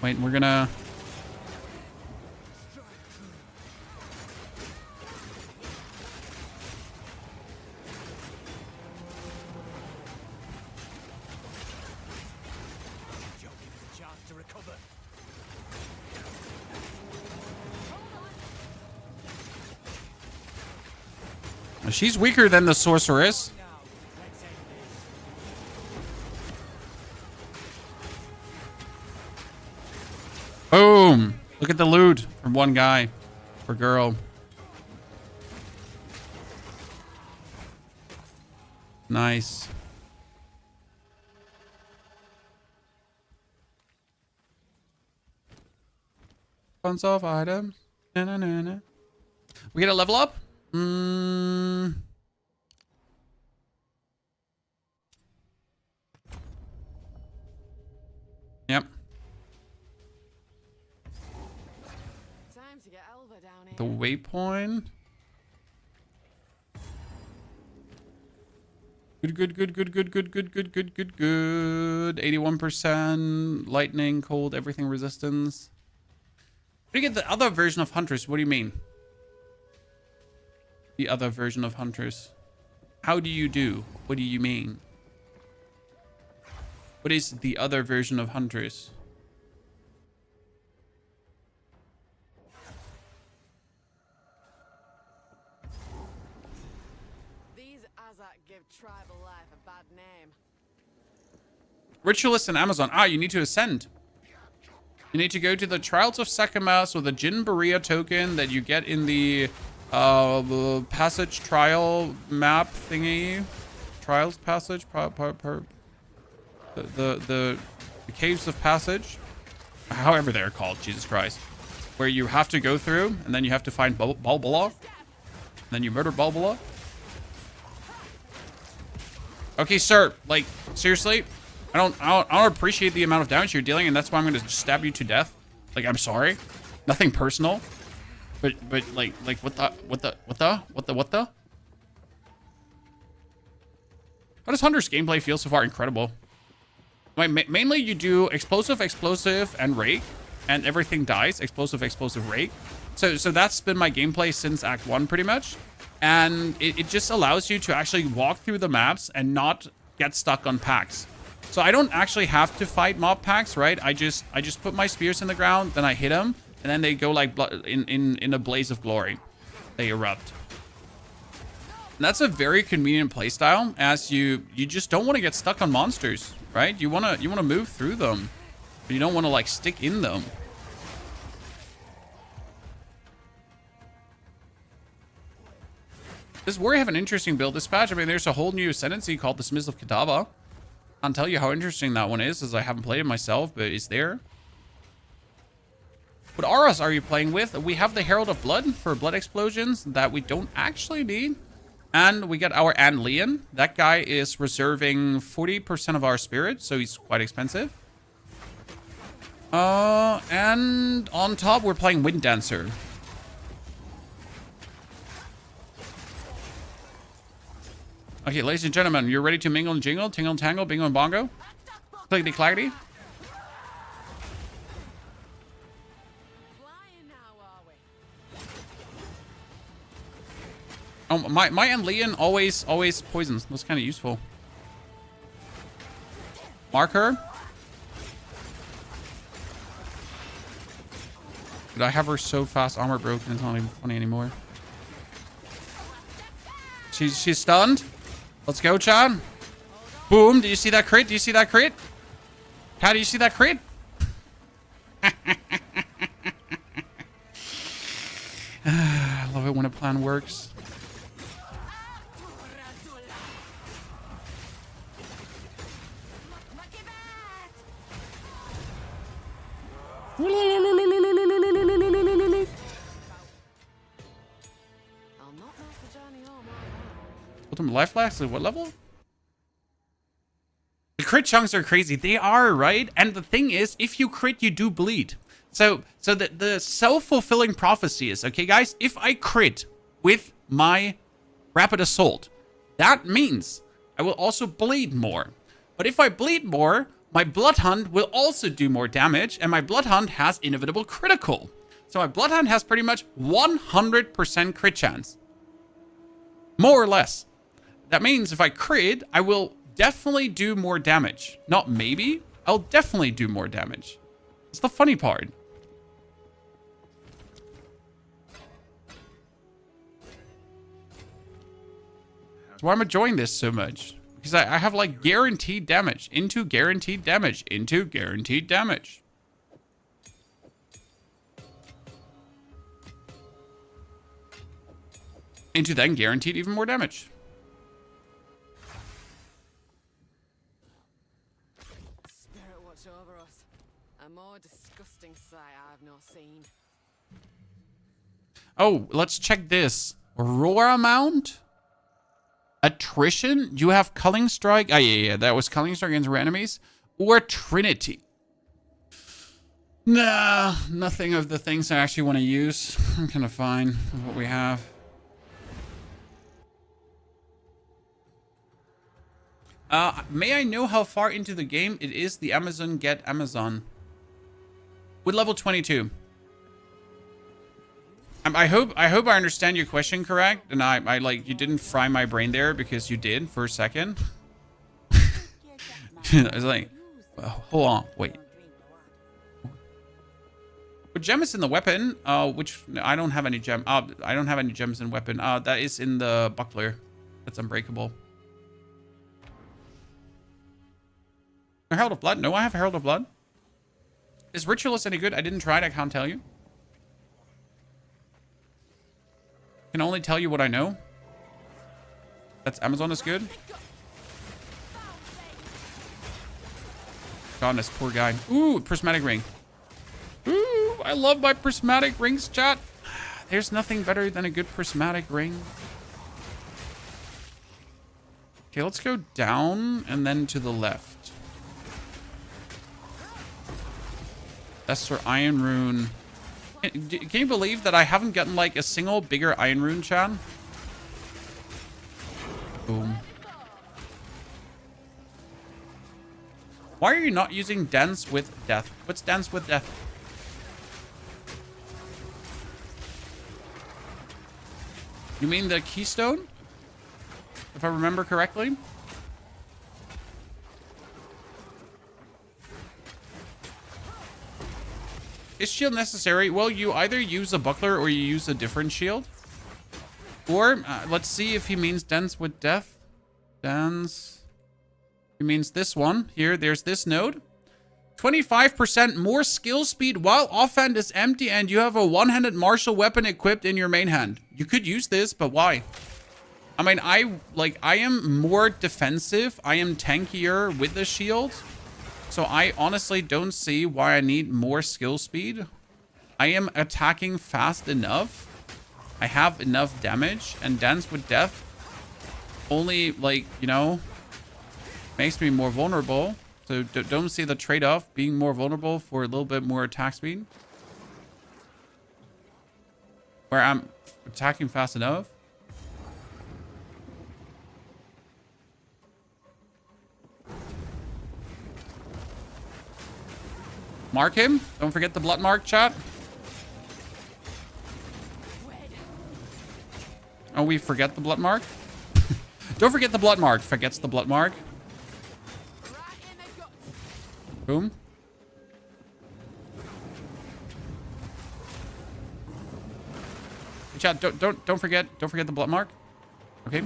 A: Wait, we're going to... She's weaker than the sorceress. Boom. Look at the loot from one guy or girl. Nice. Tons of items. Na, na, na, na. We get a level up? Yep.
H: Time to get Elva down here.
A: The waypoint. Good. 81% lightning, cold, everything resistance. What do you get the other version of Huntress? What do you mean? The other version of Huntress. How do you do? What do you mean? What is the other version of Huntress?
H: These Azak give tribal life a bad name.
A: Ritualist in Amazon. Ah, you need to ascend. You need to go to the Trials of Sakamas with a Jin Berea token that you get in the passage trial map thingy. Trials passage. The caves of passage. However they're called. Jesus Christ. Where you have to go through and then you have to find Balbala. And then you murder Balbala. Okay, sir. Like, seriously? I don't appreciate the amount of damage you're dealing, and that's why I'm gonna stab you to death. Like, I'm sorry. Nothing personal. But like what the? How does Hunter's gameplay feel so far? Incredible. Mainly you do explosive, and rake, and everything dies. Explosive, rake. So that's been my gameplay since Act 1 pretty much. And it just allows you to actually walk through the maps and not get stuck on packs. So I don't actually have to fight mob packs, right? I just put my spears in the ground, then I hit them, and then they go like in a blaze of glory. They erupt. And that's a very convenient playstyle, as you just don't want to get stuck on monsters, right? You wanna move through them, but you don't want to like stick in them. This warrior have an interesting build dispatch. I mean, there's a whole new ascendancy called the Smiths of Kadaba. Can't tell you how interesting that one is, as I haven't played it myself, but it's there. What auras are you playing with? We have the Herald of Blood for blood explosions that we don't actually need. And we get our Leon. That guy is reserving 40% of our spirit, so he's quite expensive. And on top, we're playing Wind Dancer. Okay, ladies and gentlemen, you're ready to mingle and jingle, tingle and tangle, bingo and bongo? Clickety clackety.
H: Flying now, are we?
A: Oh, my and Leon always poisons. That's kind of useful. Mark her. Did I have her so fast armor broken? It's not even funny anymore. She's stunned. Let's go, Chad. Boom. Do you see that crit? Do you see that crit? How do you see that crit? I love it when a plan works.
H: I'll not miss the journey home,
A: Ultimate life flask at what level? The crit chunks are crazy. They are, right? And the thing is, if you crit, you do bleed. So the self-fulfilling prophecy is, okay, guys, if I crit with my rapid assault, that means I will also bleed more. But if I bleed more, my Bloodhound will also do more damage, and my Bloodhound has inevitable critical. So my Bloodhound has pretty much 100% crit chance. More or less. That means if I crit, I will definitely do more damage. Not maybe. I'll definitely do more damage. It's the funny part. That's why I'm enjoying this so much. Because I have like guaranteed damage. Into guaranteed damage. Into guaranteed damage. Into then guaranteed even more damage.
H: Spirit watch over us. A more disgusting sight I've not seen.
A: Oh, let's check this. Aurora Mount? Attrition? You have Culling Strike? Oh, yeah. That was Culling Strike against rare enemies. Or Trinity. Nah, nothing of the things I actually want to use. I'm kind of fine with what we have. May I know how far into the game it is the Amazon get Amazon? With level 22. I hope I understand your question correct, and I like, you didn't fry my brain there, because you did for a second. I was like, hold on, wait. What gem is in the weapon? Which I don't have any gem. I don't have any gems in weapon. That is in the buckler. That's unbreakable. Herald of Blood? No, I have Herald of Blood. Is Ritualist any good? I didn't try it. I can't tell you. I can only tell you what I know. That's Amazon is good. Goodness, poor guy. Ooh, prismatic ring. Ooh, I love my prismatic rings, chat. There's nothing better than a good prismatic ring. Okay, let's go down and then to the left. That's for Iron Rune. Can you believe that I haven't gotten like a single bigger Iron Rune, chat? Boom. Why are you not using Dance with Death? What's Dance with Death? You mean the Keystone? If I remember correctly? Is shield necessary? Well, you either use a buckler or you use a different shield. Or, let's see if he means Dance with Death. Dance. He means this one. Here, there's this node. 25% more skill speed while offhand is empty and you have a one-handed martial weapon equipped in your main hand. You could use this, but why? I mean, I am more defensive. I am tankier with the shield. So I honestly don't see why I need more skill speed. I am attacking fast enough. I have enough damage, and Dance with Death only, like, you know, makes me more vulnerable. So don't see the trade-off, being more vulnerable for a little bit more attack speed. Where I'm attacking fast enough. Mark him. Don't forget the blood mark, chat. Oh, we forget the blood mark? Don't forget the blood mark. Forgets the blood mark. Boom. Chat, don't forget the blood mark. Okay.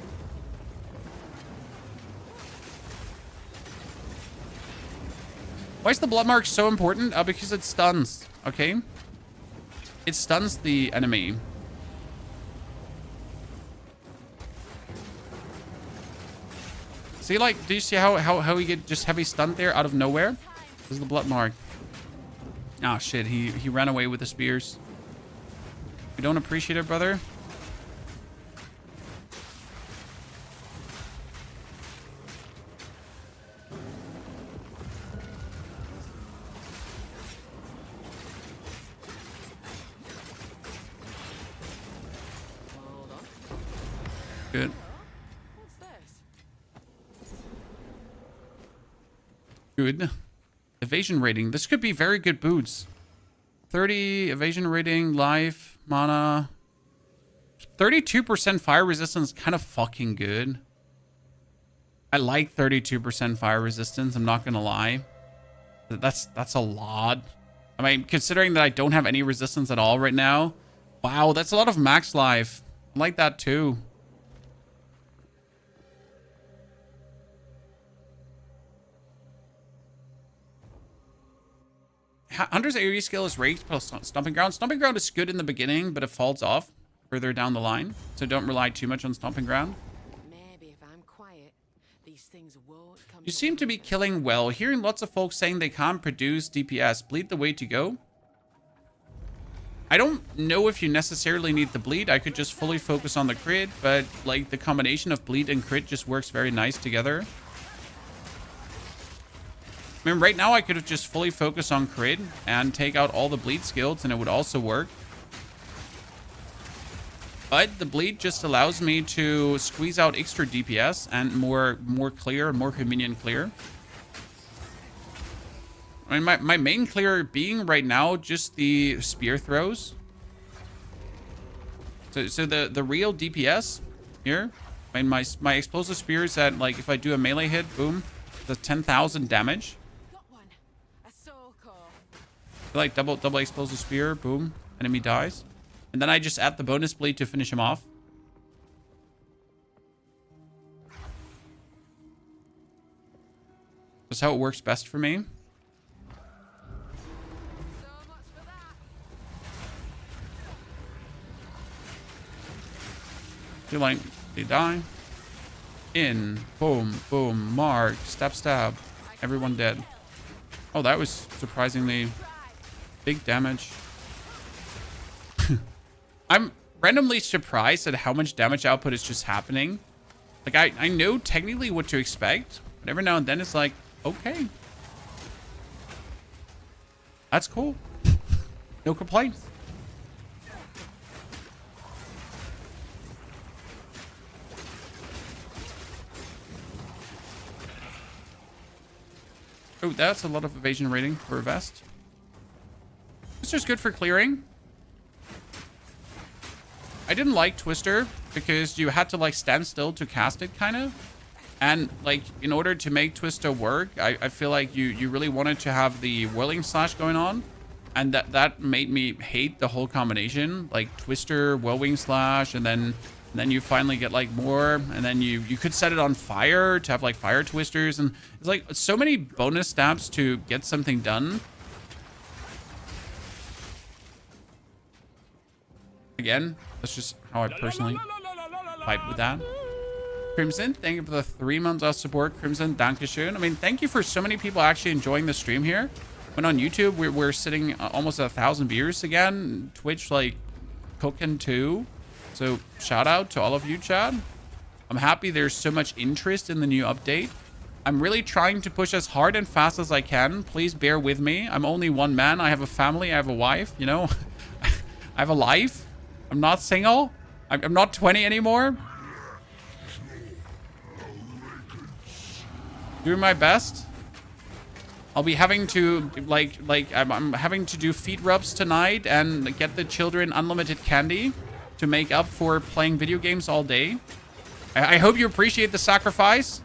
A: Why is the blood mark so important? Because it stuns. Okay. It stuns the enemy. See, like, do you see how he get just heavy stunned there out of nowhere? This is the blood mark. Ah, shit. He ran away with the spears. We don't appreciate it, brother. Good. Good. Evasion rating. This could be very good boots. 30 evasion rating, life, mana. 32% fire resistance, kind of fucking good. I like 32% fire resistance, I'm not gonna lie. That's a lot. I mean, considering that I don't have any resistance at all right now. Wow, that's a lot of max life. I like that too. Hunter's AoE skill is raked plus stomping ground. Stomping ground is good in the beginning, but it falls off further down the line. So don't rely too much on stomping ground.
H: Maybe if I'm quiet, these things won't come.
A: You seem to be killing well. Hearing lots of folks saying they can't produce DPS. Bleed the way to go. I don't know if you necessarily need the bleed. I could just fully focus on the crit, but like the combination of bleed and crit just works very nice together. I mean, right now I could have just fully focused on crit and take out all the bleed skills and it would also work. But the bleed just allows me to squeeze out extra DPS and more clear, more convenient clear. I mean, my main clear being right now just the spear throws. So the real DPS here, I mean, my explosive spears at, like, if I do a melee hit, boom, the 10,000 damage. Like double explosive spear, boom, enemy dies. And then I just add the bonus bleed to finish him off. That's how it works best for me. Feel like they die. In, boom, boom, mark, stab, stab. Everyone dead. Oh, that was surprisingly big damage. I'm randomly surprised at how much damage output is just happening. Like, I know technically what to expect, but every now and then it's like, okay. That's cool. No complaints. Oh, that's a lot of evasion rating for a vest. Twister's good for clearing. I didn't like Twister because you had to like stand still to cast it, kind of. And like in order to make Twister work, I feel like you really wanted to have the whirling slash going on. And that made me hate the whole combination. Like Twister, whirling slash, and then you finally get like more, and then you could set it on fire to have like fire twisters, and it's like so many bonus stabs to get something done. Again, that's just how I personally fight with that. Crimson, thank you for the 3 months of support. Crimson, dankeschön. I mean, thank you for so many people actually enjoying the stream here. When on YouTube, we're sitting almost at 1,000 viewers again. Twitch, like, cooking too. So shout out to all of you, Chad. I'm happy there's so much interest in the new update. I'm really trying to push as hard and fast as I can. Please bear with me. I'm only one man. I have a family. I have a wife, you know. I have a life. I'm not single. I'm not 20 anymore. Doing my best. I'll be having to, I'm having to do feet rubs tonight and get the children unlimited candy to make up for playing video games all day. I hope you appreciate the sacrifice.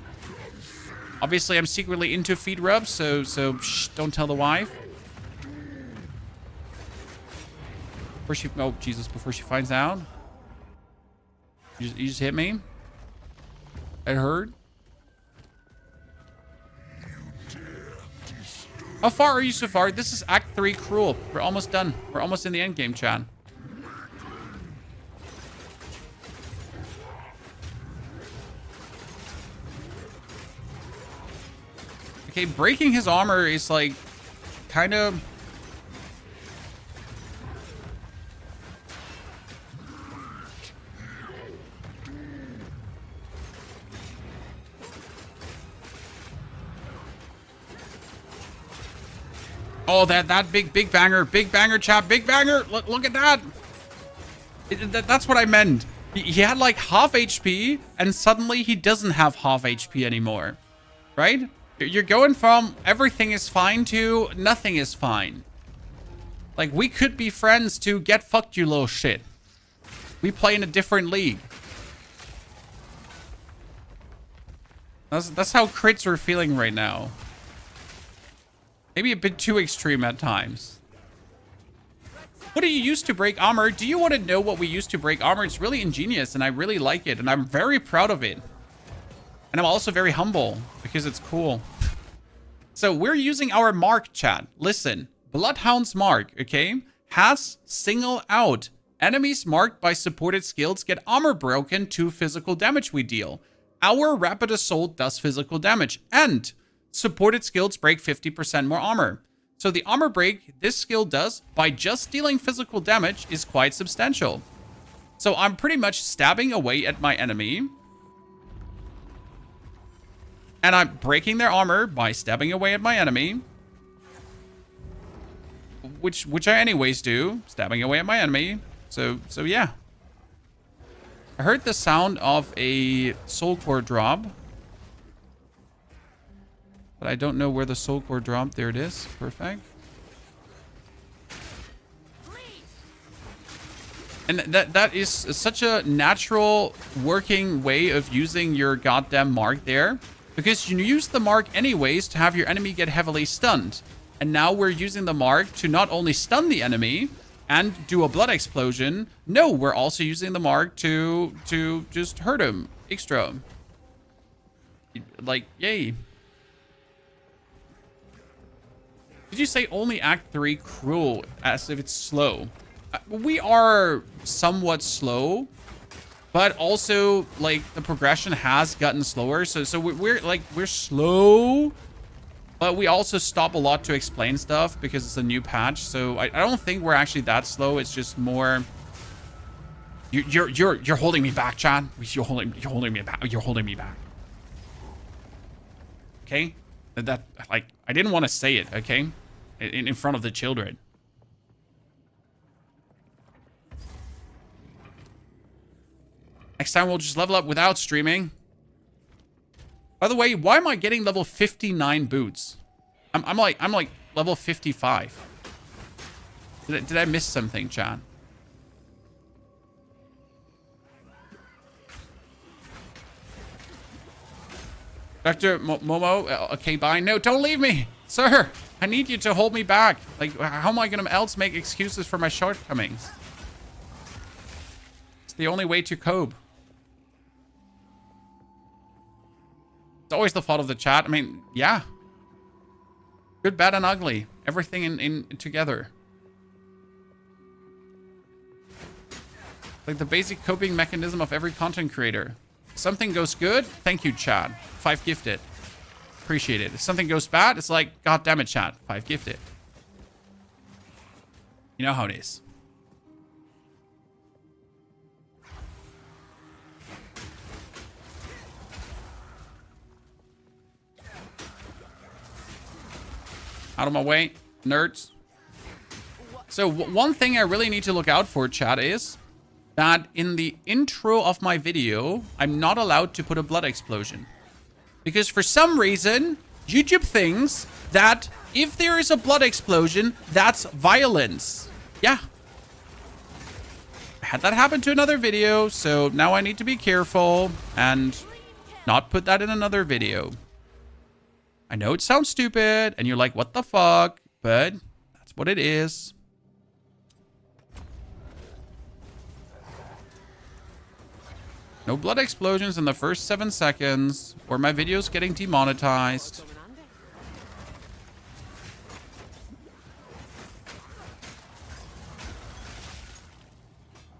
A: Obviously, I'm secretly into feet rubs, so shh, don't tell the wife. Oh, Jesus, before she finds out. You just hit me. It hurt. How far are you so far? This is Act 3 Cruel. We're almost done. We're almost in the end game, Chan. Okay, breaking his armor is like kind of... Oh, that big banger, chap, big banger. Look at that. That's what I meant. He had like half HP, and suddenly he doesn't have half HP anymore, right? You're going from everything is fine to nothing is fine. Like, we could be friends to get fucked, you little shit. We play in a different league. That's how crits are feeling right now. Maybe a bit too extreme at times. What do you use to break armor? Do you want to know what we use to break armor? It's really ingenious, and I really like it, and I'm very proud of it. And I'm also very humble, because it's cool. So, we're using our mark, chat. Listen, Bloodhound's mark, okay, has single out. Enemies marked by supported skills get armor broken to physical damage we deal. Our rapid assault does physical damage, and supported skills break 50% more armor. So the armor break this skill does by just dealing physical damage is quite substantial. So I'm pretty much stabbing away at my enemy. And I'm breaking their armor by stabbing away at my enemy. Which I anyways do. Stabbing away at my enemy. So yeah. I heard the sound of a soul core drop. But I don't know where the soul core dropped. There it is. Perfect. And that is such a natural working way of using your goddamn mark there. Because you use the mark anyways to have your enemy get heavily stunned. And now we're using the mark to not only stun the enemy and do a blood explosion. No, we're also using the mark to just hurt him extra. Like, yay. Did you say only Act 3 Cruel, as if it's slow? We are somewhat slow, but also, like, the progression has gotten slower. So we're slow, but we also stop a lot to explain stuff because it's a new patch. So I don't think we're actually that slow. It's just more... You're holding me back, Chad. You're holding me back. You're holding me back. Okay? That, like, I didn't want to say it, okay? In front of the children. Next time we'll just level up without streaming. By the way, why am I getting level 59 boots? I'm like level 55. Did I miss something, Chan? Dr. Momo, okay, bye. No, don't leave me, sir. I need you to hold me back. Like, how am I gonna else make excuses for my shortcomings? It's the only way to cope. It's always the fault of the chat. I mean, yeah. Good, bad, and ugly. Everything in together. Like the basic coping mechanism of every content creator. If something goes good, thank you, Chad. 5 gifted. Appreciate it. If something goes bad, it's like, God damn it, Chad. 5 gifted. You know how it is. Out of my way, nerds. So one thing I really need to look out for, chat, is that in the intro of my video, I'm not allowed to put a blood explosion. Because for some reason, YouTube thinks that if there is a blood explosion, that's violence. Yeah. I had that happen to another video, so now I need to be careful and not put that in another video. I know it sounds stupid, and you're like, what the fuck? But that's what it is. No blood explosions in the first 7 seconds, or my video's getting demonetized.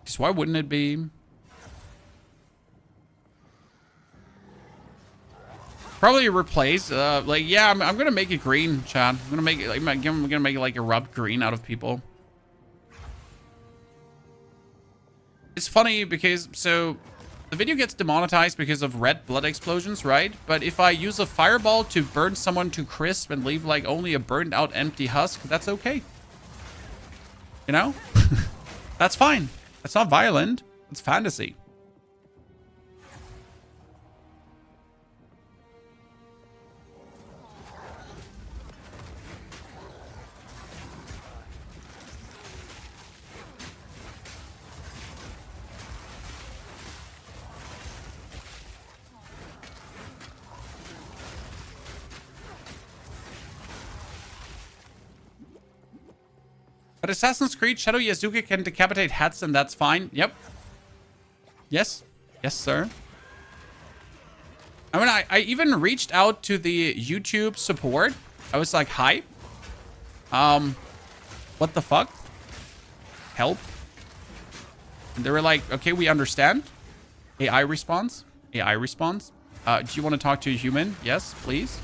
A: Because why wouldn't it be? Probably replace, like, yeah, I'm gonna make it green, Chad. I'm gonna make it, like, I'm gonna make it like erupt green out of people. It's funny because, so, the video gets demonetized because of red blood explosions, right? But if I use a fireball to burn someone to crisp and leave, like, only a burned out empty husk, that's okay. You know? That's fine. That's not violent. It's fantasy. But Assassin's Creed Shadow Yasuke can decapitate heads, and that's fine. Yep. Yes. Yes, sir. I mean, I even reached out to the YouTube support. I was like, hi. What the fuck? Help. And they were like, okay, we understand. AI response. AI response. Do you want to talk to a human? Yes, please.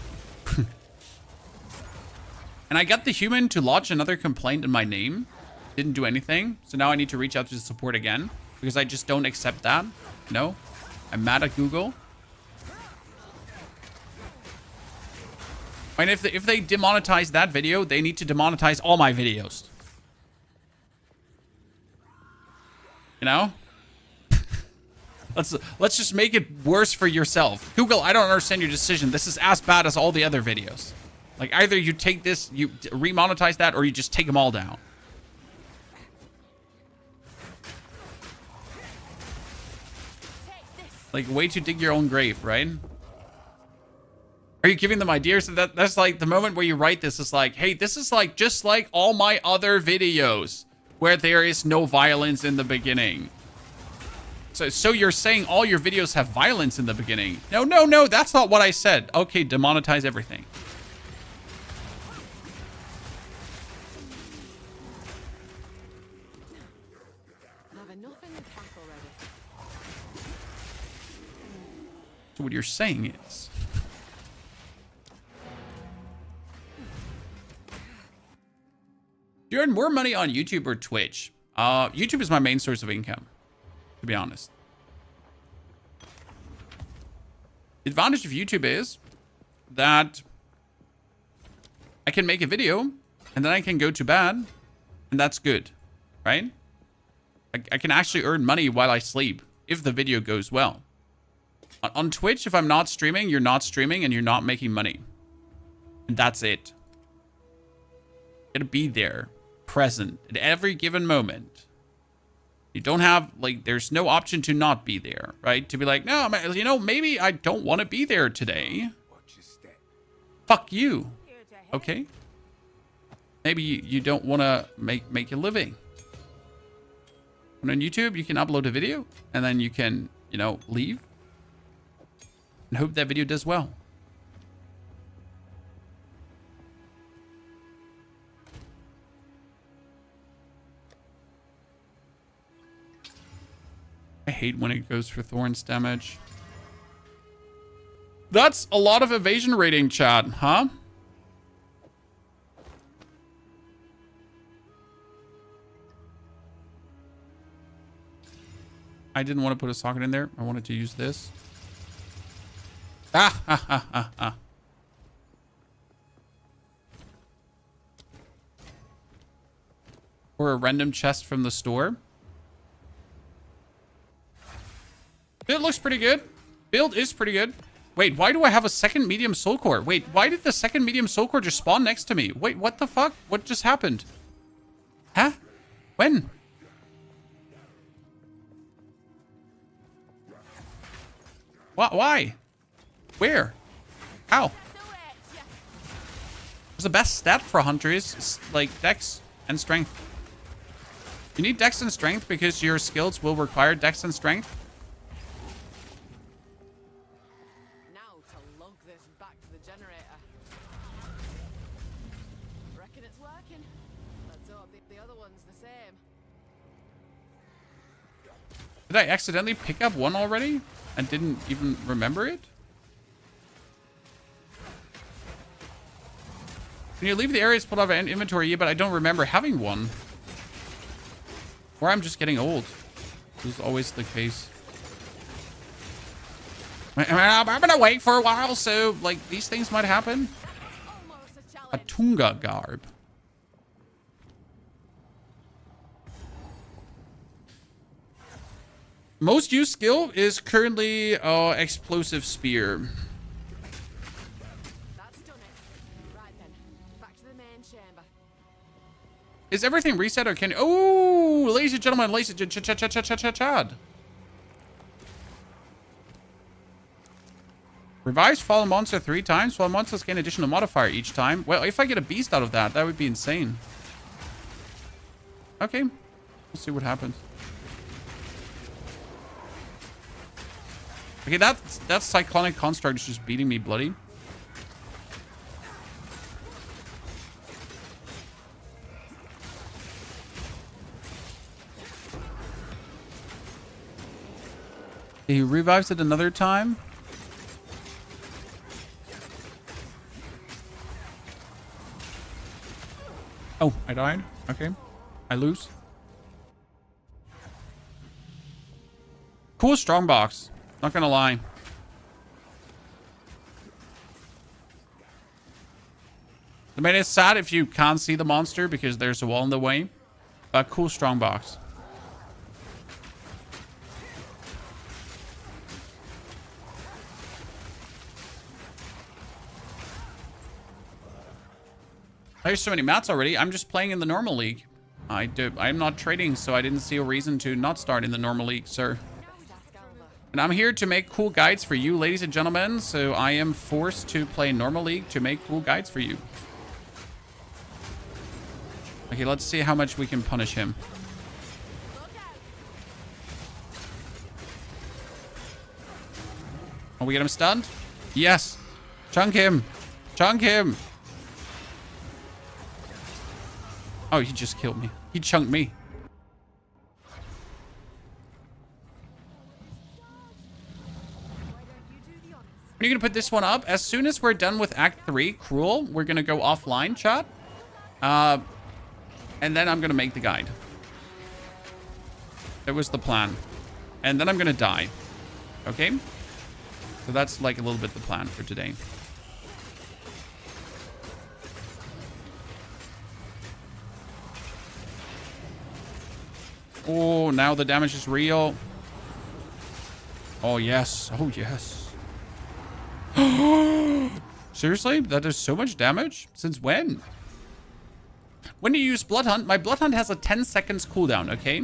A: And I got the human to lodge another complaint in my name. Didn't do anything. So now I need to reach out to the support again. Because I just don't accept that. No. I'm mad at Google. And if they demonetize that video, they need to demonetize all my videos. You know? Let's just make it worse for yourself. Google, I don't understand your decision. This is as bad as all the other videos. Like, either you take this, you remonetize that, or you just take them all down. Like, way to dig your own grave, right? Are you giving them ideas? That's like the moment where you write this is like, hey, this is like just like all my other videos where there is no violence in the beginning. So you're saying all your videos have violence in the beginning? No, that's not what I said. Okay, demonetize everything. So what you're saying is, do you earn more money on YouTube or Twitch? YouTube is my main source of income, to be honest. The advantage of YouTube is that I can make a video and then I can go to bed, and that's good, right? I can actually earn money while I sleep if the video goes well. On Twitch, if I'm not streaming, you're not streaming and you're not making money. And that's it. You gotta be there, present at every given moment. You don't have, like, there's no option to not be there, right? To be like, no, you know, maybe I don't want to be there today. Fuck you. Okay? Maybe you don't want to make a living. And on YouTube, you can upload a video and then you can, you know, leave. And hope that video does well. I hate when it goes for thorns damage. That's a lot of evasion rating, chat, huh? I didn't want to put a socket in there. I wanted to use this. Ah. Or a random chest from the store. Build looks pretty good. Build is pretty good. Wait, why do I have a second medium soul core? Wait, why did the second medium soul core just spawn next to me? Wait, what the fuck? What just happened? Huh? When? Why? Where? How? What's the best stat for a hunter is like dex and strength. You need dex and strength because your skills will require dex and strength.
H: Now to lug this back to the generator. Reckon it's working. Let's hope the other one's the same.
A: Did I accidentally pick up one already and didn't even remember it? When you leave the area, it's pulled out of inventory, yeah, but I don't remember having one. Or I'm just getting old. This is always the case. I'm gonna wait for a while, so like these things might happen. A Tunga garb. Most used skill is currently explosive spear.
H: That's done it. Right then, back to the main chamber.
A: Is everything reset or can... Oh, ladies and gentlemen, ladies and chad. Revives fallen monster 3 times. Fallen monsters gain additional modifier each time. Well, if I get a beast out of that, that would be insane. Okay. We'll see what happens. Okay, that cyclonic construct is just beating me bloody. He revives it another time. Oh, I died. Okay. I lose. Cool strongbox. Not gonna lie. I mean, it's sad if you can't see the monster because there's a wall in the way. But cool strongbox. There's so many mats already. I'm just playing in the normal league. I'm not trading, so I didn't see a reason to not start in the normal league, sir. And I'm here to make cool guides for you, ladies and gentlemen. So I am forced to play normal league to make cool guides for you. Okay, let's see how much we can punish him. Oh, we get him stunned? Yes. Chunk him. Chunk him. Oh, he just killed me. He chunked me. When are you going to put this one up? As soon as we're done with Act 3, Cruel, we're going to go offline, chat. And then I'm going to make the guide. That was the plan. And then I'm going to die. Okay? So that's like a little bit the plan for today. Oh, now the damage is real. Oh, yes. Oh, yes. Seriously? That does so much damage? Since when? When you use Blood Hunt, my Blood Hunt has a 10 seconds cooldown, okay?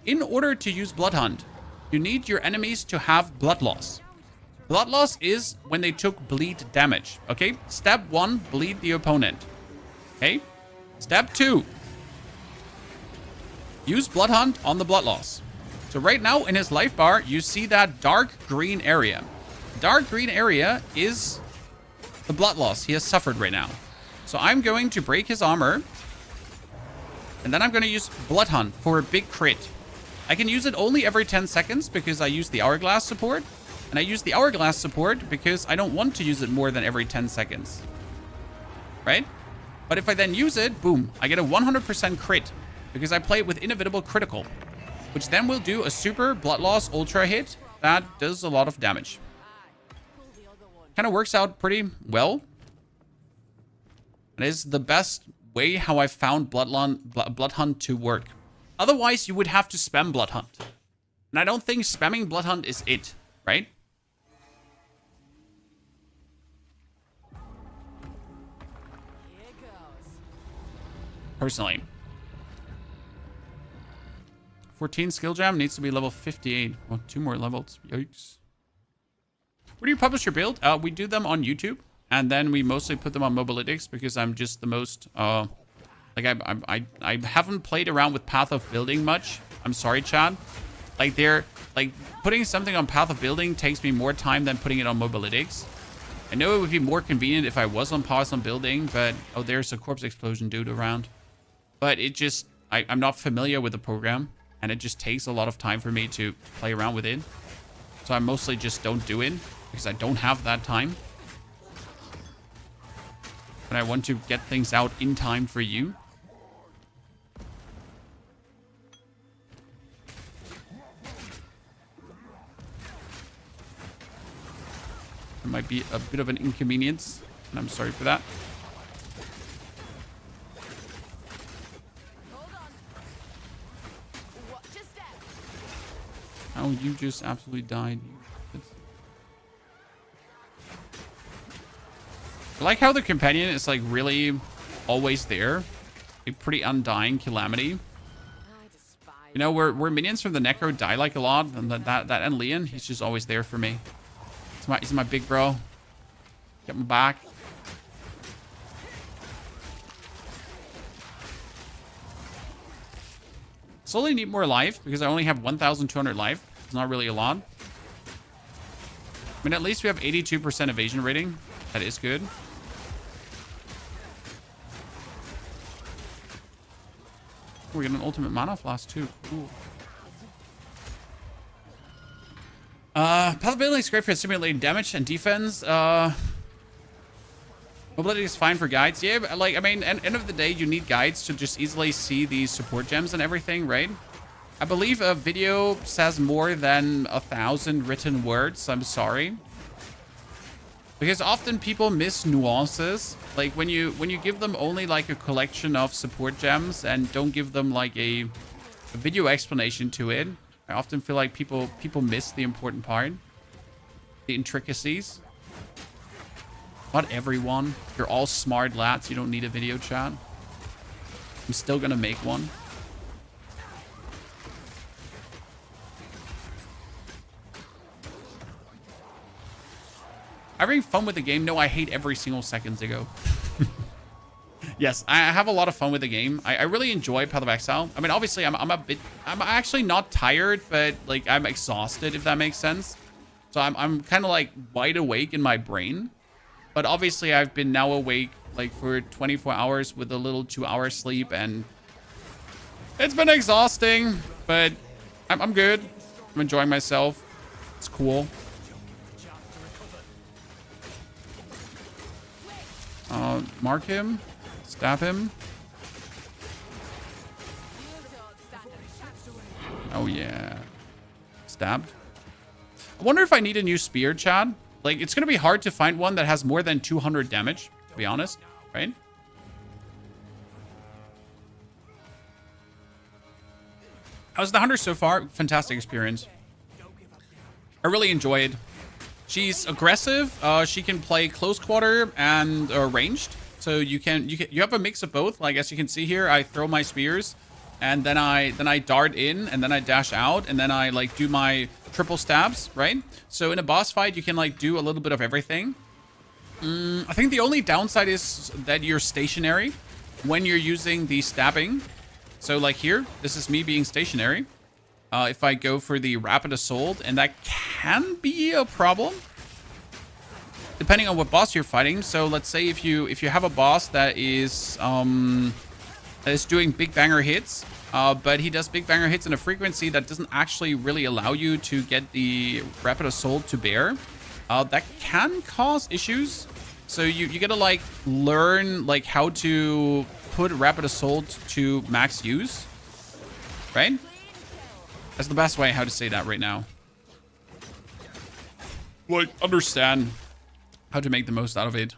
A: In order to use Blood Hunt, you need your enemies to have blood loss. Blood loss is when they took bleed damage, okay? Step 1, bleed the opponent. Okay? Step 2, use Blood Hunt on the blood loss. So right now in his life bar, you see that dark green area. Dark green area is the blood loss he has suffered right now. So I'm going to break his armor. And then I'm going to use Blood Hunt for a big crit. I can use it only every 10 seconds because I use the Hourglass support. And I use the Hourglass support because I don't want to use it more than every 10 seconds. Right? But if I then use it, boom, I get a 100% crit. Because I play it with Inevitable Critical. Which then will do a super blood loss ultra hit that does a lot of damage. Kind of works out pretty well. It is the best way how I found Blood Hunt to work. Otherwise, you would have to spam Blood Hunt. And I don't think spamming Blood Hunt is it, right? Personally. 14 skill gem needs to be level 58. Well, 2 more levels. Yikes. Where do you publish your build? We do them on YouTube, and then we mostly put them on Mobalytics because I'm just the most like I haven't played around with Path of Building much. I'm sorry, Chad. Like putting something on Path of Building takes me more time than putting it on Mobalytics. I know it would be more convenient if I was on Path of Building, but oh, there's a corpse explosion dude around. But it just I'm not familiar with the program, and it just takes a lot of time for me to play around with it. So I mostly just don't do it because I don't have that time. But I want to get things out in time for you. It might be a bit of an inconvenience, and I'm sorry for that. Oh, you just absolutely died. I like how the companion is like really always there. A pretty undying calamity. You know, where minions from the Necro die like a lot, and that and Leon, he's just always there for me. He's my big bro. Get my back. Slowly need more life because I only have 1,200 life. It's not really a lot. I mean, at least we have 82% evasion rating. That is good. We get an ultimate mana flask too. Cool. Path of Building is great for simulating damage and defense. Mobility is fine for guides. Yeah, but like, I mean, at the end of the day, you need guides to just easily see these support gems and everything, right? I believe a video says more than 1,000 written words. I'm sorry. Because often people miss nuances. Like when you give them only like a collection of support gems and don't give them like a video explanation to it, I often feel like people miss the important part. The intricacies. Not everyone. You're all smart lads. You don't need a video chat. I'm still gonna make one. Having fun with the game? No, I hate every single second ago. Yes, I have a lot of fun with the game. I really enjoy Path of Exile. I mean, obviously, I'm actually not tired, but like I'm exhausted, if that makes sense. So I'm kind of like wide awake in my brain. But obviously, I've been now awake like for 24 hours with a little 2-hour sleep, and it's been exhausting. But I'm good. I'm enjoying myself. It's cool. Mark him. Stab him. Oh, yeah. Stabbed. I wonder if I need a new spear, Chad. Like, it's going to be hard to find one that has more than 200 damage, to be honest. Right? How's the Hunter so far? Fantastic experience. I really enjoy it. She's aggressive. She can play close quarter and ranged. So you have a mix of both. Like as you can see here, I throw my spears, and then I dart in, and then I dash out, and then I like do my triple stabs, right? So in a boss fight, you can like do a little bit of everything. I think the only downside is that you're stationary when you're using the stabbing. So like here, this is me being stationary. If I go for the rapid assault, and that can be a problem depending on what boss you're fighting. So let's say if you have a boss that is doing big banger hits, but he does big banger hits in a frequency that doesn't actually really allow you to get the rapid assault to bear, that can cause issues. So you gotta like learn like how to put rapid assault to max use, right? That's the best way how to say that right now. Like, understand how to make the most out of it.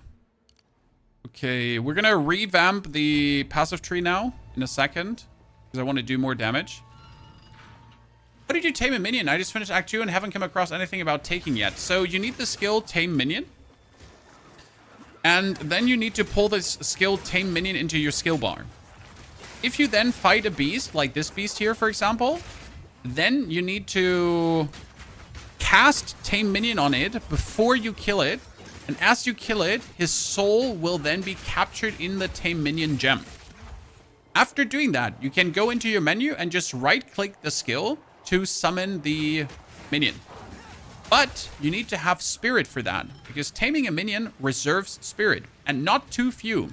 A: Okay, we're gonna revamp the passive tree now in a second, because I want to do more damage. How did you tame a minion? I just finished Act 2 and haven't come across anything about taking yet. So you need the skill Tame Minion. And then you need to pull this skill Tame Minion into your skill bar. If you then fight a beast, like this beast here, for example, then you need to cast Tame Minion on it before you kill it. And as you kill it, his soul will then be captured in the Tame Minion gem. After doing that, you can go into your menu and just right-click the skill to summon the minion. But you need to have spirit for that, because taming a minion reserves spirit, and not too few.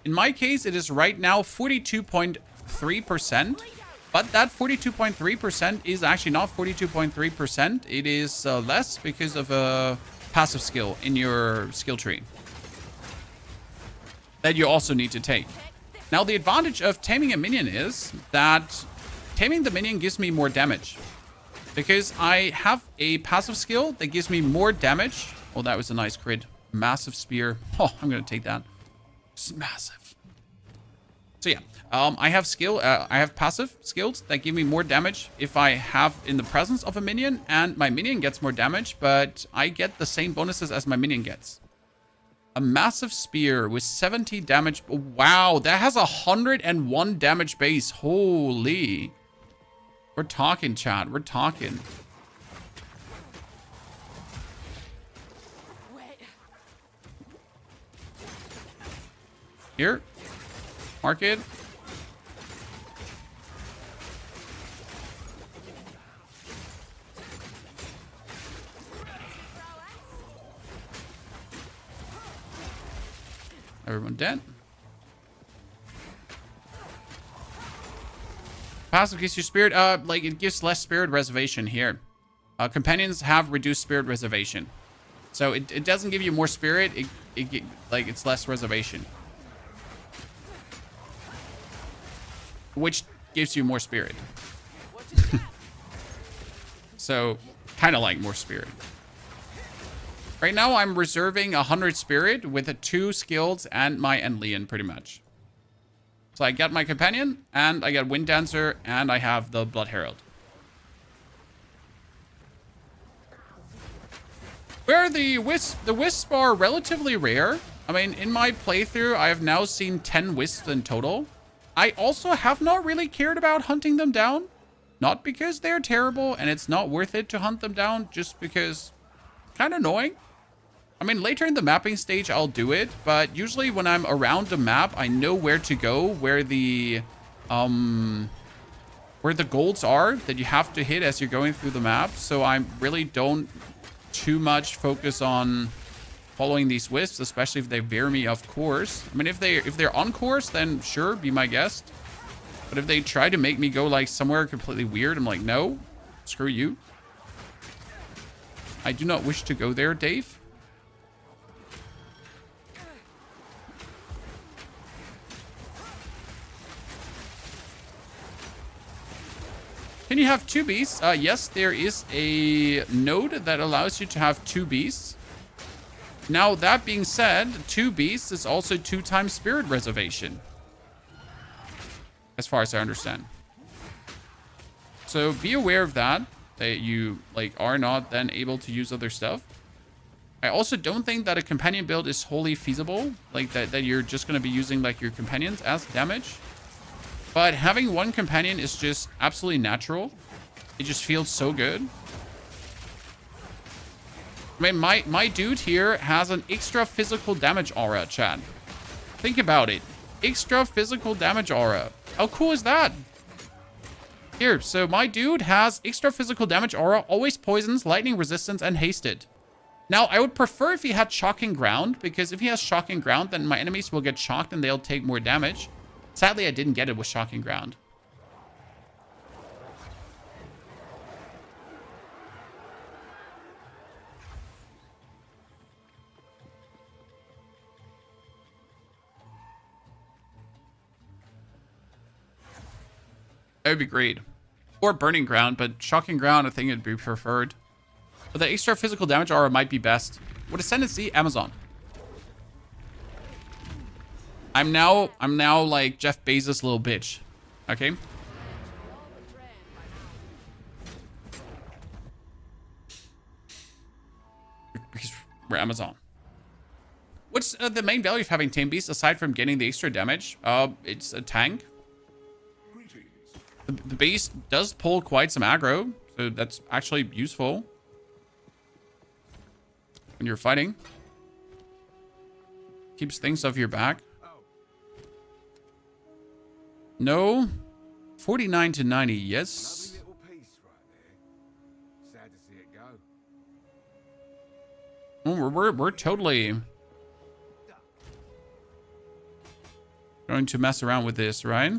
A: In my case, it is right now 42.3%, but that 42.3% is actually not 42.3%. It is less because of a passive skill in your skill tree that you also need to take. Now, the advantage of taming a minion is that taming the minion gives me more damage. Because I have a passive skill that gives me more damage. Oh, that was a nice crit. Massive spear. Oh, I'm going to take that. It's massive. So yeah, I have passive skills that give me more damage if I have in the presence of a minion. And my minion gets more damage, but I get the same bonuses as my minion gets. A massive spear with 70 damage. Wow, that has 101 damage base. Holy. We're talking, chat. We're talking. Here. Mark it. Everyone dead. Passive gives you spirit. Like it gives less spirit reservation here. Companions have reduced spirit reservation, so it doesn't give you more spirit. Like it's less reservation, which gives you more spirit. So kind of like more spirit. Right now, I'm reserving 100 spirit with the 2 skills and my Enlean, pretty much. So I got my companion, and I got Wind Dancer, and I have the Blood Herald. Where the wisps are relatively rare. I mean, in my playthrough, I have now seen 10 wisps in total. I also have not really cared about hunting them down. Not because they're terrible, and it's not worth it to hunt them down, just because kind of annoying. I mean, later in the mapping stage, I'll do it, but usually when I'm around the map, I know where to go, where the golds are that you have to hit as you're going through the map. So I really don't too much focus on following these wisps, especially if they veer me off course. I mean, if they're on course, then sure, be my guest. But if they try to make me go like somewhere completely weird, I'm like, no, screw you. I do not wish to go there, Dave. Can you have 2 beasts? Yes, there is a node that allows you to have 2 beasts. Now, that being said, 2 beasts is also 2 times spirit reservation. As far as I understand. So be aware of that you like are not then able to use other stuff. I also don't think that a companion build is wholly feasible. Like that you're just going to be using like your companions as damage. But having 1 companion is just absolutely natural. It just feels so good. I mean, my dude here has an extra physical damage aura, chat. Think about it. Extra physical damage aura. How cool is that? Here, so my dude has extra physical damage aura, always poisons, lightning resistance, and hasted. Now, I would prefer if he had shocking ground, because if he has shocking ground, then my enemies will get shocked and they'll take more damage. Sadly, I didn't get it with shocking ground. That would be great. Or burning ground, but shocking ground, I think it'd be preferred. But the extra physical damage aura might be best. What ascendancy? Amazon. I'm now like Jeff Bezos' little bitch. Okay? Because we're Amazon. What's the main value of having Tame Beast aside from getting the extra damage? It's a tank. The beast does pull quite some aggro, so that's actually useful when you're fighting. Keeps things off your back. No. 49 to 90, yes.
J: Little piece right there. Sad to see it go.
A: Oh, we're totally going to mess around with this, right?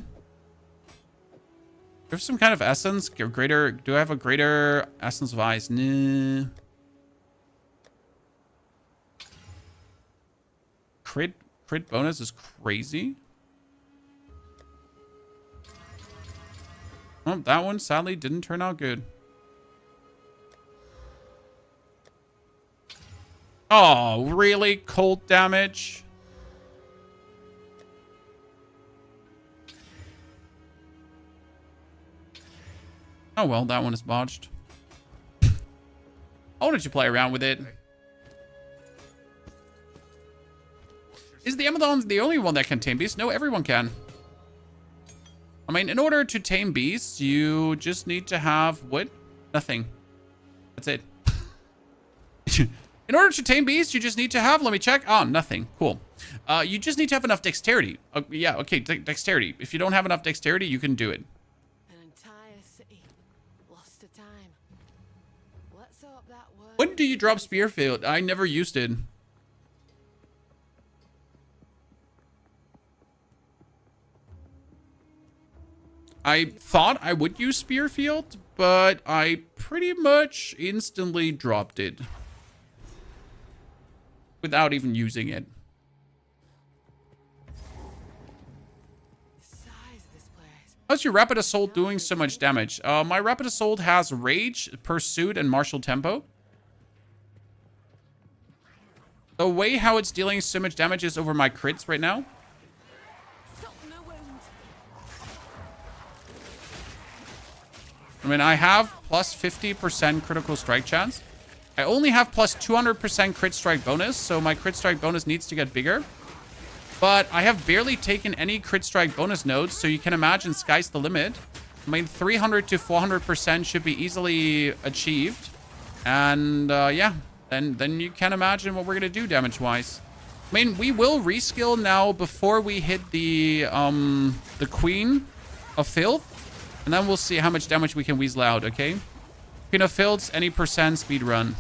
A: There's some kind of essence. Greater. Do I have a greater essence of ice? Nah. Crit bonus is crazy. Oh, that one sadly didn't turn out good. Oh, really? Cold damage? Oh, well, that one is botched. I wanted to play around with it. Is the Amazon the only one that can tame beasts? No, everyone can. I mean, in order to tame beasts, you just need to have what? Nothing. That's it. In order to tame beasts, you just need to have, let me check. Oh, nothing. Cool. You just need to have enough dexterity. Yeah, okay, dexterity. If you don't have enough dexterity, you can do it.
H: An entire city lost to time. Let's hope that word.
A: When do you drop Spearfield? I never used it. I thought I would use Spearfield, but I pretty much instantly dropped it without even using it. How's your Rapid Assault doing so much damage? My Rapid Assault has Rage, Pursuit, and Martial Tempo. The way how it's dealing so much damage is over my crits right now. I mean, I have plus 50% critical strike chance. I only have plus 200% crit strike bonus, so my crit strike bonus needs to get bigger. But I have barely taken any crit strike bonus nodes, so you can imagine sky's the limit. I mean, 300 to 400% should be easily achieved. And yeah, then you can imagine what we're going to do damage-wise. I mean, we will reskill now before we hit the Queen of Filth. And then we'll see how much damage we can weasel out, okay? Queen of Filths, any percent speed run.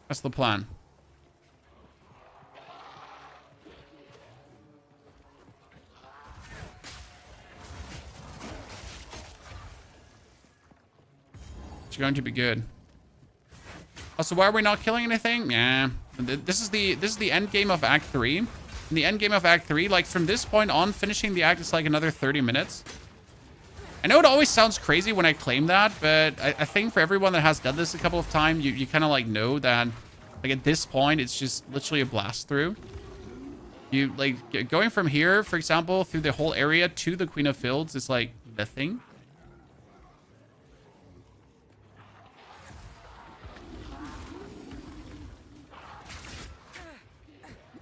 A: That's the plan. It's going to be good. Also, why are we not killing anything? Yeah. This is the end game of Act 3. In the end game of Act 3, like from this point on, finishing the act is like another 30 minutes. I know it always sounds crazy when I claim that, but I think for everyone that has done this a couple of times, you kind of like know that like at this point, it's just literally a blast through. You like going from here, for example, through the whole area to the Queen of Fields is like nothing.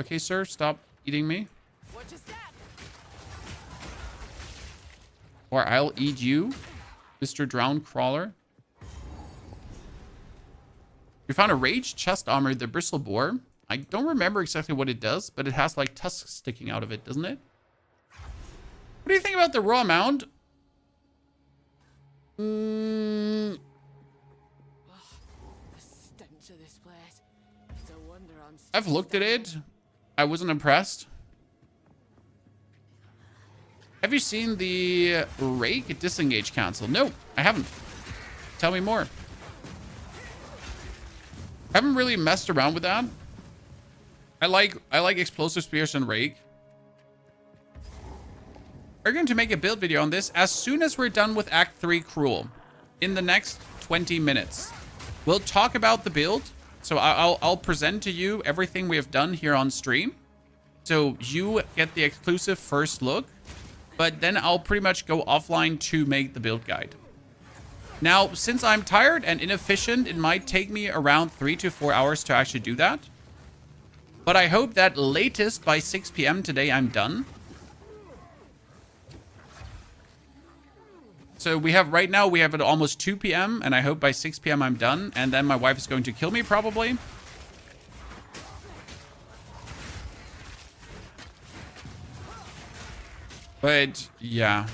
A: Okay, sir, stop eating me.
H: What just that?
A: Or I'll eat you, Mr. Drowned Crawler. We found a Rage chest armor, the Bristle Boar. I don't remember exactly what it does, but it has like tusks sticking out of it, doesn't it? What do you think about the raw mount?
H: The stench of this place. It's a wonder I'm still
A: I've looked at it. I wasn't impressed. Have you seen the Rake Disengage Council? No, I haven't. Tell me more. I haven't really messed around with that. I like Explosive Spears and Rake. We're going to make a build video on this as soon as we're done with Act 3 Cruel in the next 20 minutes. We'll talk about the build. So I'll present to you everything we have done here on stream. So you get the exclusive first look. But then I'll pretty much go offline to make the build guide. Now, since I'm tired and inefficient, it might take me around 3 to 4 hours to actually do that. But I hope that latest by 6 p.m. today I'm done. So we have right now, we have at almost 2 p.m. and I hope by 6 p.m. I'm done. And then my wife is going to kill me probably. But yeah.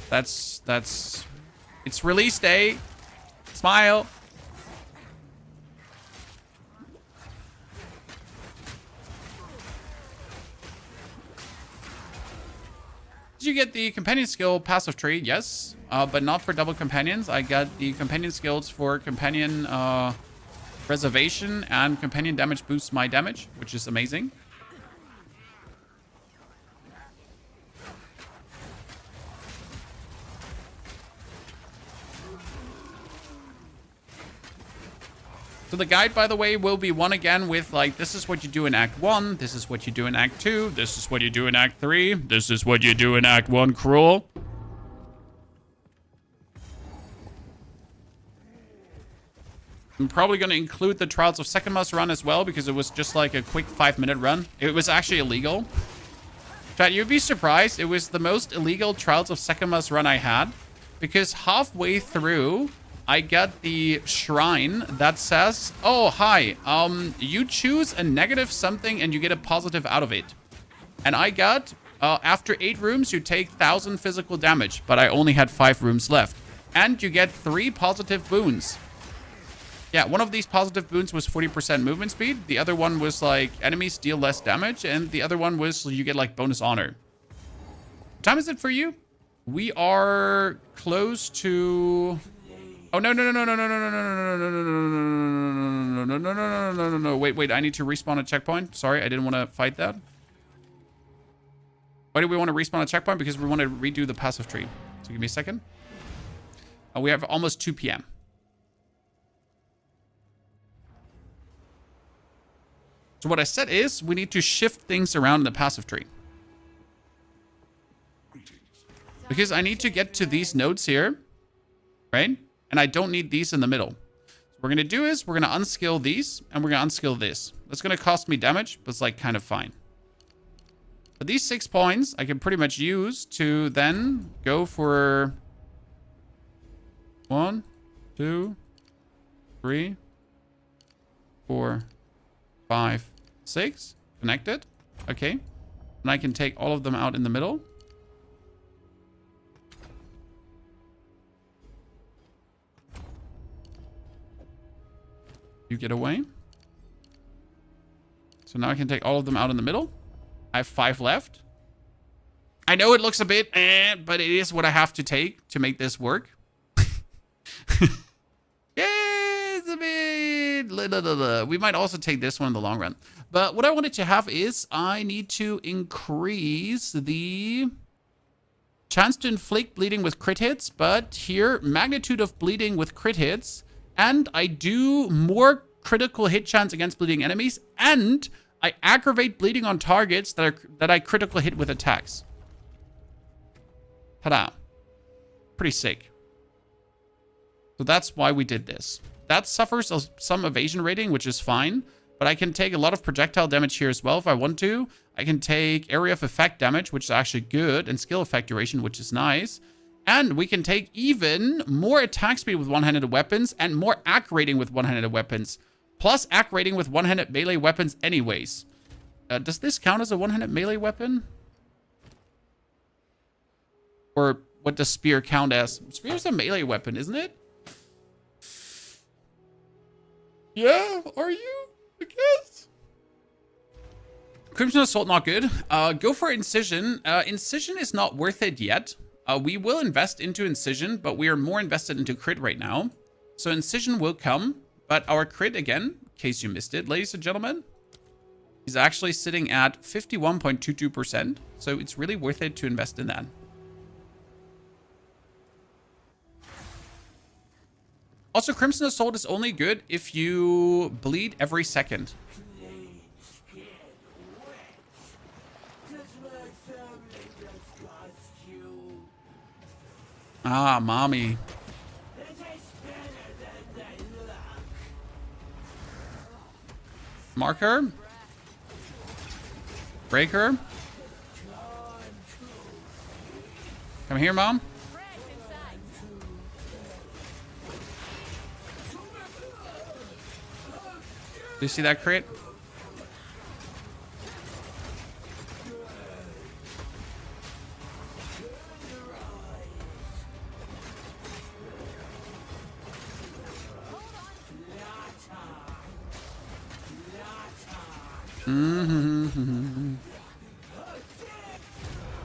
A: That's it's release day. Smile. Did you get the companion skill passive tree? Yes, but not for double companions. I got the companion skills for companion reservation and companion damage boosts my damage, which is amazing. So the guide, by the way, will be one again with like, this is what you do in Act 1. This is what you do in Act 2. This is what you do in Act 3. This is what you do in Act 1 Cruel. I'm probably going to include the Trials of Secondmas run as well because it was just like a quick 5-minute run. It was actually illegal. Chat, you'd be surprised. It was the most illegal Trials of Secondmas run I had because halfway through, I got the shrine that says, oh, hi, you choose a negative something and you get a positive out of it. And I got, after 8 rooms, you take 1,000 physical damage, but I only had 5 rooms left. And you get 3 positive boons. Yeah, one of these positive boons was 40% movement speed. The other one was like enemies deal less damage. And the other one was you get like bonus honor. What time is it for you? We are close to... Oh, no. Wait, I need to respawn a checkpoint. Sorry, I didn't want to fight that. Why do we want to respawn a checkpoint? Because we want to redo the passive tree. So give me a second. We have almost 2 p.m. So what I said is we need to shift things around in the passive tree. Because I need to get to these nodes here, right? And I don't need these in the middle. So what we're going to do is we're going to unskill these and we're going to unskill this. That's going to cost me damage, but it's like kind of fine. But these 6 points I can pretty much use to then go for 1, 2, 3, 4, 5, 6. Connected. Okay. And I can take all of them out in the middle. You get away. So now I can take all of them out in the middle. I have 5 left. I know it looks a bit but it is what I have to take to make this work. Yeah, it's a bit... We might also take this one in the long run. But what I wanted to have is I need to increase the chance to inflict bleeding with crit hits. But here, magnitude of bleeding with crit hits. And I do more critical hit chance against bleeding enemies. And I aggravate bleeding on targets that I critical hit with attacks. Ta-da. Pretty sick. So that's why we did this. That suffers some evasion rating, which is fine. But I can take a lot of projectile damage here as well if I want to. I can take area of effect damage, which is actually good. And skill effect duration, which is nice. And we can take even more attack speed with one-handed weapons and more acc rating with one-handed weapons. Plus acc rating with one-handed melee weapons anyways. Does this count as a one-handed melee weapon? Or what does spear count as? Spear's a melee weapon, isn't it? Yeah, are you? I guess. Crimson Assault, not good. Go for Incision. Incision is not worth it yet. We will invest into Incision, but we are more invested into crit right now. So Incision will come, but our crit, again, in case you missed it, ladies and gentlemen, is actually sitting at 51.22%. So it's really worth it to invest in that. Also, Crimson Assault is only good if you bleed every second. Ah, mommy. Mark her. Break her. Come here, Mom. Do you see that crit?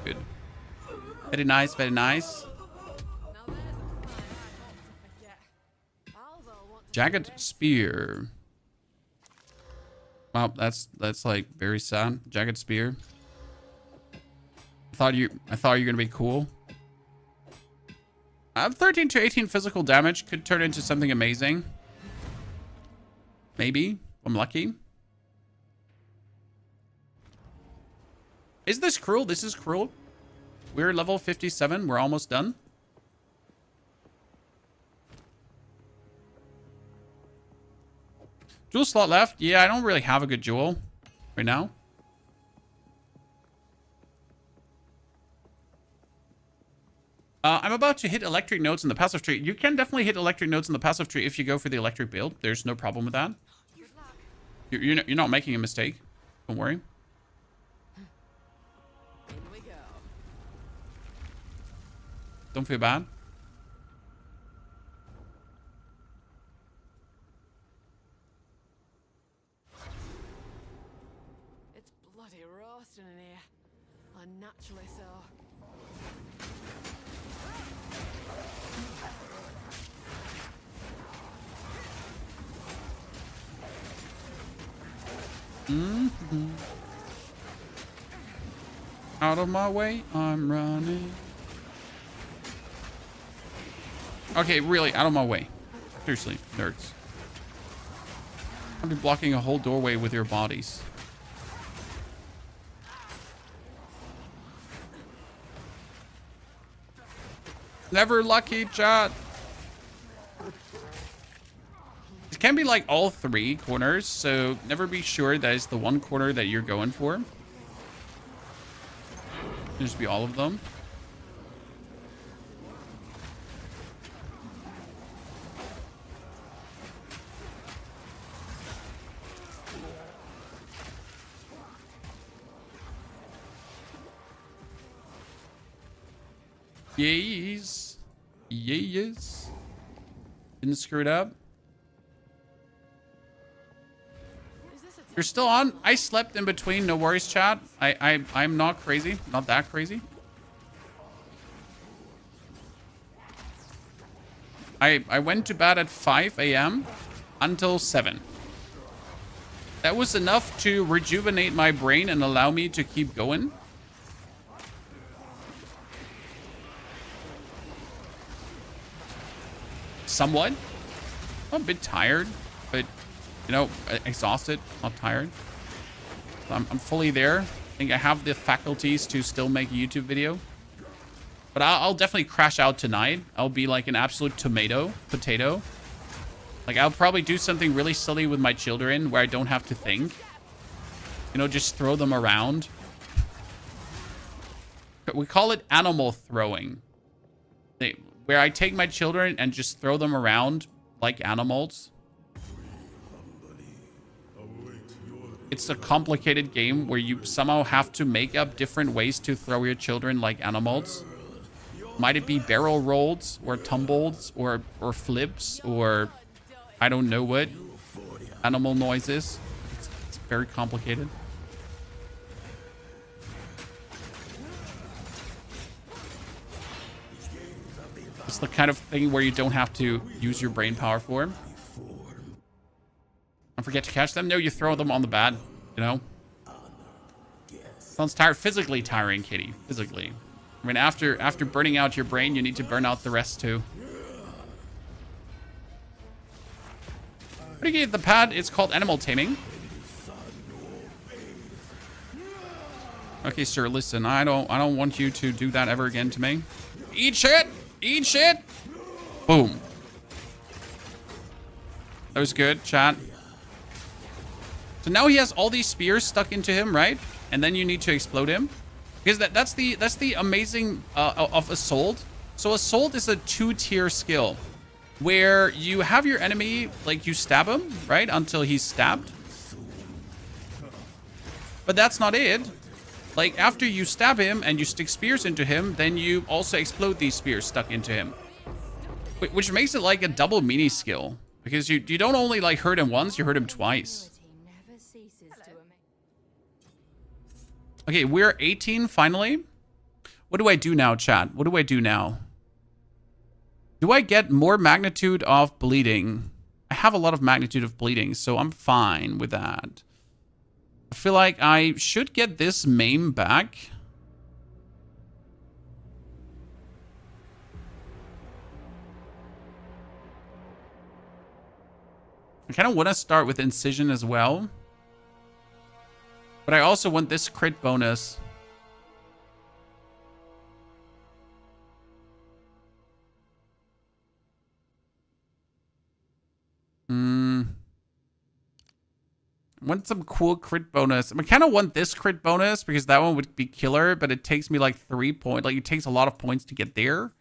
A: Good. Very nice, very nice. Jagged spear. Wow, that's like very sad. Jagged spear. I thought you were gonna be cool. 13 to 18 physical damage could turn into something amazing. Maybe. I'm lucky. Is this cruel? This is cruel. We're level 57. We're almost done. Jewel slot left. Yeah, I don't really have a good jewel right now. I'm about to hit electric nodes in the passive tree. You can definitely hit electric nodes in the passive tree if you go for the electric build. There's no problem with that. You're not making a mistake. Don't worry. Don't feel bad.
H: It's bloody roasting in here. Unnaturally so.
A: Out of my way, I'm running. Okay, really, out of my way. Seriously, nerds. I'll be blocking a whole doorway with your bodies. Never lucky, chat. It can be like all three corners, so never be sure that it's the one corner that you're going for. It can just be all of them. Yes. Yes. Didn't screw it up. You're still on? I slept in between. No worries, chat. I'm not crazy. Not that crazy. I went to bed at 5 a.m. until 7. That was enough to rejuvenate my brain and allow me to keep going. Somewhat. I'm a bit tired, but, you know, exhausted, not tired. So I'm fully there. I think I have the faculties to still make a YouTube video. But I'll definitely crash out tonight. I'll be like an absolute potato. Like, I'll probably do something really silly with my children where I don't have to think. You know, just throw them around. We call it animal throwing. Where I take my children and just throw them around like animals. It's a complicated game where you somehow have to make up different ways to throw your children like animals. Might it be barrel rolls or tumbles or flips or I don't know what. Animal noises. It's very complicated. It's the kind of thing where you don't have to use your brain power for. Don't forget to catch them. No, you throw them on the bat, you know? Sounds tired. Physically tiring, Kitty. Physically. I mean, after burning out your brain, you need to burn out the rest too. What do you get the pad? It's called animal taming. Okay, sir, listen. I don't want you to do that ever again to me. Eat shit! Eat shit! Boom. That was good, chat. So now he has all these spears stuck into him, right? And then you need to explode him. Because that's the amazing of Assault. So Assault is a 2-tier skill where you have your enemy, like you stab him, right? Until he's stabbed. But that's not it. Like after you stab him and you stick spears into him, then you also explode these spears stuck into him. Which makes it like a double mini skill. Because you don't only like hurt him once, you hurt him twice. Okay, we're 18 finally. What do I do now, chat? What do I do now? Do I get more magnitude of bleeding? I have a lot of magnitude of bleeding, so I'm fine with that. I feel like I should get this maim back. I kind of want to start with Incision as well. But I also want this crit bonus. I want some cool crit bonus. I kind of want this crit bonus because that one would be killer, but it takes me like 3 points. Like it takes a lot of points to get there.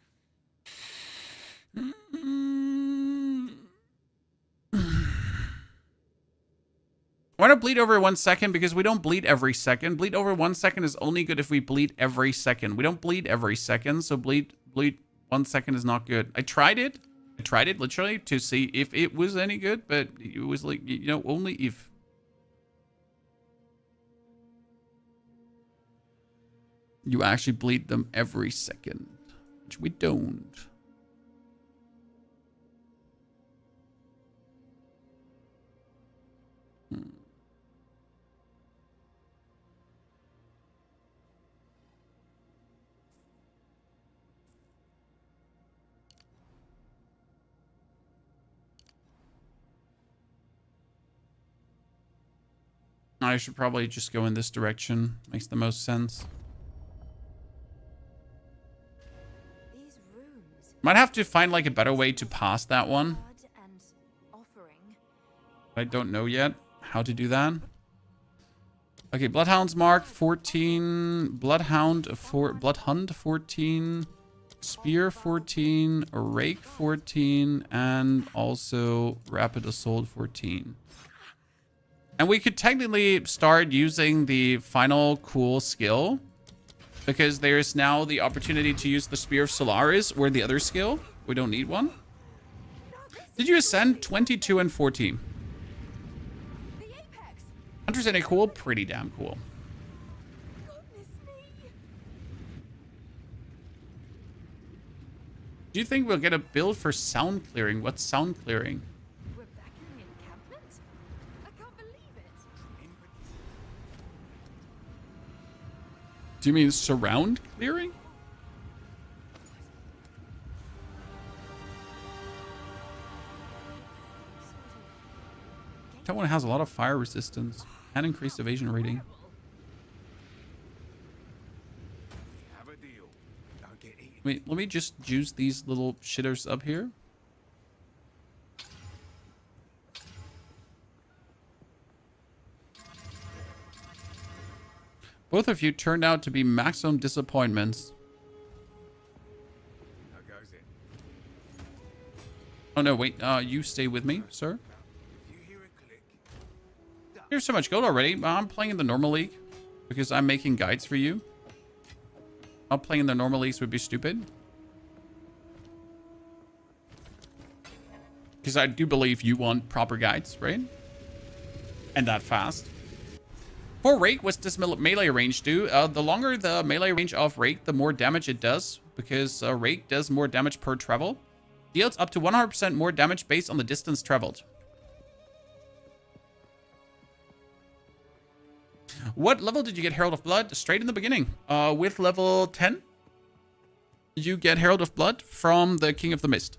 A: I want to bleed over 1 second because we don't bleed every second. Bleed over 1 second is only good if we bleed every second. We don't bleed every second, so bleed 1 second is not good. I tried it literally to see if it was any good, but it was like, you know, only if. You actually bleed them every second, which we don't. I should probably just go in this direction. Makes the most sense. Might have to find like a better way to pass that one. I don't know yet how to do that. Okay, Bloodhound's mark 14, Bloodhound 4, Bloodhunt 14, Spear 14, Rake 14, and also Rapid Assault 14. And we could technically start using the final cool skill because there's now the opportunity to use the Spear of Solaris or the other skill. We don't need one. Did you ascend 22 and 14? Huntress in a cool? Pretty damn cool. Do you think we'll get a build for sound clearing? What's sound clearing?
H: We're back in the encampment? I can't believe it.
A: Do you mean surround clearing? That one has a lot of fire resistance and increased evasion rating.
J: Have a deal. Don't get eaten.
A: Wait, let me just juice these little shitters up here. Both of you turned out to be maximum disappointments.
J: How goes it?
A: Oh no, wait, you stay with me, sir.
J: If you hear a click,
A: Here's so much gold already. I'm playing in the normal league because I'm making guides for you. Not playing in the normal leagues would be stupid. Because I do believe you want proper guides, right? And that fast. For Rake, what's this melee range do? The longer the melee range of Rake, the more damage it does. Because Rake does more damage per travel. Deals up to 100% more damage based on the distance traveled. What level did you get Herald of Blood? Straight in the beginning. With level 10, you get Herald of Blood from the King of the Mist.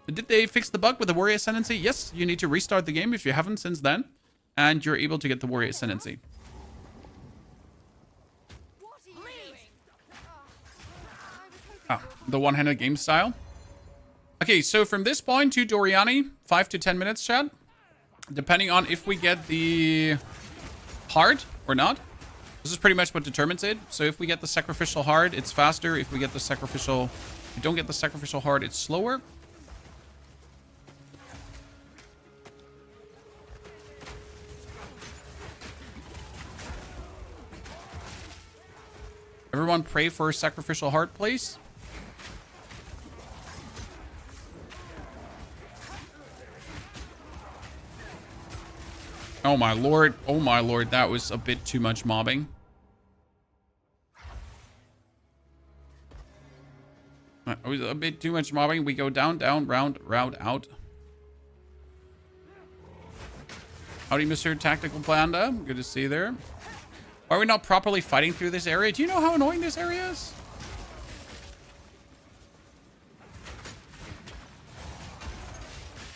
A: Did they fix the bug with the Warrior Ascendancy? Yes, you need to restart the game if you haven't since then. And you're able to get the Warrior Ascendancy. Ah, the one-handed game style. Okay, so from this point to Doriani, 5 to 10 minutes, chat. depending on if we get the heart or not. This is pretty much what determines it. So if we get the sacrificial heart, it's faster. If we get the sacrificial, if we don't get the sacrificial heart, it's slower. Everyone pray for a sacrificial heart, please. Oh my lord. Oh my lord. That was a bit too much mobbing. It was a bit too much mobbing. We go down, down, round, out. Howdy, Mr. Tactical Panda. Good to see you there. Are we not properly fighting through this area? Do you know how annoying this area is?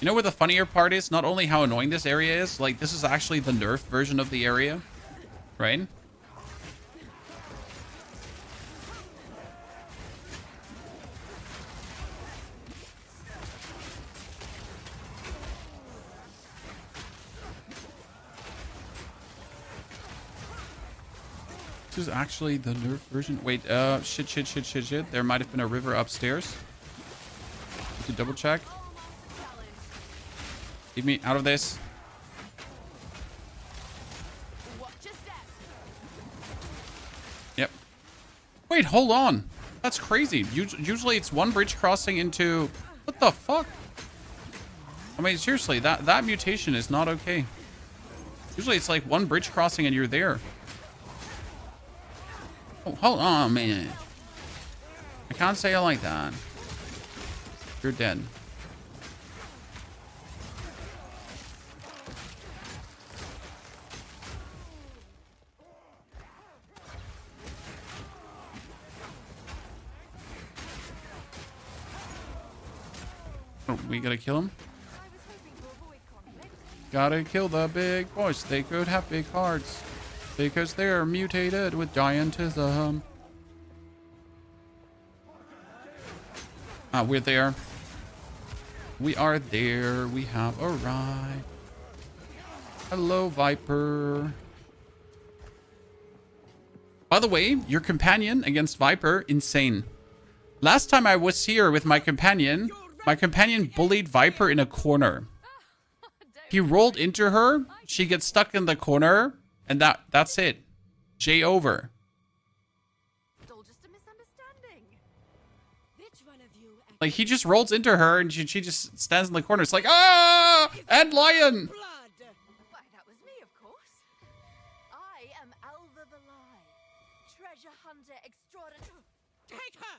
A: You know what the funnier part is? Not only how annoying this area is, like, this is actually the nerfed version of the area, right? This is actually the nerf version. Wait, shit. There might have been a river upstairs. Need to double check. Leave me out of this. Yep. Wait, hold on. That's crazy. Usually it's one bridge crossing into... What the fuck? I mean, seriously, that mutation is not okay. Usually it's like one bridge crossing and you're there. Oh, hold on, man. I can't say it like that. You're dead. Oh, we gotta kill him. Gotta kill the big boys. They could have big hearts. Because they're mutated with giantism. Ah, we're there. We are there. We have arrived. Hello, Viper. By the way, your companion against Viper, insane. Last time I was here with my companion bullied Viper in a corner. He rolled into her. She gets stuck in the corner. And that's it. J over. Like, he just rolls into her and she just stands in the corner. It's like, ah! And lion!
G: Why, that was me, of course. I am Alva the Lie, treasure hunter extraordinary.
H: Take her!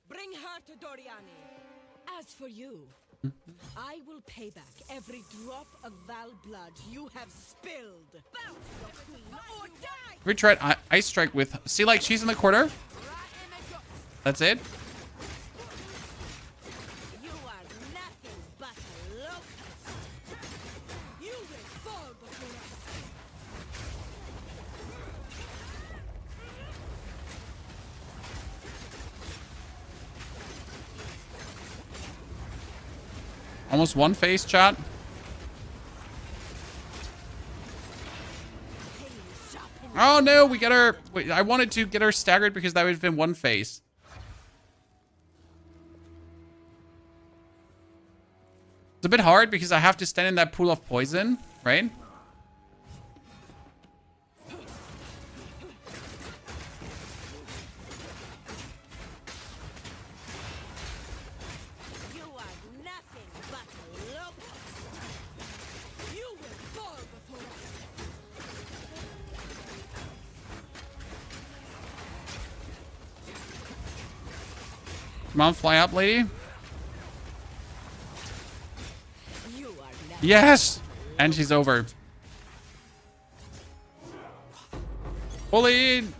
H: Bring her to Doriani. As for you, I will pay back every drop of Val blood you have spilled. Bound your queen or die!
A: We tried Ice Strike with... See, like, she's in the corner. That's it.
H: You are nothing but a locust. You will fall before us.
A: Almost one face, chat. Oh no, we get her. Wait, I wanted to get her staggered because that would have been one face. It's a bit hard because I have to stand in that pool of poison, right? Come on, fly up, lady. Yes! And she's over. Bullied!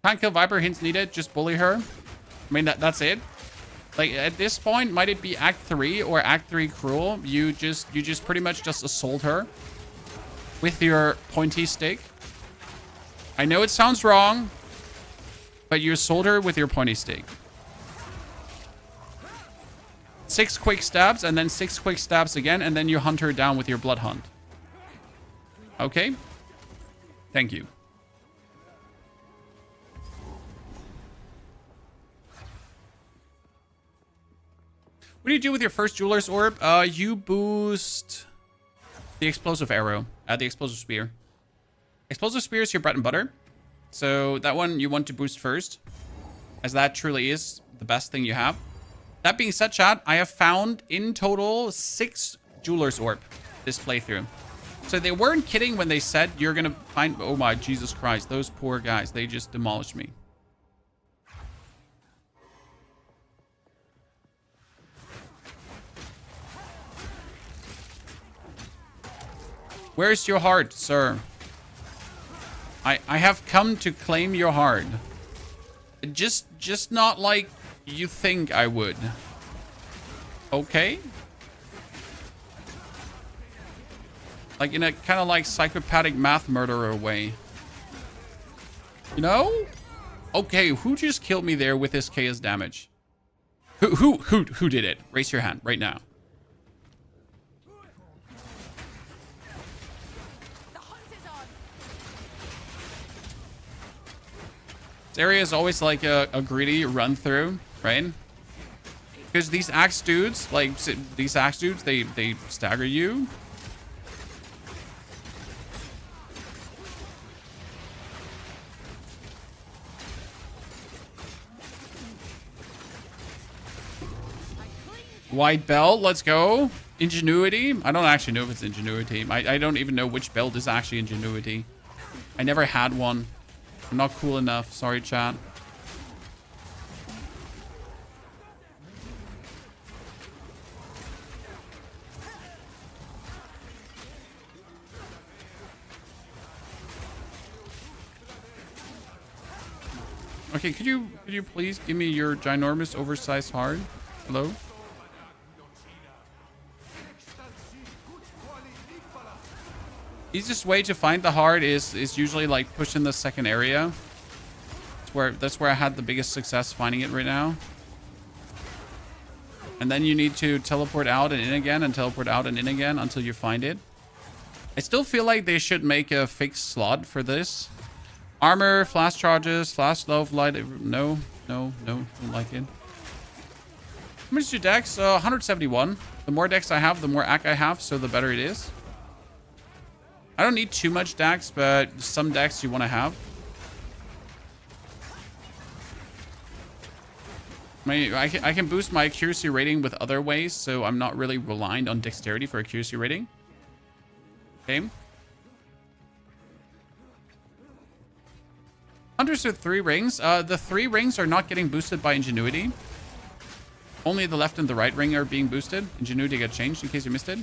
A: Can't kill Viper, hints needed. Just bully her. I mean, that's it. Like, at this point, might it be Act 3 or Act 3 Cruel? You just pretty much just assault her with your pointy stick. I know it sounds wrong, but you sold her with your pointy stick. 6 quick stabs, and then 6 quick stabs again, and then you hunt her down with your blood hunt. Okay? Thank you. What do you do with your first Jeweler's Orb? You boost the Explosive Arrow, the Explosive Spear. Explosive Spear is your bread and butter. So that one you want to boost first, as that truly is the best thing you have. That being said, chat, I have found in total 6 Jeweler's Orb this playthrough. So they weren't kidding when they said you're going to find... Oh my Jesus Christ, those poor guys, they just demolished me. Where's your heart, sir? I have come to claim your heart. Just not like you think I would. Okay? Like in a kind of like psychopathic math murderer way. You know? Okay, who just killed me there with this chaos damage? Who did it? Raise your hand right now. This area is always like a greedy run through, right? Because these axe dudes, they stagger you. White belt, let's go. Ingenuity. I don't actually know if it's ingenuity. I don't even know which belt is actually ingenuity. I never had one. I'm not cool enough. Sorry, chat. Okay, could you please give me your ginormous oversized heart? Hello? Easiest way to find the heart is usually like pushing the second area. That's where I had the biggest success finding it right now. And then you need to teleport out and in again and teleport out and in again until you find it. I still feel like they should make a fixed slot for this. Armor, flash charges, flash love, light. No, don't like it. How much is your dex? 171. The more dex I have, the more AC I have, so the better it is. I don't need too much dex, but some dex you want to have. I can boost my accuracy rating with other ways, so I'm not really reliant on dexterity for accuracy rating. Okay. Hunters with 3 rings. The 3 rings are not getting boosted by ingenuity. Only the left and the right ring are being boosted. Ingenuity got changed in case you missed it.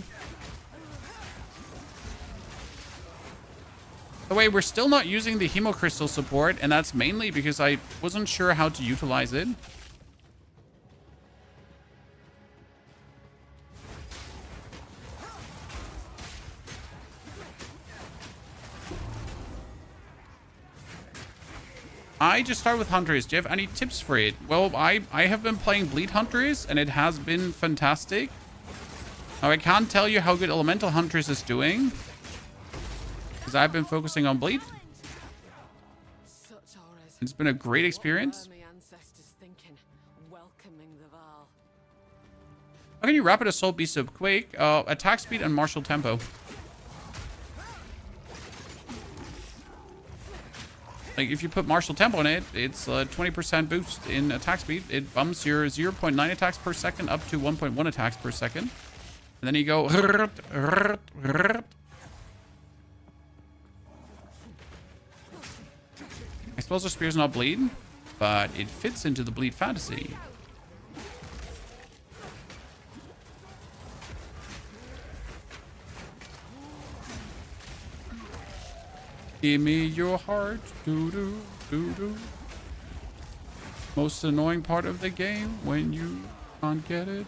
A: By the way, we're still not using the Hemocrystal support, and that's mainly because I wasn't sure how to utilize it. I just started with Huntress. Do you have any tips for it? Well, I have been playing Bleed Huntress, and it has been fantastic. Now, I can't tell you how good Elemental Huntress is doing, because I've been focusing on Bleed. It's been a great experience. How can you Rapid Assault be so quick? Attack speed and martial tempo. Like, if you put martial tempo in it, it's a 20% boost in attack speed. It bumps your 0.9 attacks per second up to 1.1 attacks per second. And then you go... Explosive Spear's not bleed, but it fits into the bleed fantasy. Give me your heart, doo-doo, doo-doo. Most annoying part of the game when you can't get it.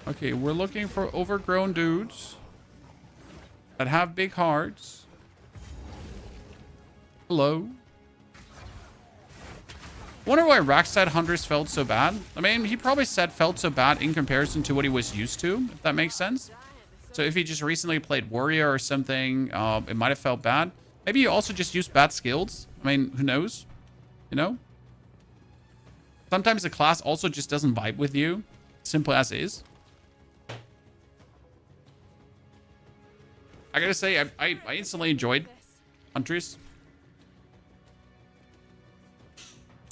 A: Okay, we're looking for overgrown dudes that have big hearts. Hello. Wonder why Rack said Huntress felt so bad. I mean, he probably said felt so bad in comparison to what he was used to, if that makes sense. So if he just recently played Warrior or something, it might have felt bad. Maybe he also just used bad skills. I mean, who knows? You know? Sometimes the class also just doesn't vibe with you. Simple as is. I gotta say, I instantly enjoyed Huntress.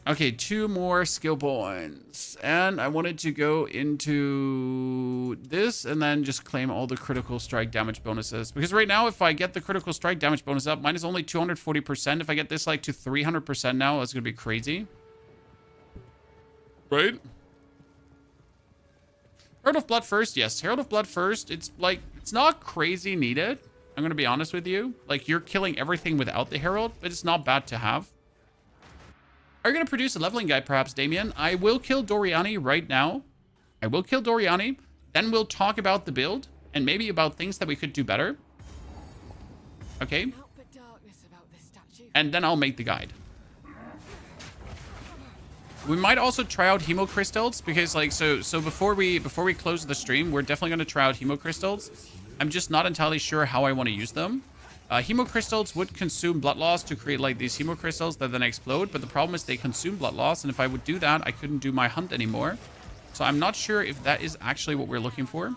A: Okay, 2 more skill points. And I wanted to go into this and then just claim all the critical strike damage bonuses. Because right now, if I get the critical strike damage bonus up, mine is only 240%. If I get this like to 300% now, that's going to be crazy. Right? Herald of Blood first, yes. Herald of Blood first, it's like, it's not crazy needed. I'm going to be honest with you. Like, you're killing everything without the Herald, but it's not bad to have. Are you going to produce a leveling guide, perhaps, Damien? I will kill Doriani right now. I will kill Doriani. Then we'll talk about the build and maybe about things that we could do better. Okay. And then I'll make the guide. We might also try out hemo crystals because, like, so before we close the stream, we're definitely going to try out hemo crystals. I'm just not entirely sure how I want to use them. Hemo crystals would consume blood loss to create like these hemo crystals that then explode, but the problem is they consume blood loss, and if I would do that, I couldn't do my hunt anymore. So I'm not sure if that is actually what we're looking for.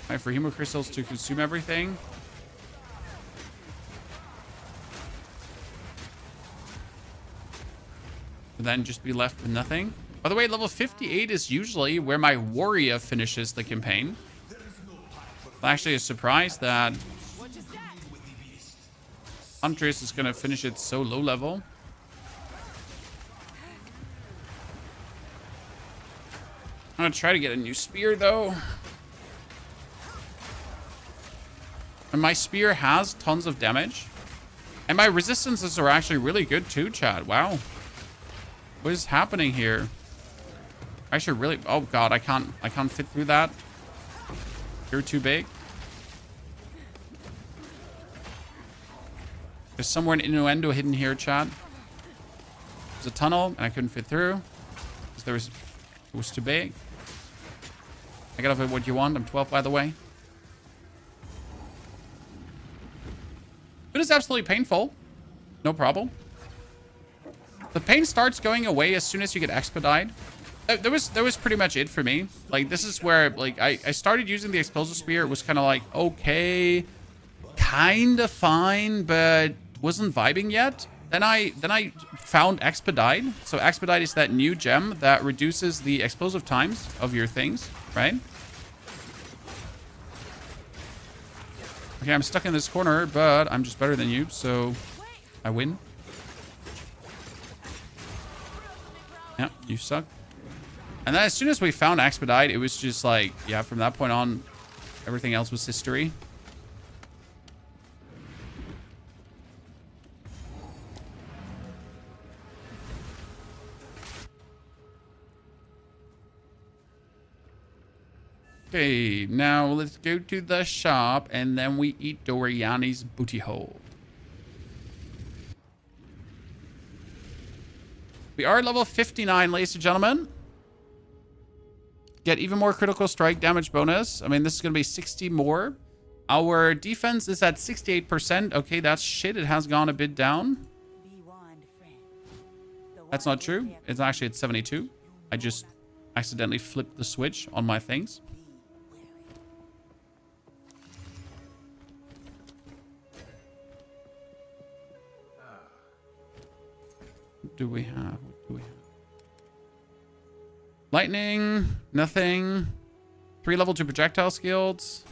A: Alright, for hemo crystals to consume everything. And then just be left with nothing. By the way, level 58 is usually where my warrior finishes the campaign. Actually, a surprise that Huntress is going to finish it so low level. I'm going to try to get a new spear, though. And my spear has tons of damage. And my resistances are actually really good, too, chat. Wow. What is happening here? Actually, really... Oh, God, I can't fit through that. You're too big. There's somewhere an innuendo hidden here, chat. There's a tunnel, and I couldn't fit through. Because it was too big. I got off what you want. I'm 12, by the way. But it's absolutely painful. No problem. The pain starts going away as soon as you get expedite. That was pretty much it for me. Like, this is where, like, I started using the explosive spear. It was kind of like, okay, kind of fine, but wasn't vibing yet. Then I found expedite. So expedite is that new gem that reduces the explosive times of your things, right? Okay, I'm stuck in this corner, but I'm just better than you, so I win. Yeah, you suck. And then as soon as we found expedite, it was just like, yeah, from that point on, everything else was history. Okay, now let's go to the shop and then we eat Doriani's booty hole. We are level 59, ladies and gentlemen. Get even more critical strike damage bonus. I mean, this is going to be 60 more. Our defense is at 68%. Okay, that's shit. It has gone a bit down. That's not true. It's actually at 72. I just accidentally flipped the switch on my things. What do we have? What do we have? Lightning, nothing. 3 level 2 projectile skills.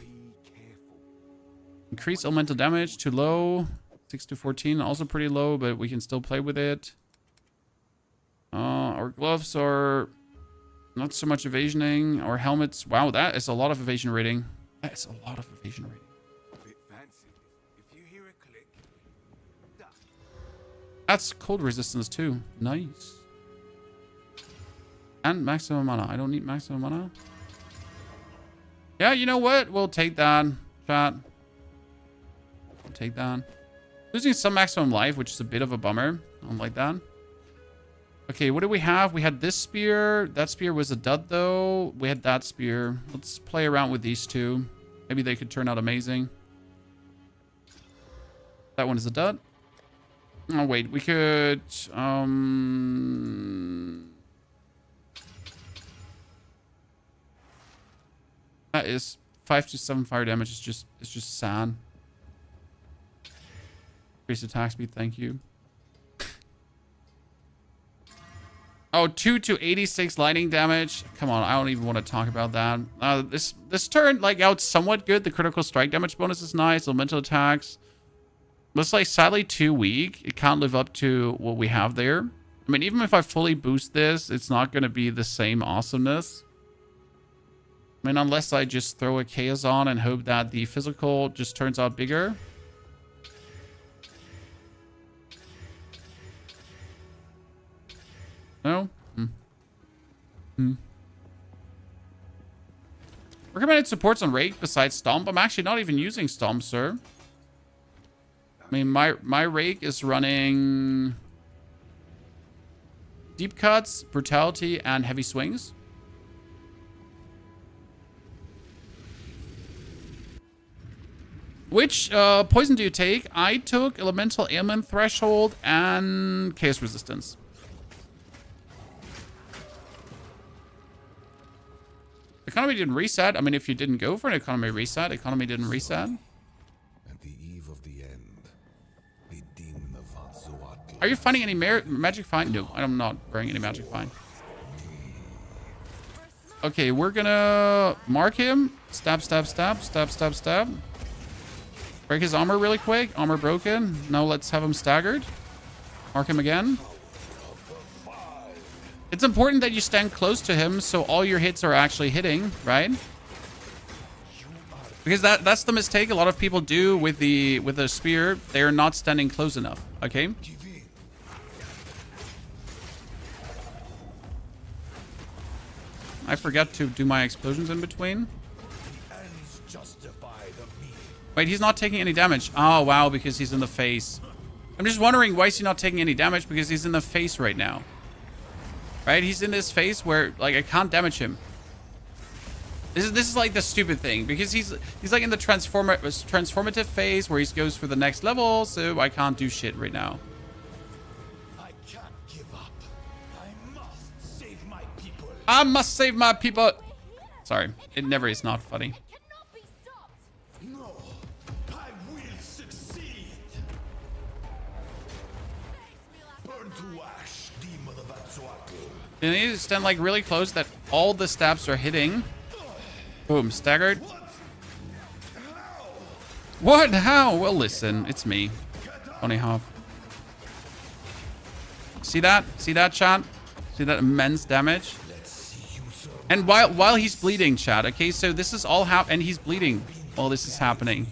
A: Increase elemental damage to low. 6 to 14, also pretty low, but we can still play with it. Our gloves are not so much evasioning. Our helmets, wow, that is a lot of evasion rating. That is a lot of evasion rating. That's cold resistance too. Nice. And maximum mana. I don't need maximum mana. Yeah, you know what? We'll take that. Chat. take that. Losing some maximum life, which is a bit of a bummer. I don't like that. Okay, what do we have? We had this spear. That spear was a dud, though. We had that spear. Let's play around with these two. Maybe they could turn out amazing. That one is a dud. Oh, wait. We could... That is 5 to 7 fire damage. It's just sad. Increased attack speed, thank you. Oh, 2 to 86 lightning damage. Come on, I don't even want to talk about that. This turn, like, out somewhat good. The critical strike damage bonus is nice. Elemental attacks. But it's, like, sadly too weak. It can't live up to what we have there. I mean, even if I fully boost this, it's not going to be the same awesomeness. I mean, unless I just throw a chaos on and hope that the physical just turns out bigger. No? Recommended supports on Rake besides Stomp. I'm actually not even using Stomp, sir. I mean, my Rake is running Deep Cuts, Brutality, and Heavy Swings. Which poison do you take? I took Elemental Ailment Threshold and Chaos Resistance. Economy didn't reset. I mean, if you didn't go for an economy reset, economy didn't reset.
F: At the eve of the end, the demon of Hatsuatl.
A: Are you finding any magic find? No, I'm not wearing any magic find. Okay, we're gonna mark him. Stab, stab, stab, stab, stab, stab. Break his armor really quick. Armor broken. Now let's have him staggered. Mark him again. It's important that you stand close to him so all your hits are actually hitting, right? Because that's the mistake a lot of people do with the spear. They're not standing close enough, okay? I forgot to do my explosions in between. Wait, he's not taking any damage. Oh, wow, because he's in the face. I'm just wondering why is he not taking any damage, because he's in the face right now. Right? He's in this phase where, like, I can't damage him. This is like the stupid thing, because he's like in the transformative phase where he goes for the next level, so I can't do shit right now.
F: I can't give up. I must save my people.
A: I must save my people. Sorry, it never is not funny.
F: No, I will succeed. Burn to ash, demon of Hatsuatl.
A: You need to stand like really close that all the stabs are hitting. Boom, staggered. What? How? Well, listen, it's me. Funny Hop. See that? See that, chat? See that immense damage? And while he's bleeding, chat, okay? So this is all and he's bleeding while this is happening.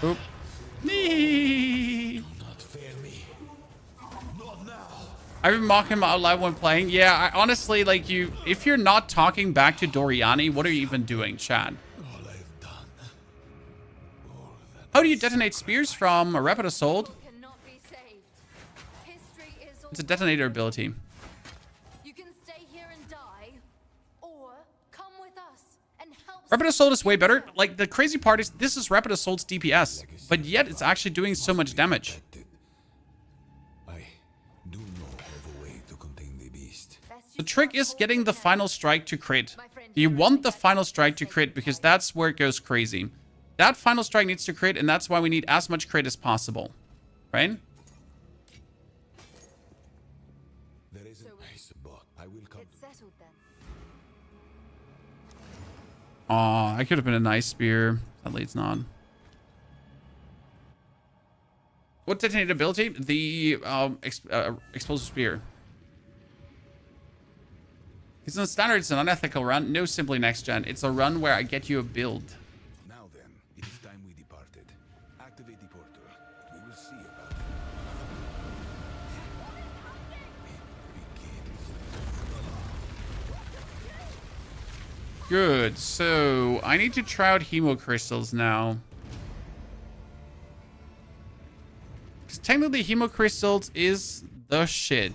A: Oop. Nee. I've been mocking him out loud when playing. Yeah, I honestly, like, if you're not talking back to Doriani, what are you even doing, Chad? How do you detonate spears from a Rapid Assault? It's a detonator ability.
G: You can stay here and die, or come with us and help.
A: Rapid Assault is way better. Like, the crazy part is this is Rapid Assault's DPS, but yet it's actually doing so much damage. The trick is getting the final strike to crit. You want the final strike to crit because that's where it goes crazy. That final strike needs to crit, and that's why we need as much crit as possible. Right?
F: There is a nice bot. I will come.
G: It's settled then.
A: Aw, I could have been a nice spear. Sadly, it's not. What detonated ability? The explosive spear. It's not standard. It's an unethical run. No, simply next gen. It's a run where I get you a build.
F: Now then,
A: good. So I need to try out hemo crystals now. Because technically hemo crystals is the shit.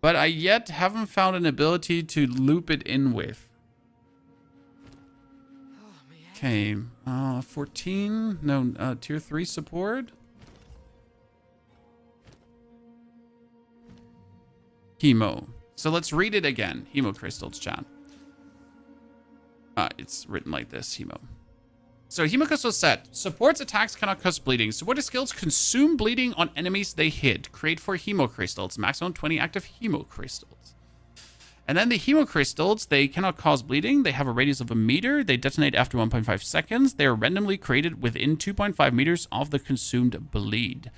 A: But I yet haven't found an ability to loop it in with. Okay, 14. No, tier 3 support. Hemo. So let's read it again. Hemo crystals, chat. It's written like this, hemo. So hemo crystal set. Supports attacks cannot cause bleeding. Supported skills consume bleeding on enemies they hit. Create 4 hemo crystals. Maximum 20 active hemo crystals. And then the hemo crystals, they cannot cause bleeding. They have a radius of 1 meter. They detonate after 1.5 seconds. They are randomly created within 2.5 meters of the consumed bleed.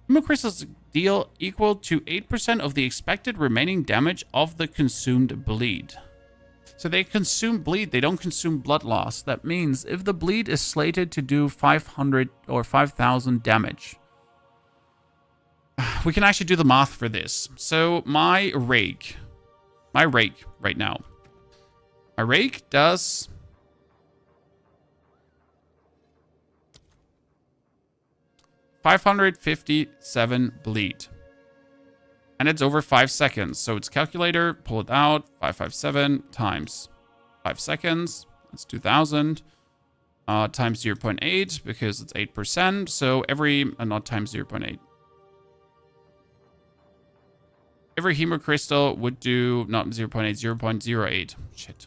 A: Hemo crystals deal equal to 8% of the expected remaining damage of the consumed bleed. So they consume bleed, they don't consume blood loss. That means if the bleed is slated to do 500 or 5,000 damage, we can actually do the math for this. So my rake right now, my rake does 557 bleed. And it's over 5 seconds. So it's calculator, pull it out, 557 times 5 seconds. That's 2,000. Times 0.8 because it's 8%. So every, not times 0.8. Every hemo crystal would do, not 0.8, 0.08. Shit.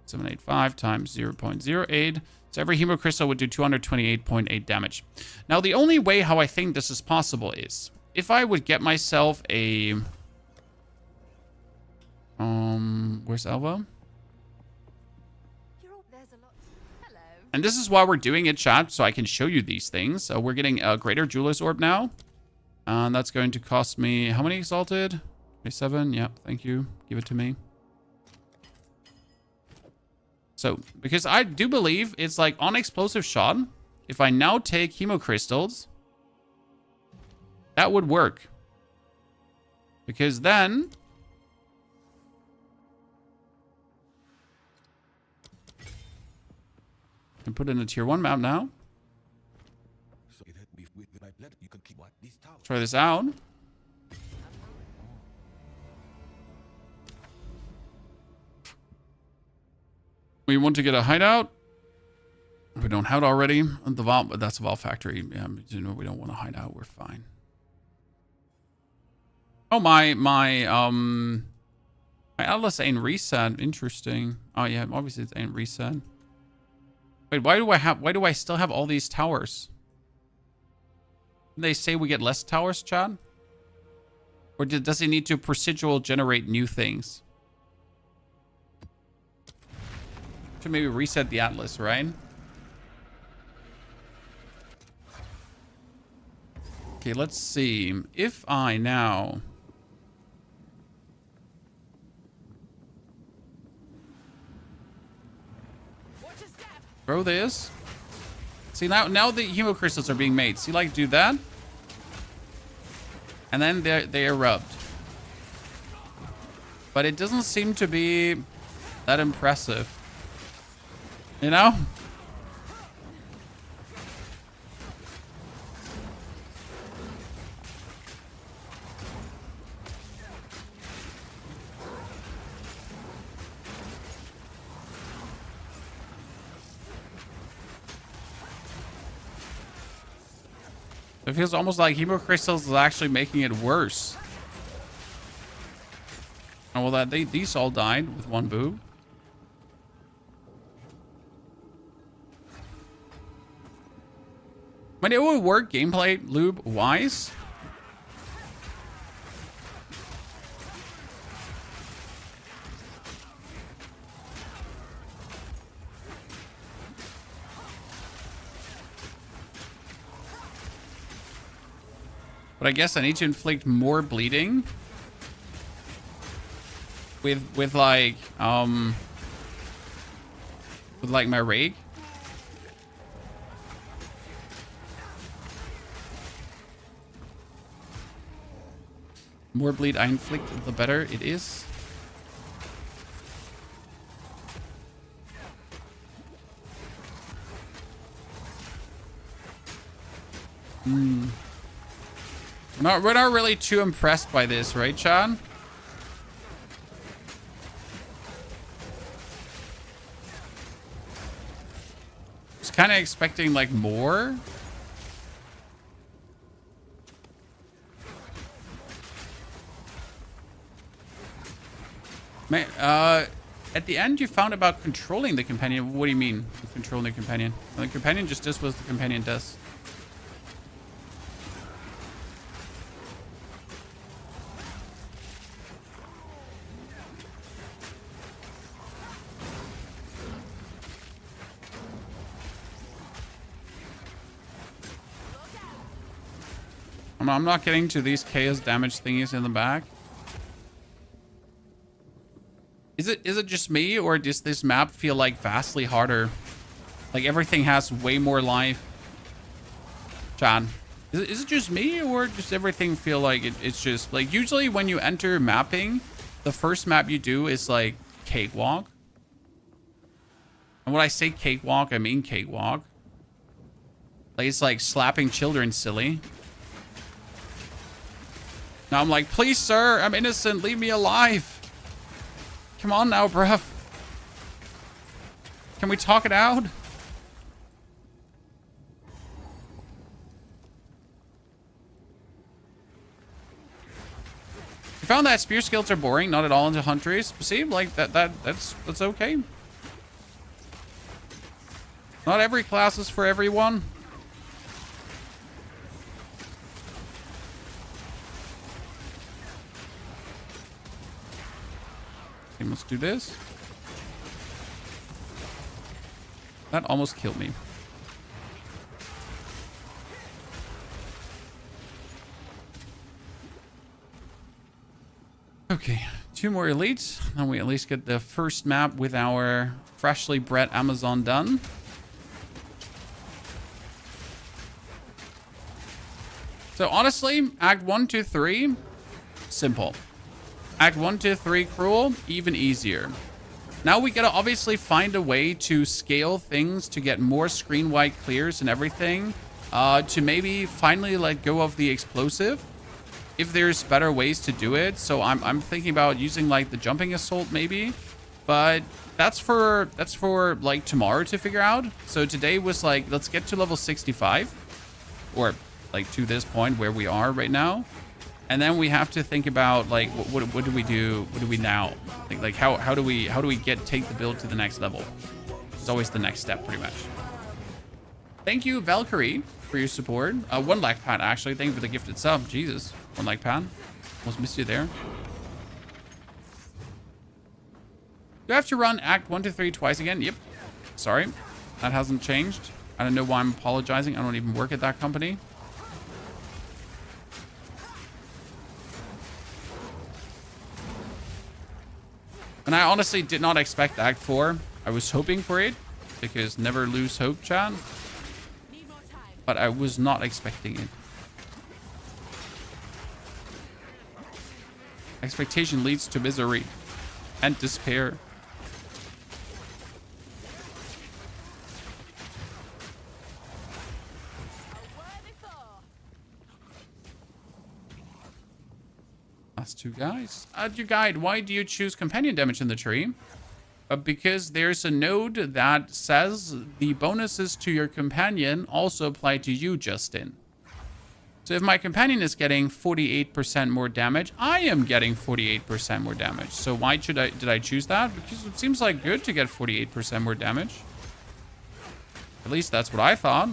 A: 785 times 0.08. So every hemo crystal would do 228.8 damage. Now, the only way how I think this is possible is if I would get myself a... where's Elva? And this is why we're doing it, chat, so I can show you these things. So we're getting a Greater Jeweler's Orb now. And that's going to cost me... How many Exalted? 27? Yep, thank you. Give it to me. So, because I do believe it's like on Explosive Shot, if I now take Hemo Crystals, that would work. Because then... I can put in a tier 1 map now. Try this out. We want to get a hideout. We don't have it already. The vault, that's a vault factory. Yeah, you know, we don't want to hide out. We're fine. Oh, my Atlas ain't reset. Interesting. Oh yeah, obviously it ain't reset. Wait, why do I still have all these towers? Did they say we get less towers, Chad? Or does it need to procedural generate new things? Should maybe reset the Atlas, right? Okay, let's see. If I now... throw this. See, now the hemo crystals are being made. See, like, do that. And then they erupt. But it doesn't seem to be that impressive. You know? It feels almost like hemo crystals is actually making it worse. Oh, well, these all died with one boob. But it would work gameplay lube wise. But I guess I need to inflict more bleeding with like my rake. More bleed I inflict, the better it is. We're not really too impressed by this, right, Chad? I was kind of expecting like more. Man, at the end you found about controlling the companion. What do you mean controlling the companion? Well, the companion just does what the companion does. I'm not getting to these chaos damage thingies in the back. Is it just me, or does this map feel like vastly harder? Like everything has way more life. John, is it just me, or does everything feel like it's just like usually when you enter mapping, the first map you do is like cakewalk. And when I say cakewalk, I mean cakewalk. Like it's like slapping children silly. Now I'm like, please, sir, I'm innocent. Leave me alive. Come on now, bruv. Can we talk it out? You found that spear skills are boring, not at all into Huntress. See, like that's okay. Not every class is for everyone. Okay, let's do this. That almost killed me. Okay, 2 more elites. And we at least get the first map with our freshly bred Amazon done. So honestly, Act 1, 2, 3, simple. Act 1, 2, 3, cruel, even easier. Now we gotta obviously find a way to scale things to get more screen-wide clears and everything. To maybe finally let go of the explosive, if there's better ways to do it. So I'm thinking about using like the jumping assault maybe, but that's for like tomorrow to figure out. So today was like, let's get to level 65, or like to this point where we are right now. And then we have to think about like what do we do? What do we now? Like how do we take the build to the next level? It's always the next step, pretty much. Thank you, Valkyrie, for your support. 1 like Pat, actually. Thank you for the gifted sub. Jesus, 1 like Pat. Almost missed you there. Do I have to run Act 1, 2, 3 twice again? Yep. Sorry, that hasn't changed. I don't know why I'm apologizing. I don't even work at that company. And I honestly did not expect Act 4. I was hoping for it, because never lose hope, chat. But I was not expecting it. Expectation leads to misery and despair. Last 2 guys. Add your guide. Why do you choose companion damage in the tree? Because there's a node that says the bonuses to your companion also apply to you, Justin. So if my companion is getting 48% more damage, I am getting 48% more damage. So why did I choose that? Because it seems like good to get 48% more damage. At least that's what I thought.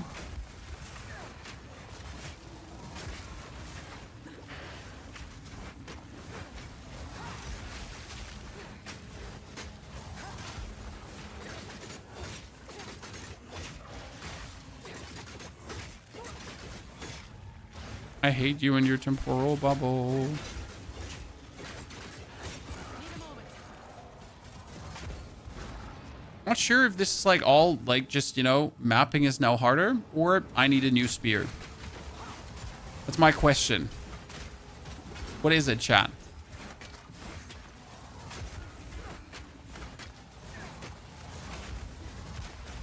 A: I hate you and your temporal bubble. Not sure if this is like all like just, you know, mapping is now harder, or I need a new spear. That's my question. What is it, chat?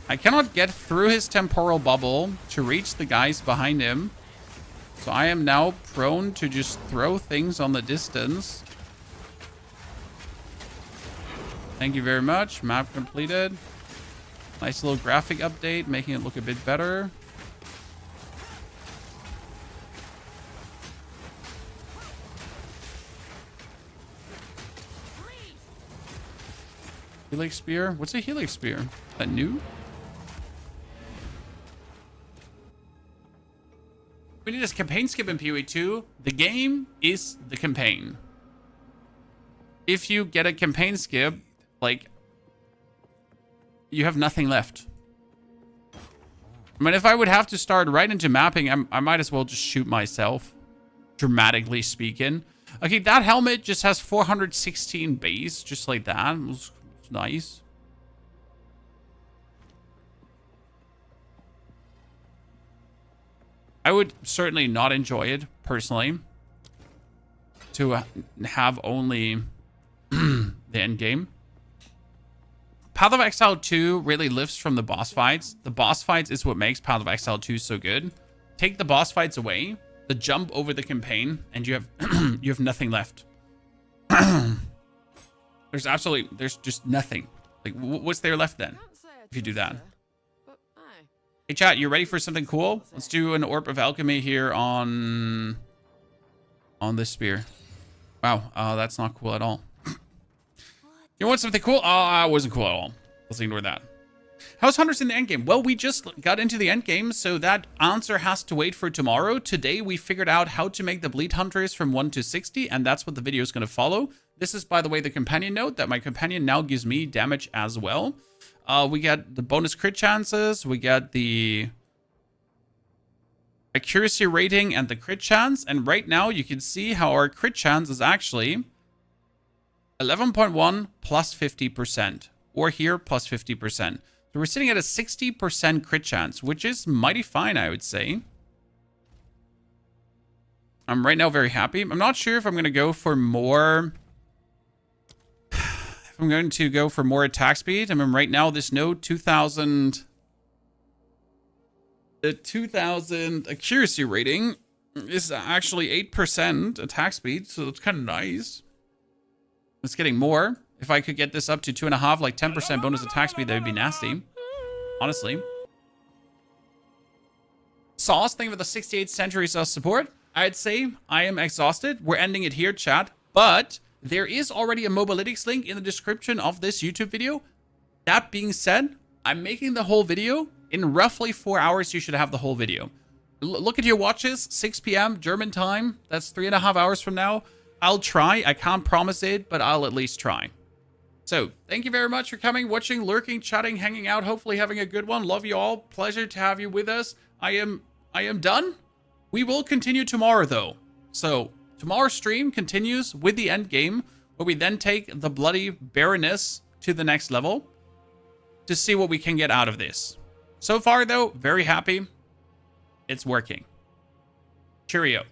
A: I cannot get through his temporal bubble to reach the guys behind him So I am now prone to just throw things on the distance. Thank you very much. Map completed. Nice little graphic update, making it look a bit better. Helix Spear? What's a Helix Spear? Is that new? We need a campaign skip in PoE 2. The game is the campaign. If you get a campaign skip, like, you have nothing left. I mean, if I would have to start right into mapping, I might as well just shoot myself, dramatically speaking. Okay, that helmet just has 416 base, just like that. It was nice. I would certainly not enjoy it, personally, to have only the end game. Path of Exile 2 really lives from the boss fights. The boss fights is what makes Path of Exile 2 so good. Take the boss fights away, the jump over the campaign, and you have you have nothing left. There's just nothing. Like, what's there left then if you do that? Hey chat, you ready for something cool? Let's do an Orb of Alchemy here on this spear. Wow, that's not cool at all. You want something cool? Oh, it wasn't cool at all. Let's ignore that. How's Hunters in the endgame? Well, we just got into the endgame, so that answer has to wait for tomorrow. Today, we figured out how to make the Bleed Hunters from 1 to 60, and that's what the video is going to follow. This is, by the way, the companion note, that my companion now gives me damage as well. We get the bonus crit chances, we get the accuracy rating and the crit chance, and right now you can see how our crit chance is actually 11.1 plus 50%, or here plus 50%. So we're sitting at a 60% crit chance, which is mighty fine, I would say. I'm right now very happy. I'm not sure if I'm going to go for more... if I'm going to go for more attack speed. I mean, right now, this node 2000... The 2000 accuracy rating is actually 8% attack speed, so it's kind of nice. It's getting more. If I could get this up to 2.5, like 10% bonus attack speed, that would be nasty. Honestly. Sauce, thank you for the 68th century support. I'd say I am exhausted. We're ending it here, chat. But there is already a Mobalytics link in the description of this YouTube video. That being said, I'm making the whole video. In roughly 4 hours, you should have the whole video. Look at your watches. 6 p.m. German time. That's 3.5 hours from now. I'll try. I can't promise it, but I'll at least try. So, thank you very much for coming, watching, lurking, chatting, hanging out, hopefully having a good one. Love you all. Pleasure to have you with us. I am done. We will continue tomorrow, though. So, tomorrow's stream continues with the end game, where we then take the bloody Baroness to the next level to see what we can get out of this. So far, though, very happy. It's working. Cheerio.